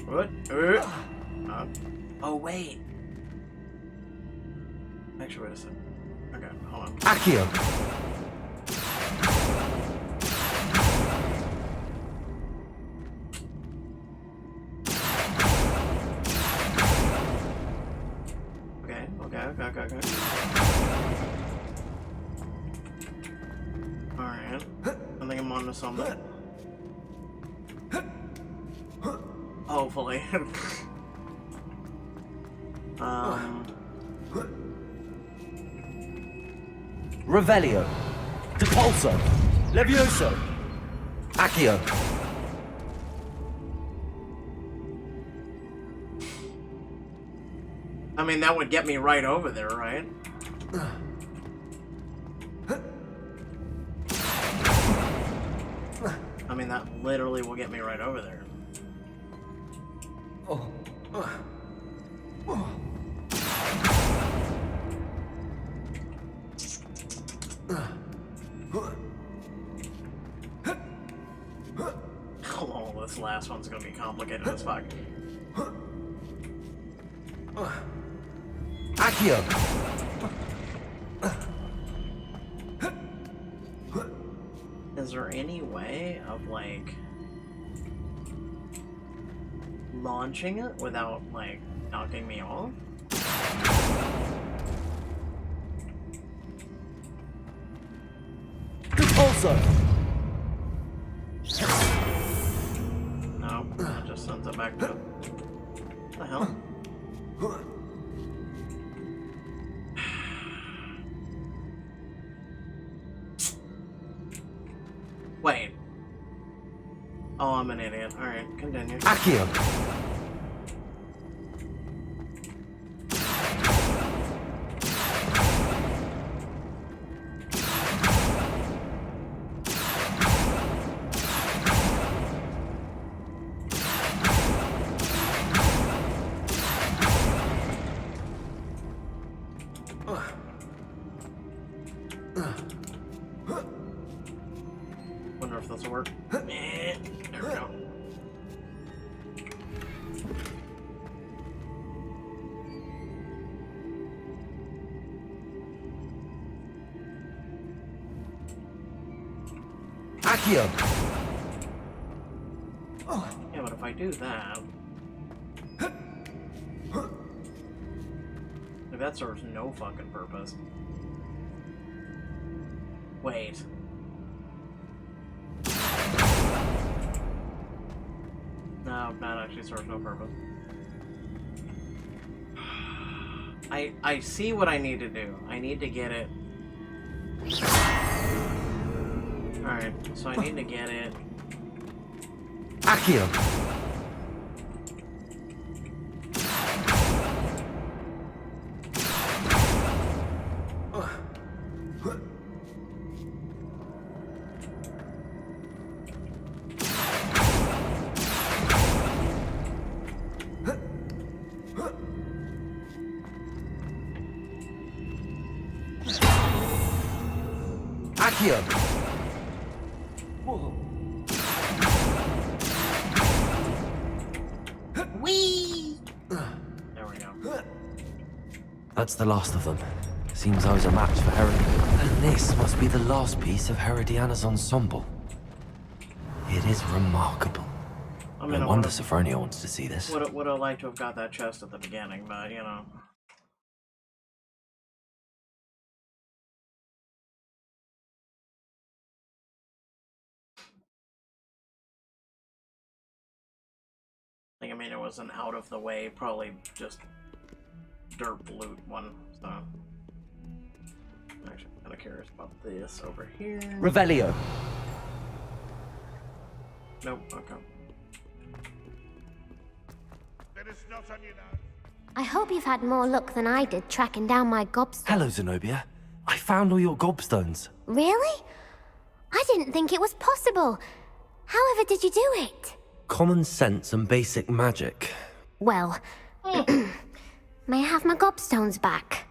What? Oh, wait. Actually, wait a second. Okay, hold on. Accio. Okay. Alright. I think I'm on to something. Hopefully. Revelio. Depulso. Levioso. Accio. I mean, that would get me right over there, right? I mean, that literally will get me right over there. Oh, this last one's gonna be complicated as fuck. Accio. Is there any way of, like, launching it without, like, knocking me off? Depulso. No, that just sends it back to... What the hell? Wait. Oh, I'm an idiot. Alright, continue. Accio! Wonder if this will work. There we go. Accio! Yeah, but if I do that... Like, that serves no fucking purpose. Wait. No, that actually serves no purpose. I see what I need to do. I need to get it. Alright, so I need to get it. Accio! Accio! Whee! There we go. That's the last of them. Seems I was a match for Herod. And this must be the last piece of Herodiana's ensemble. It is remarkable. I mean, No wonder Sophronia wants to see this. Would have liked to have got that chest at the beginning, but you know. I mean, it was an out of the way, probably just dirt loot one, so. Actually, I'm kind of curious about this over here. Revelio! Nope, okay. I hope you've had more luck than I did tracking down my gobstones. Hello, Zenobia. I found all your gobstones. Really? I didn't think it was possible. However did you do it? Common sense and basic magic. Well, may I have my gobstones back?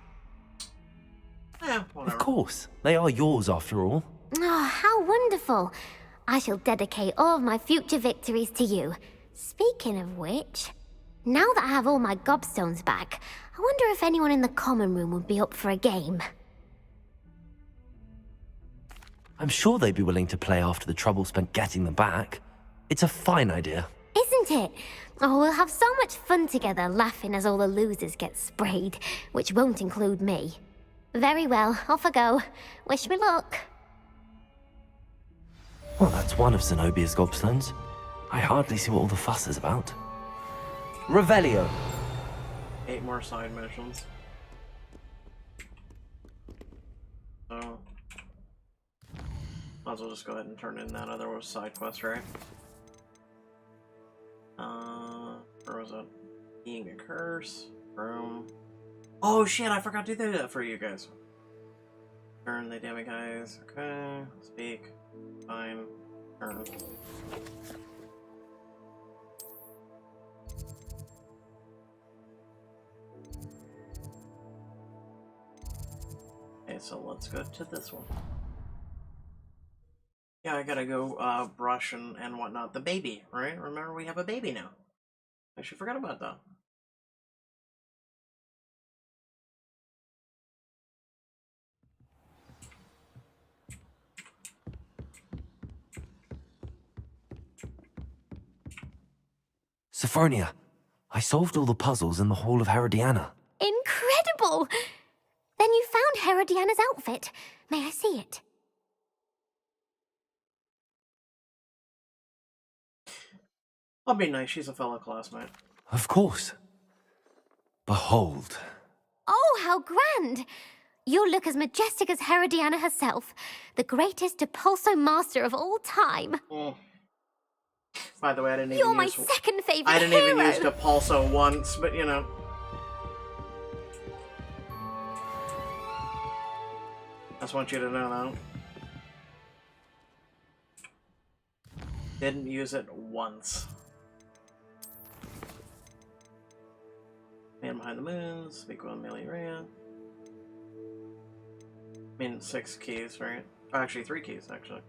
Of course. They are yours after all. Oh, how wonderful. I shall dedicate all of my future victories to you. Speaking of which, now that I have all my gobstones back, I wonder if anyone in the common room would be up for a game. I'm sure they'd be willing to play after the trouble spent getting them back. It's a fine idea. Isn't it? Oh, we'll have so much fun together laughing as all the losers get sprayed, which won't include me. Very well, off I go. Wish me luck. Well, that's one of Zenobia's gobstones. I hardly see what all the fuss is about. Revelio! 8 more side missions. So, might as well just go ahead and turn in that other side quest, right? Where was it? Being a curse. Room. Oh shit, I forgot to do that for you guys. Turn the damning guys. Okay. Speak. Fine. Turn. Okay, so let's go to this one. Yeah, I gotta go brush and whatnot. The baby, right? Remember, we have a baby now. I should forget about that. Sophronia, I solved all the puzzles in the Hall of Herodiana. Incredible! Then you found Herodiana's outfit. May I see it? I'll be nice, she's a fellow classmate. Of course. Behold. Oh, how grand! You look as majestic as Herodiana herself, the greatest Depulso master of all time. By the way, I didn't You're even my use... second favorite I didn't even hero. use Depulso once, but you know. I just want you to know that. Didn't use it once. Man behind the moon, speak with Amelia. I mean, 6 keys, right? Oh, actually, 3 keys, actually.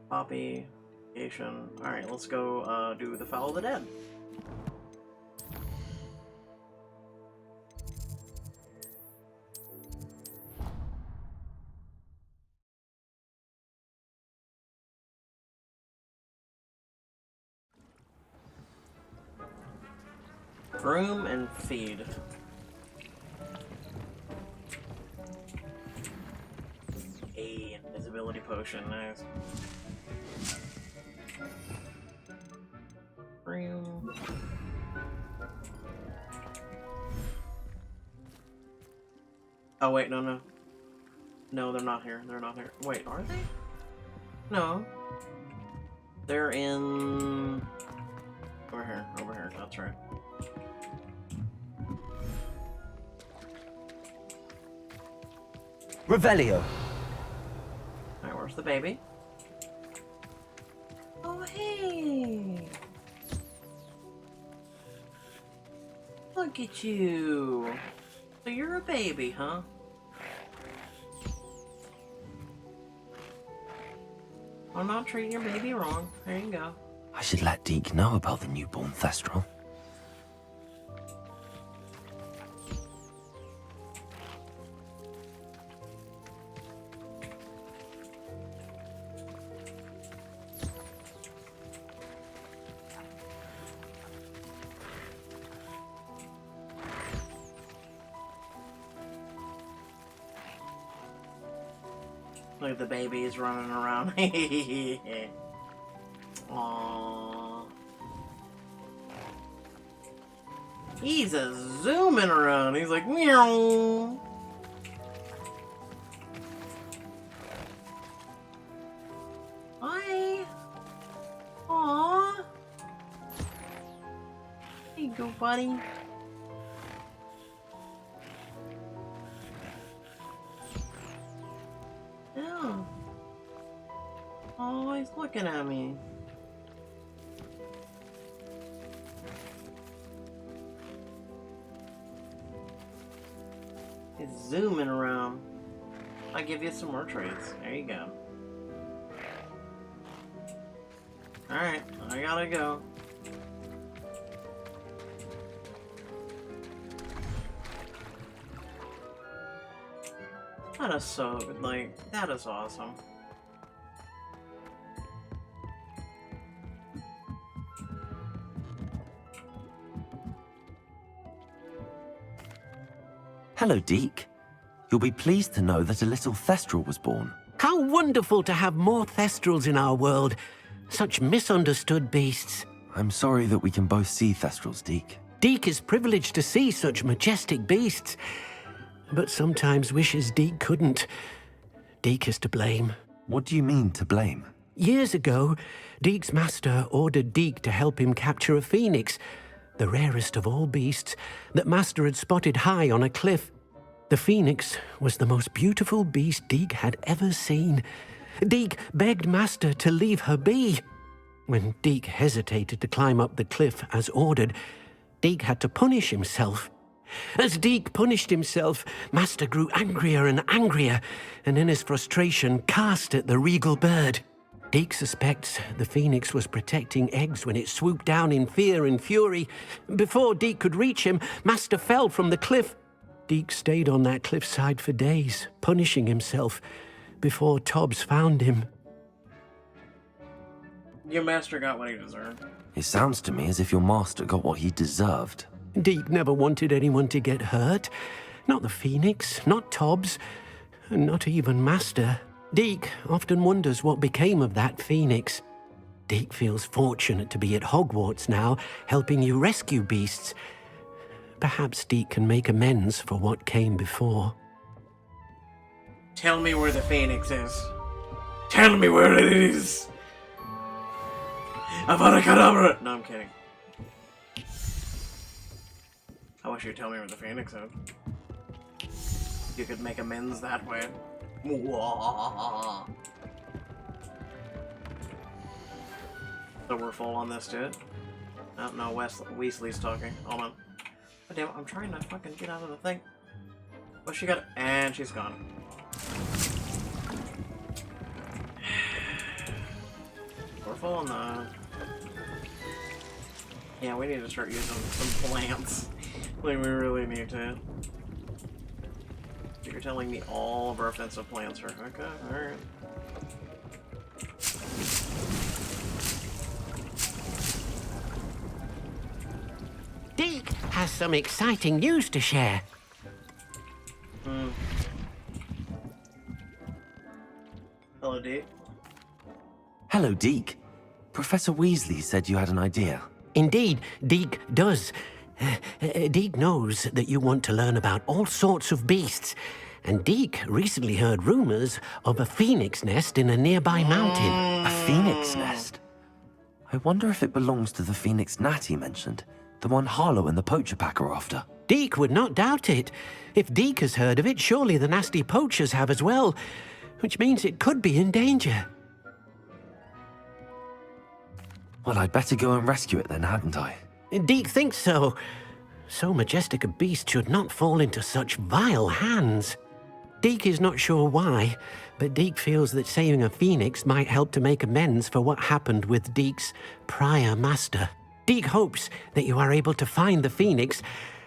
Poppy, Asian. Alright, let's go do the Foul of the Dead. Groom and feed. A invisibility potion, nice. Groom. Oh wait, no. No, they're not here. They're not here. Wait, are they? No. They're in... Over here, that's right. Revelio. Alright, where's the baby? Oh, hey! Look at you! So you're a baby, huh? I'm not treating your baby wrong. There you go. I should let Deke know about the newborn Thestral. Look at the babies running around. Aww. He's a zooming around. He's like, meow. Hi. Aww. There you go, buddy. Yeah. Oh, he's looking at me. He's zooming around. I'll give you some more trades. There you go. Alright, I gotta go. That is so, like, that is awesome. Hello, Deke. You'll be pleased to know that a little Thestral was born. How wonderful to have more Thestrals in our world. Such misunderstood beasts. I'm sorry that we can both see Thestrals, Deke. Deke is privileged to see such majestic beasts. But sometimes wishes Deke couldn't. Deke is to blame. What do you mean, to blame? Years ago, Deke's master ordered Deke to help him capture a phoenix, the rarest of all beasts, that master had spotted high on a cliff. The phoenix was the most beautiful beast Deke had ever seen. Deke begged master to leave her be. When Deke hesitated to climb up the cliff as ordered, Deke had to punish himself. As Deke punished himself, master grew angrier and angrier, and in his frustration cast at the regal bird. Deke suspects the phoenix was protecting eggs when it swooped down in fear and fury. Before Deke could reach him, master fell from the cliff. Deke stayed on that cliffside for days, punishing himself, before Tobbs found him. Your master got what he deserved. It sounds to me as if your master got what he deserved. Deke never wanted anyone to get hurt. Not the phoenix, not Tobbs, and not even master. Deke often wonders what became of that phoenix. Deke feels fortunate to be at Hogwarts now, helping you rescue beasts. Perhaps Deke can make amends for what came before. Tell me where the phoenix is. Tell me where it is. Avada Kedavra! No, I'm kidding. I wish you'd tell me where the Phoenix is. You could make amends that way. Mwah. So we're full on this, dude. Oh, no, Weasley's talking. Hold on. Oh, damn it, I'm trying to fucking get out of the thing. Oh, she got it. And she's gone. We're full on the... Yeah, we need to start using some plants. Like, we really need to. You're telling me all of our offensive plants are... Okay, alright. Deke has some exciting news to share. Hello, Deke. Hello, Deke. Professor Weasley said you had an idea. Indeed, Deke does. Deke knows that you want to learn about all sorts of beasts, and Deke recently heard rumors of a phoenix nest in a nearby mountain. A phoenix nest? I wonder if it belongs to the phoenix gnat he mentioned, the one Harlow and the poacher pack are after. Deke would not doubt it. If Deke has heard of it, surely the nasty poachers have as well, which means it could be in danger. Well, I'd better go and rescue it then, hadn't I? Deke thinks so. So majestic a beast should not fall into such vile hands. Deke is not sure why, but Deke feels that saving a phoenix might help to make amends for what happened with Deke's prior master. Deke hopes that you are able to find the phoenix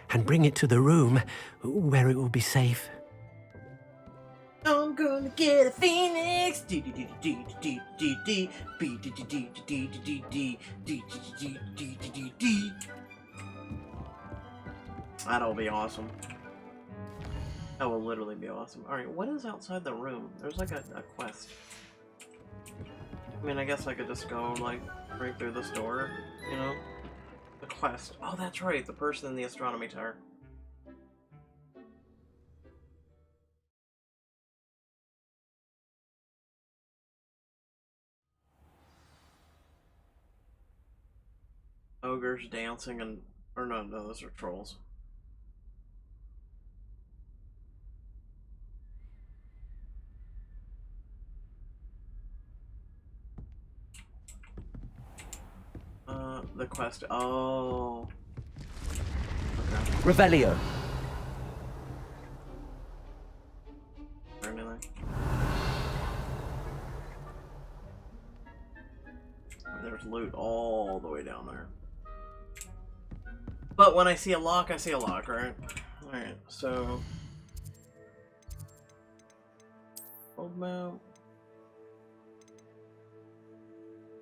and bring it to the room where it will be safe. I'm gonna get a phoenix. That'll be awesome. That will literally be awesome. Alright, what is outside the room? There's like a quest. I mean, I guess I could just go, like, right through this door, you know? The quest. Oh, that's right, the person in the astronomy tower. Ogres dancing and... or no, those are trolls. The quest. Oh. Okay. Revelio. Or anything. There's loot all the way down there. But when I see a lock, I see a lock, right? Alright, so... Old map.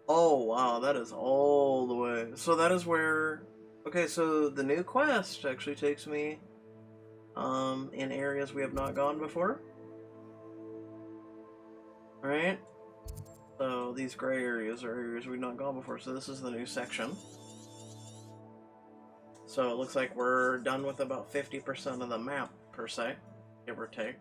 Oh, wow, that is all the way. So that is where... Okay, so the new quest actually takes me in areas we have not gone before. Right? So these gray areas are areas we've not gone before, so this is the new section. So it looks like we're done with about 50% of the map, per se, give or take.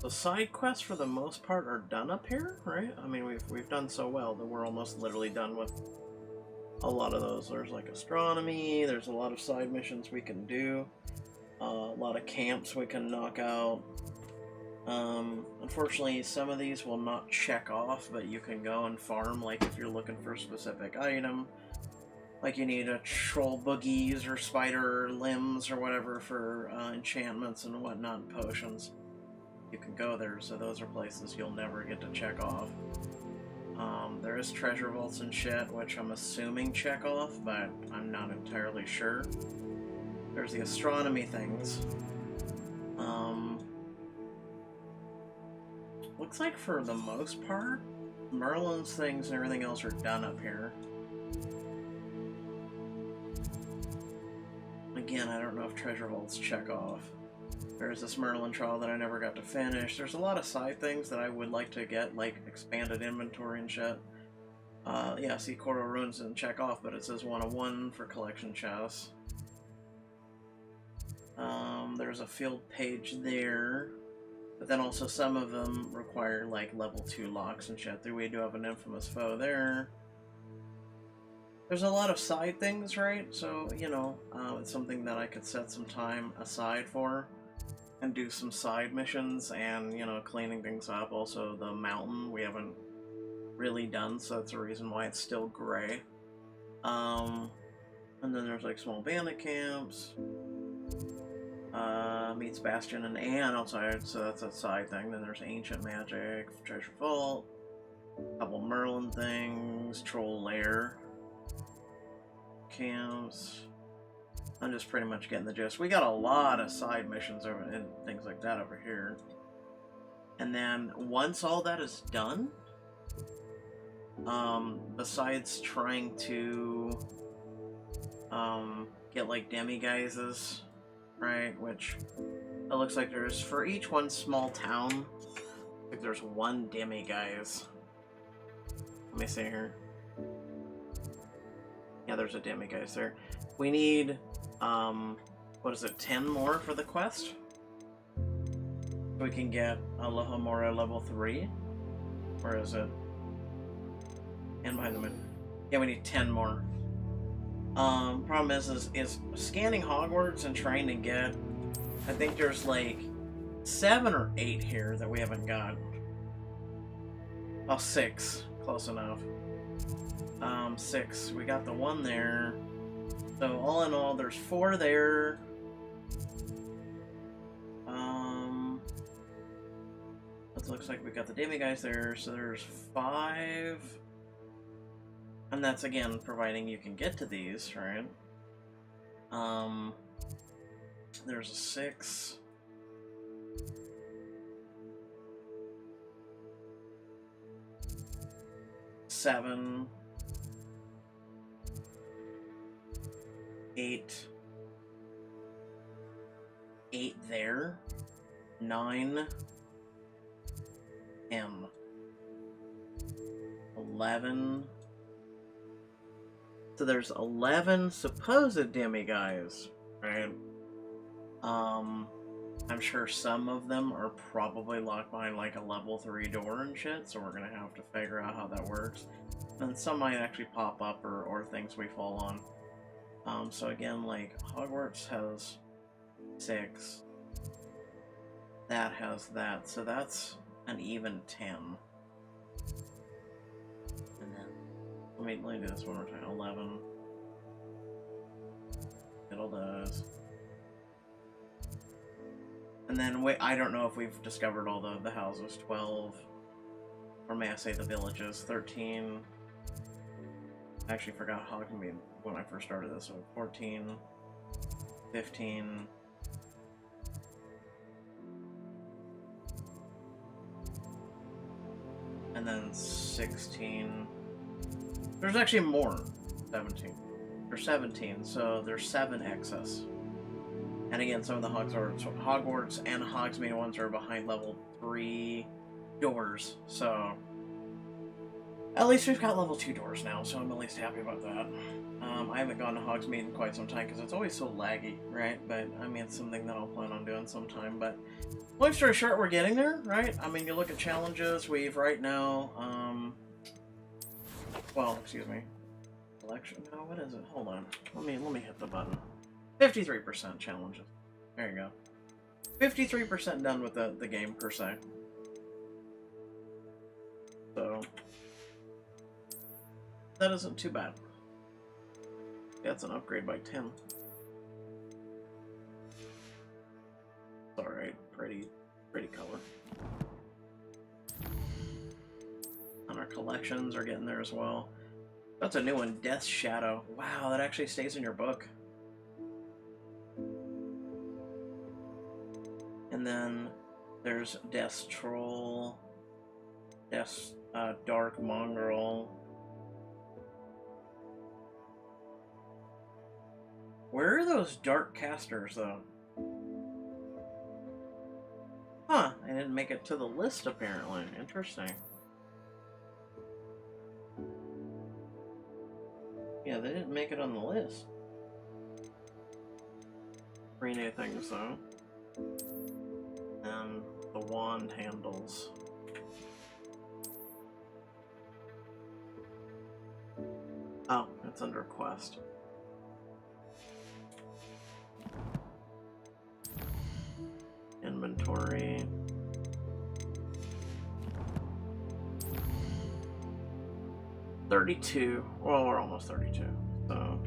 The side quests, for the most part, are done up here, right? I mean, we've done so well that we're almost literally done with a lot of those. There's like astronomy, there's a lot of side missions we can do, a lot of camps we can knock out. Unfortunately, some of these will not check off, but you can go and farm, like if you're looking for a specific item. Like you need a troll boogies or spider limbs or whatever for enchantments and whatnot, and potions. You can go there, so those are places you'll never get to check off. There is treasure vaults and shit, which I'm assuming check off, but I'm not entirely sure. There's the astronomy things. Looks like for the most part, Merlin's things and everything else are done up here. Again, I don't know if treasure vaults check off. There's this Merlin trial that I never got to finish. There's a lot of side things that I would like to get, like expanded inventory and shit. Yeah, see, Coral Ruins didn't check off, but it says 101 for collection chests. There's a field page there But then also some of them require like level 2 locks and shit. We do have an infamous foe there. There's a lot of side things, right? So, you know, it's something that I could set some time aside for and do some side missions and, you know, cleaning things up. Also, the mountain we haven't really done, so that's the reason why it's still gray. And then there's like small bandit camps. Meets Bastion and Anne outside, so that's a side thing. Then there's Ancient Magic, Treasure Vault, couple Merlin things, Troll Lair, camps. I'm just pretty much getting the gist. We got a lot of side missions over and things like that over here. And then once all that is done, besides trying to get like demiguises, right, which it looks like there's, for each one small town, I think there's one demiguise. Let me see here. Yeah, there's a demiguise there. We need, what is it, 10 more for the quest? We can get Alohomora level 3. Where is it? And behind the moon. Yeah, we need 10 more. Problem is scanning Hogwarts and trying to get, I think there's like 7 or 8 here that we haven't got. Oh, 6. Close enough. 6. We got the one there. So all in all, there's 4 there. It looks like we got the demiguise there, so there's 5. And that's, again, providing you can get to these, right? There's a 6. Seven. 8. 8 there. 9. 10. 11. So there's 11 supposed demiguises, right? I'm sure some of them are probably locked behind like a level 3 door and shit, so we're gonna have to figure out how that works. And some might actually pop up or things we fall on. So again, like, Hogwarts has 6. That has that, so that's an even 10. And then, let me do this one more time. 11. It'll does. And then, wait, I don't know if we've discovered all the houses. 12. Or may I say the villages. 13. I actually forgot Hogsmeade when I first started this. So 14. 15. And then 16. There's actually more. 17. There's 17, so there's 7 excess. And again, some of the Hogwarts and Hogsmeade ones are behind level 3 doors, so at least we've got level 2 doors now, so I'm at least happy about that. I haven't gone to Hogsmeade in quite some time because it's always so laggy, right? But I mean, it's something that I'll plan on doing sometime. But long story short, we're getting there, right? I mean, you look at challenges, we've right now, well, excuse me, election. No, what is it? Hold on. Let me hit the button. 53% challenges. There you go. 53% done with the game per se. So that isn't too bad. That's an upgrade by 10. Alright, pretty color. And our collections are getting there as well. That's a new one, Death's Shadow. Wow, that actually stays in your book. And then there's Death's Troll, Death's Dark Mongrel. Where are those dark casters, though? Huh, I didn't make it to the list, apparently. Interesting. Yeah, they didn't make it on the list. 3 new things, though. the wand handles. Oh, it's under quest. Inventory. $32. Well, we're almost 32. So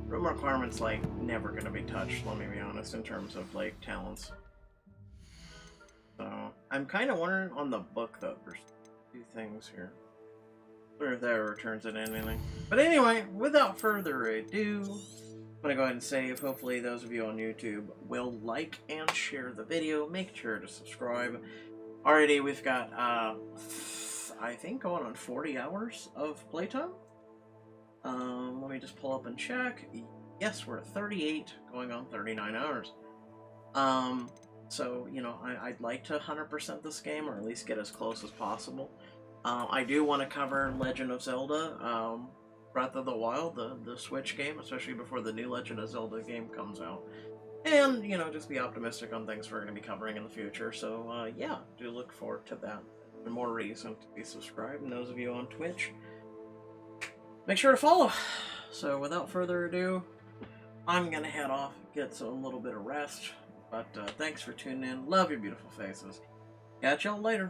room requirements like never gonna be touched, let me be honest, in terms of like talents. So I'm kinda wondering on the book though, there's two things here. Wonder if that returns it anything. But anyway, without further ado, I'm gonna go ahead and save. Hopefully those of you on YouTube will like and share the video. Make sure to subscribe. Already we've got I think going on 40 hours of playtime. Let me just pull up and check. Yes, we're at 38, going on 39 hours. So, you know, I'd like to 100% this game, or at least get as close as possible. I do want to cover Legend of Zelda, Breath of the Wild, the Switch game, especially before the new Legend of Zelda game comes out. And, you know, just be optimistic on things we're going to be covering in the future. So, yeah, do look forward to that. And more reason to be subscribed. And those of you on Twitch, make sure to follow. So without further ado, I'm gonna head off, get a little bit of rest. But thanks for tuning in. Love your beautiful faces. Catch y'all later.